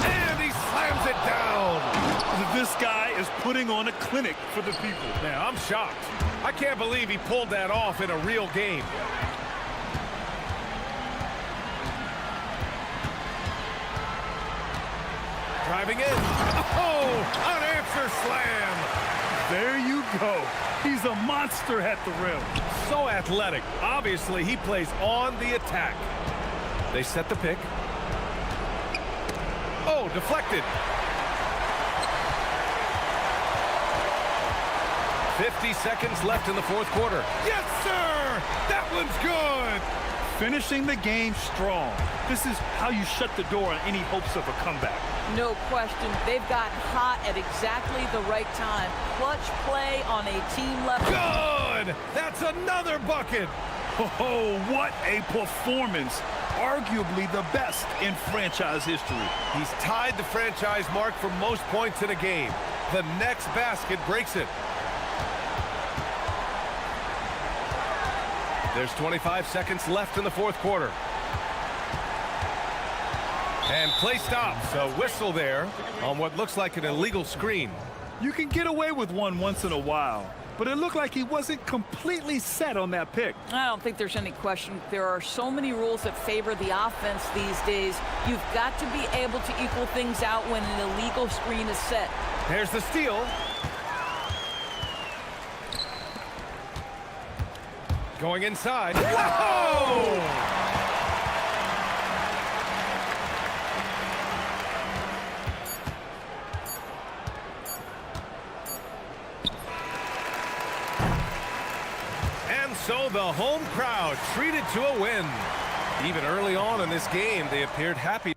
And he slams it down. This guy is putting on a clinic for the people. Man, I'm shocked. I can't believe he pulled that off in a real game. Driving in. Oh, unanswered slam. There you go. He's a monster at the rim. So athletic. Obviously, he plays on the attack. They set the pick. Oh, deflected. 50 seconds left in the fourth quarter. Yes, sir! That one's good! Finishing the game strong. This is how you shut the door on any hopes of a comeback. No question. They've gotten hot at exactly the right time. Clutch play on a team level. Good! That's another bucket! Oh, what a performance. Arguably the best in franchise history. He's tied the franchise mark for most points in a game. The next basket breaks it. There's 25 seconds left in the fourth quarter. And play stops. A whistle there on what looks like an illegal screen. You can get away with one once in a while, but it looked like he wasn't completely set on that pick. I don't think there's any question. There are so many rules that favor the offense these days. You've got to be able to equal things out when an illegal screen is set. There's the steal. Going inside. Whoa! So the home crowd treated to a win. Even early on in this game, they appeared happy.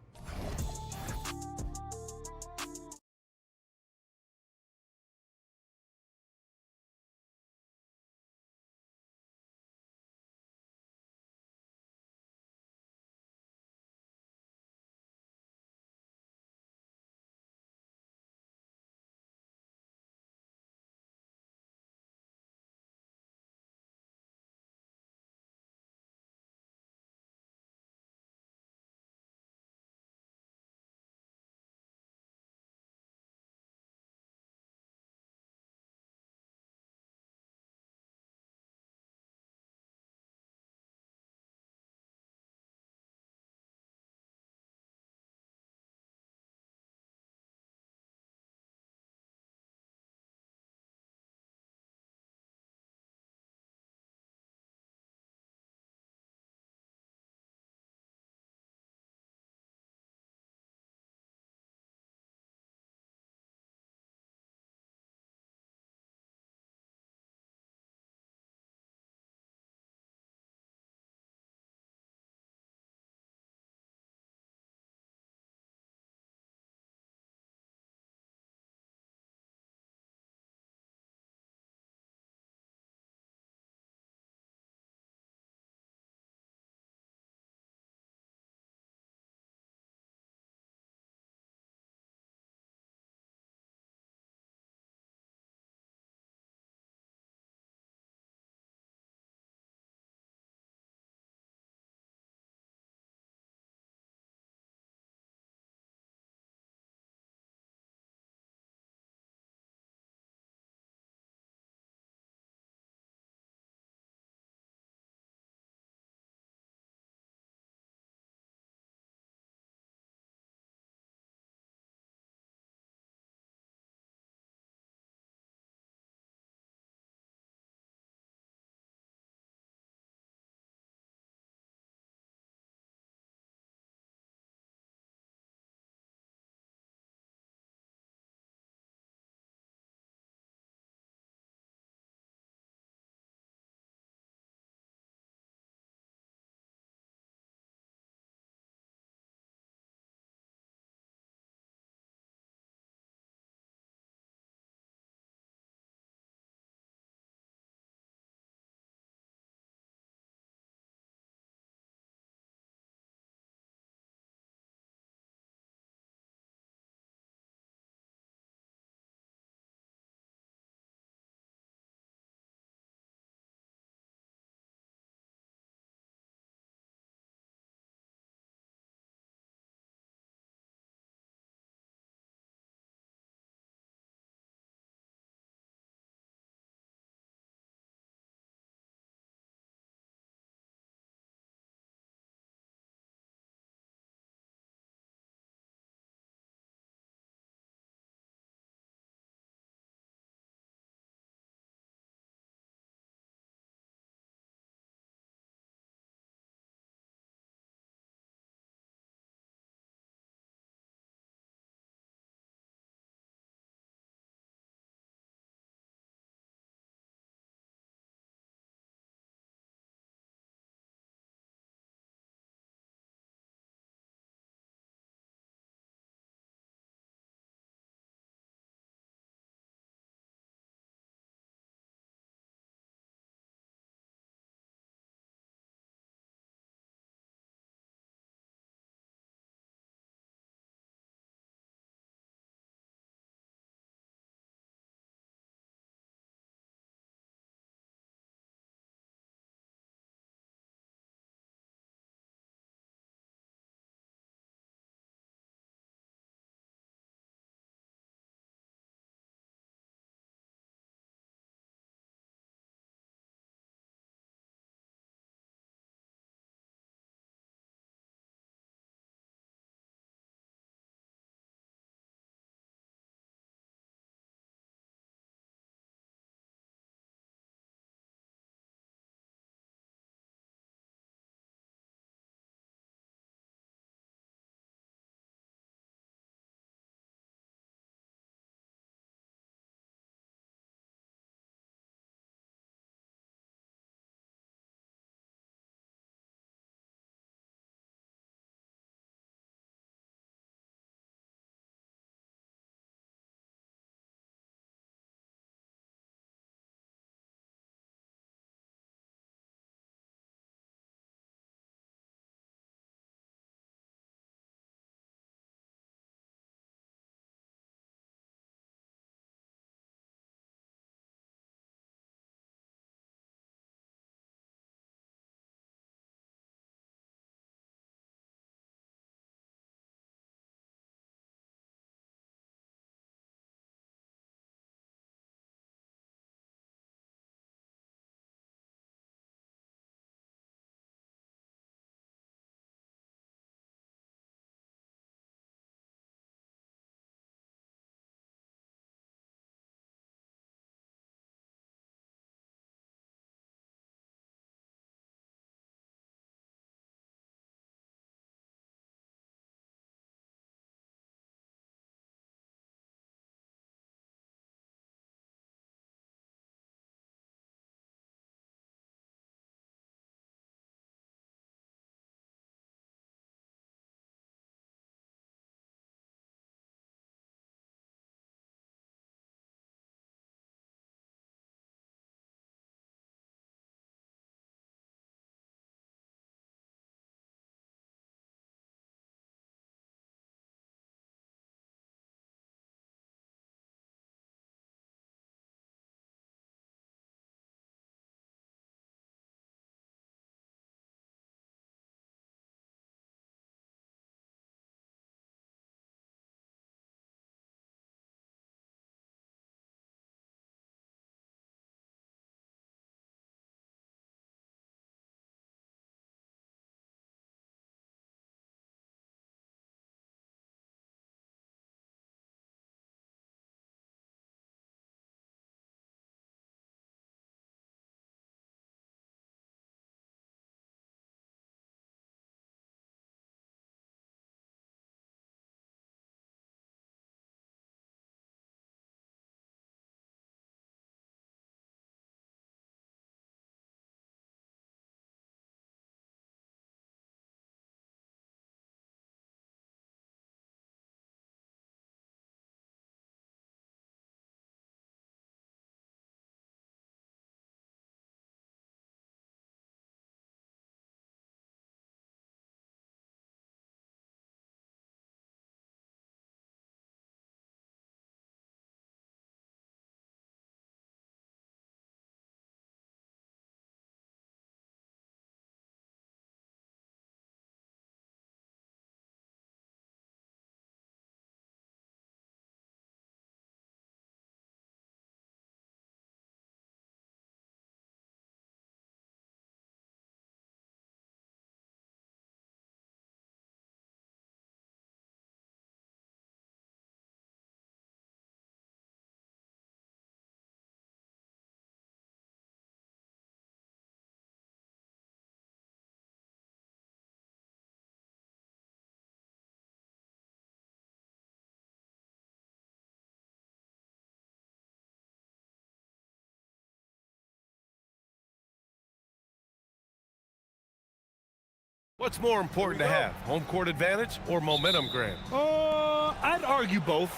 What's more important to have, home court advantage or momentum, Grant? I'd argue both,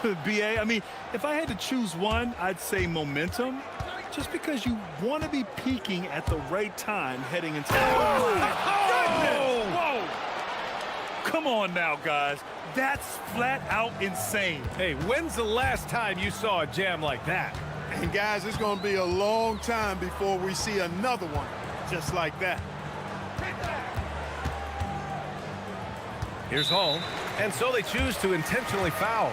BA. I mean, if I had to choose one, I'd say momentum, just because you want to be peaking at the right time heading into the goodness! Whoa! Come on now, guys. That's flat out insane. Hey, when's the last time you saw a jam like that? And guys, it's going to be a long time before we see another one just like that. Here's Hall, and so they choose to intentionally foul.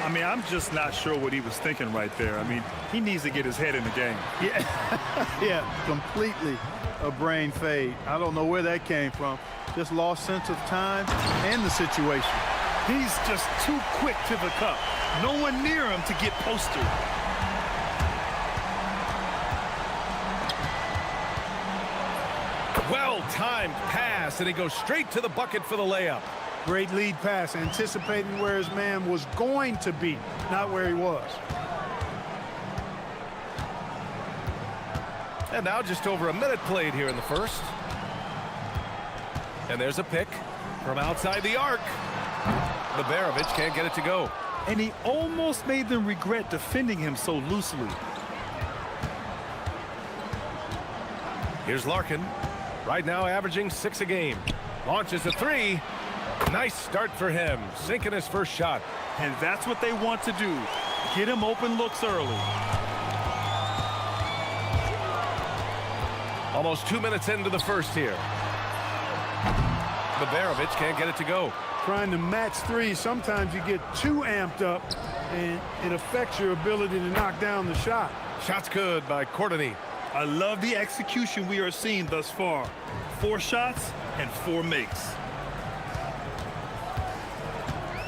I mean, I'm just not sure what he was thinking right there. I mean, he needs to get his head in the game. Yeah, completely a brain fade. I don't know where that came from. Just lost sense of time and the situation. He's just too quick to the cup. No one near him to get posted. Well-timed pass, and he goes straight to the bucket for the layup. Great lead pass, anticipating where his man was going to be, not where he was. And now just over a minute played here in the first. And there's a pick from outside the arc. Liberovic can't get it to go. And he almost made them regret defending him so loosely. Here's Larkin. Right now averaging 6 a game. Launches a 3. Nice start for him. Sinking his first shot. And that's what they want to do. Get him open looks early. Almost 2 minutes into the first here. Liberovic can't get it to go. Trying to match three, sometimes you get too amped up, and it affects your ability to knock down the shot. Shot's good by Courtney. I love the execution we are seeing thus far. 4 shots and 4 makes.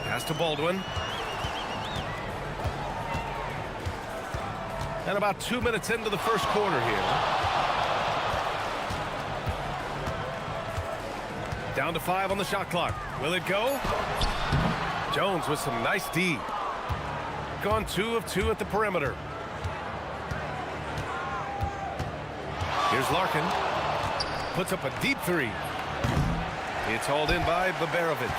Pass to Baldwin. And about 2 minutes into the first quarter here. Down to 5 on the shot clock. Will it go? Jones with some nice D. Gone 2 of 2 at the perimeter. Here's Larkin. Puts up a deep 3. It's hauled in by Liberovic.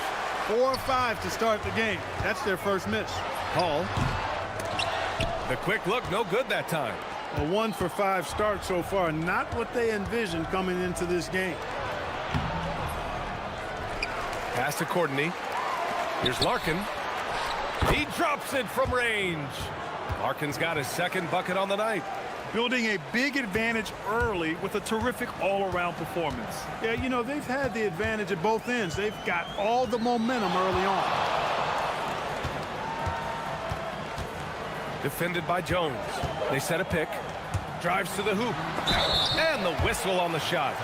4 of 5 to start the game. That's their first miss. Hall. The quick look, no good that time. A 1 for 5 start so far. Not what they envisioned coming into this game. Pass to Courtney. Here's Larkin. He drops it from range. Larkin's got his second bucket on the night. Building a big advantage early with a terrific all-around performance. Yeah, you know, they've had the advantage at both ends. They've got all the momentum early on. Defended by Jones. They set a pick. Drives to the hoop. And the whistle on the shot.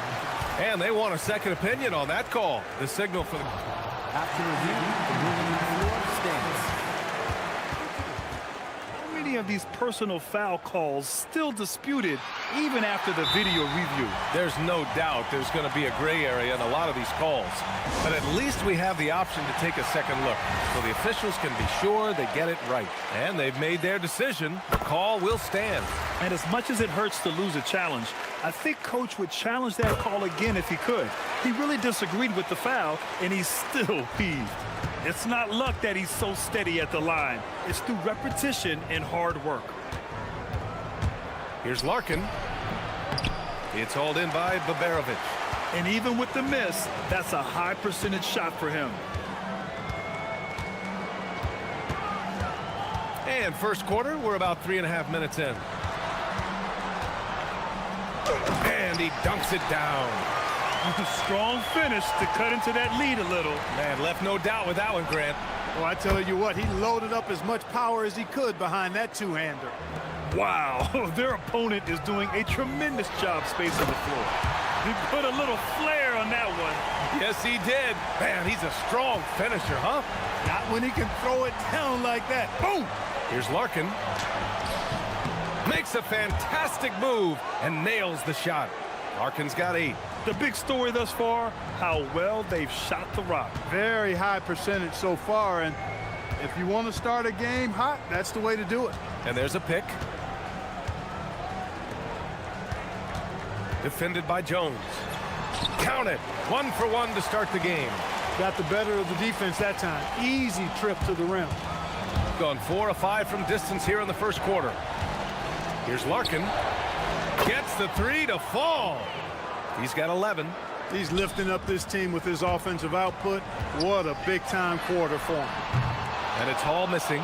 And they want a second opinion on that call. The signal for the... After review, the ruling on the floor stands. How many of these personal foul calls still disputed even after the video review? There's no doubt there's going to be a gray area in a lot of these calls. But at least we have the option to take a second look, so the officials can be sure they get it right. And they've made their decision. The call will stand. And as much as it hurts to lose a challenge, I think Coach would challenge that call again if he could. He really disagreed with the foul, and he's still peeved. It's not luck that he's so steady at the line. It's through repetition and hard work. Here's Larkin. It's hauled in by Liberovic. And even with the miss, that's a high percentage shot for him. And first quarter, we're about 3.5 minutes in. And he dunks it down. Strong finish to cut into that lead a little. Man, left no doubt with that one, Grant. Well, I tell you what, he loaded up as much power as he could behind that two-hander. Wow, their opponent is doing a tremendous job spacing the floor. He put a little flair on that one. Yes, he did. Man, he's a strong finisher, huh? Not when he can throw it down like that. Boom! Here's Larkin. Makes a fantastic move and nails the shot. Larkin's got 8. The big story thus far, how well they've shot the rock. Very high percentage so far, and if you want to start a game hot, that's the way to do it. And there's a pick. Defended by Jones. Count it. 1 for 1 to start the game. Got the better of the defense that time. Easy trip to the rim. Gone 4 of 5 from distance here in the first quarter. Here's Larkin. Gets the 3 to fall. He's got 11. He's lifting up this team with his offensive output. What a big-time quarter for him. And it's Hall missing.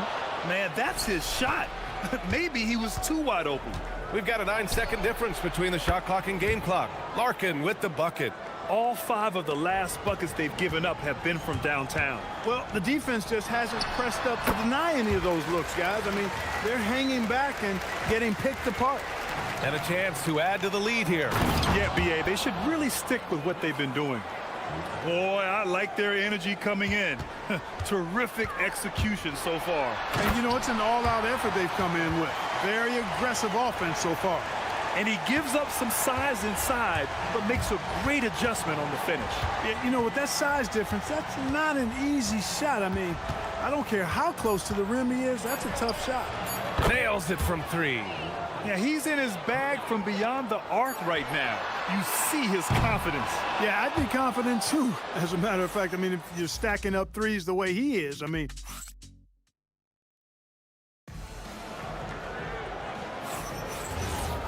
Man, that's his shot. Maybe he was too wide open. We've got a 9-second difference between the shot clock and game clock. Larkin with the bucket. All 5 of the last buckets they've given up have been from downtown. Well, the defense just hasn't pressed up to deny any of those looks, guys. I mean, they're hanging back and getting picked apart. And a chance to add to the lead here. Yeah, B.A., they should really stick with what they've been doing. Boy, I like their energy coming in. Terrific execution so far. And, you know, it's an all-out effort they've come in with. Very aggressive offense so far. And he gives up some size inside, but makes a great adjustment on the finish. Yeah, you know, with that size difference, that's not an easy shot. I mean, I don't care how close to the rim he is, that's a tough shot. Nails it from 3. Yeah, he's in his bag from beyond the arc right now. You see his confidence. Yeah, I'd be confident too. As a matter of fact, I mean, if you're stacking up threes the way he is, I mean.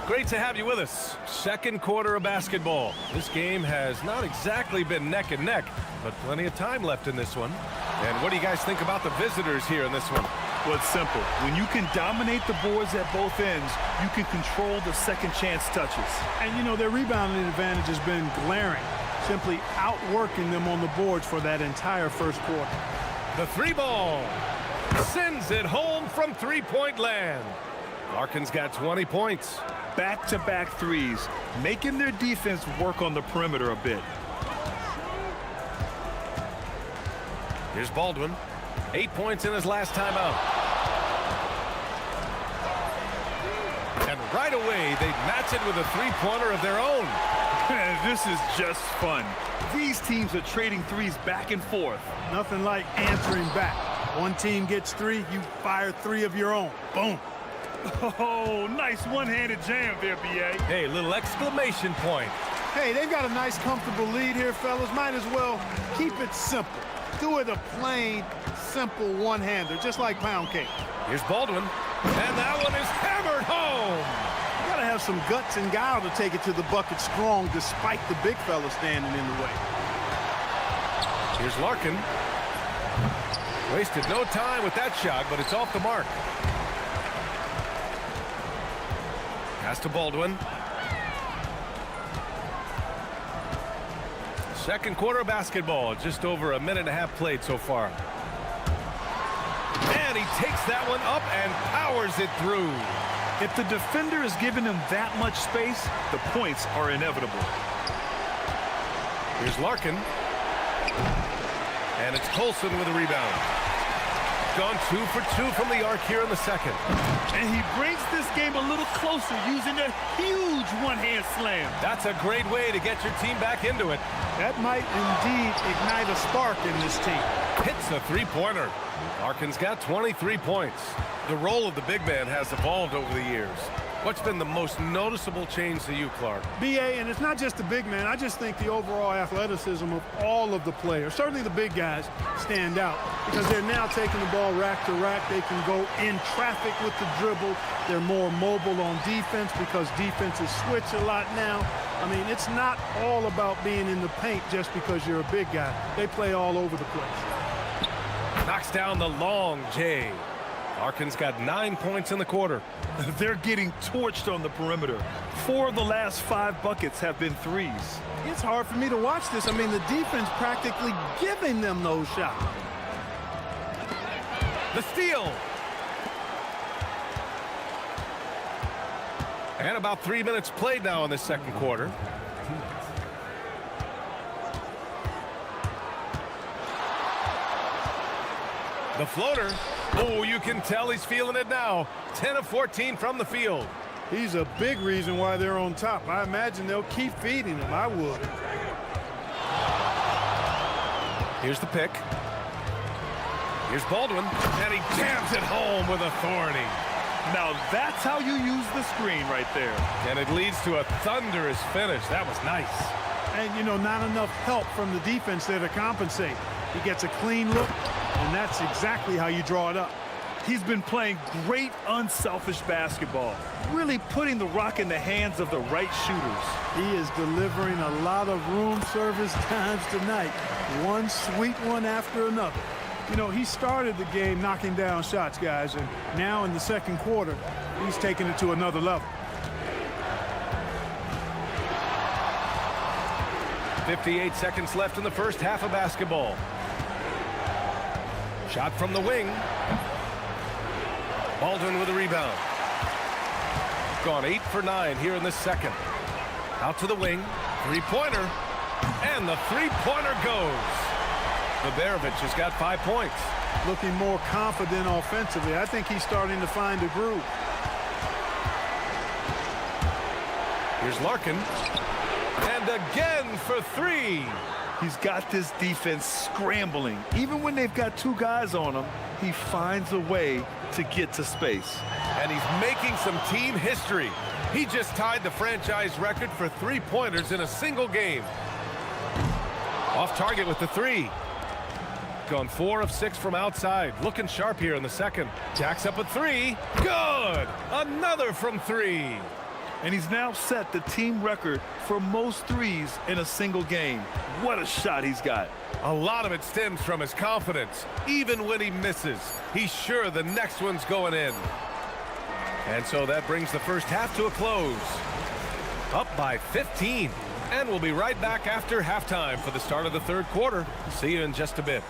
Great to have you with us. Second quarter of basketball. This game has not exactly been neck and neck, but plenty of time left in this one. And what do you guys think about the visitors here in this one? Well, it's simple. When you can dominate the boards at both ends, you can control the second chance touches. And, you know, their rebounding advantage has been glaring, simply outworking them on the boards for that entire first quarter. The 3 ball sends it home from three-point land. Larkin's got 20 points. Back-to-back threes, making their defense work on the perimeter a bit. Here's Baldwin. 8 points in his last time out. And right away, they match it with a three-pointer of their own. This is just fun. These teams are trading threes back and forth. Nothing like answering back. One team gets 3, you fire 3 of your own. Boom. Oh, nice one-handed jam there, B.A. Hey, little exclamation point. Hey, they've got a nice, comfortable lead here, fellas. Might as well keep it simple. Do it a plain, simple one-hander, just like pound cake. Here's Baldwin, and that one is hammered home. You gotta have some guts and guile to take it to the bucket strong, despite the big fella standing in the way. Here's Larkin. Wasted no time with that shot, but it's off the mark. Pass to Baldwin. Second quarter of basketball, just over a minute and a half played so far. And he takes that one up and powers it through. If the defender is giving him that much space, the points are inevitable. Here's Larkin. And it's Colson with a rebound. Gone 2 for 2 from the arc here in the second. And he brings this game a little closer using a huge one-hand slam. That's a great way to get your team back into it. That might indeed ignite a spark in this team. Hits a three-pointer. Larkin's got 23 points. The role of the big man has evolved over the years. What's been the most noticeable change to you, Clark? B.A., and it's not just the big man. I just think the overall athleticism of all of the players, certainly the big guys, stand out because they're now taking the ball rack to rack. They can go in traffic with the dribble. They're more mobile on defense because defenses switch a lot now. I mean, it's not all about being in the paint just because you're a big guy. They play all over the place. Knocks down the long J. Larkin's got 9 points in the quarter. They're getting torched on the perimeter. 4 of the last 5 buckets have been threes. It's hard for me to watch this. I mean, the defense practically giving them those shots. The steal. And about 3 minutes played now in the second quarter. The floater. Oh, you can tell he's feeling it now. 10 of 14 from the field. He's a big reason why they're on top. I imagine they'll keep feeding him. I would. Here's the pick. Here's Baldwin, and he jams it home with authority. Now that's how you use the screen right there. And it leads to a thunderous finish. That was nice. And, you know, not enough help from the defense there to compensate. He gets a clean look, and that's exactly how you draw it up. He's been playing great, unselfish basketball, really putting the rock in the hands of the right shooters. He is delivering a lot of room service times tonight, one sweet one after another. You know, he started the game knocking down shots, guys, and now in the second quarter, he's taking it to another level. 58 seconds left in the first half of basketball. Shot from the wing. Baldwin with a rebound. Gone 8 for 9 here in the second. Out to the wing. Three-pointer. And the three-pointer goes. Baberovic has got 5 points. Looking more confident offensively. I think he's starting to find a groove. Here's Larkin. And again for three. He's got this defense scrambling. Even when they've got two guys on him, he finds a way to get to space. And he's making some team history. He just tied the franchise record for three-pointers in a single game. Off target with the three. Gone 4 of 6 from outside. Looking sharp here in the second. Jacks up a three. Good! Another from three. And he's now set the team record for most threes in a single game. What a shot he's got. A lot of it stems from his confidence. Even when he misses, he's sure the next one's going in. And so that brings the first half to a close. Up by 15. And we'll be right back after halftime for the start of the third quarter. See you in just a bit.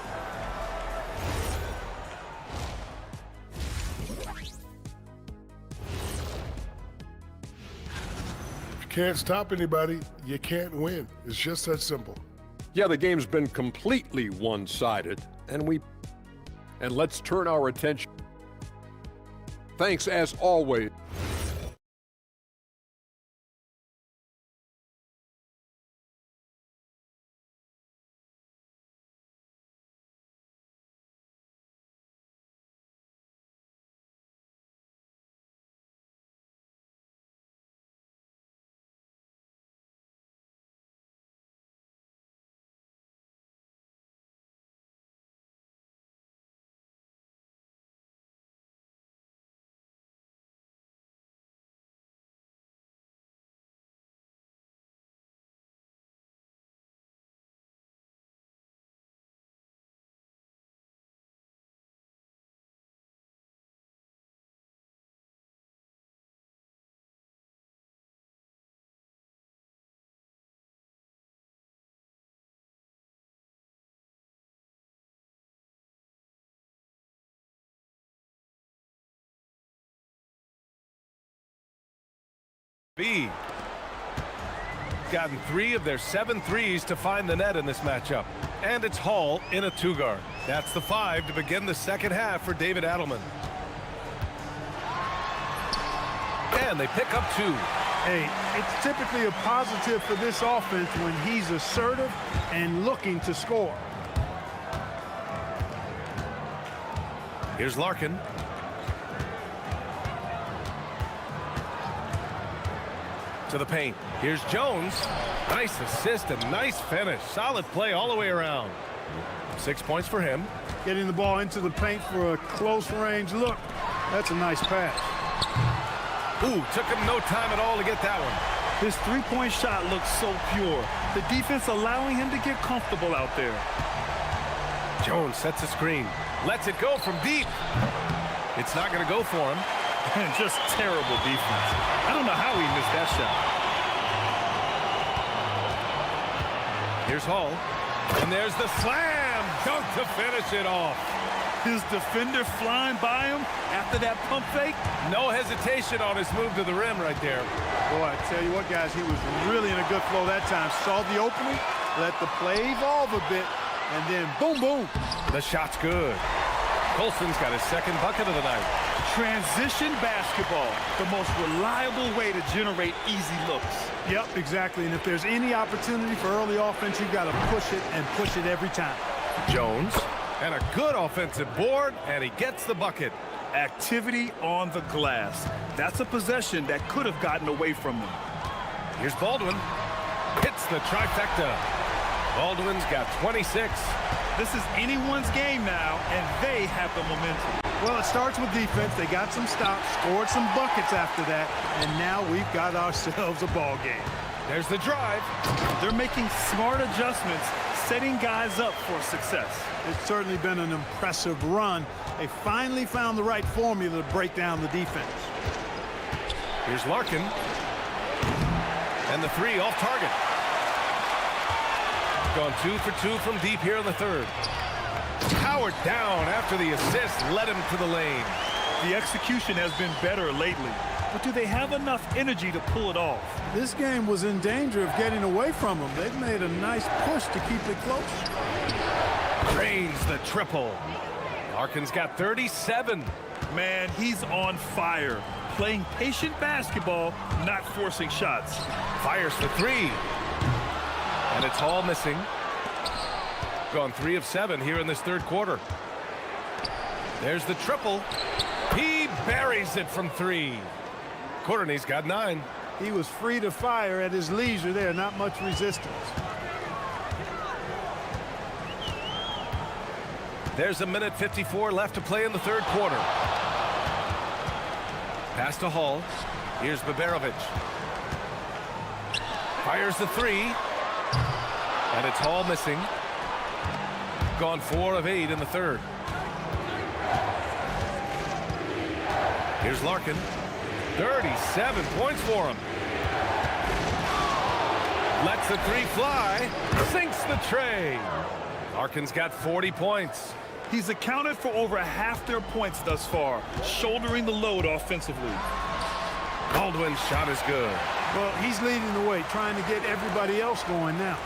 Can't stop anybody, you can't win. It's just that simple. Yeah, the game's been completely one-sided, and let's turn our attention. Thanks as always. B. Gotten 3 of their 7 threes to find the net in this matchup. And it's Hall in a 2-guard. That's the 5 to begin the second half for David Adelman. And they pick up 2. Hey, it's typically a positive for this offense when he's assertive and looking to score. Here's Larkin. To the paint. Here's Jones. Nice assist and nice finish. Solid play all the way around. 6 points for him. Getting the ball into the paint for a close range look. That's a nice pass. Ooh, took him no time at all to get that one. His three-point shot looks so pure. The defense allowing him to get comfortable out there. Jones sets a screen. Lets it go from deep. It's not going to go for him. And just terrible defense. I don't know how he missed that shot. Here's Hall. And there's the slam dunk to finish it off. His defender flying by him after that pump fake. No hesitation on his move to the rim right there. Boy, I tell you what, guys, he was really in a good flow that time. Saw the opening, let the play evolve a bit, and then boom, boom. The shot's good. Colson's got his second bucket of the night. Transition basketball, the most reliable way to generate easy looks. Yep, exactly. And if there's any opportunity for early offense, you've got to push it and push it every time. Jones, and a good offensive board, and he gets the bucket. Activity on the glass. That's a possession that could have gotten away from him. Here's Baldwin. Hits the trifecta. Baldwin's got 26. This is anyone's game now, and they have the momentum. Well, it starts with defense. They got some stops, scored some buckets after that, and now we've got ourselves a ball game. There's the drive. They're making smart adjustments, setting guys up for success. It's certainly been an impressive run. They finally found the right formula to break down the defense. Here's Larkin. And the three off target. Gone 2 for 2 from deep here in the third. Powered down after the assist led him to the lane. The execution has been better lately, but do they have enough energy to pull it off? This game was in danger of getting away from them. They've made a nice push to keep it close. Drains the triple. Larkin's got 37. Man, he's on fire. Playing patient basketball, not forcing shots. Fires for three. And it's all missing. Gone 3 of 7 here in this third quarter. There's the triple. He buries it from 3. Courtney's got 9. He was free to fire at his leisure there, not much resistance. There's 1:54 left to play in the third quarter. Pass to Hall. Here's Baberovic. Fires the 3. And it's Hall missing. Gone 4 of 8 in the third. Here's Larkin. 37 points for him. Lets the 3 fly. Sinks the tray. Larkin's got 40 points. He's accounted for over half their points thus far, shouldering the load offensively. Baldwin's shot is good. Well, he's leading the way, trying to get everybody else going now.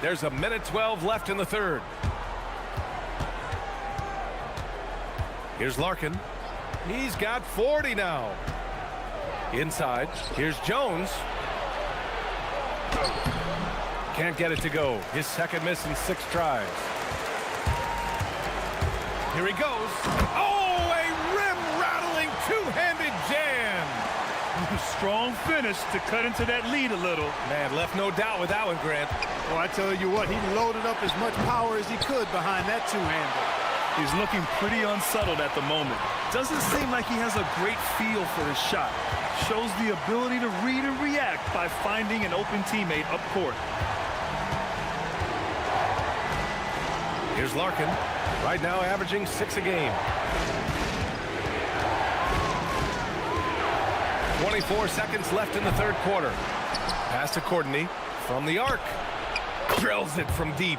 There's 1:12 left in the third. Here's Larkin. He's got 40 now. Inside. Here's Jones. Can't get it to go. His second miss in 6 tries. Here he goes. Oh, a rim-rattling two-handed jam. Strong finish to cut into that lead a little. Man, left no doubt with that one, Grant. Well, I tell you what, he loaded up as much power as he could behind that two-hander. He's looking pretty unsettled at the moment. Doesn't seem like he has a great feel for his shot. Shows the ability to read and react by finding an open teammate up court. Here's Larkin. Right now averaging 6 a game. 24 seconds left in the third quarter. Pass to Courtney from the arc. Drills it from deep.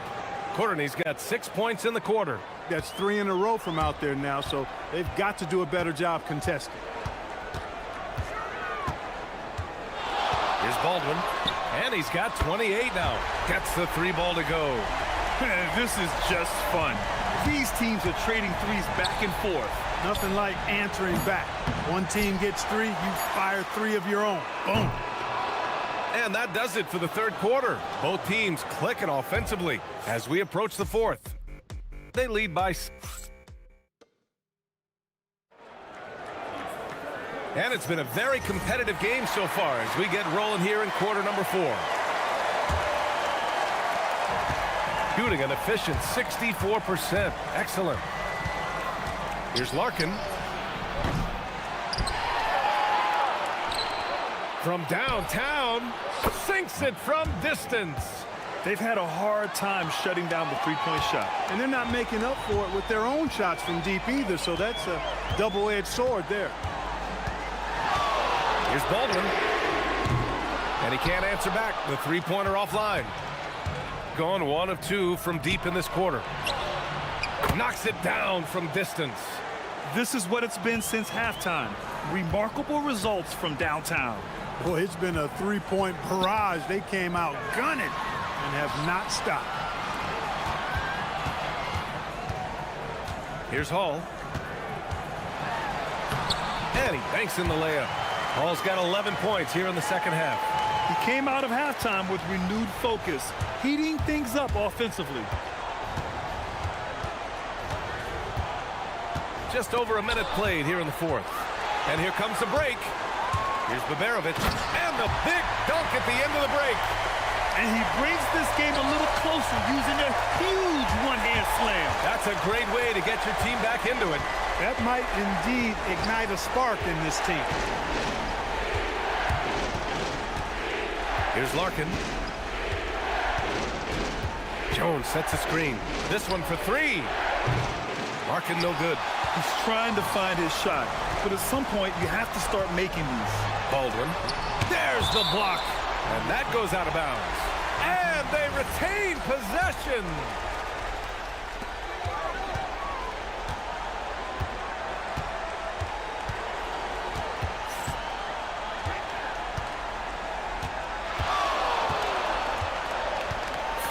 Courtney's got 6 points in the quarter. That's 3 in a row from out there now, so they've got to do a better job contesting. Here's Baldwin, and he's got 28 now. Gets the 3 ball to go. This is just fun. These teams are trading threes back and forth. Nothing like answering back. One team gets 3, you fire 3 of your own. Boom. And that does it for the third quarter. Both teams clicking offensively as we approach the fourth. They lead by... And it's been a very competitive game so far as we get rolling here in quarter number 4. Shooting an efficient 64%. Excellent. Here's Larkin. From downtown, sinks it from distance. They've had a hard time shutting down the three-point shot. And they're not making up for it with their own shots from deep either, so that's a double-edged sword there. Here's Baldwin. And he can't answer back. The three-pointer offline. Gone 1 of 2 from deep in this quarter. Knocks it down from distance. This is what it's been since halftime. Remarkable results from downtown. Boy, it's been a three-point barrage. They came out gunning and have not stopped. Here's Hall. And he banks in the layup. Hall's got 11 points here in the second half. He came out of halftime with renewed focus, heating things up offensively. Just over a minute played here in the fourth. And here comes the break. Here's Baberovic, and the big dunk at the end of the break. And he brings this game a little closer using a huge one-hand slam. That's a great way to get your team back into it. That might indeed ignite a spark in this team. Here's Larkin. Jones sets a screen. This one for three. Larkin no good. He's trying to find his shot, but at some point you have to start making these. Baldwin. There's the block. And that goes out of bounds. And they retain possession.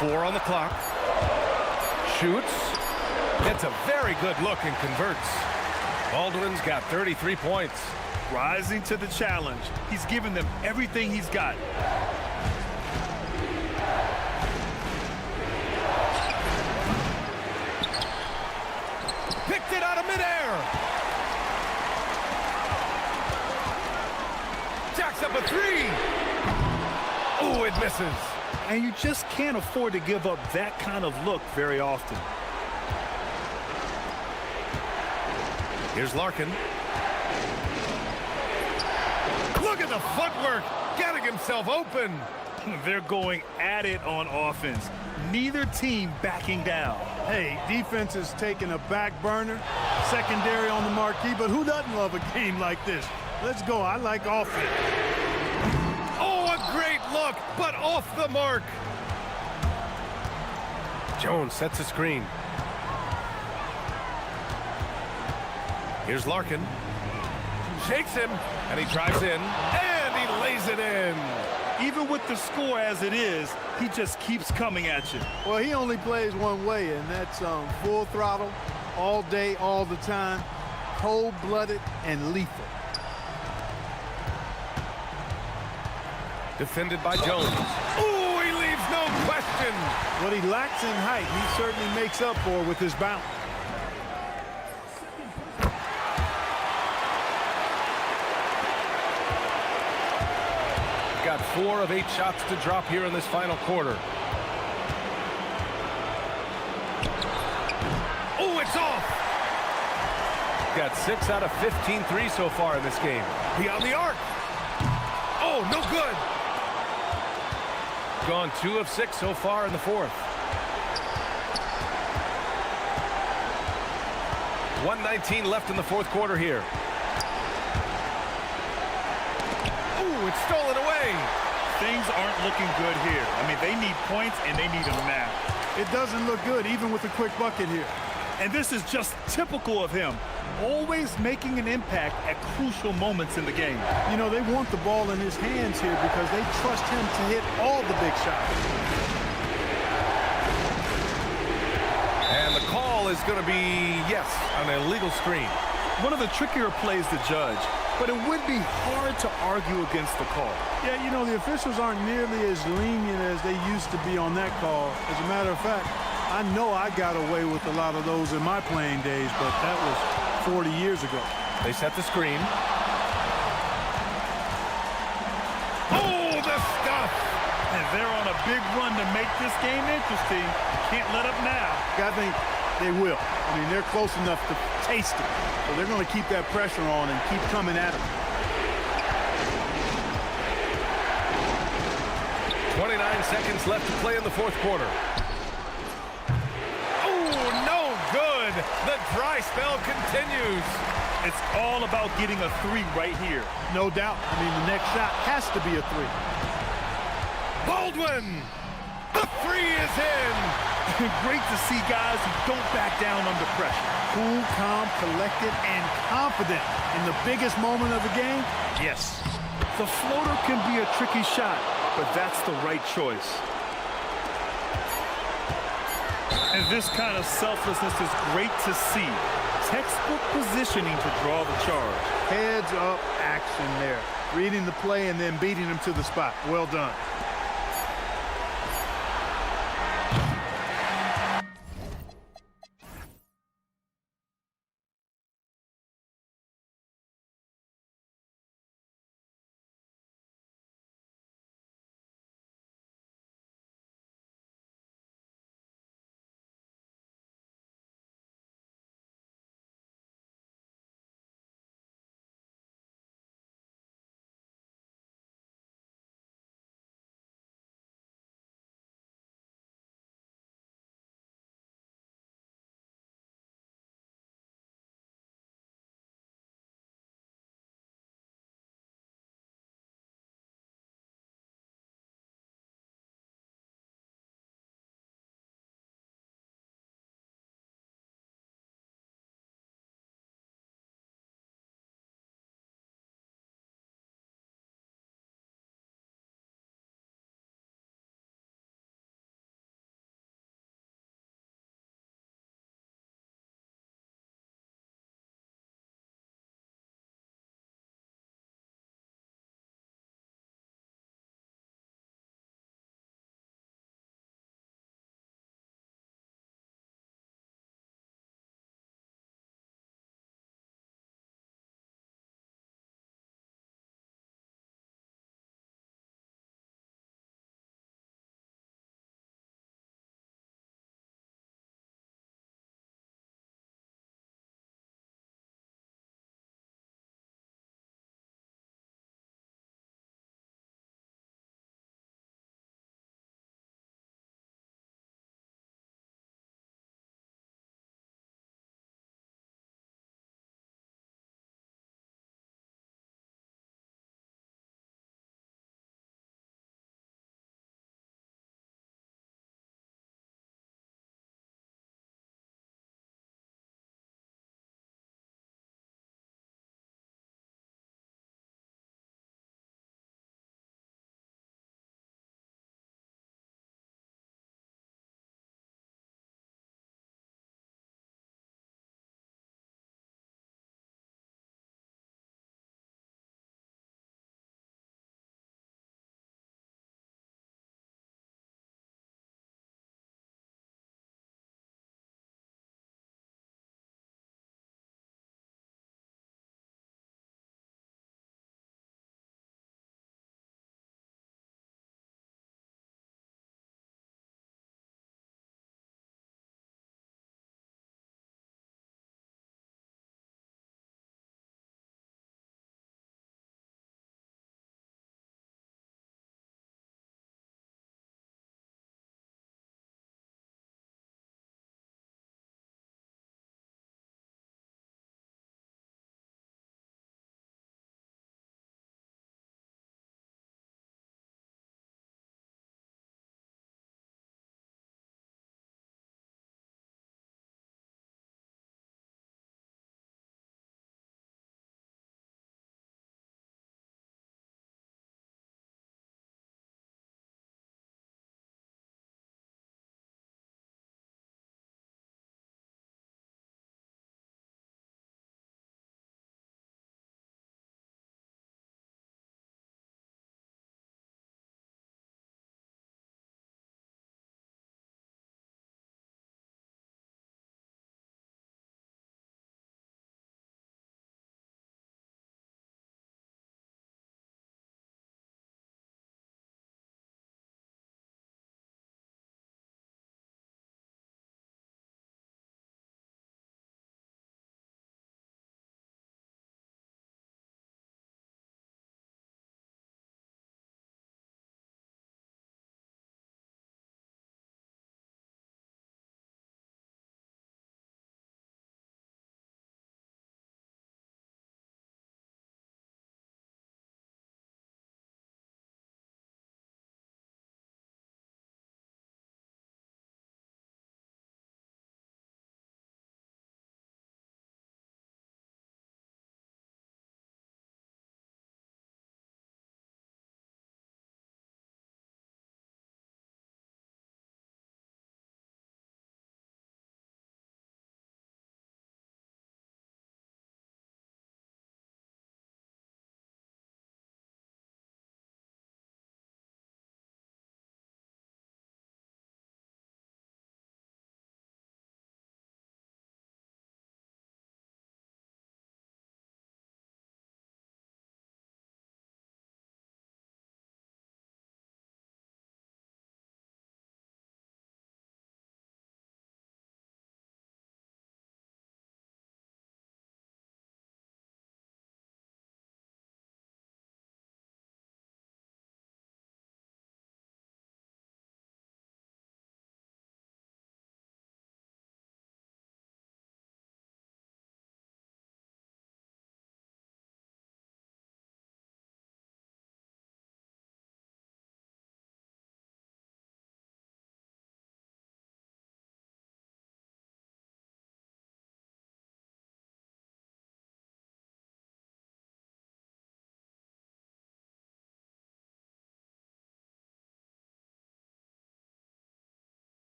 Four on the clock. Shoots. Gets a very good look and converts. Baldwin's got 33 points. Rising to the challenge. He's given them everything he's got. Picked it out of midair. Jacks up a three. Oh, it misses. And you just can't afford to give up that kind of look very often. Here's Larkin. Look at the footwork, getting himself open. They're going at it on offense. Neither team backing down. Hey, defense is taking a back burner, secondary on the marquee, but who doesn't love a game like this? Let's go. I like offense. Oh, a great look, but off the mark. Jones sets a screen. Here's Larkin. Shakes him, and he drives in, and he lays it in. Even with the score as it is, he just keeps coming at you. Well, he only plays one way, and that's full throttle, all day, all the time, cold-blooded and lethal. Defended by Jones. Ooh, he leaves no question. What he lacks in height, he certainly makes up for with his bounce. Got 4 of 8 shots to drop here in this final quarter. Oh, it's off. Got 6 out of 15 threes so far in this game. Beyond the arc. Oh, no good. Gone 2 of 6 so far in the fourth. 1:19 left in the fourth quarter here. Ooh, it's stolen away. Things aren't looking good here. I mean, they need points, and they need them now. It doesn't look good, even with a quick bucket here. And this is just typical of him. Always making an impact at crucial moments in the game. You know, they want the ball in his hands here because they trust him to hit all the big shots. And the call is going to be, yes, an illegal screen. One of the trickier plays to judge, but it would be hard to argue against the call. Yeah, you know, the officials aren't nearly as lenient as they used to be on that call. As a matter of fact, I know I got away with a lot of those in my playing days, but that was 40 years ago. They set the screen. Oh, the stuff! And they're on a big run to make this game interesting. Can't let up now. I think they will. I mean, they're close enough to taste it. So they're going to keep that pressure on and keep coming at it. 29 seconds left to play in the fourth quarter. The dry spell continues. It's all about getting a 3 right here. No doubt. I mean, the next shot has to be a 3. Baldwin! The 3 is in! Great to see guys who don't back down under pressure. Cool, calm, collected, and confident in the biggest moment of the game. Yes. The floater can be a tricky shot, but that's the right choice. And this kind of selflessness is great to see. Textbook positioning to draw the charge. Heads up action there. Reading the play and then beating him to the spot. Well done.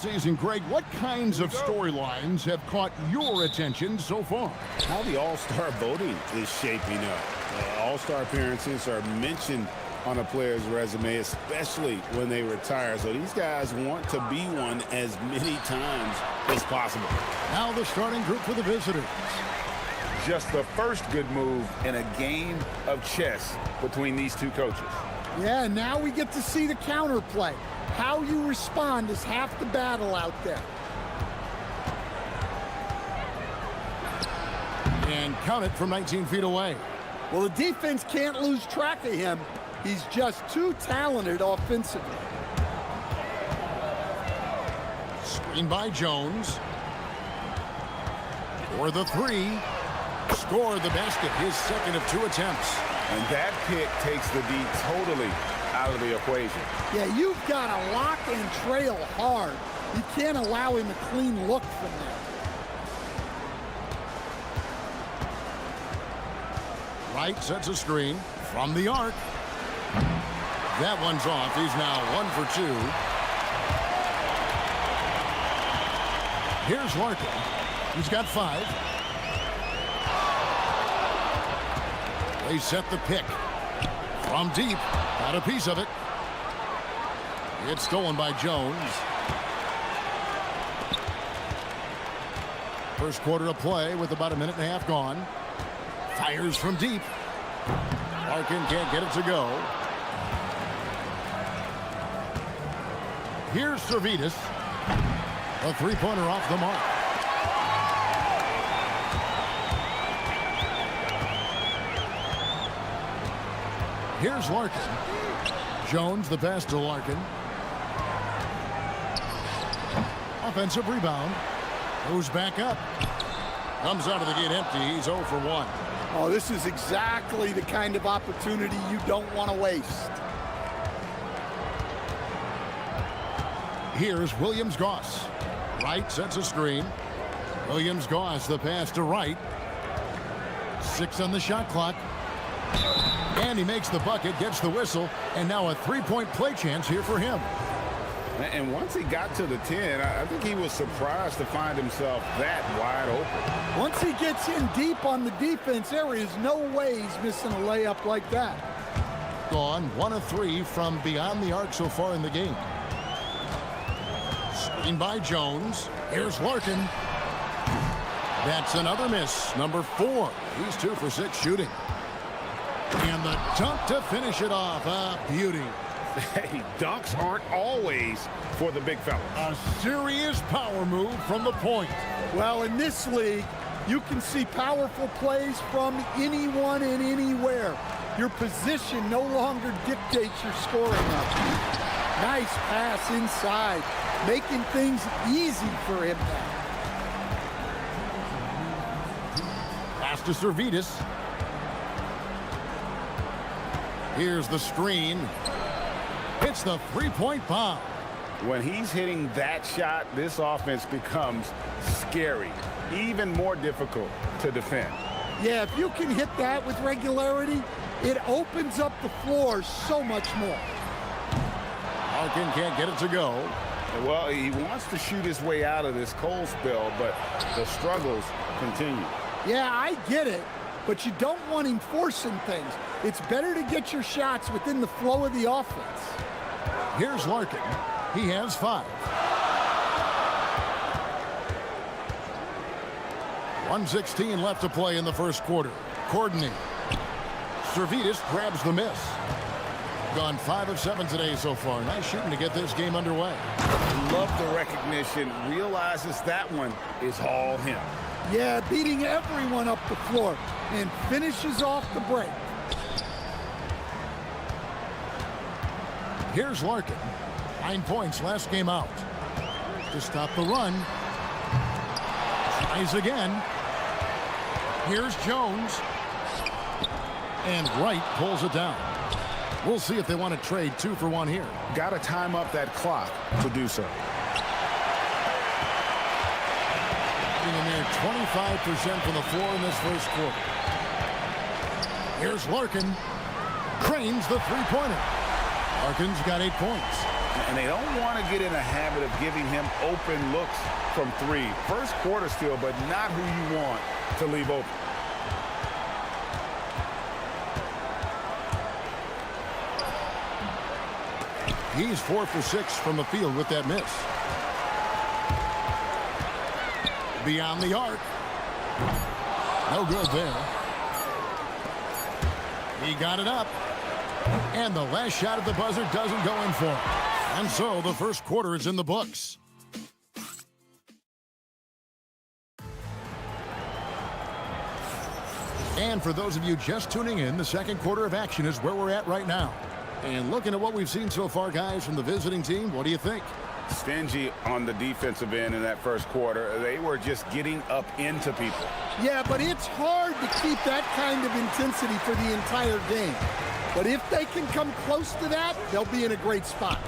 Season, Greg, what kinds of storylines have caught your attention so far? How the All-Star voting is shaping up. All-Star appearances are mentioned on a player's resume, especially when they retire. So these guys want to be one as many times as possible. Now the starting group for the visitors. Just the first good move in a game of chess between these two coaches. Yeah, now we get to see the counterplay. How you respond is half the battle out there. And count it from 19 feet away. Well, the defense can't lose track of him. He's just too talented offensively. Screen by Jones. For the three. Scored the basket, his second of 2 attempts. And that pick takes the D totally out of the equation. Yeah, you've got to lock and trail hard. You can't allow him a clean look from there. Wright sets a screen from the arc. That one's off. He's now 1 for 2. Here's Larkin. He's got 5. They set the pick. From deep. Got a piece of it. It's stolen by Jones. First quarter of play with about a minute and a half gone. Fires from deep. Larkin can't get it to go. Here's Servetus. A three-pointer off the mark. Here's Larkin. Jones, the pass to Larkin. Offensive rebound. Goes back up. Comes out of the gate empty. He's 0 for 1. Oh, this is exactly the kind of opportunity you don't want to waste. Here's Williams-Goss. Wright sets a screen. Williams-Goss, the pass to Wright. 6 on the shot clock. And he makes the bucket, gets the whistle, and now a three-point play chance here for him. And once he got to the 10, I think he was surprised to find himself that wide open. Once he gets in deep on the defense, there is no way he's missing a layup like that. Gone 1 of 3 from beyond the arc so far in the game. Screen by Jones. Here's Larkin. That's another miss. Number 4. He's 2 for 6 shooting. And the dunk to finish it off. A beauty. Hey, dunks aren't always for the big fella. A serious power move from the point. Well, in this league, you can see powerful plays from anyone and anywhere. Your position no longer dictates your scoring up. Nice pass inside, making things easy for him now. Pass to Servetus. Here's the screen. It's the three-point bomb. When he's hitting that shot, this offense becomes scary, even more difficult to defend. Yeah, if you can hit that with regularity, it opens up the floor so much more. Larkin can't get it to go. Well, he wants to shoot his way out of this cold spell, but the struggles continue. Yeah, I get it, but you don't want him forcing things. It's better to get your shots within the flow of the offense. Here's Larkin. He has 5. 1:16 left to play in the first quarter. Courtney. Servetus grabs the miss. Gone 5 of 7 today so far. Nice shooting to get this game underway. Love the recognition. Realizes that one is all him. Yeah, beating everyone up the floor and finishes off the break. Here's Larkin. 9 points last game out. To stop the run. Tries again. Here's Jones. And Wright pulls it down. We'll see if they want to trade 2 for 1 here. Got to time up that clock to do so. In there 25% from the floor in this first quarter. Here's Larkin. Cranes the three-pointer. Larkin's got 8 points. And they don't want to get in a habit of giving him open looks from three. First quarter still, but not who you want to leave open. He's 4 for 6 from the field with that miss. Beyond the arc. No good there. He got it up. And the last shot at the buzzer doesn't go in for him. And so the first quarter is in the books. And for those of you just tuning in, the second quarter of action is where we're at right now. And looking at what we've seen so far, guys, from the visiting team, what do you think? Stingy on the defensive end in that first quarter. They were just getting up into people. Yeah, but it's hard to keep that kind of intensity for the entire game. But if they can come close to that, they'll be in a great spot.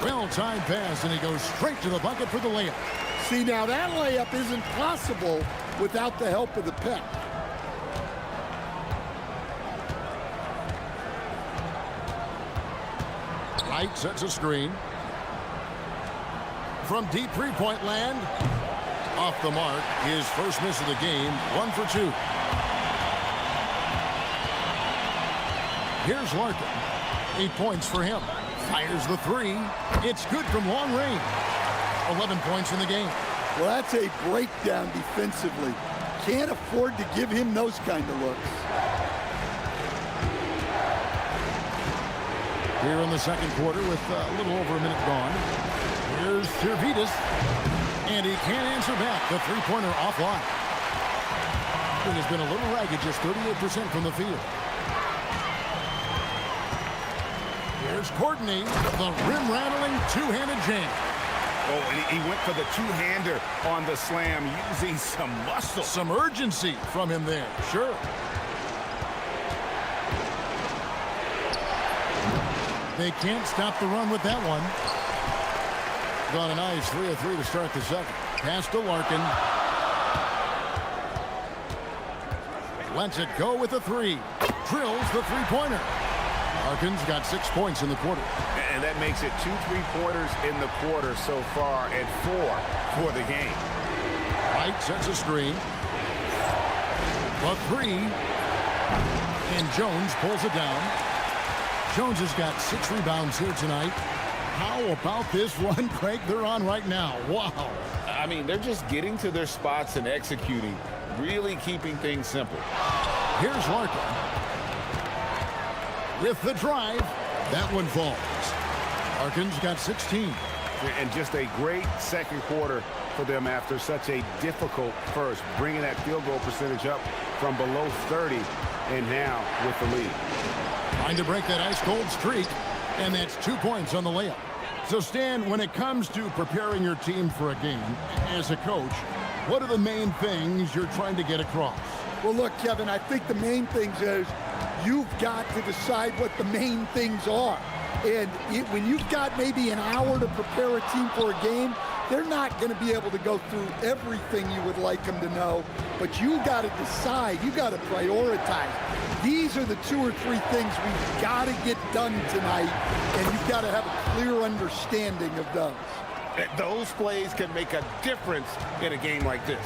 Well-timed pass, and he goes straight to the bucket for the layup. See, now that layup isn't possible without the help of the pep. Wright sets a screen. From deep three-point land, off the mark, his first miss of the game, 1 for 2. Here's Larkin. 8 points for him. Fires the three. It's good from long range. 11 points in the game. Well, that's a breakdown defensively. Can't afford to give him those kind of looks. Here in the second quarter with a little over a minute gone. Here's Servidis. And he can't answer back. The three-pointer offline. It has been a little ragged, just 38% from the field. Here's Courtney, the rim-rattling two-handed jam. Oh, and he went for the two-hander on the slam, using some muscle. Some urgency from him there, sure. They can't stop the run with that one. Got a nice 3 of 3 to start the second. Pass to Larkin. Lets it go with a three. Drills the three-pointer. Larkin's got 6 points in the quarter. And that makes it 2 3-pointers in the quarter so far and 4 for the game. Wright sets a screen. A three. And Jones pulls it down. Jones has got 6 rebounds here tonight. How about this run, Craig, they're on right now? Wow. I mean, they're just getting to their spots and executing, really keeping things simple. Here's Larkin. With the drive, that one falls. Larkin's got 16. And just a great second quarter for them after such a difficult first, bringing that field goal percentage up from below 30 and now with the lead. Trying to break that ice-cold streak, and that's 2 points on the layup. So, Stan, when it comes to preparing your team for a game, as a coach, what are the main things you're trying to get across? Well, look, Kevin, I think the main things is you've got to decide what the main things are. And when you've got maybe an hour to prepare a team for a game, they're not going to be able to go through everything you would like them to know. But you got to decide. You got to prioritize. These are the 2 or 3 things we've got to get done tonight, and you've got to have a clear understanding of those. Those plays can make a difference in a game like this.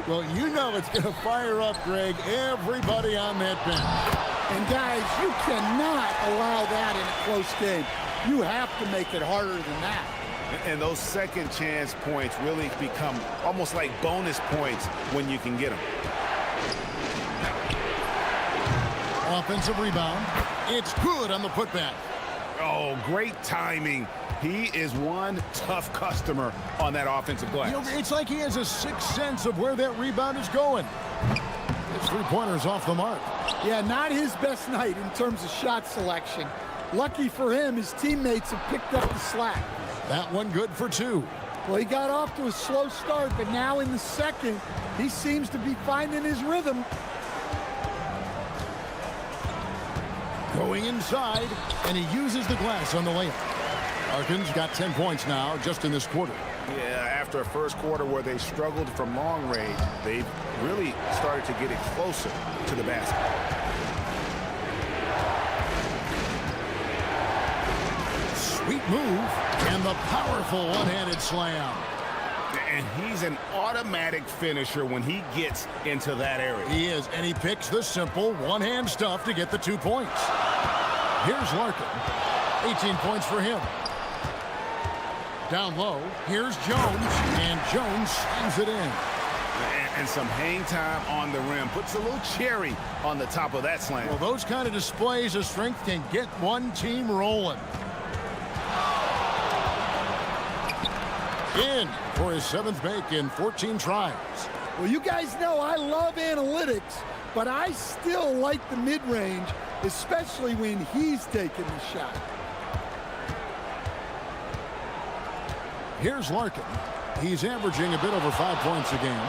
Well, you know it's going to fire up, Greg, everybody on that bench. And, guys, you cannot allow that in a close game. You have to make it harder than that. And those second chance points really become almost like bonus points when you can get them. Offensive rebound. It's good on the putback. Oh, great timing. He is one tough customer on that offensive glass. You know, it's like he has a sixth sense of where that rebound is going. His three-pointer's off the mark. Yeah, not his best night in terms of shot selection. Lucky for him, his teammates have picked up the slack. That one good for 2. Well, he got off to a slow start, but now in the second, he seems to be finding his rhythm. Going inside, and he uses the glass on the layup. Larkin's got 10 points now just in this quarter. Yeah, after a first quarter where they struggled from long range, they've really started to get it closer to the basket. Great move and the powerful one-handed slam. And he's an automatic finisher when he gets into that area. He is, and he picks the simple one-hand stuff to get the 2 points. Here's Larkin. 18 points for him. Down low, here's Jones, and Jones slams it in. And some hang time on the rim. Puts a little cherry on the top of that slam. Well, those kind of displays of strength can get one team rolling. In for his 7th make in 14 tries. Well, you guys know I love analytics, but I still like the mid-range, especially when he's taking the shot. Here's Larkin. He's averaging a bit over 5 points a game.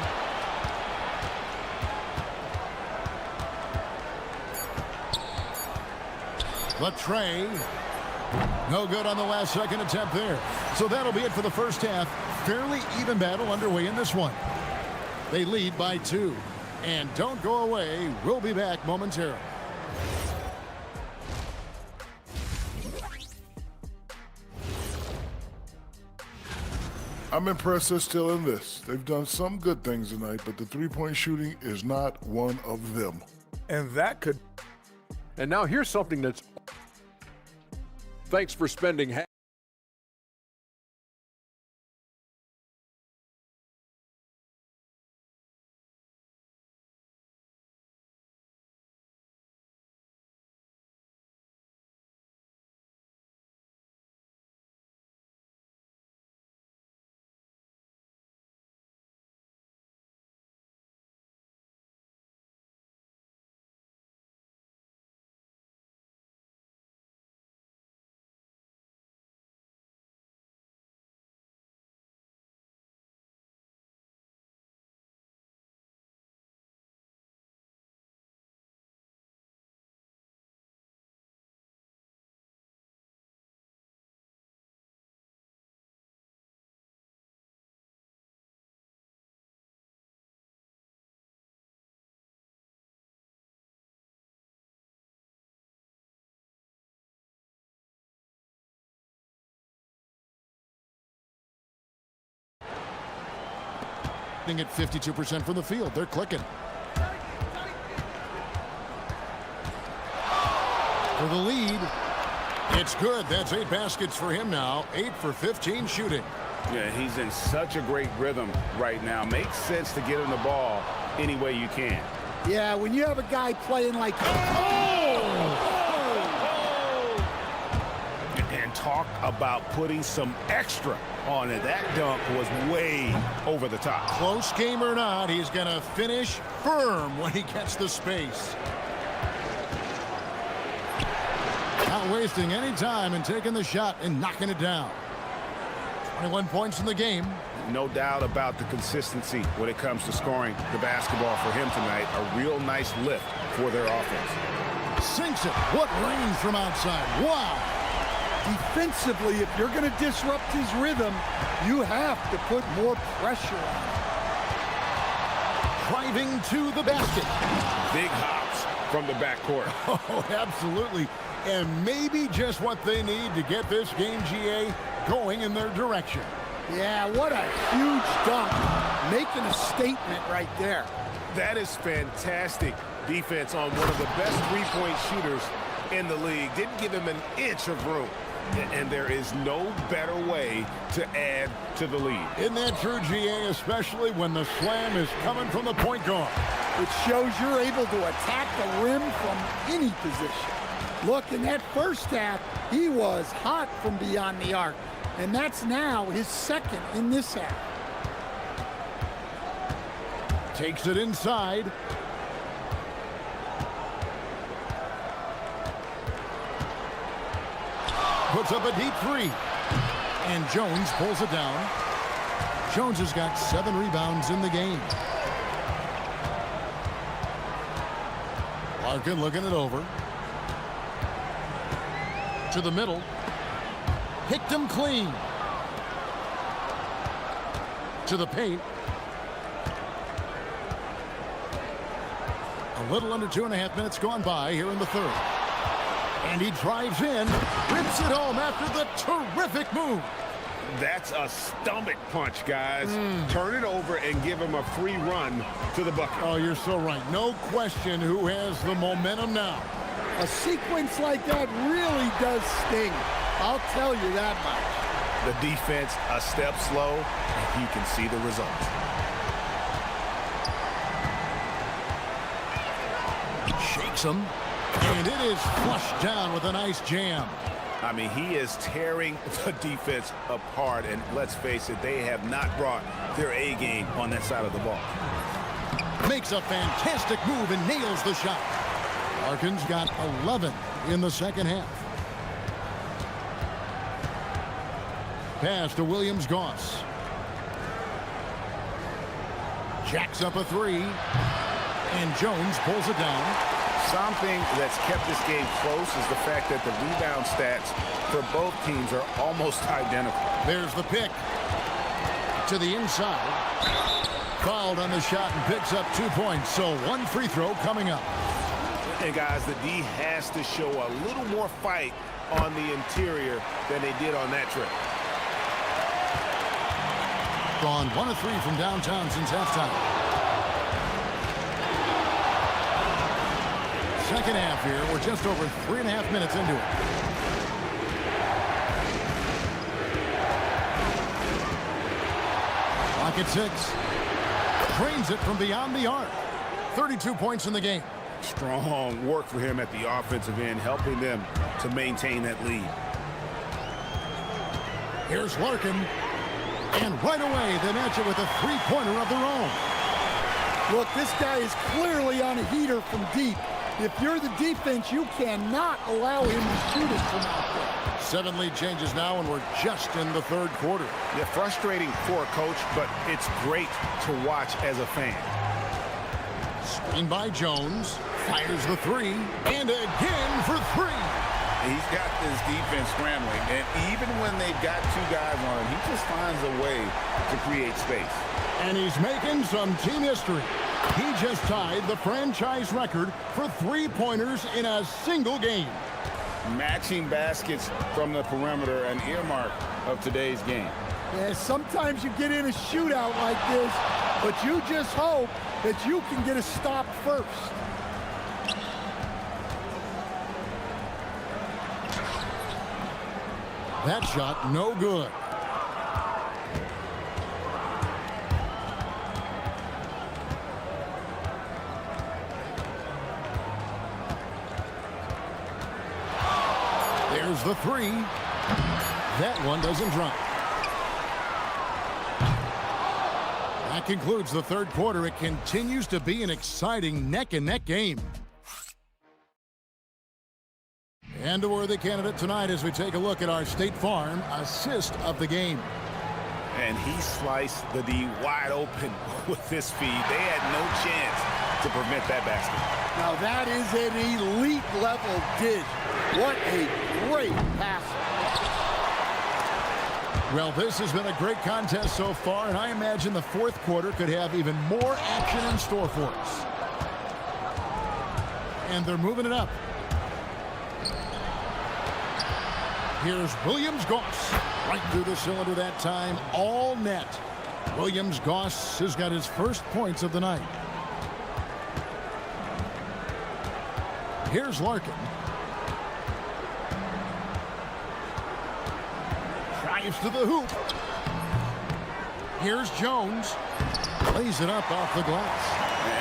Latrey. No good on the last second attempt there. So that'll be it for the first half. Fairly even battle underway in this one. They lead by 2. And don't go away. We'll be back momentarily. I'm impressed they're still in this. They've done some good things tonight, but the three-point shooting is not one of them. And that could... And now here's something that's... Thanks for spending... At 52% from the field. They're clicking. For the lead. It's good. That's 8 baskets for him now. 8 for 15 shooting. Yeah, he's in such a great rhythm right now. Makes sense to get him the ball any way you can. Yeah, when you have a guy playing like... And talk about putting some extra on it. That dunk was way over the top. Close game or not, he's going to finish firm when he gets the space. Not wasting any time and taking the shot and knocking it down. 21 points in the game. No doubt about the consistency when it comes to scoring the basketball for him tonight. A real nice lift for their offense. Sinks it. What range from outside. Wow. Defensively, if you're going to disrupt his rhythm, you have to put more pressure on him. Driving to the basket. Big hops from the backcourt. Oh, absolutely. And maybe just what they need to get this game, GA, going in their direction. Yeah, what a huge dunk. Making a statement right there. That is fantastic defense on one of the best three-point shooters in the league. Didn't give him an inch of room. And there is no better way to add to the lead. Isn't that true, GA, especially when the slam is coming from the point guard? It shows you're able to attack the rim from any position. Look, in that first half, he was hot from beyond the arc. And that's now his second in this half. Takes it inside. Puts up a deep 3. And Jones pulls it down. Jones has got 7 rebounds in the game. Larkin looking it over. To the middle. Picked him clean. To the paint. A little under 2.5 minutes gone by here in the third. And he drives in, rips it home after the terrific move. That's a stomach punch, guys. Turn it over and give him a free run to the bucket. Oh, you're so right. No question who has the momentum now. A sequence like that really does sting. I'll tell you that much. The defense a step slow, and you can see the result. Shakes him, and it is flushed down with a nice jam. I mean, he is tearing the defense apart, and let's face it, they have not brought their A game on that side of the ball. Makes a fantastic move and nails the shot. Larkin's got 11 in the second half. Pass to Williams-Goss. Jacks up a three, and Jones pulls it down. Something that's kept this game close is the fact that the rebound stats for both teams are almost identical. There's the pick to the inside. Fouled on the shot and picks up 2 points, so one free throw coming up. And guys, the D has to show a little more fight on the interior than they did on that trip. Gone 1 of 3 from downtown since halftime. Second half here. We're just over 3.5 minutes into it. Clock at 6. Drains it from beyond the arc. 32 points in the game. Strong work for him at the offensive end, helping them to maintain that lead. Here's Larkin. And right away, they match it with a three-pointer of their own. Look, this guy is clearly on a heater from deep. If you're the defense, you cannot allow him to shoot it from out there. 7 lead changes now, and we're just in the third quarter. Yeah, frustrating for a coach, but it's great to watch as a fan. Screen by Jones. Fires the three. And again for 3. He's got this defense scrambling, and even when they've got 2 guys on him, he just finds a way to create space. And he's making some team history. He just tied the franchise record for 3-pointers in a single game. Matching baskets from the perimeter, an earmark of today's game. Yeah, sometimes you get in a shootout like this, but you just hope that you can get a stop first. That shot, no good. There's the 3. That one doesn't drop. That concludes the third quarter. It continues to be an exciting neck-and-neck game. And a worthy candidate tonight as we take a look at our State Farm assist of the game. And he sliced the D wide open with this feed. They had no chance to prevent that basket. Now that is an elite level dish. What a great pass. Well, this has been a great contest so far, and I imagine the fourth quarter could have even more action in store for us. And they're moving it up. Here's Williams-Goss. Right through the cylinder that time, all net. Williams-Goss has got his first points of the night. Here's Larkin. Drives to the hoop. Here's Jones. Lays it up off the glass.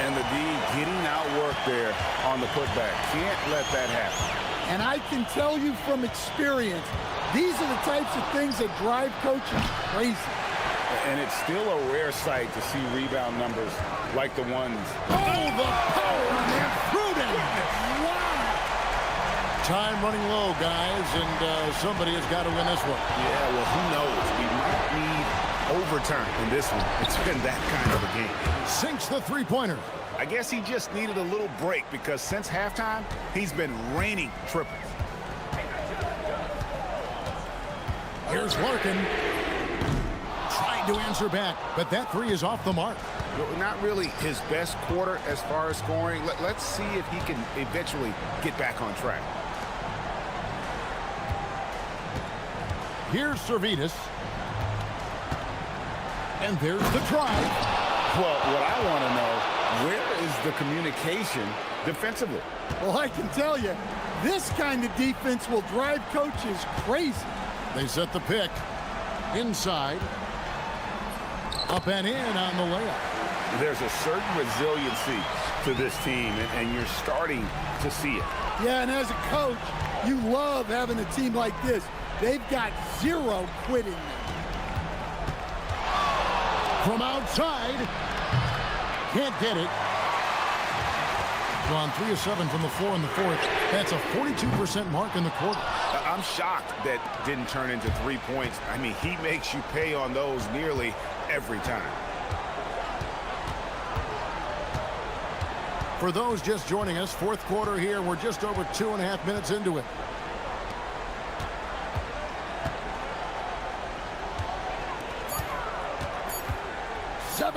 And the D getting outworked there on the putback. Can't let that happen. And I can tell you from experience, these are the types of things that drive coaches crazy. And it's still a rare sight to see rebound numbers like the ones. Oh, the power on that Pruden. Wow. Time running low, guys, and somebody has got to win this one. Yeah, well, who knows? We might need overtime in this one. It's been that kind of a game. Sinks the three-pointer. I guess he just needed a little break because since halftime, he's been raining triples. Here's Larkin. Trying to answer back, but that 3 is off the mark. Not really his best quarter as far as scoring. Let's see if he can eventually get back on track. Here's Servetus. And there's the drive. Well, what I want to know, where is the communication defensively? Well, I can tell you, this kind of defense will drive coaches crazy. They set the pick. Inside. Up and in on the layup. There's a certain resiliency to this team, and you're starting to see it. Yeah, and as a coach, you love having a team like this. They've got zero quitting. From outside. Can't get it. Gone 3 of 7 from the floor in the fourth. That's a 42% mark in the quarter. I'm shocked that didn't turn into 3 points. I mean, he makes you pay on those nearly every time. For those just joining us, fourth quarter here. We're just over 2.5 minutes into it.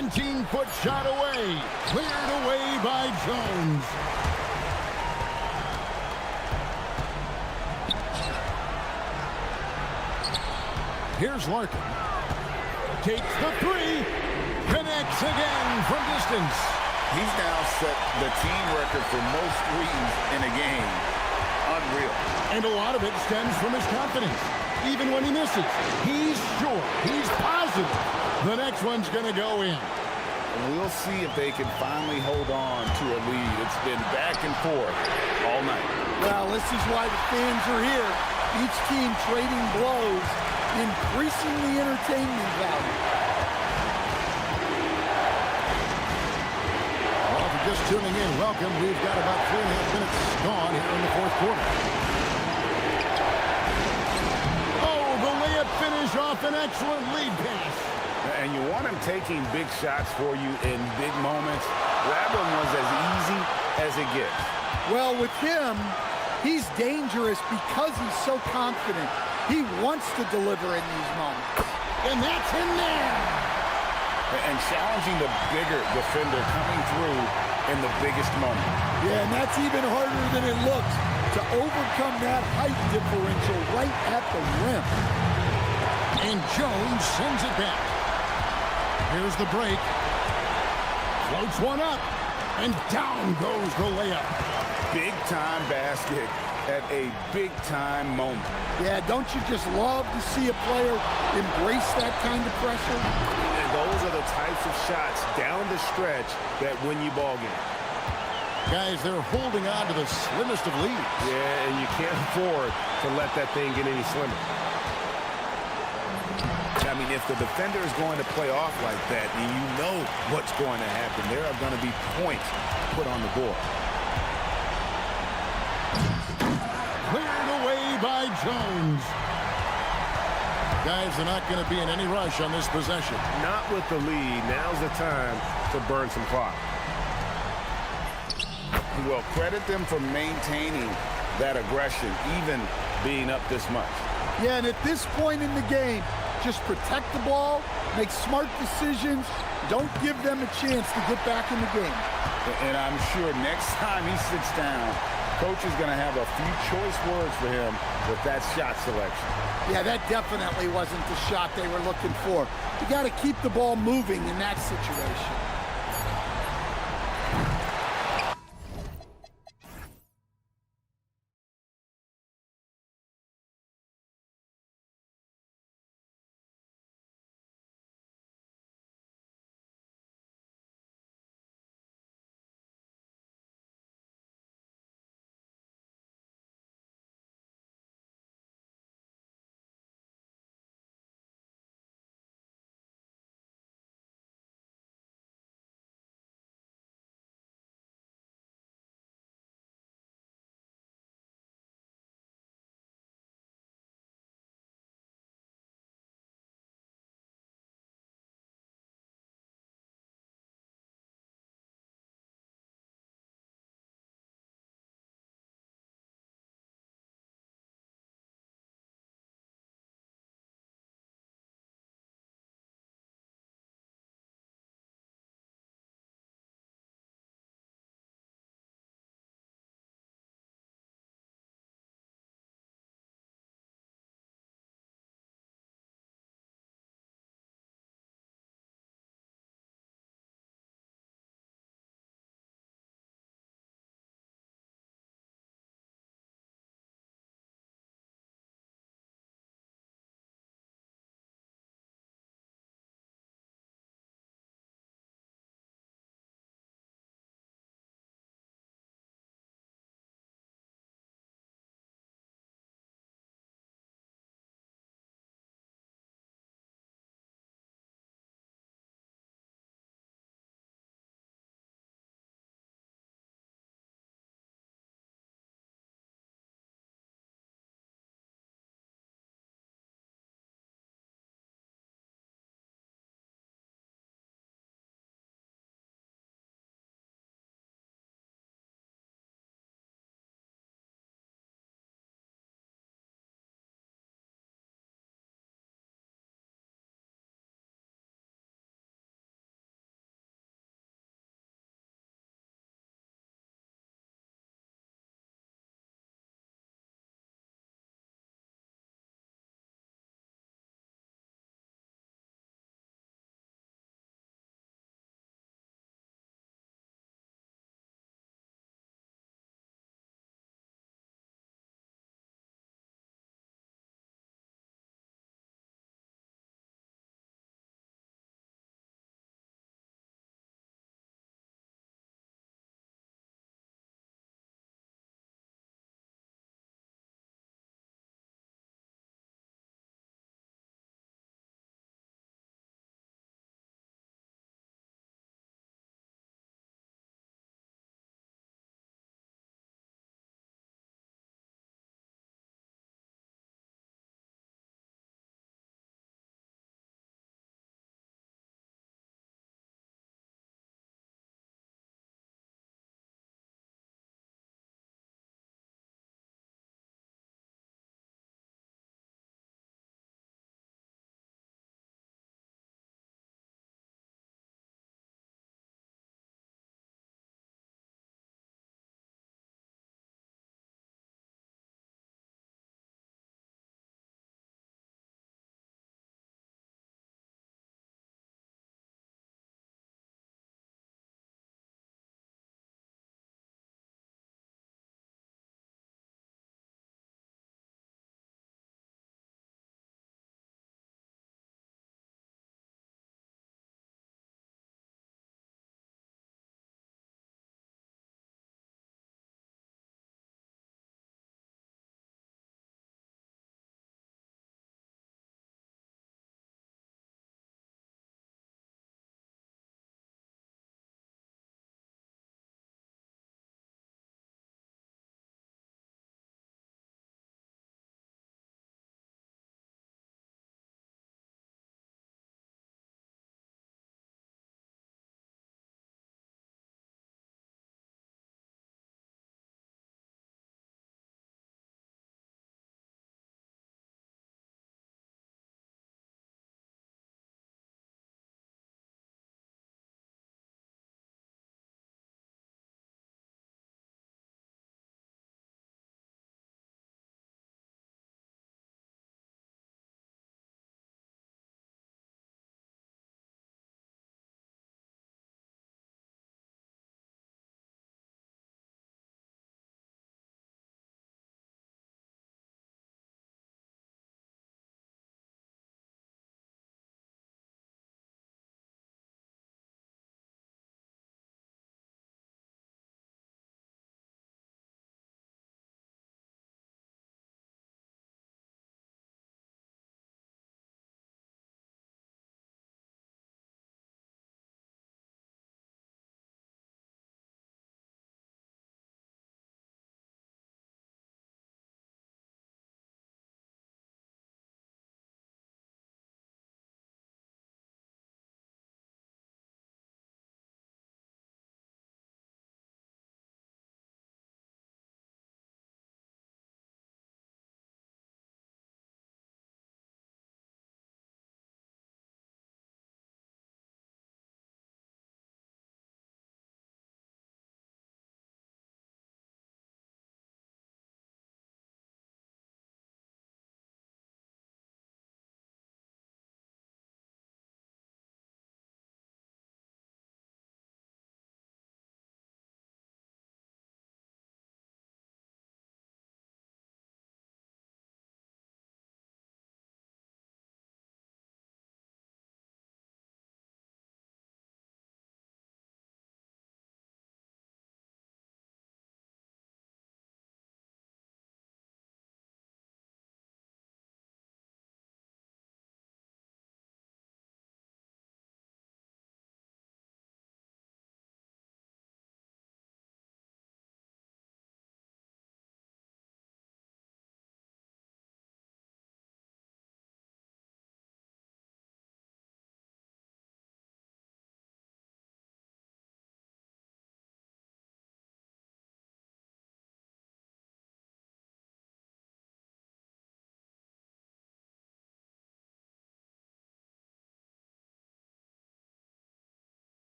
Foot shot away. Cleared away by Jones. Here's Larkin. Takes the three. Connects again from distance. He's now set the team record for most threes in a game. Unreal. And a lot of it stems from his confidence. Even when he misses, he's sure, he's positive the next one's going to go in. We'll see if they can finally hold on to a lead. It's been back and forth all night. Well, this is why the fans are here. Each team trading blows, increasing the entertainment value. Well, if you're just tuning in, welcome. We've got about 3.5 minutes gone here in the fourth quarter. Oh, the layup finish off an excellent lead pass. And you want him taking big shots for you in big moments. That one was as easy as it gets. Well, with him, he's dangerous because he's so confident. He wants to deliver in these moments. And that's in there. And challenging the bigger defender coming through in the biggest moment. Yeah, and that's even harder than it looks to overcome that height differential right at the rim. And Jones sends it back. Here's the break. Floats one up. And down goes the layup. Big-time basket at a big-time moment. Yeah, don't you just love to see a player embrace that kind of pressure? And those are the types of shots down the stretch that win you ball games. Guys, they're holding on to the slimmest of leads. Yeah, and you can't afford to let that thing get any slimmer. I mean, if the defender is going to play off like that, then you know what's going to happen. There are going to be points put on the board. Cleared away by Jones. Guys, they're not going to be in any rush on this possession. Not with the lead. Now's the time to burn some clock. Well, credit them for maintaining that aggression, even being up this much. Yeah, and at this point in the game, just protect the ball, make smart decisions, don't give them a chance to get back in the game. And I'm sure next time he sits down, coach is going to have a few choice words for him with that shot selection. Yeah, that definitely wasn't the shot they were looking for. You got to keep the ball moving in that situation.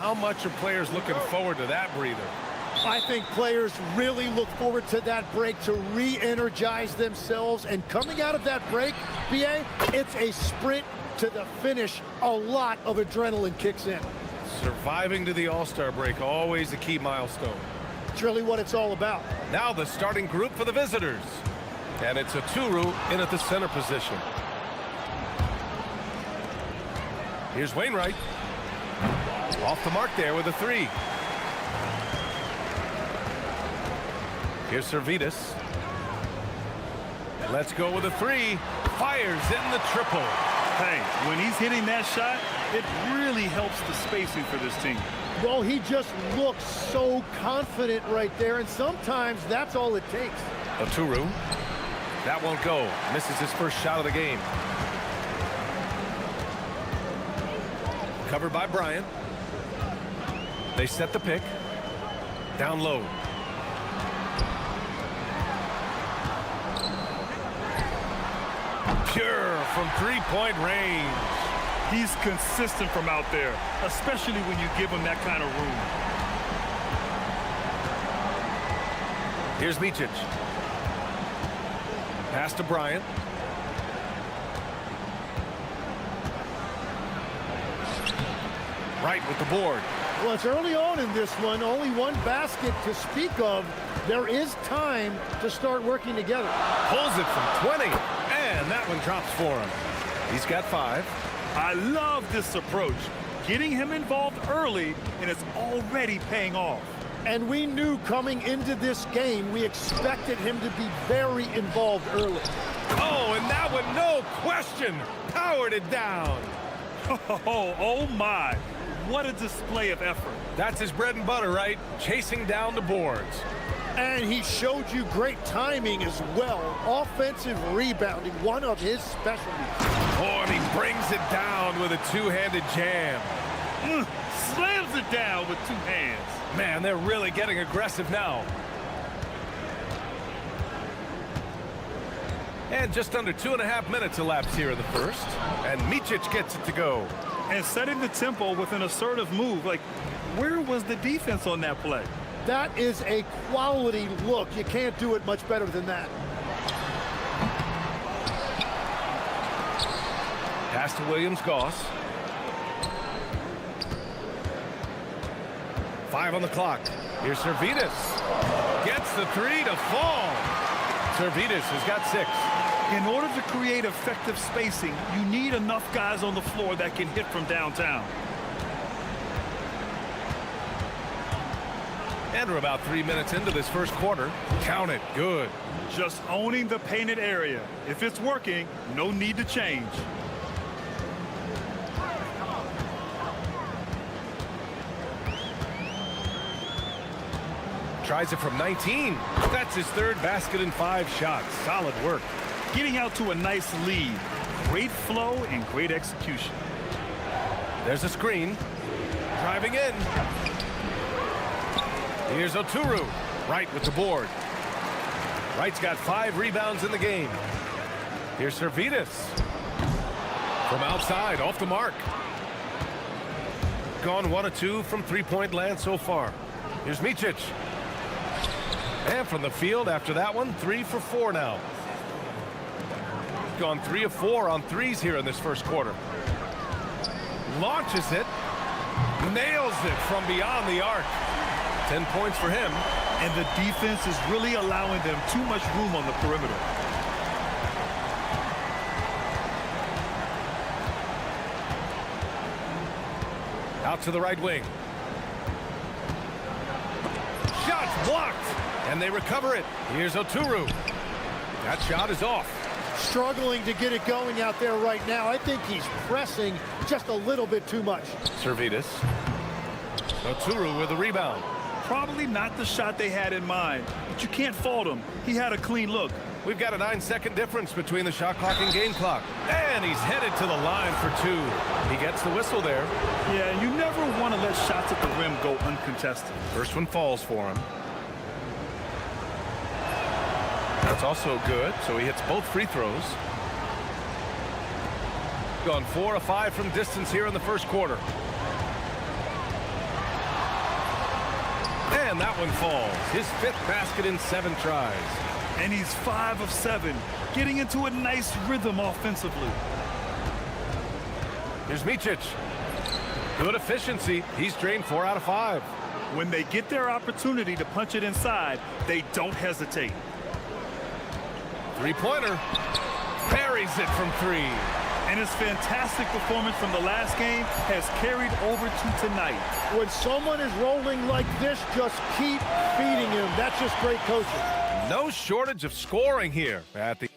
How much are players looking forward to that breather? I think players really look forward to that break to re-energize themselves. And coming out of that break, BA, it's a sprint to the finish. A lot of adrenaline kicks in. Surviving to the All-Star break, always a key milestone. It's really what it's all about. Now the starting group for the visitors. And it's a Turu in at the center position. Here's Wainwright. Off the mark there with a three. Here's Servetus. Let's go with a three. Fires in the triple. Hey, when he's hitting that shot, it really helps the spacing for this team. Well, he just looks so confident right there, and sometimes that's all it takes. Oturu. That won't go. Misses his first shot of the game. Covered by Bryant. They set the pick. Down low. Pure from three-point range. He's consistent from out there, especially when you give him that kind of room. Here's Micic. Pass to Bryant. Right with the board. Well, it's early on in this one. Only one basket to speak of. There is time to start working together. Pulls it from 20. And that one drops for him. He's got 5. I love this approach. Getting him involved early, and it's already paying off. And we knew coming into this game, we expected him to be very involved early. Oh, and that one, no question, powered it down. Oh my. What a display of effort. That's his bread and butter, right? Chasing down the boards. And he showed you great timing as well. Offensive rebounding, one of his specialties. Oh, and he brings it down with a two-handed jam. Slams it down with two hands. Man, they're really getting aggressive now. And just under 2.5 minutes elapsed here in the first. And Micic gets it to go. And setting the tempo with an assertive move. Like, where was the defense on that play? That is a quality look. You can't do it much better than that. Pass to Williams-Goss. 5 on the clock. Here's Servetus. Gets the three to fall. Servetus has got 6. In order to create effective spacing, you need enough guys on the floor that can hit from downtown. And we're about 3 minutes into this first quarter. Count it. Good. Just owning the painted area. If it's working, no need to change. Tries it from 19. That's his third basket in 5 shots. Solid work. Getting out to a nice lead. Great flow and great execution. There's a screen. Driving in. Here's Oturu. Wright with the board. Wright's got 5 rebounds in the game. Here's Servetus. From outside, off the mark. Gone 1 of 2 from three-point land so far. Here's Micic. And from the field after that one, 3 for 4 now. Gone 3 of 4 on threes here in this first quarter. Launches it. Nails it from beyond the arc. 10 points for him. And the defense is really allowing them too much room on the perimeter. Out to the right wing. Shots blocked. And they recover it. Here's Oturu. That shot is off. Struggling to get it going out there right now. I think he's pressing just a little bit too much. Servetus. Oturu with the rebound. Probably not the shot they had in mind, but you can't fault him. He had a clean look. We've got a 9-second difference between the shot clock and game clock. And he's headed to the line for 2. He gets the whistle there. Yeah, you never want to let shots at the rim go uncontested. First one falls for him. That's also good, so he hits both free throws. Gone 4 of 5 from distance here in the first quarter. And that one falls. His 5th basket in 7 tries. And he's 5 of 7, getting into a nice rhythm offensively. Here's Micic. Good efficiency. He's drained 4 out of 5. When they get their opportunity to punch it inside, they don't hesitate. Three-pointer. Parries it from 3. And his fantastic performance from the last game has carried over to tonight. When someone is rolling like this, just keep feeding him. That's just great coaching. No shortage of scoring here at the...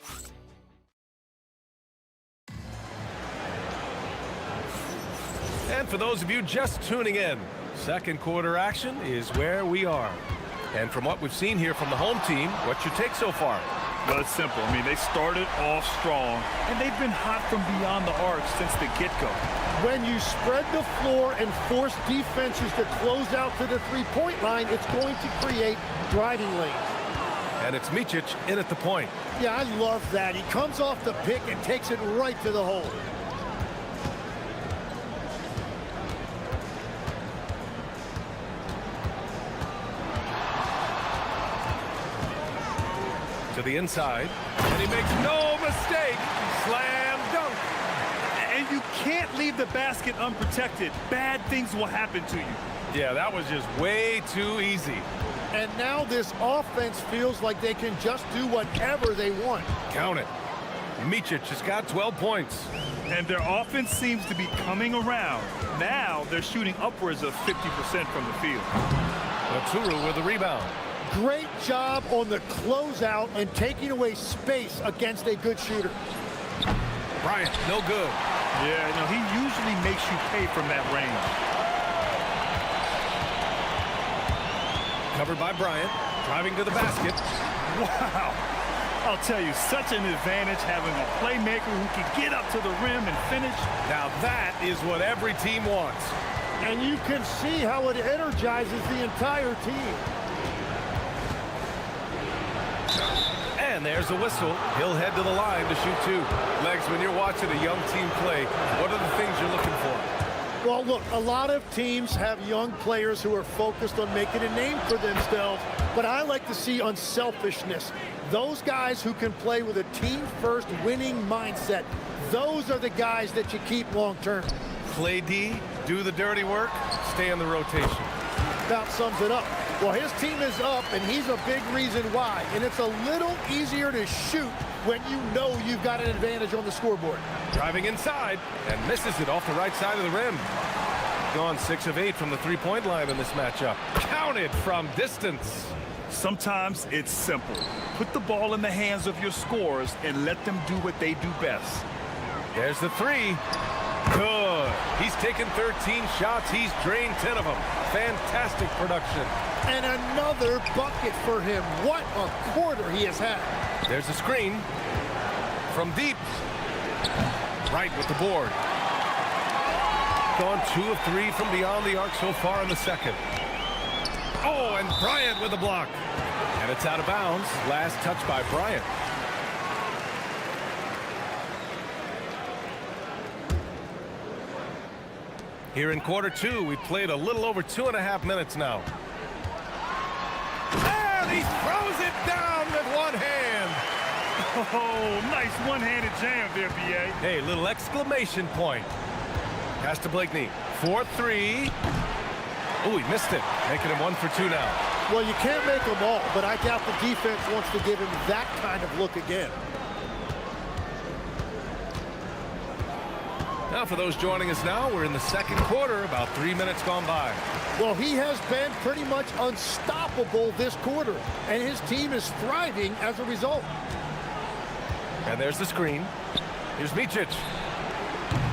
And for those of you just tuning in, second quarter action is where we are. And from what we've seen here from the home team, what's your take so far? Well, it's simple. I mean, they started off strong, and they've been hot from beyond the arc since the get-go. When you spread the floor and force defenses to close out to the three-point line, it's going to create driving lanes. And it's Micic in at the point. Yeah, I love that. He comes off the pick and takes it right to the hole. To the inside, and he makes no mistake. Slam dunk. And you can't leave the basket unprotected. Bad things will happen to you. Yeah, that was just way too easy. And now this offense feels like they can just do whatever they want. Count it. Micic has got 12 points. And their offense seems to be coming around. Now they're shooting upwards of 50% from the field. Latsuru with the rebound. Great job on the closeout and taking away space against a good shooter. Bryant, no good. Yeah, no, he usually makes you pay from that range. Covered by Bryant, driving to the basket. Wow. I'll tell you, such an advantage having a playmaker who can get up to the rim and finish. Now that is what every team wants. And you can see how it energizes the entire team. And there's a whistle. He'll head to the line to shoot 2. Legs, when you're watching a young team play, what are the things you're looking for? Well, look, a lot of teams have young players who are focused on making a name for themselves, but I like to see unselfishness. Those guys who can play with a team-first winning mindset, those are the guys that you keep long-term. Play D, do the dirty work, stay in the rotation. About sums it up. Well, his team is up, and he's a big reason why. And it's a little easier to shoot when you know you've got an advantage on the scoreboard. Driving inside, and misses it off the right side of the rim. Gone 6 of 8 from the three-point line in this matchup. Counted from distance. Sometimes it's simple. Put the ball in the hands of your scorers and let them do what they do best. There's the 3. Good. He's taken 13 shots. He's drained 10 of them. Fantastic production. And another bucket for him. What a quarter he has had. There's a screen from deep. Right with the board. Gone 2 of 3 from beyond the arc so far in the second. Oh, and Bryant with a block. And it's out of bounds. Last touch by Bryant. Here in quarter 2, we've played a little over 2.5 minutes now. And he throws it down with one hand. Oh, nice one-handed jam there, B.A. Hey, little exclamation point. Pass to Blakeney. 4-3. Oh, he missed it. Making him 1 for 2 now. Well, you can't make them all, but I doubt the defense wants to give him that kind of look again. Now, for those joining us now, we're in the second quarter, about 3 minutes gone by. Well, he has been pretty much unstoppable this quarter, and his team is thriving as a result. And there's the screen. Here's Micic.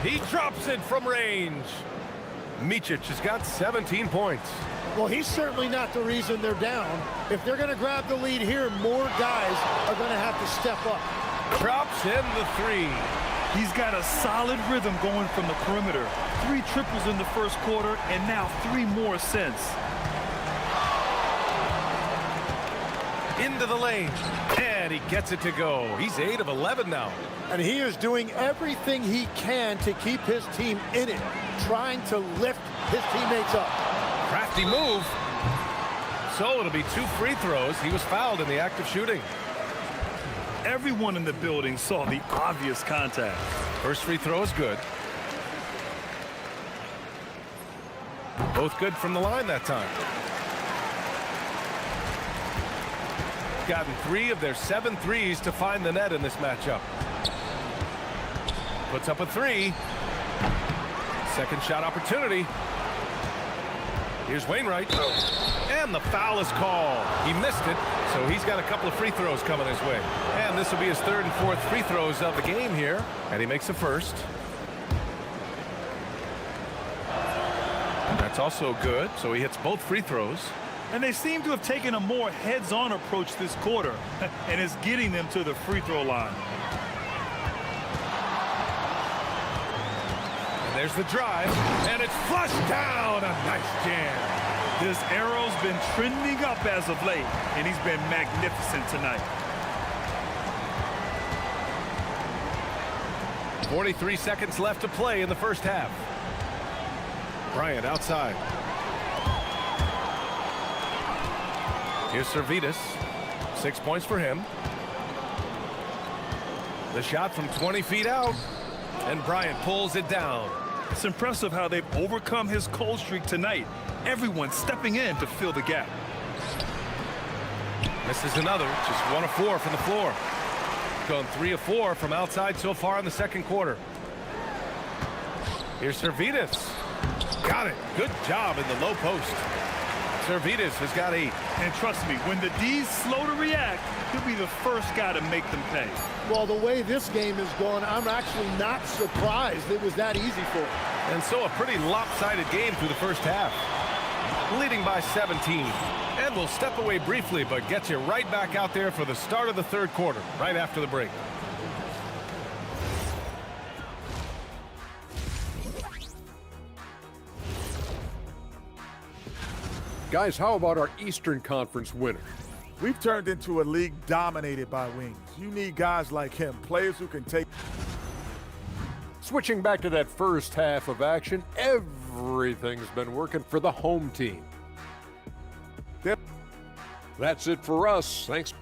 He drops it from range. Micic has got 17 points. Well, he's certainly not the reason they're down. If they're going to grab the lead here, more guys are going to have to step up. Drops in the 3. He's got a solid rhythm going from the perimeter. 3 triples in the first quarter, and now 3 more since. Into the lane, and he gets it to go. He's 8 of 11 now. And he is doing everything he can to keep his team in it, trying to lift his teammates up. Crafty move. So it'll be 2 free throws. He was fouled in the act of shooting. Everyone in the building saw the obvious contact. First free throw is good. Both good from the line that time. Gotten 3 of their 7 threes to find the net in this matchup. Puts up a 3. Second shot opportunity. Here's Wainwright. And the foul is called. He missed it, so he's got a couple of free throws coming his way. And this will be his 3rd and 4th free throws of the game here. And he makes the first. That's also good, so he hits both free throws. And they seem to have taken a more heads-on approach this quarter, and is getting them to the free throw line. And there's the drive, and it's flushed down. A nice jam. This arrow's been trending up as of late, and he's been magnificent tonight. 43 seconds left to play in the first half. Bryant outside. Here's Servetus. 6 points for him. The shot from 20 feet out, and Bryant pulls it down. It's impressive how they've overcome his cold streak tonight. Everyone stepping in to fill the gap. Misses another, just 1 of 4 from the floor. Gone 3 of 4 from outside so far in the second quarter. Here's Servetus. Got it. Good job in the low post. Servetus has got 8. And trust me, when the D's slow to react, he'll be the first guy to make them pay. Well, the way this game is going, I'm actually not surprised it was that easy for him. And so a pretty lopsided game through the first half. Leading by 17. And we'll step away briefly, but get you right back out there for the start of the third quarter, right after the break. Guys, how about our Eastern Conference winner? We've turned into a league dominated by wings. You need guys like him, players who can take... Switching back to that first half of action, everything's been working for the home team. That's it for us. Thanks.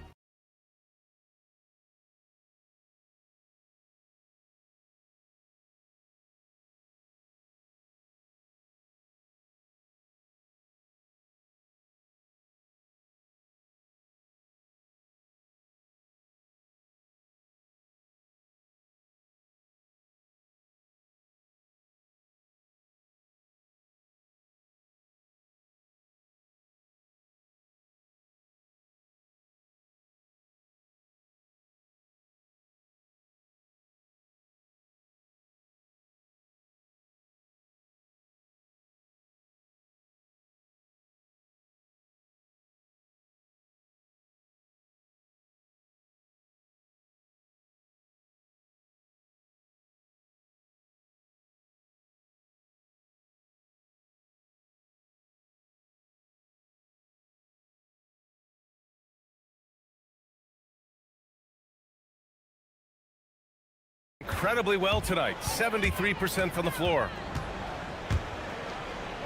Incredibly well tonight, 73% from the floor.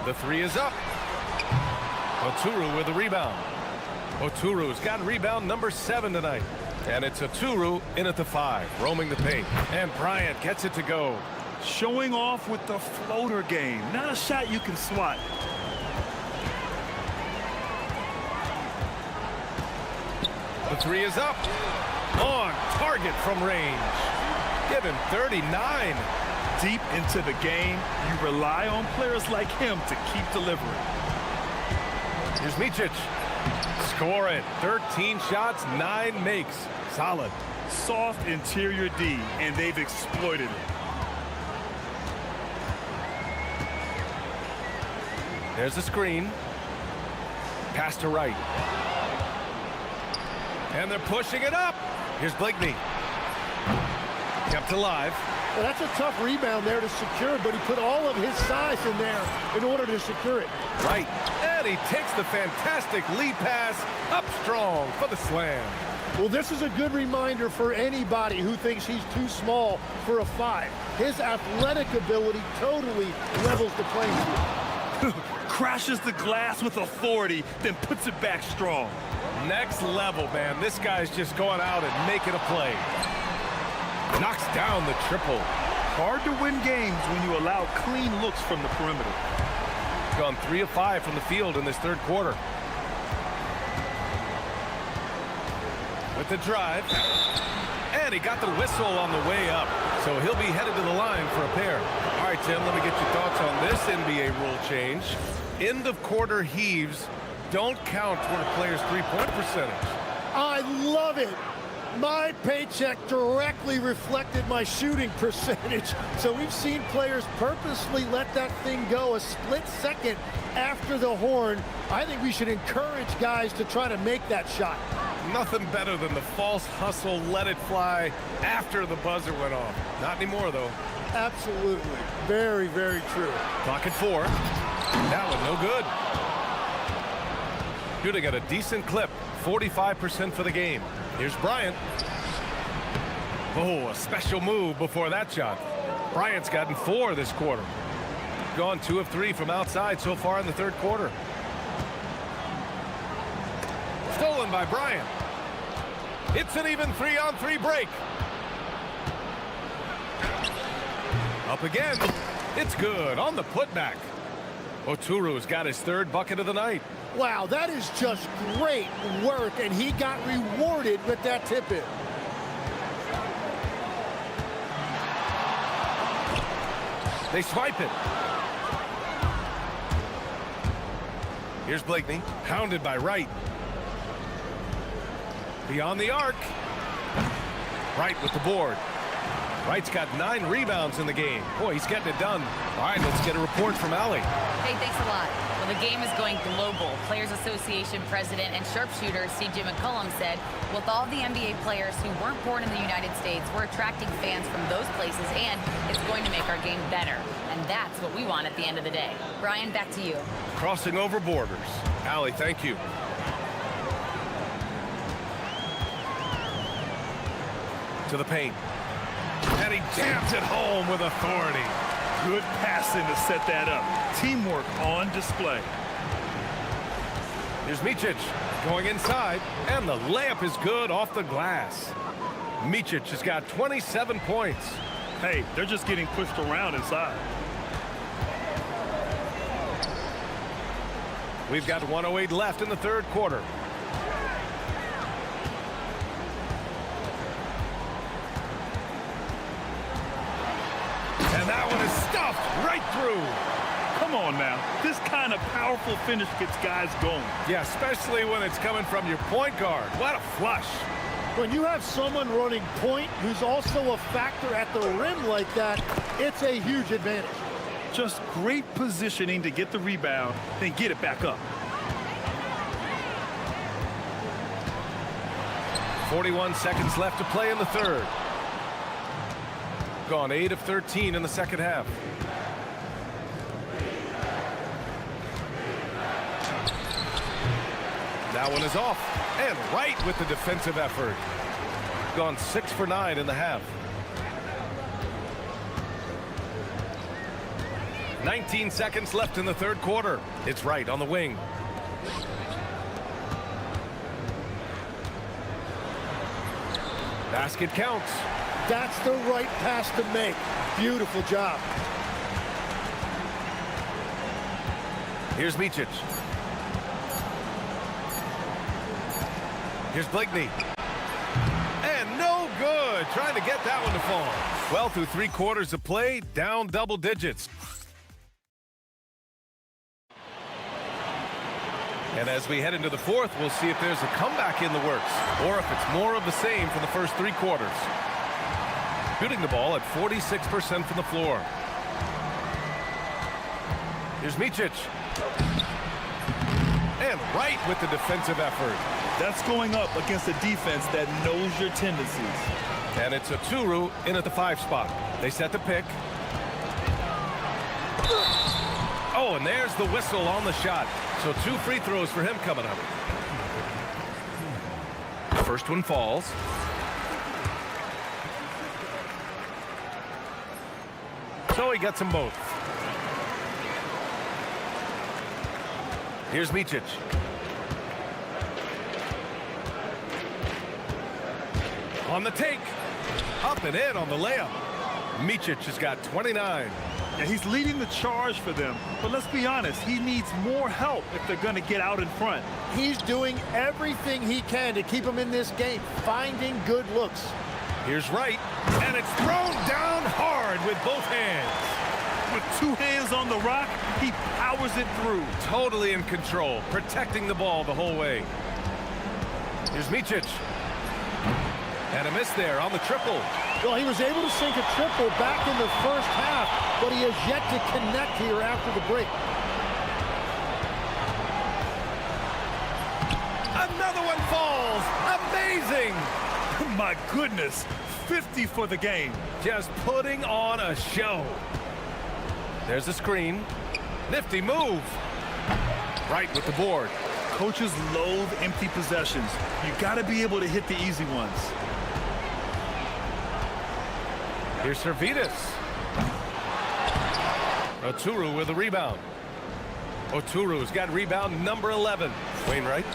The 3 is up. Oturu with the rebound. Oturu's got rebound number 7 tonight. And it's Oturu in at the 5, roaming the paint. And Bryant gets it to go. Showing off with the floater game. Not a shot you can swat. The 3 is up. On target from range. Give him 39. Deep into the game, you rely on players like him to keep delivering. Here's Micic. Score it. 13 shots, 9 makes. Solid. Soft interior D, and they've exploited it. There's the screen. Pass to right. And they're pushing it up. Here's Blakeney. Kept alive. Well, that's a tough rebound there to secure, but he put all of his size in there in order to secure it. Right. And he takes the fantastic lead pass up strong for the slam. Well, this is a good reminder for anybody who thinks he's too small for a 5. His athletic ability totally levels the playing field. crashes the glass with authority, then puts it back strong. Next level, man. This guy's just going out and making a play. Knocks down the triple. Hard to win games when you allow clean looks from the perimeter. Gone 3 of 5 from the field in this third quarter. With the drive. And he got the whistle on the way up. So he'll be headed to the line for a pair. All right, Tim, let me get your thoughts on this NBA rule change. End of quarter heaves don't count toward a player's three-point percentage. I love it. My paycheck directly reflected my shooting percentage. So we've seen players purposely let that thing go a split second after the horn. I think we should encourage guys to try to make that shot. Nothing better than the false hustle, let it fly after the buzzer went off. Not anymore, though. Absolutely. Very, very true. Clock at 4. That one no good. Shooting at a decent clip, 45% for the game. Here's Bryant. Oh, a special move before that shot. Bryant's gotten 4 this quarter. Gone 2 of 3 from outside so far in the third quarter. Stolen by Bryant. It's an even 3-on-3 break. Up again. It's good on the putback. Oturu's got his 3rd bucket of the night. Wow, that is just great work, and he got rewarded with that tip-in. They swipe it. Here's Blakeney, hounded by Wright. Beyond the arc. Wright with the board. Wright's got 9 rebounds in the game. Boy, he's getting it done. All right, let's get a report from Allie. Hey, thanks a lot. Well, the game is going global. Players Association President and sharpshooter C.J. McCollum said, with all the NBA players who weren't born in the United States, we're attracting fans from those places, and it's going to make our game better. And that's what we want at the end of the day. Brian, back to you. Crossing over borders. Allie, thank you. To the paint. And he jams it home with authority. Good passing to set that up. Teamwork on display. Here's Micic going inside, and the layup is good off the glass. Micic has got 27 points. Hey, they're just getting pushed around inside. We've got 1:08 left in the third quarter. And that one is stuffed right through. Come on now. This kind of powerful finish gets guys going. Yeah, especially when it's coming from your point guard. What a flush. When you have someone running point who's also a factor at the rim like that, it's a huge advantage. Just great positioning to get the rebound, then get it back up. 41 seconds left to play in the third. Gone 8 of 13 in the second half. That one is off, and right with the defensive effort. Gone 6 for 9 in the half. 19 seconds left in the third quarter. It's Wright on the wing. Basket counts. That's the right pass to make. Beautiful job. Here's Micic. Here's Blakeney. And no good. Trying to get that one to fall. Well, through 3 quarters of play, down double digits. And as we head into the fourth, we'll see if there's a comeback in the works or if it's more of the same from the first 3 quarters. Shooting the ball at 46% from the floor. Here's Micic. And right with the defensive effort. That's going up against a defense that knows your tendencies. And it's Oturu in at the 5 spot. They set the pick. Oh, and there's the whistle on the shot. So 2 free throws for him coming up. First one falls. So he gets them both. Here's Micic. On the take. Up and in on the layup. Micic has got 29. Yeah, he's leading the charge for them. But let's be honest, he needs more help if they're going to get out in front. He's doing everything he can to keep him in this game, finding good looks. Here's Wright, and it's thrown down hard with both hands. With two hands on the rock, he powers it through. Totally in control, protecting the ball the whole way. Here's Micic. And a miss there on the triple. Well, he was able to sink a triple back in the first half, but he has yet to connect here after the break. Another one falls. Amazing. My goodness, 50 for the game. Just putting on a show. There's the screen. Nifty move. Right with the board. Coaches loathe empty possessions. You got to be able to hit the easy ones. Here's Servetus. Oturu with a rebound. Oturu's got rebound number 11. Wainwright.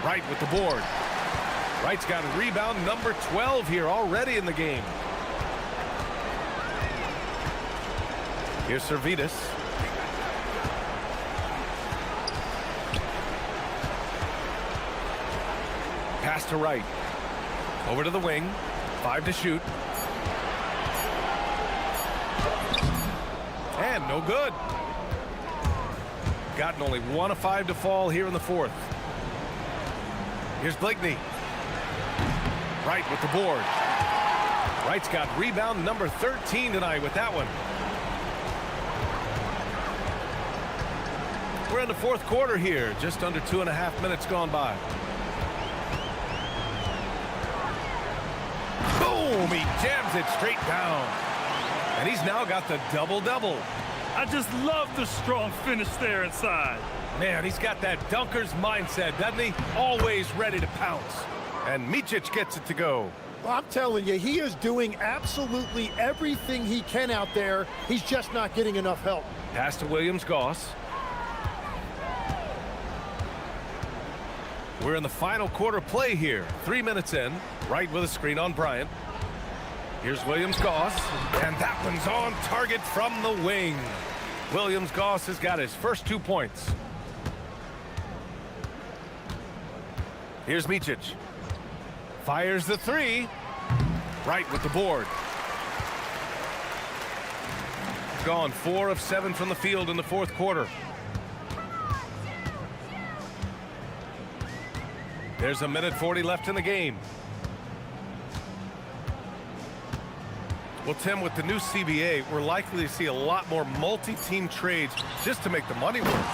Wright with the board. Wright's got rebound number 12 here already in the game. Here's Servetus. Pass to Wright. Over to the wing. 5 to shoot. And no good. Gotten only 1 of 5 to fall here in the fourth. Here's Blakeney. Wright with the board. Wright's got rebound number 13 tonight with that one. We're in the fourth quarter here. Just under 2.5 minutes gone by. Boom! He jams it straight down. And he's now got the double-double. I just love the strong finish there inside. Man, he's got that dunker's mindset, doesn't he? Always ready to pounce. And Micic gets it to go. Well, I'm telling you, he is doing absolutely everything he can out there. He's just not getting enough help. Pass to Williams-Goss. We're in the final quarter play here. 3 minutes in. Wright with a screen on Bryant. Here's Williams-Goss, and that one's on target from the wing. Williams-Goss has got his first 2 points. Here's Micic. Fires the 3. Wright with the board. Gone 4 of 7 from the field in the fourth quarter. There's 1:40 left in the game. Well, Tim, with the new CBA, we're likely to see a lot more multi-team trades just to make the money work.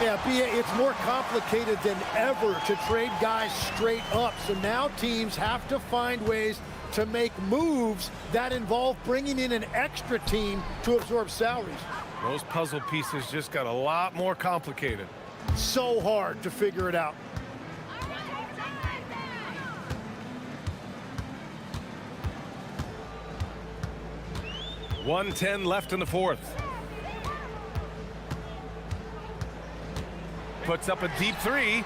Yeah, it's more complicated than ever to trade guys straight up. So now teams have to find ways to make moves that involve bringing in an extra team to absorb salaries. Those puzzle pieces just got a lot more complicated. So hard to figure it out. .110 left in the fourth. Puts up a deep 3.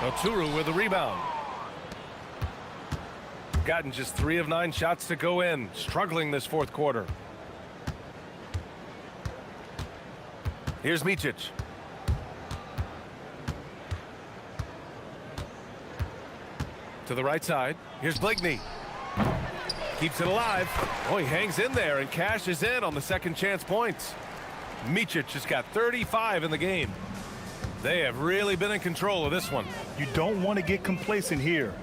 Oturu with the rebound. Gotten just 3 of 9 shots to go in. Struggling this fourth quarter. Here's Micic. To the right side. Here's Blakeney. Keeps it alive. Oh, he hangs in there and cashes in on the second chance points. Micic has got 35 in the game. They have really been in control of this one. You don't want to get complacent here.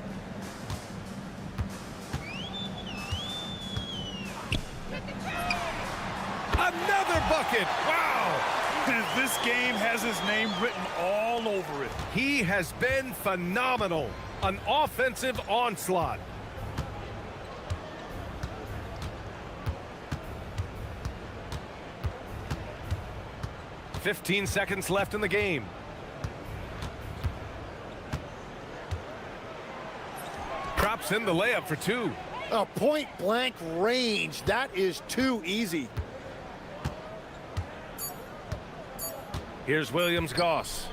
Another bucket. Wow. This game has his name written all over it. He has been phenomenal. An offensive onslaught. .15 seconds left in the game. Drops in the layup for 2. A point-blank range. That is too easy. Here's Williams-Goss.